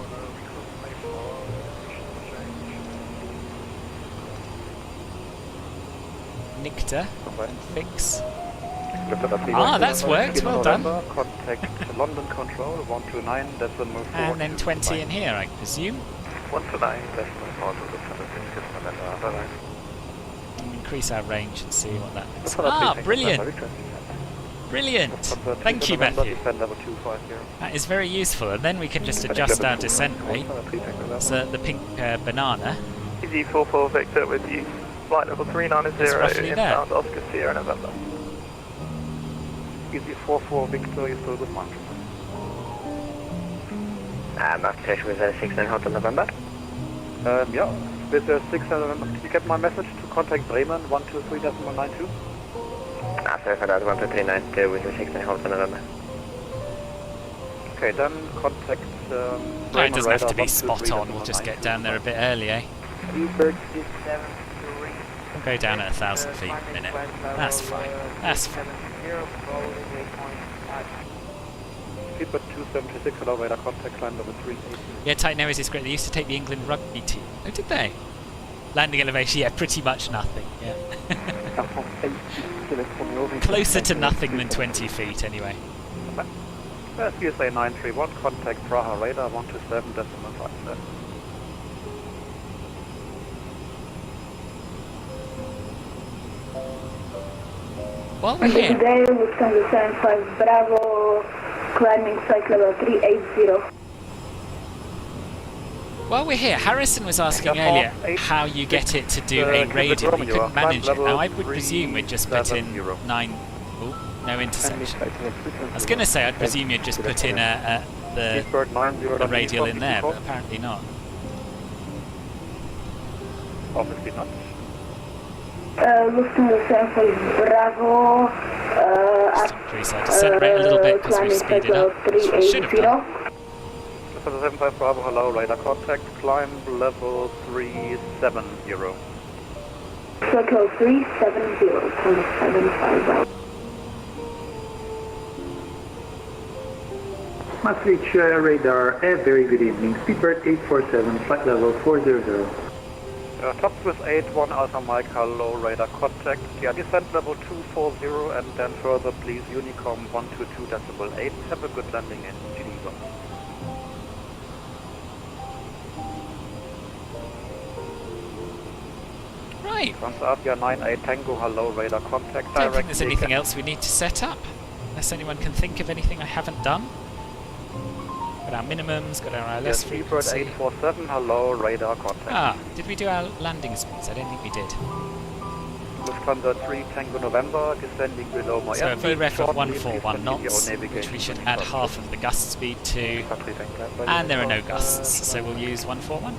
Nicta. Fix. Ah, that's worked. Well done. Contact London Control 129. That's a move forward. And then 20 in here, I presume. 129. That's We'll increase our range and see what that looks like. Ah, brilliant! Brilliant! Thank you, Matthew. That is very useful, and then we can just adjust our descent rate. So the pink banana. Easy 44 Victor with you. Flight level 390 inbound Oscar Sierra November. Easy 44 Victor, you're still good mark. Maastricht with 69 Hotel November. Yeah, with 6 November. Did you get my message to contact Bremen 123.92? Sorry for that, 12390 with 69 Hotel November. Okay, then contact No, it doesn't have to be spot on, we'll just get down there a bit early, eh? We'll go down at 1,000 feet a minute. That's fine. That's fine. Feedback 276, hello, radar contact, climb level 380. Yeah, Titan Airways is great. They used to take the England rugby team. Oh, did they? Landing elevation, yeah, pretty much nothing. Yeah. Closer to nothing than 20 feet, anyway. USA 931, contact Praha radar 127.57. While we're here, Today, Lufthansa 75 Bravo, climbing flight level 380. while we're here, Harrison was asking earlier how you get it to do a radial. We couldn't manage it. Now, I would presume we'd just put in 9... Oh, no intersection. I was going to say, I'd presume you'd just put in the radial in there, but apparently not. Obviously not. Lufthansa 75 Bravo, Just increase our descent rate a little bit because we've speeded up, which we should have done. Lufthansa 75 Bravo, hello, radar contact, climb level 370. Flight level 370, Lufthansa 75 Bravo. Maastricht radar, a very good evening. Speedbird 847, flight level 400. Top Swiss 81 Alpha Mike, hello, radar contact. Yeah, descent level 240 and then further please Unicom 122.8. Have a good landing in Geneva. Right. Transavia 98 Tango, hello, radar contact. I don't think there's anything else we need to set up. Unless anyone can think of anything I haven't done. Got our minimums, got our ILS frequency. 847, hello, radar contact. Ah, did we do our landing speeds? I don't think we did. Lufthansa 3 Tango November, descending below my So a airspace. VREF of 141 knots, which we should add half of the gust speed to. And there are no gusts, so we'll use 141.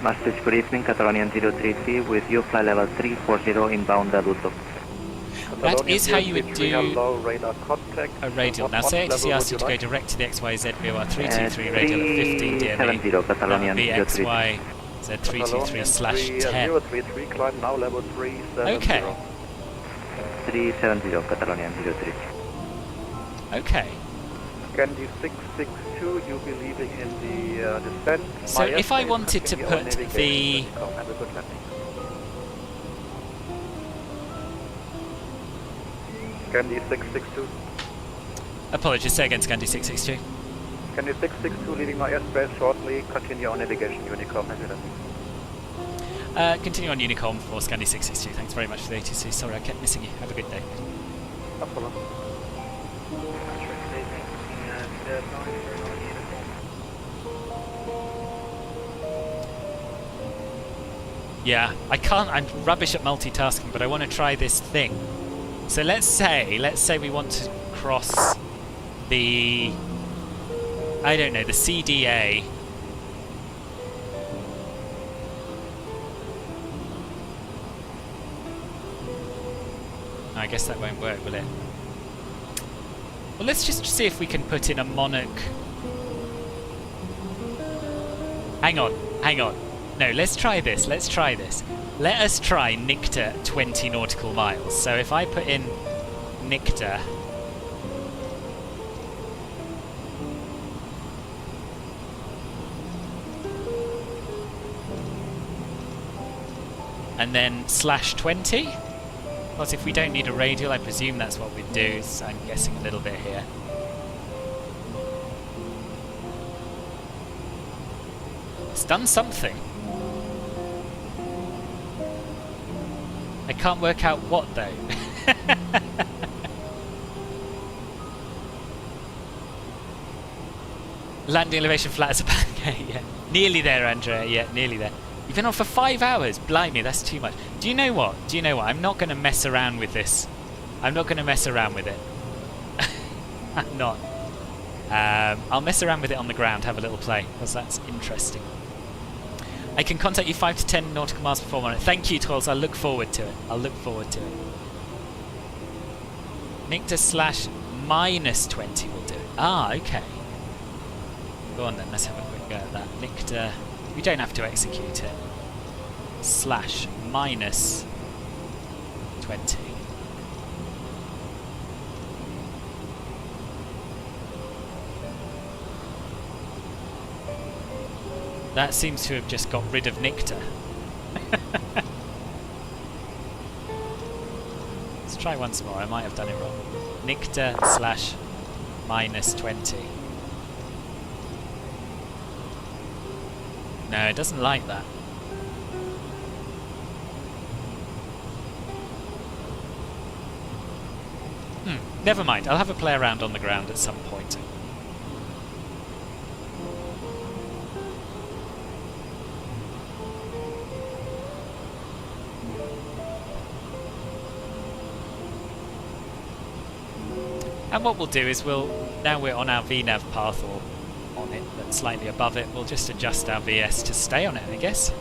Maastricht, good evening, Catalonian 033 with you, flight level 340 inbound Adulto. That is how you would do hello, radar contact. a radial. Now say ATC asked you to go direct to the XYZ VOR 323 radial at 15 DME. Catalonian VXY Z323/10. 033, climb now level 370. Okay. 370, Catalonian 03. Okay. Scandi 662, you'll be leaving in the descent. So if I wanted to put the... Have a good landing. Scandi 662. Apologies, say again, Scandi 662. Scandi 662 leaving my airspace shortly. Continue on navigation, Unicom. Have a good landing. Continue on Unicom for Scandi 662. Thanks very much for the ATC. Sorry, I kept missing you. Have a good day. No problem. Yeah, I can't, I'm rubbish at multitasking, but I want to try this thing. So let's say we want to cross the, I don't know, the CDA. I guess that won't work, will it? Well, let's just see if we can put in a Monarch. Hang on. No, let's try this. Let us try Nicta 20 nautical miles. So if I put in Nicta, and then /20. Because if we don't need a radial, I presume that's what we'd do, so I'm guessing a little bit here. It's done something. I can't work out what though. Landing elevation flat as a pancake, yeah. Nearly there, Andrea, yeah, nearly there. You've been on for 5 hours. Blimey, that's too much. Do you know what? I'm not going to mess around with this. I'm not going to mess around with it. I'm not. I'll mess around with it on the ground, have a little play, because that's interesting. I can contact you 5 to 10 nautical miles before morning. Thank you, Trolls. I'll look forward to it. Nicta /-20 will do it. Ah, okay. Go on then, let's have a quick go at that. Nicta... We don't have to execute it. /-20. That seems to have just got rid of Nicta. Let's try once more. I might have done it wrong. Nicta /-20. No, it doesn't like that. Never mind. I'll have a play around on the ground at some point. And what we'll do is now we're on our VNav path, or on it, but slightly above it, we'll just adjust our VS to stay on it, I guess.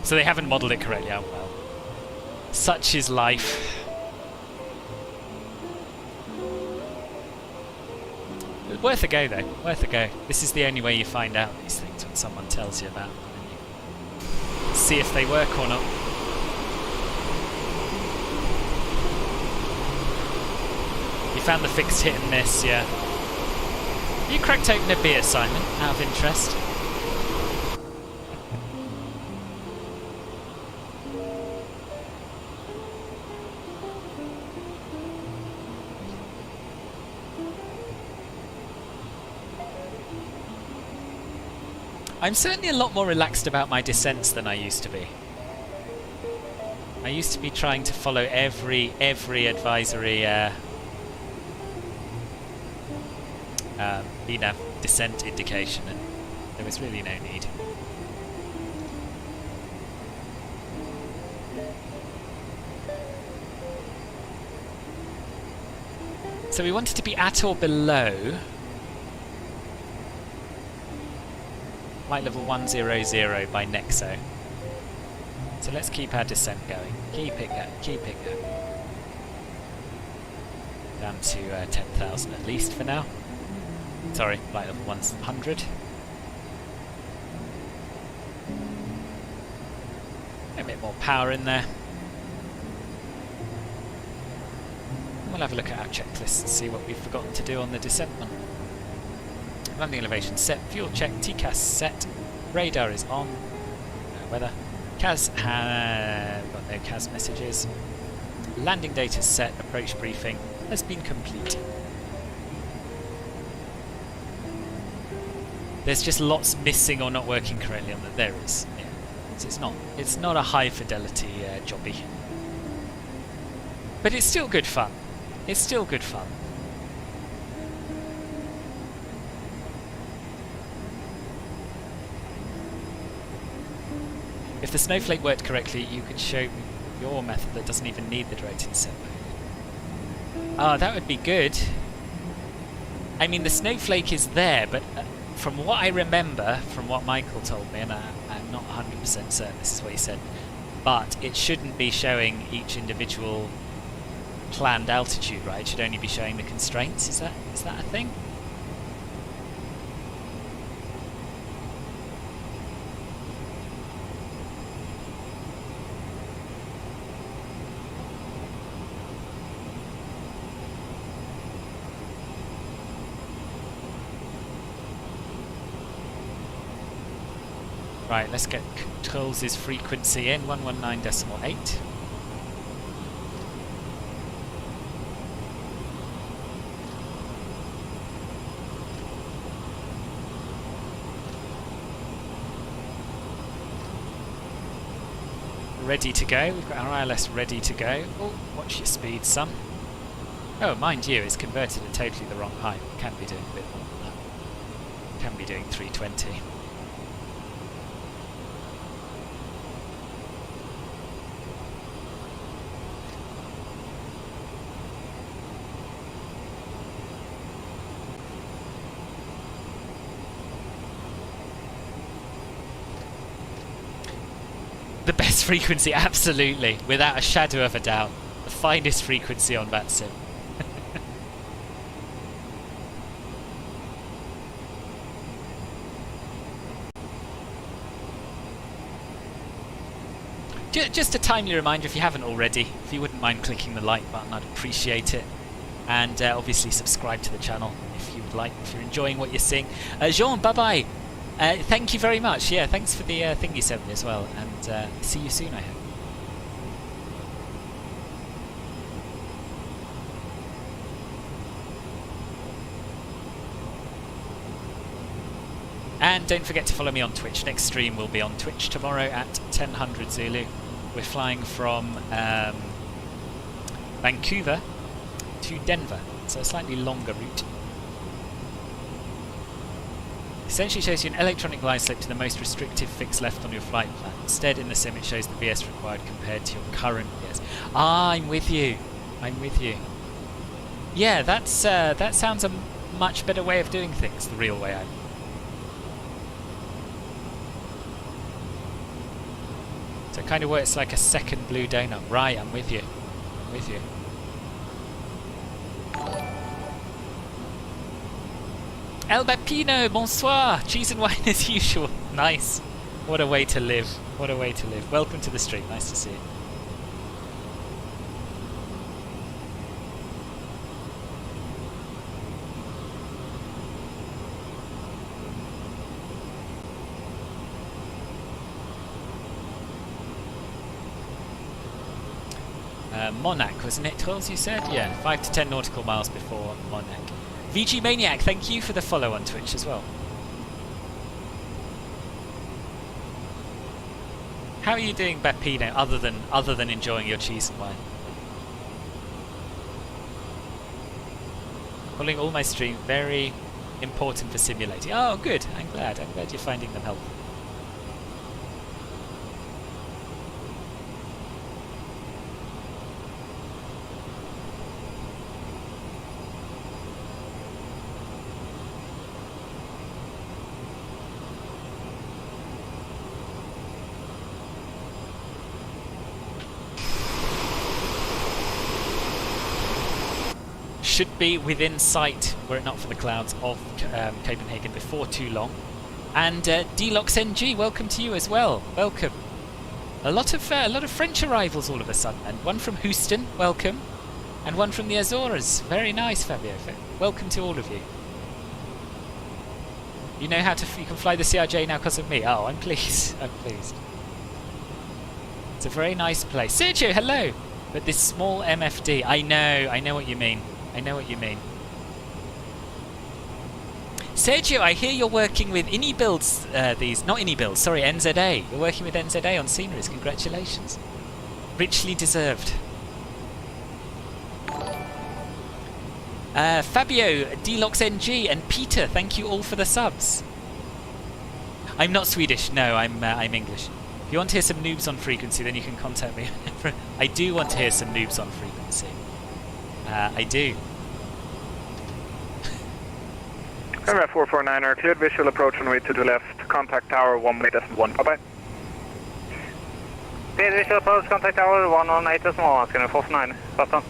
So they haven't modelled it correctly. Oh well. Such is life. Worth a go though, worth a go. This is the only way you find out these things, when someone tells you about them and you see if they work or not. You found the fixed hit and miss, yeah. You cracked open a beer, Simon, out of interest. I'm certainly a lot more relaxed about my descents than I used to be. I used to be trying to follow every advisory VNav descent indication, and there was really no need. So we wanted to be at or below flight level 100 by Nexo. So let's keep our descent going. Keep it going. Down to 10,000 at least for now. Sorry, flight level 100. A bit more power in there. We'll have a look at our checklist and see what we've forgotten to do on the descent one. Landing elevation set, fuel check, TCAS set, radar is on, no weather, CAS got no CAS messages, landing data set, approach briefing has been complete. There's just lots missing or not working correctly on that. There is, yeah. So it's not a high fidelity jobby, but it's still good fun. It's still good fun. If the snowflake worked correctly, you could show your method that doesn't even need the direct inset mode. Ah, that would be good. I mean, the snowflake is there, but from what I remember, from what Michael told me, and I'm not 100% certain this is what he said, but it shouldn't be showing each individual planned altitude, right? It should only be showing the constraints. Is that a thing? Right, let's get controls' frequency in, 119.8. Ready to go. We've got our ILS ready to go. Oh, watch your speed, son. Oh, mind you, it's converted at totally the wrong height. Can be doing a bit more than that. Can be doing 320. The best frequency, absolutely, without a shadow of a doubt. The finest frequency on VATSIM. Just a timely reminder, if you haven't already, if you wouldn't mind clicking the like button, I'd appreciate it. And obviously subscribe to the channel if you would like, if you're enjoying what you're seeing. Jean, bye-bye. Thank you very much. Yeah, thanks for the thing you sent me as well, and see you soon, I hope. And don't forget to follow me on Twitch. Next stream will be on Twitch tomorrow at 10:00 Zulu. We're flying from Vancouver to Denver, so a slightly longer route. Essentially shows you an electronic line slip to the most restrictive fix left on your flight plan. Instead, in the sim, it shows the BS required compared to your current BS. Ah, I'm with you. I'm with you. Yeah, that sounds a much better way of doing things, the real way out. So it kind of works like a second blue donut. Right, I'm with you. I'm with you. El Bepino, bonsoir! Cheese and wine as usual. Nice. What a way to live. What a way to live. Welcome to the stream. Nice to see you. Monarch, wasn't it, Trolls, you said? Yeah, 5 to 10 nautical miles before Monarch. VG Maniac, thank you for the follow on Twitch as well. How are you doing, Bepino, other than enjoying your cheese and wine? Following all my stream, very important for simulating. Oh, good. I'm glad you're finding them helpful. Should be within sight, were it not for the clouds, of Copenhagen before too long. And D-Lox NG, welcome to you as well. Welcome. A lot of French arrivals all of a sudden, and one from Houston. Welcome. And one from the Azores. Very nice, Fabio. Welcome to all of you. You know how to... You can fly the CRJ now because of me. Oh, I'm pleased. I'm pleased. It's a very nice place. Sergio, hello! But this small MFD. I know what you mean. I know what you mean. Sergio, I hear you're working with Not NZA. You're working with NZA on sceneries. Congratulations. Richly deserved. Fabio, Delox NG, and Peter, thank you all for the subs. I'm not Swedish. No, I'm English. If you want to hear some noobs on frequency, then you can contact me. I do want to hear some noobs on frequency. I do. November 449er, cleared visual approach runway 22 left, contact tower 118.1, bye-bye. Cleared visual approach, contact tower 118.1, scanner 449, button.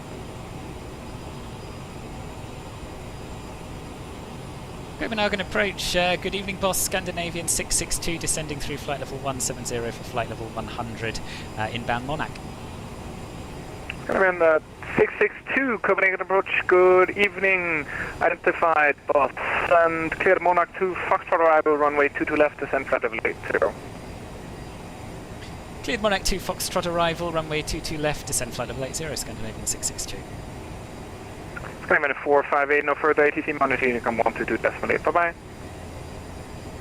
Copenhagen approach, good evening boss, Scandinavian 662 descending through flight level 170 for flight level 100, inbound Monarch. Copenhagen 662, Copenhagen approach, good evening, identified boss, and cleared Monarch 2, Foxtrot arrival, runway 22 left, descend flight level 80. Cleared Monarch 2, Foxtrot arrival, runway 22 left, descend flight level 80, Scandinavian 662. Scandinavian 458, no further ATC, monitor Unicom 122.8, bye-bye.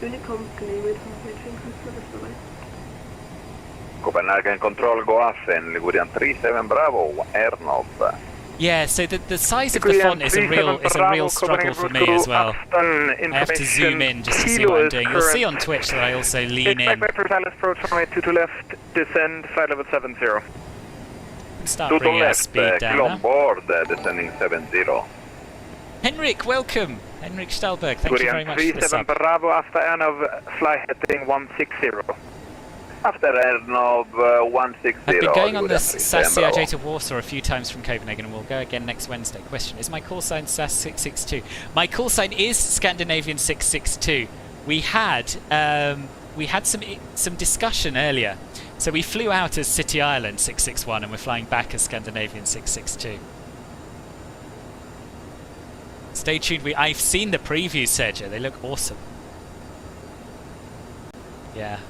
Unicom, Canadian 458, bye-bye. Copenhagen Control, go Assen, Ligurian 37 Bravo, Ernov. Yeah, so the size of the font is a real struggle for me as well. I have to zoom in just to see what I'm doing. You'll see on Twitch that I also lean in. Approach runway 22 left, descend flight level 70. Start bringing our speed down on board, descending 70. Henrik, welcome. Henrik Stahlberg, thank you very much for the sub. Bravo, after Ernov, fly heading 160. After Ernov 160. I've been going on the SAS CRJ to Warsaw a few times from Copenhagen and we'll go again next Wednesday. Question, is my call sign SAS662? My call sign is Scandinavian 662. We had some discussion earlier. So we flew out as City Island 661 and we're flying back as Scandinavian 662. Stay tuned. I've seen the previews, Sergio. They look awesome. Yeah.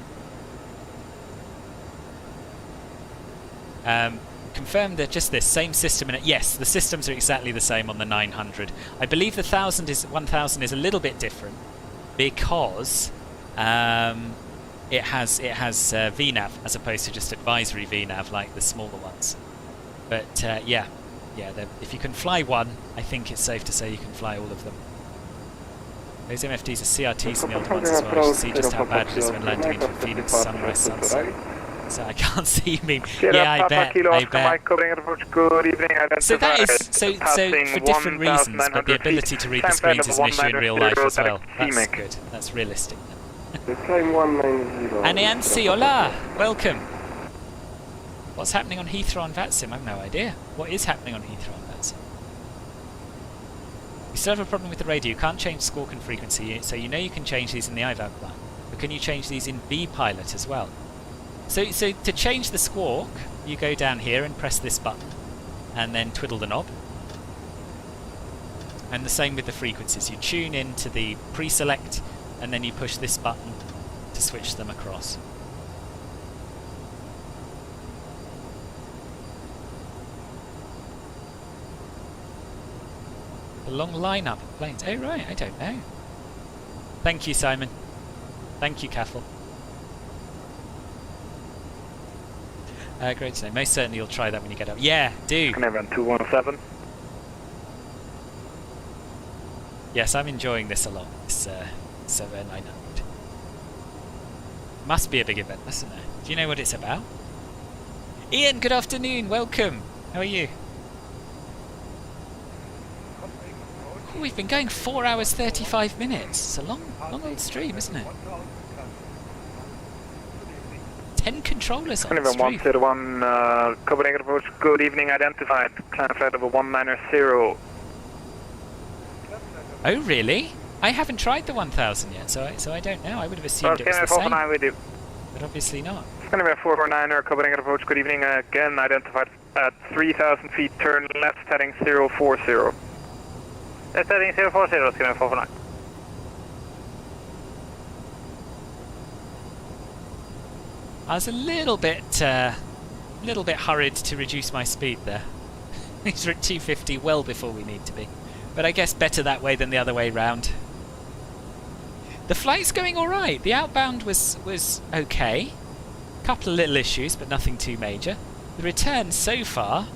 Confirmed that just this same system in it. Yes, the systems are exactly the same on the 900. I believe the 1000 is a little bit different because it has VNAV as opposed to just advisory VNAV like the smaller ones. But yeah, if you can fly one, I think it's safe to say you can fly all of them. Those MFDs are CRTs in the older ones as well. You see just how bad it is when landing into Phoenix sunrise sunset. So I can't see me. Yeah, I bet. Good evening, so that is so for different reasons, but the ability to read the screens is an issue in real life as well. That's good. That's realistic. Aniansi, hola! Welcome! What's happening on Heathrow and VATSIM? I have no idea. What is happening on Heathrow and VATSIM? You still have a problem with the radio. You can't change squawk and frequency, so you know you can change these in the IVAB plan. But can you change these in B-Pilot as well? So to change the squawk, you go down here and press this button, and then twiddle the knob. And the same with the frequencies. You tune into the pre-select, and then you push this button to switch them across. A long lineup of planes. Oh right, I don't know. Thank you, Simon. Thank you, Cathal. Great to know. Most certainly you'll try that when you get up. Yeah, do. Copenhagen 217. Yes, I'm enjoying this a lot. This 900. Must be a big event, mustn't it? Do you know what it's about? Ian, good afternoon. Welcome. How are you? Oh, we've been going 4 hours 35 minutes. It's a long old stream, isn't it? 10 controllers on the stream. 101, Copenhagen approach, good evening, identified, climb flight level 190. Oh, really? I haven't tried the 1000 yet, so I don't know. I would have assumed it was the same. With you. But obviously not. It's going to be a 449er, Copenhagen approach, good evening, again, identified At 3,000 feet, turn left heading 040. Left heading 040, Skinner 449. I was a little bit hurried to reduce my speed there. These are at 250 well before we need to be. But I guess better that way than the other way round. The flight's going alright. The outbound was okay. A couple of little issues, but nothing too major. The return so far...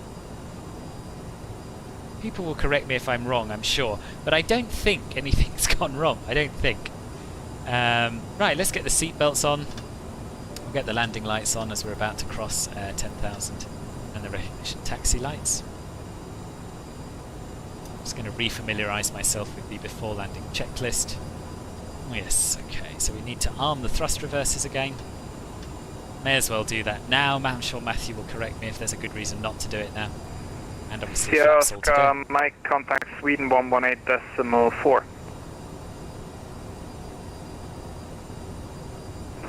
People will correct me if I'm wrong, I'm sure. But I don't think anything's gone wrong. I don't think. Right, let's get the seatbelts on. We'll get the landing lights on as we're about to cross 10,000. And the recognition taxi lights. Just going to re-familiarise myself with the before landing checklist. Oh yes, okay, so we need to arm the thrust reversers again. May as well do that now. I'm sure Matthew will correct me if there's a good reason not to do it now. And obviously flaps all to go. Mike, contact Sweden 118.4.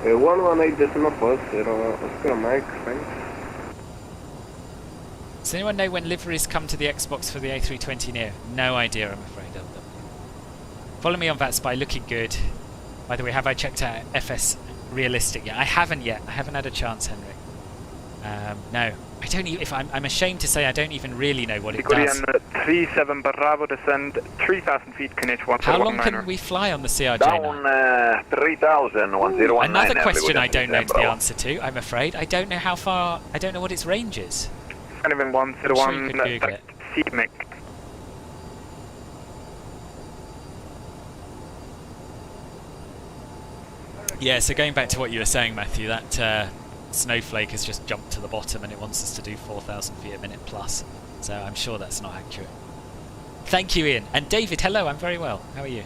118.4, Oscar Mike, thanks. Does anyone know when liveries come to the Xbox for the A320 Neo? No idea, I'm afraid. Follow me on VATSPy, looking good. By the way, have I checked out FS Realistic yet? I haven't yet. I haven't had a chance, Henrik. No. I don't even, I'm ashamed to say I don't even really know what it does. 37 Bravo, descend 3,000 feet, Kinich 1. How long can we fly on the CRJ Down 3,000, 1019. Another question I don't know the answer to, I'm afraid. I don't know how far, I don't know what its range is. Kind of in 101, CMIC. Yeah, so going back to what you were saying, Matthew, that snowflake has just jumped to the bottom and it wants us to do 4,000 feet a minute plus. So I'm sure that's not accurate. Thank you, Ian. And David, hello, I'm very well. How are you?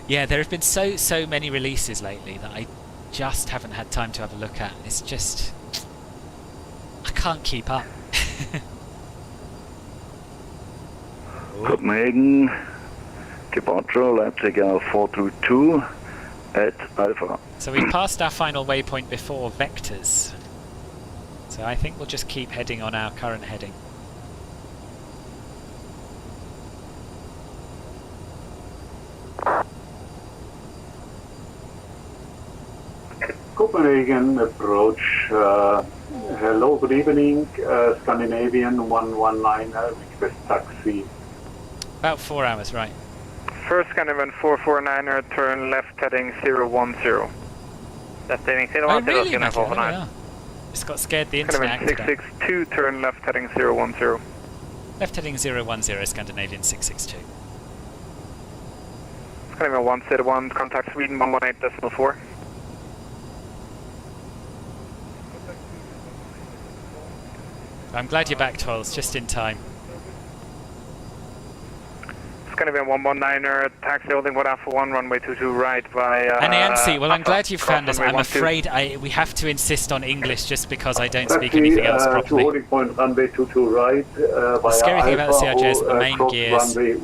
Yeah, there have been so many releases lately that I just haven't had time to have a look at. It's just... I can't keep up. Copenhagen, departure, Leipzig 422 at Alpha. So we passed our final waypoint before vectors. So I think we'll just keep heading on our current heading. Copenhagen approach. Hello, good evening. Scandinavian 119, request taxi. About 4 hours, right. First Scandinavian 449er, turn left heading 010. Left heading 010, oh, really, Scandinavian 449. Just got scared the internet. 662, turn left heading 010. Left heading 010, Scandinavian 662. Scandinavian 101, contact Sweden 118.4. I'm glad you're back, Toils, just in time. Scandinavian 119er, taxi holding 1 Alpha 1, runway 22 right via... And Nancy, well, I'm glad you found us. I'm afraid we have to insist on English just because I don't speak anything else properly. Holding point runway 22 right The scary thing about the CRJ is the main gears runway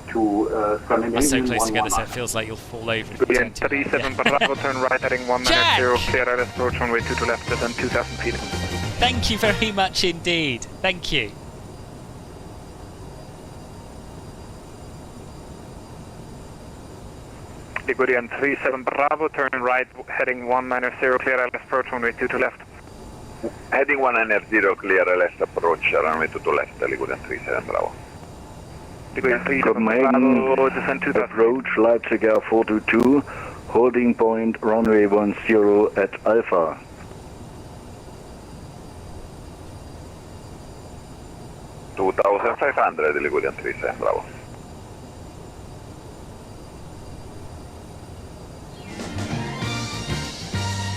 12 Scandinavian are so close together, so it feels like you'll fall over if you turn too 37 Bravo, turn right heading 190, clear LS approach runway 22 left, descend 2,000 feet. Thank you very much indeed. Thank you. Ligurian 37 Bravo, turn right heading 190, clear LS approach runway 22 left. Heading 190, clear LS approach runway 22 left, Ligurian 37 Bravo. Ligurian 37 Copenhagen, Bravo, descend 2,000 approach Leipzig 422, holding point runway 10 at Alpha. 2,500, Ligurian 37 Bravo.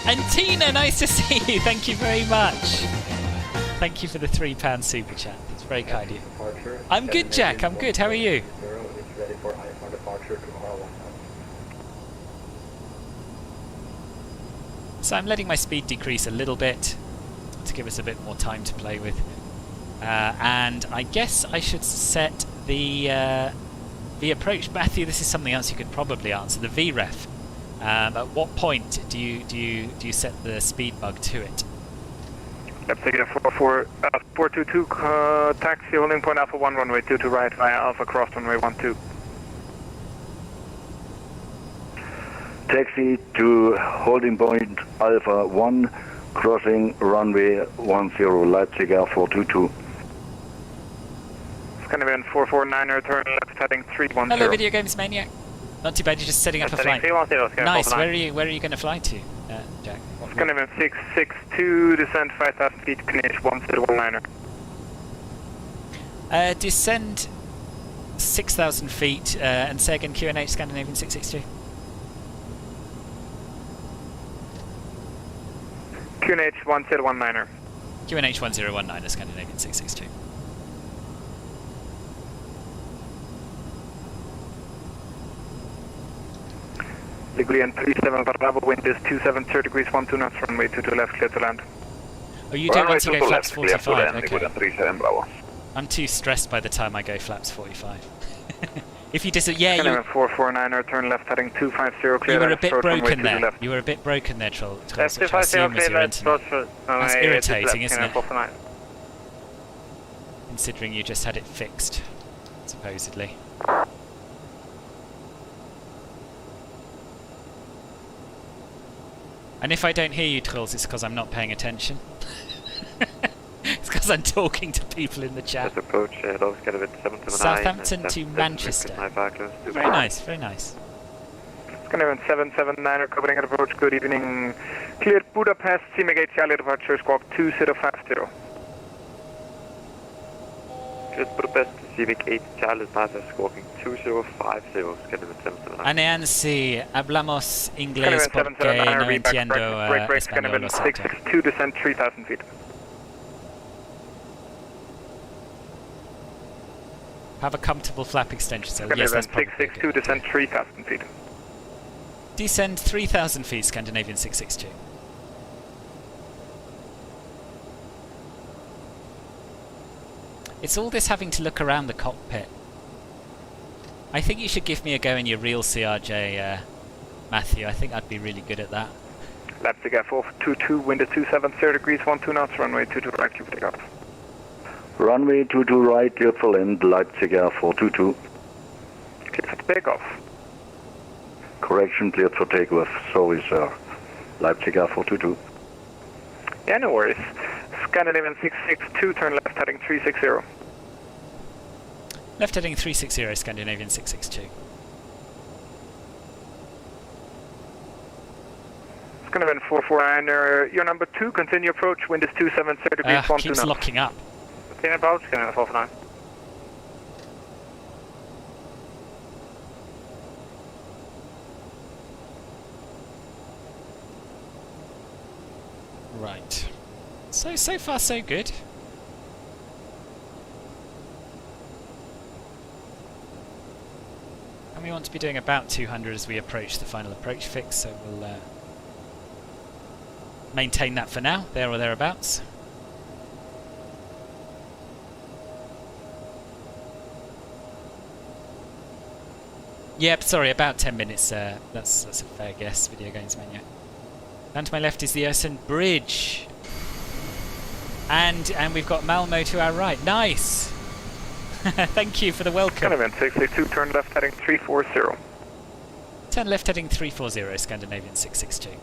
And Tina, nice to see you. Thank you very much. Thank you for the £3 super chat. That's very kind of you. I'm good, Jack. I'm good. How are you? So I'm letting my speed decrease a little bit to give us a bit more time to play with. And I guess I should set the the approach, Matthew, this is something else you could probably answer. The VREF. At what point do you set the speed bug to it? Leipzig 422, taxi holding point Alpha 1, runway 22 right via Alpha cross runway 12. Taxi to holding point Alpha 1, crossing runway 10, Leipzig Air 422. Scandinavian 449er, turn left heading 310. Hello, Video Games Maniac. Not too bad, you're just setting up a flight. Nice, where are you going to fly to, Jack? Scandinavian 662, descend 5,000 feet, QNH 1019er. Descend 6,000 feet, and say again QNH Scandinavian 662. QNH 1019er. QNH 1019er, Scandinavian 662. Ligurian 37 Bravo, wind is 27 degrees 12 knots, runway 22 left, clear to land. Oh, you don't want to go flaps 45? Okay. 37 Bravo. I'm too stressed by the time I go flaps 45. If you yeah, you 449er, turn left heading 250, clear. You were a bit broken there. You were a bit broken there, Troll. Which I assume was your internet. That's irritating, isn't it? Considering you just had it fixed, supposedly. And if I don't hear you, Trolls, it's because I'm not paying attention. It's because I'm talking to people in the chat. Approach, Southampton to Manchester. Very nice, very nice. Scandinavian 779er, Copenhagen approach, good evening. Cleared Budapest, CMA Charlie departure, squawk 2050. Cleared Budapest, CMA Charlie departure, squawking 2050, Scandinavian 779er. Anansi, hablamos inglés porque no entiendo español. 662, descend 3,000 feet. Have a comfortable flap extension, so yes, that's probably 662, good. descend 3,000 feet. Descend 3,000 feet, Scandinavian 662. It's all this having to look around the cockpit. I think you should give me a go in your real CRJ, Matthew. I think I'd be really good at that. Leipzig Air 422, wind is 270 degrees 12 knots, runway 22 right, clear for takeoff. Runway 22 right, cleared for land, Leipzig Air 422. Cleared for takeoff. Correction, cleared for takeoff. Sorry, sir. Leipzig Air 422. Yeah, no worries. Scandinavian 662, turn left heading 360. Left heading 360, Scandinavian 662. Scandinavian 449er, you're number 2, continue approach, wind is 270 degrees 12 keeps knots. locking up. Continue approach, Scandinavian 449. Right. So far so good. And we want to be doing about 200 as we approach the final approach fix, so we'll maintain that for now, there or thereabouts. Yep, sorry, about 10 minutes. That's a fair guess, Video Games Maniac. Down to my left is the Ocean Bridge. And we've got Malmo to our right. Nice! Thank you for the welcome. Scandinavian 662, turn left heading 340. Turn left heading 340, Scandinavian 662.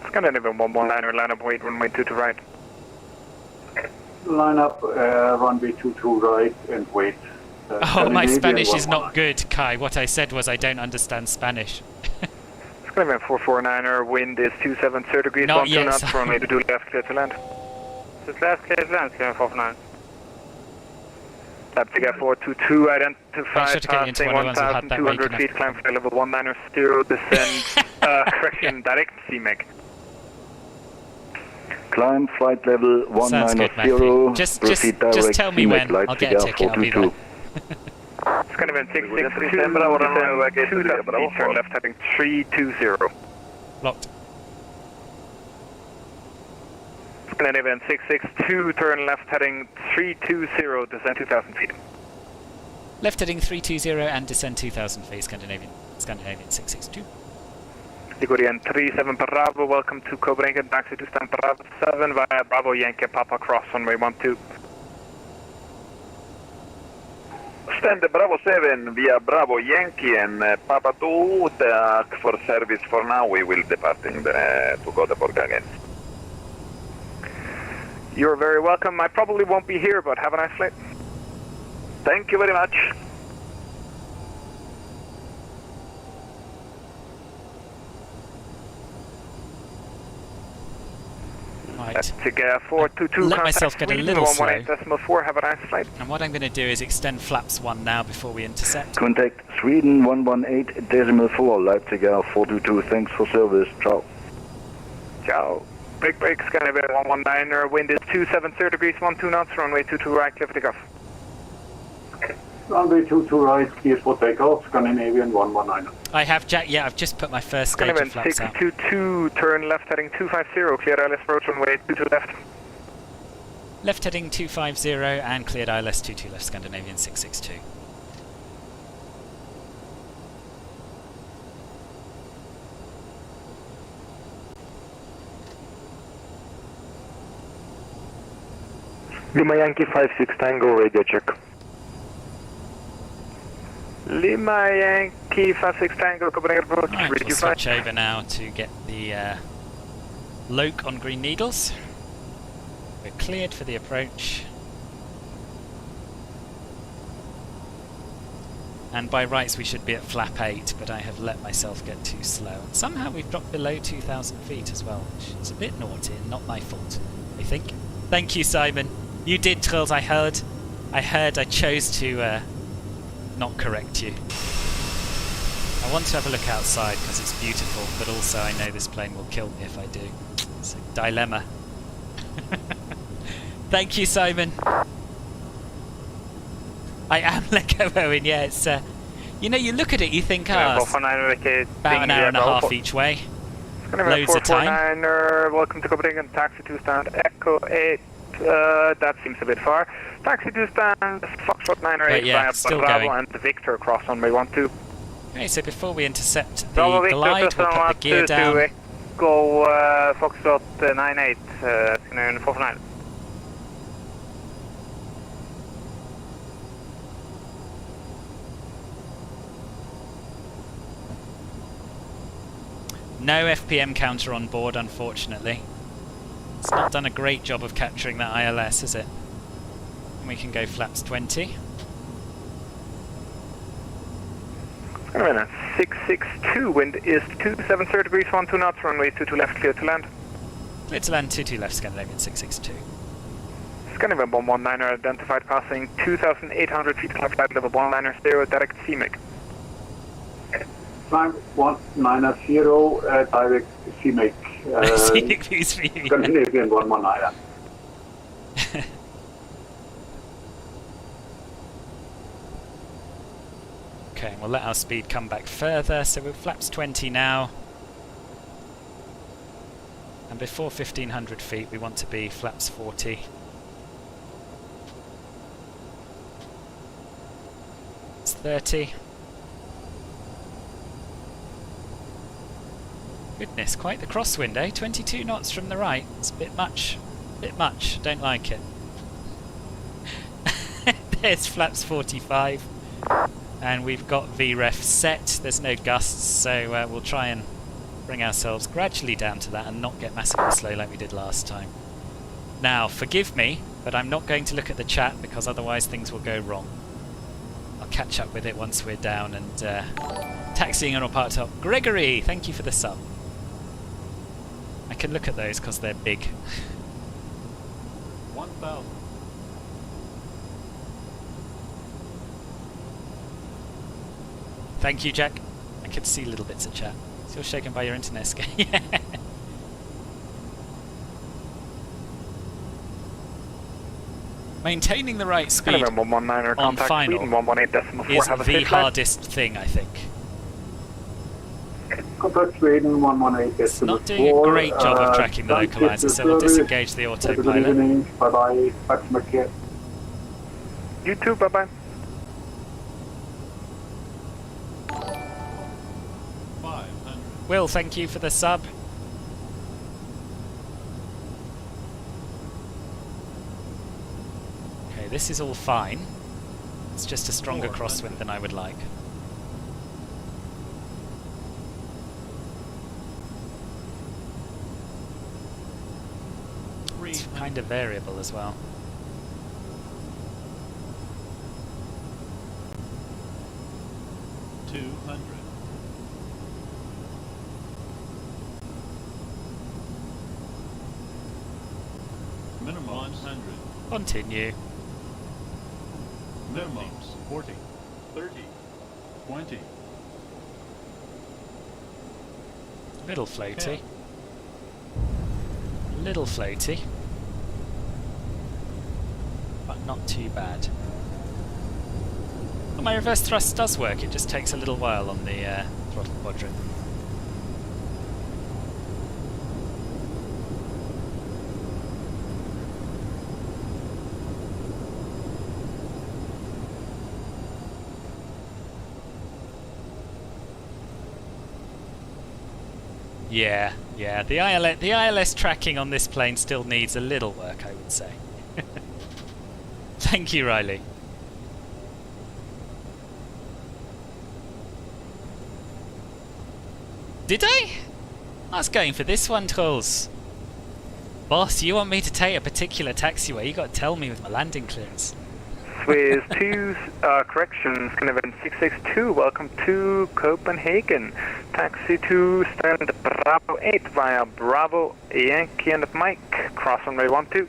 Scandinavian 119er, line up, wait, runway 22 right. Line up, runway 22 right and wait. Oh, my Spanish is not good, Kai. What I said was I don't understand Spanish. Scandinavian 449er, wind is 270 degrees, Not 12 yet, knots, sorry. runway 22 left, clear to land. Just left, clear to land, Scandinavian 449. Leipzig Air 422, identified, passing 1,200 feet, climb for level 190, descend, correction, direct CMEC. Climb flight level 190. Just tell me when. I'll get a ticket. I'll be there. Scandinavian 662, descend 2,000 feet, turn left heading 320. Locked. Scandinavian 662, turn left heading 320, descend 2,000 feet. Left heading 320 and descend 2,000 feet, Scandinavian 662. Ligurian 37 Bravo, welcome to Copenhagen, taxi to stand Bravo 7 via Bravo Yankee Papa Cross, runway 12. Stand Bravo 7 via Bravo Yankee and Papa 2 for service for now. We will departing to go to Copenhagen. You're very welcome. I probably won't be here, but have a nice flight. Thank you very much. Right. To 422, let myself get a little slow. 118.4, have a nice flight. And what I'm going to do is extend flaps 1 now before we intercept. Contact Sweden 118.4, Leipzig Air 422, thanks for service, ciao. Ciao. Break, Scandinavian 119, wind is 270 degrees, 12 knots, runway 22 right, clear for takeoff. Runway 22 right, clear for takeoff, Scandinavian 119. I have, Jack, yeah, I've just put my first stage of flaps out. 622, turn left heading 250, cleared ILS approach, runway 22 left. Left heading 250 and cleared ILS 22 left, Scandinavian 662. Lima Yankee 56 Tango, radio check. Lima Yankee 56 Tango, Copenhagen approach, Right, radio we'll switch over now to get the Loc on green needles. We're cleared for the approach. And by rights we should be at flap 8, but I have let myself get too slow. And somehow we've dropped below 2,000 feet as well, which is a bit naughty and not my fault, I think. Thank you, Simon. You did, Trills, I heard. I chose to not correct you. I want to have a look outside because it's beautiful, but also I know this plane will kill me if I do. It's a dilemma. Thank you, Simon. I am Leco-Owen, yeah, it's you know, you look at it, you think, about an hour and a half each way. Loads of time. Welcome to Copenhagen, taxi to stand Echo 8, that seems a bit far. Taxi to stand Foxtrot 908 via Bravo and Victor cross on runway 12. Okay, so before we intercept the Bravo Victor, glide, we'll put the gear down. Echo Foxtrot 98, 449. No FPM counter on board, unfortunately. It's not done a great job of capturing that ILS, is it? And we can go flaps 20. 662, wind is 270 degrees, 12 knots, runway 22 left, clear to land. Clear to land, 22 left, Scandinavian 662. Scandinavian 119 identified passing 2,800 feet, flight level 190, direct CMIC. Climb 190, direct CMAC. Scenic views for you. Scandinavian 119. Okay, we'll let our speed come back further, so we're flaps 20 now. And before 1,500 feet, we want to be flaps 40. It's 30. Goodness, quite the crosswind, eh? 22 knots from the right. It's a bit much. Don't like it. There's flaps 45. And we've got VREF set. There's no gusts, so we'll try and bring ourselves gradually down to that and not get massively slow like we did last time. Now, forgive me, but I'm not going to look at the chat because otherwise things will go wrong. I'll catch up with it once we're down and taxiing on our part top. Gregory, thank you for the sub. I can look at those because they're big. 1,000. Thank you, Jack. I could see little bits of chat. Still shaken by your internet scale. Yeah. Maintaining the right speed on final is the hardest thing, I think. Contact Sweden 118. It's not doing a great job of tracking the localizer, so we'll disengage the autopilot. Bye-bye. VATSIM. You too, bye-bye. Will, thank you for the sub. Okay, this is all fine. It's just a stronger crosswind than I would like. It's kind of variable as well. Minimum 100. Continue. Minimums 40, 30, 20. Little floaty. Little floaty. But not too bad. Well, my reverse thrust does work, it just takes a little while on the throttle quadrant. Yeah, the ILS tracking on this plane still needs a little work, I would say. Thank you, Riley. Did I? I was going for this one, Trolls. Boss, you want me to take a particular taxiway, you got to tell me with my landing clearance. With 2 corrections, Canadian 662, welcome to Copenhagen. Taxi to stand Bravo 8 via Bravo Yankee and Mike, cross runway 12.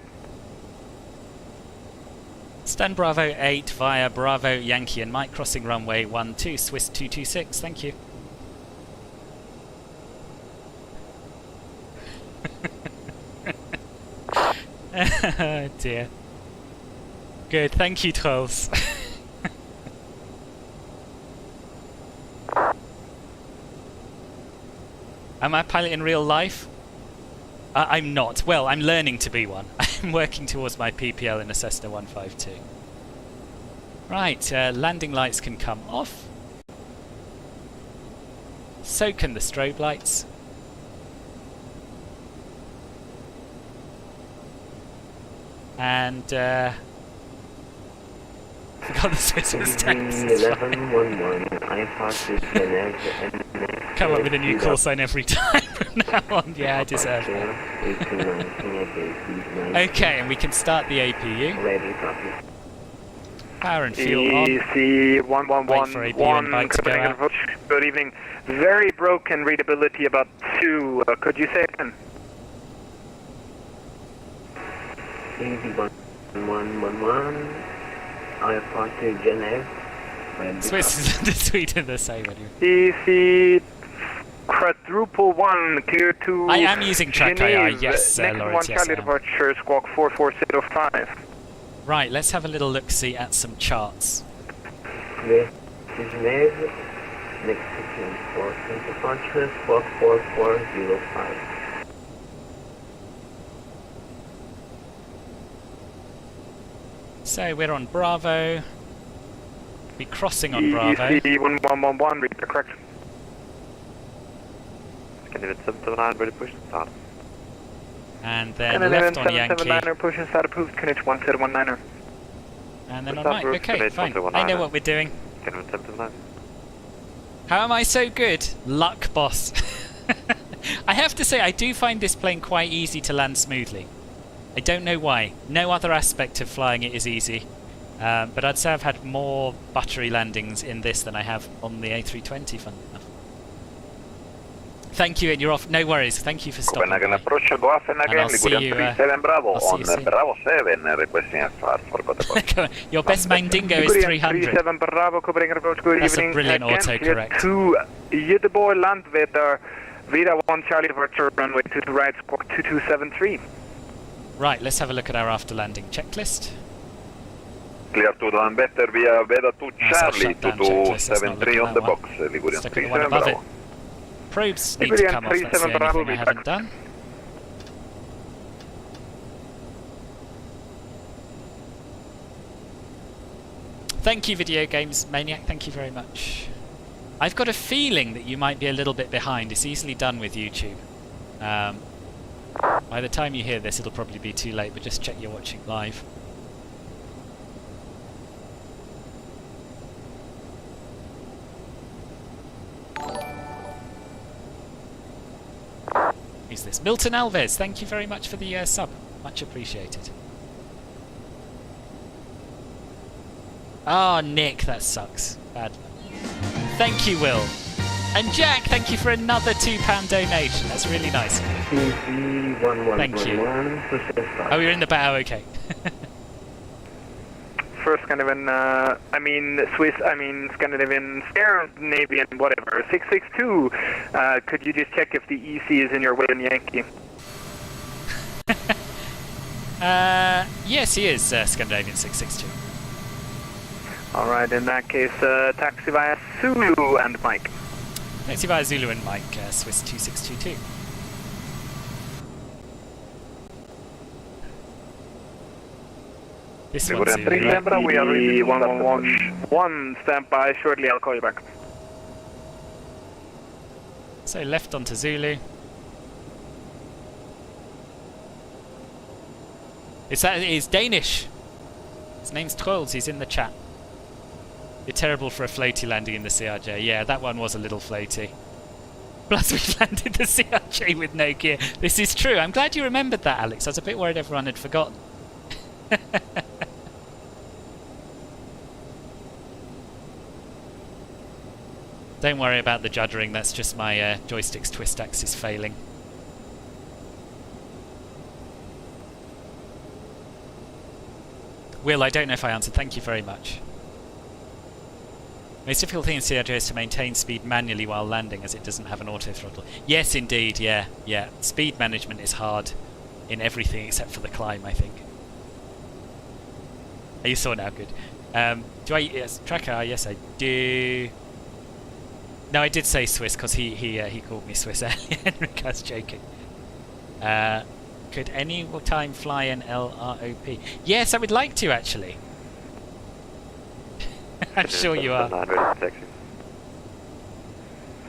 Stand Bravo 8 via Bravo Yankee and Mike, crossing runway 12, Swiss 226, thank you. Oh dear. Good, thank you, Trolls. Am I a pilot in real life? I'm not. Well, I'm learning to be one. I'm working towards my PPL in a Cessna 152. Right, landing lights can come off. So can the strobe lights. And, forgot the Swiss mistakes. 1111, I passed it come up with a new call sign every time from now on. Yeah, I deserve it. Okay, and we can start the APU. Power and fuel on. EC1111, Copenhagen approach. Good evening. Very broken readability about 2. Could you say it again? EC1111, I passed it Genève. Swiss and Sweden the same anyway. EC quadruple 1, clear to I am using track Genève. AI, yes, Next Lawrence, one, yes, Charlie departure, squawk 4405. Right, let's have a little look-see at some charts. Clear to Genève, next sequence for departure, squawk 4405. So we're on Bravo. Be crossing on Bravo. EC1111, read the correct. Scandinavian 779, ready to push and start. And then left on Yankee. 779er, push and start approved, Canadian 1719er. And then on Mike. Okay, fine. I know what we're doing. Scandinavian 779. How am I so good? Luck, boss. I have to say, I do find this plane quite easy to land smoothly. I don't know why. No other aspect of flying it is easy. But I'd say I've had more buttery landings in this than I have on the A320, fun enough. Thank you, and you're off. No worries. Thank you for stopping Copenhagen by. approach, go off and again, Ligurian 37 Bravo on Bravo 7, requesting a far for Copenhagen. Your best Mandingo is 300. 37 Bravo, Copenhagen approach, good That's evening. a brilliant autocorrect. To Göteborg Landvetter, Vida 1 Charlie departure, runway 22 right, squawk 2273. Right, let's have a look at our after landing checklist. Clear to Landvetter via Veda 2 Charlie, 2273 on the box, Ligurian 37 Bravo. Probes need to come off, that's the only thing I haven't done. Thank you, Video Games Maniac, thank you very much. I've got a feeling that you might be a little bit behind. It's easily done with YouTube. By the time you hear this, it'll probably be too late, but just check you're watching live. Who's this? Milton Alves, thank you very much for the sub. Much appreciated. Oh, Nick, that sucks. Bad. Thank you, Will. And Jack, thank you for another £2 donation. That's really nice. Thank you. Oh, you're in the bow, okay. First Scandinavian, Swiss, Scandinavian, Scandinavian, whatever, 662. Could you just check if the EC is in your way in Yankee? Yes, he is, Scandinavian 662. Alright, in that case, taxi via Zulu and Mike. Taxi via Zulu and Mike, Swiss 2622. This one's Zulu. We are ready 111. Stand by, shortly I'll call you back. So left onto Zulu. It's Danish. His name's Troels, he's in the chat. You're terrible for a floaty landing in the CRJ. Yeah, that one was a little floaty. Plus we've landed the CRJ with no gear. This is true. I'm glad you remembered that, Alex. I was a bit worried everyone had forgotten. Don't worry about the juddering. That's just my joystick's twist axis failing. Will, I don't know if I answered. Thank you very much. Most difficult thing in CRJ is to maintain speed manually while landing, as it doesn't have an auto throttle. Yes, indeed, yeah. Speed management is hard in everything except for the climb, I think. Oh, you saw now, good. Do I, yes, Tracker, yes I do. No, I did say Swiss, because he called me Swiss earlier, Henrik, I was joking. Could any time fly an LROP? Yes, I would like to, actually. I'm sure you are.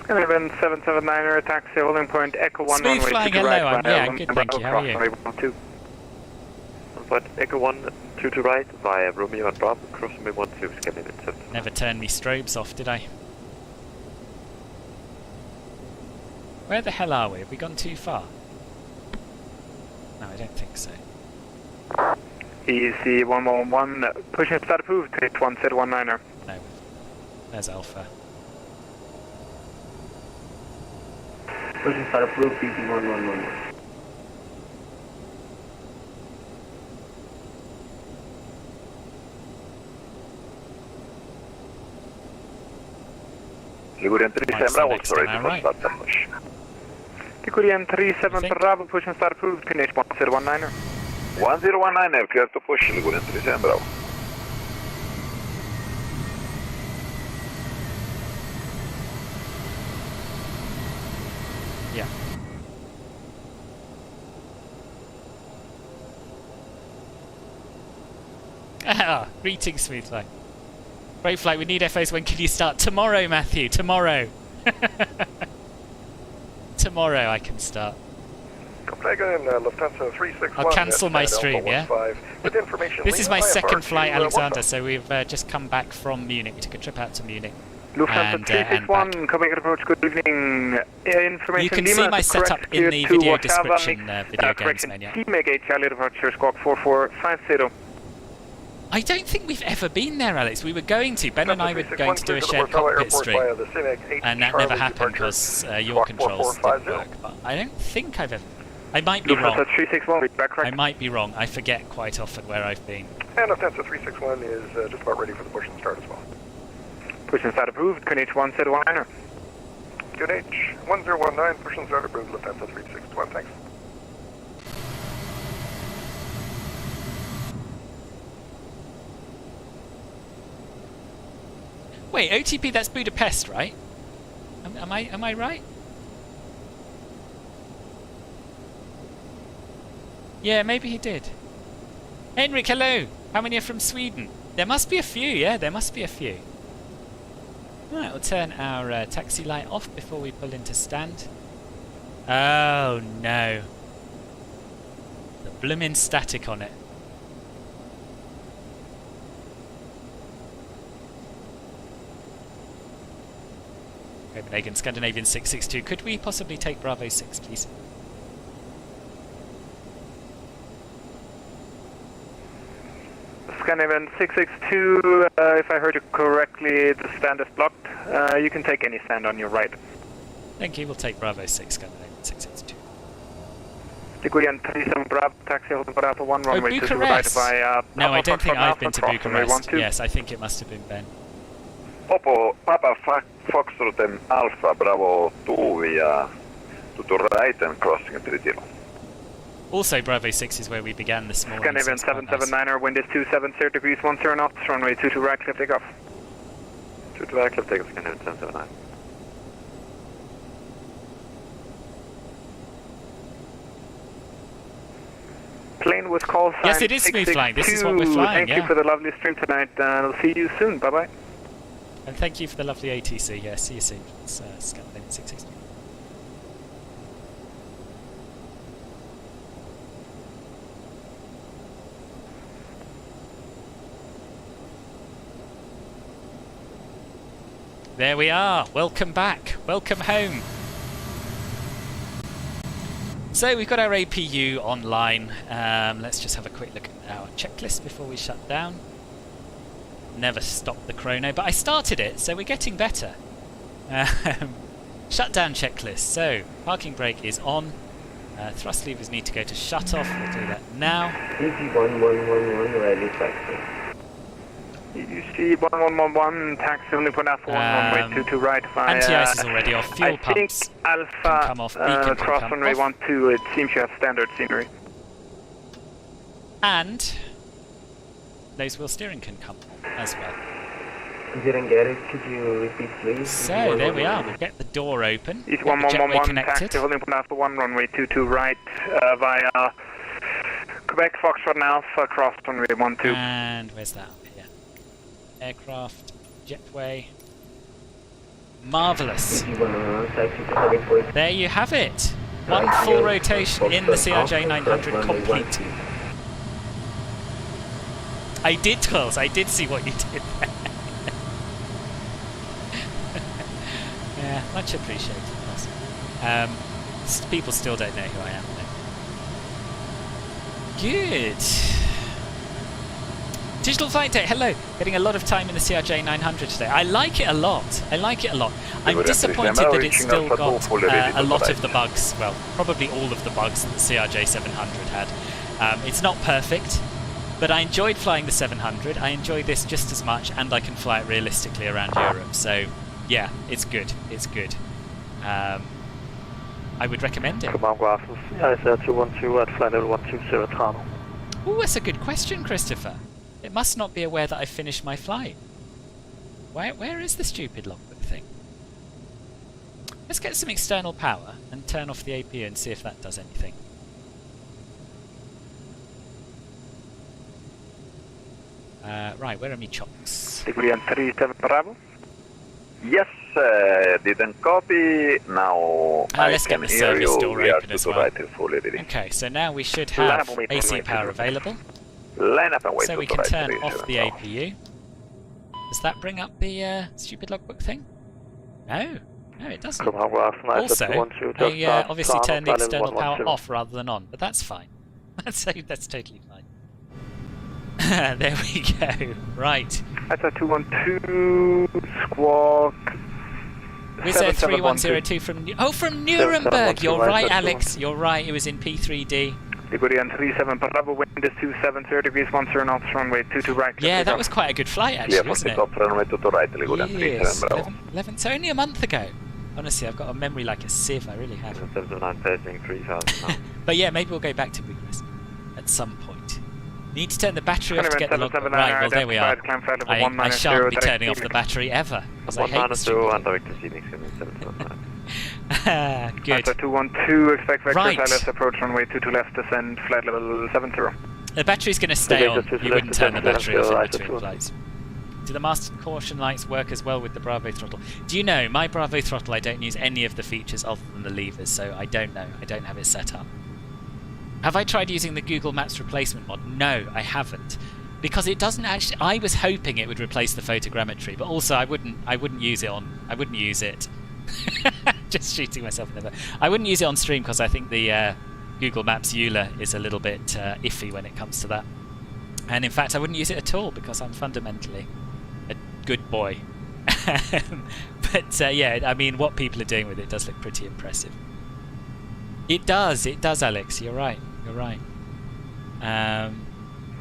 Scandinavian 779er, taxi holding point, Echo 1. Smooth flying, hello, I'm good, thank you, how are you? But Echo 1, 2 to right, via Romeo and Bravo, crossing me 1-2, Scandinavian 7. Never turned me strobes off, did I? Where the hell are we? Have we gone too far? No, I don't think so. EC 111, pushing start approved, hit 1Z19er. No, there's Alpha. Pushing start approved, PT 111. Ligurian 37 Bravo, sorry, to start push. Ligurian 37 Bravo, pushing start approved, finish 1Z19er. 1019, clear to push, Ligurian 37 Bravo. Yeah. Ah, greetings, Smooth Flight. Great flight, we need FOs. When can you start? Tomorrow, Matthew, tomorrow. Tomorrow I can start. Copenhagen, Lufthansa 361. I'll cancel my stream, yeah? With information, this is my second flight, Alexander, so we've just come back from Munich. We took a trip out to Munich. Lufthansa 361, coming approach, good evening. Information, you can Lima, see my setup in the video description, Video Games Maniac. Teammate Charlie departure, squawk 4450. I don't think we've ever been there, Alex. We were going to. Ben and I were going to do a shared cockpit stream. And that never happened because your controls didn't work. But I don't think I've ever... I might be wrong. I might be wrong. I forget quite often where I've been. And Lufthansa 361 is just about ready for the push and start as well. Push and start approved. QNH 1Z19er. QNH 1019, push and start approved. Lufthansa 361, thanks. Wait, OTP, that's Budapest, right? Am I right? Yeah, maybe he did. Henrik, hello! How many are from Sweden? There must be a few, yeah, there must be a few. Right, we'll turn our taxi light off before we pull into stand. Oh no. The bloomin' static on it. Copenhagen, Scandinavian 662. Could we possibly take Bravo 6, please? Scandinavian 662, if I heard you correctly, the stand is blocked. You can take any stand on your right. Thank you, we'll take Bravo 6, Scandinavian 662. Ligurian 37 Bravo, taxi holding for Alpha 1, runway 2 to right Bucharest! via... No, I don't think I've been to Bucharest. Yes, I think it must have been Ben. Popo, Papa Foxtrot and Alpha Bravo 2 via to right and crossing 30. Also, Bravo 6 is where we began this morning. Scandinavian 779er, wind is 270 degrees, 10 knots, runway 2 to right, clear takeoff. 2 to right, clear takeoff, Scandinavian 779. Plane with call sign Yes, it is smooth flying. This is what we're flying, Thank you for the lovely stream tonight. I'll see you soon. Bye-bye. And thank you for the lovely ATC. Yeah, see you soon. It's Scandinavian 662. There we are. Welcome back. Welcome home. So we've got our APU online. Let's just have a quick look at our checklist before we shut down. Never stopped the chrono, but I started it, so we're getting better. Shutdown checklist. So parking brake is on. Thrust levers need to go to shut off. We'll do that now. EC1111 ready taxi. EC1111 taxi only for Alpha 1, runway 2 to right via... Anti-ice is already off. Fuel pumps Alpha can come off. Beacon can cross come runway off. 12. It seems you have standard scenery. And nose wheel steering can come on as well. Didn't get it. Could you repeat, please? So there we are. We'll get the door open. East Get the jetway 1111 connected. taxi holding for Alpha 1, runway 2 to right via Quebec Foxtrot Alpha cross runway 12. And where's that? Here. Aircraft, jetway. Marvellous. There you have it. One full rotation in the CRJ 900 complete. I did, Twills. I did see what you did there. Yeah, much appreciated. People still don't know who I am, though. Good. Digital Flight Day, hello. Getting a lot of time in the CRJ 900 today. I like it a lot. I like it a lot. I'm disappointed that it's still got a lot of the bugs. Well, probably all of the bugs that the CRJ 700 had. It's not perfect, but I enjoyed flying the 700. I enjoy this just as much, and I can fly it realistically around Europe. So, yeah, it's good. It's good. I would recommend it. Command Graphics, ISR212 at flight level 120 Toronto. Ooh, that's a good question, Christopher. It must not be aware that I finished my flight. Where is the stupid logbook thing? Let's get some external power and turn off the APU and see if that does anything. Right, where are me chocks? Ligurian 37 Bravo. Yes, didn't copy. Now I let's can get the hear service you. door We are open as to well. right and fully ready. Okay, so now we should have AC power available. Line up and wait So we to can right turn ready, off the APU. Does that bring up the stupid logbook thing? No, no it doesn't. Also, I obviously turned the external power off rather than on, but that's fine. That's totally fine. There we go. Right. That's a 212 squawk. Wizz Air 3102 from Nuremberg. You're right, Alex. You're right. It was in P3D. Ligurian 37 Bravo, wind is 270 degrees, 10 knots, runway 2 to right. Yeah, that was quite a good flight actually, wasn't it? Runway 2 to right, Ligurian 37 Bravo. 11, so only a month ago. Honestly, I've got a memory like a sieve. I really have. 3000. But yeah, maybe we'll go back to Bucharest at some point. Need to turn the battery off to get the logbook. Right, well there we are. I shan't be turning off the battery ever. because I hate the stream. and direct to Phoenix in 779. Good. Alpha 212, expect vector Right. silence approach runway 22 left, descend flight level 70. The battery's going to stay on. You wouldn't turn the battery off in between flights. Do the master caution lights work as well with the Bravo throttle? Do you know, my Bravo throttle, I don't use any of the features other than the levers, so I don't know. I don't have it set up. Have I tried using the Google Maps replacement mod? No, I haven't. Because it doesn't actually... I was hoping it would replace the photogrammetry, but also I wouldn't use it on... I wouldn't use it... Just shooting myself in the foot. I wouldn't use it on stream because I think the Google Maps EULA is a little bit iffy when it comes to that. And in fact, I wouldn't use it at all because I'm fundamentally a good boy. But yeah, I mean, what people are doing with it does look pretty impressive. It does, Alex. You're right. You're right.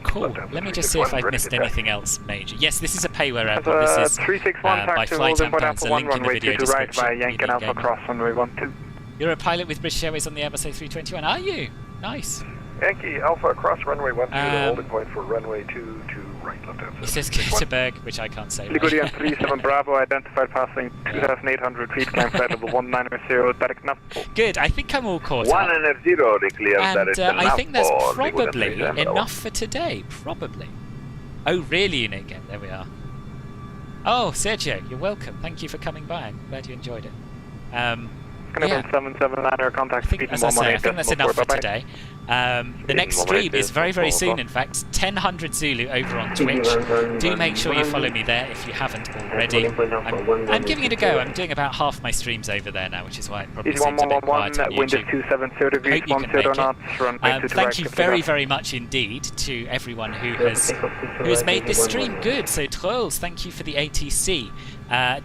Cool. Let me just see if I've missed anything else major. Yes, this is a payware airport. This is 361 by taxi Flight holding Amp. There's a link in the video right description. by Yankee Alpha cross runway 12. You're a pilot with British Airways on the Airbus A321, are you? Nice. Yankee Alpha cross runway 12, the holding point for runway 22 right, left hand. He says Göteborg, which I can't say. Ligurian 37 Bravo, identified passing 2,800 feet, climb flight level 190, direct Napoli. Good, I think I'm all caught up. 190 declares And direct I think that's Napoli, probably Ligurian 37 enough for today. Probably. Oh, really, Unique? There we are. Oh, Sergio, you're welcome. Thank you for coming by. I'm glad you enjoyed it. Yeah. 779er contact speed As I say, I think that's enough for today. The next stream is very, very soon, in fact. 1000 Zulu over on Twitch. Do make sure you follow me there if you haven't already. I'm giving it a go. I'm doing about half my streams over there now, which is why it probably seems a bit quiet on wind is YouTube. 270 degrees, 10 knots, runway 22 Thank you very, very much indeed to everyone who has made this stream good. So Trolls, thank you for the ATC.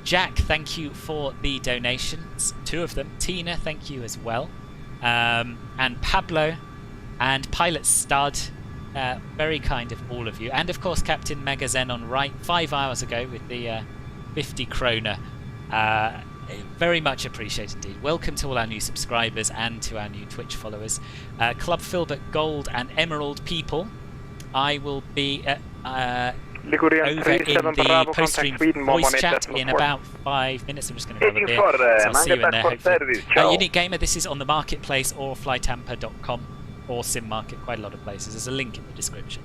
Jack, thank you for the donations, 2 of them. Tina, thank you as well. And Pablo and Pilot Stud, very kind of all of you. And of course Captain Megazen on right 5 hours ago with the 50 kroner. Very much appreciated indeed. Welcome to all our new subscribers and to our new Twitch followers. Club Filbert Gold and Emerald people. I will be over in the post-stream voice chat in about 5 minutes. I'm just going to grab a beer, so I'll see you in there hopefully. Unique Gamer, this is on the marketplace or flightamper.com or SimMarket, quite a lot of places. There's a link in the description.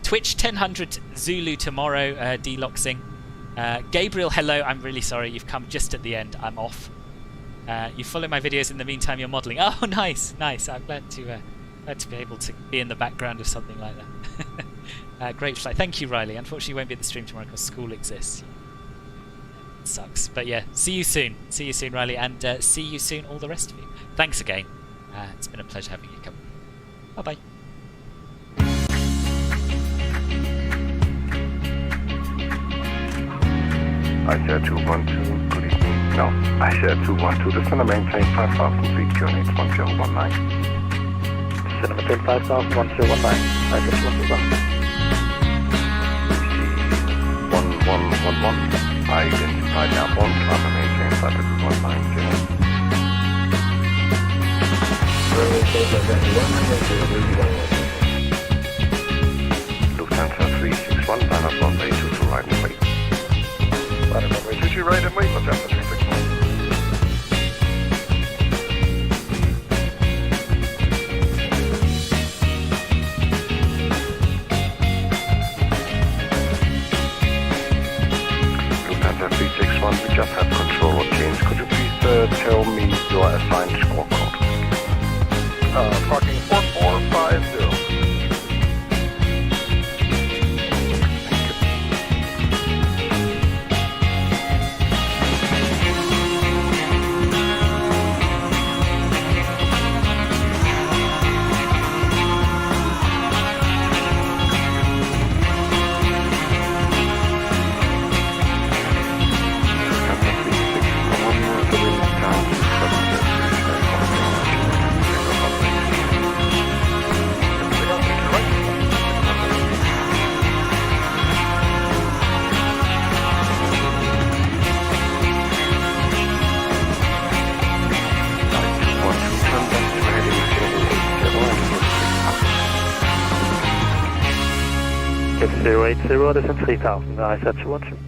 Twitch 1000 Zulu tomorrow, D-Loxing. Gabriel, hello, I'm really sorry, you've come just at the end, I'm off. You follow my videos in the meantime, you're modelling. Oh, nice, nice, I'm glad to be able to be in the background of something like that. Great flight. Thank you, Riley. Unfortunately, you won't be at the stream tomorrow because school exists. It sucks. But yeah, see you soon. See you soon, Riley. And see you soon, all the rest of you. Thanks again. It's been a pleasure having you come. Bye-bye. ICR 212, good evening. No, ICR 212, descend and maintain 5,000 feet, QNH 1019. Descend and maintain 5,000, 1019. ICR 212. 1111, identified airborne, climb and maintain flight level 190. Lufthansa 361, line up runway 22 right and wait. Line up runway 22 right and wait, Lufthansa 361. Lufthansa 361, we just had control or change. Could you please tell me your assigned squawk code? Parking 4450. It's 080, this is 3000, ICR 212.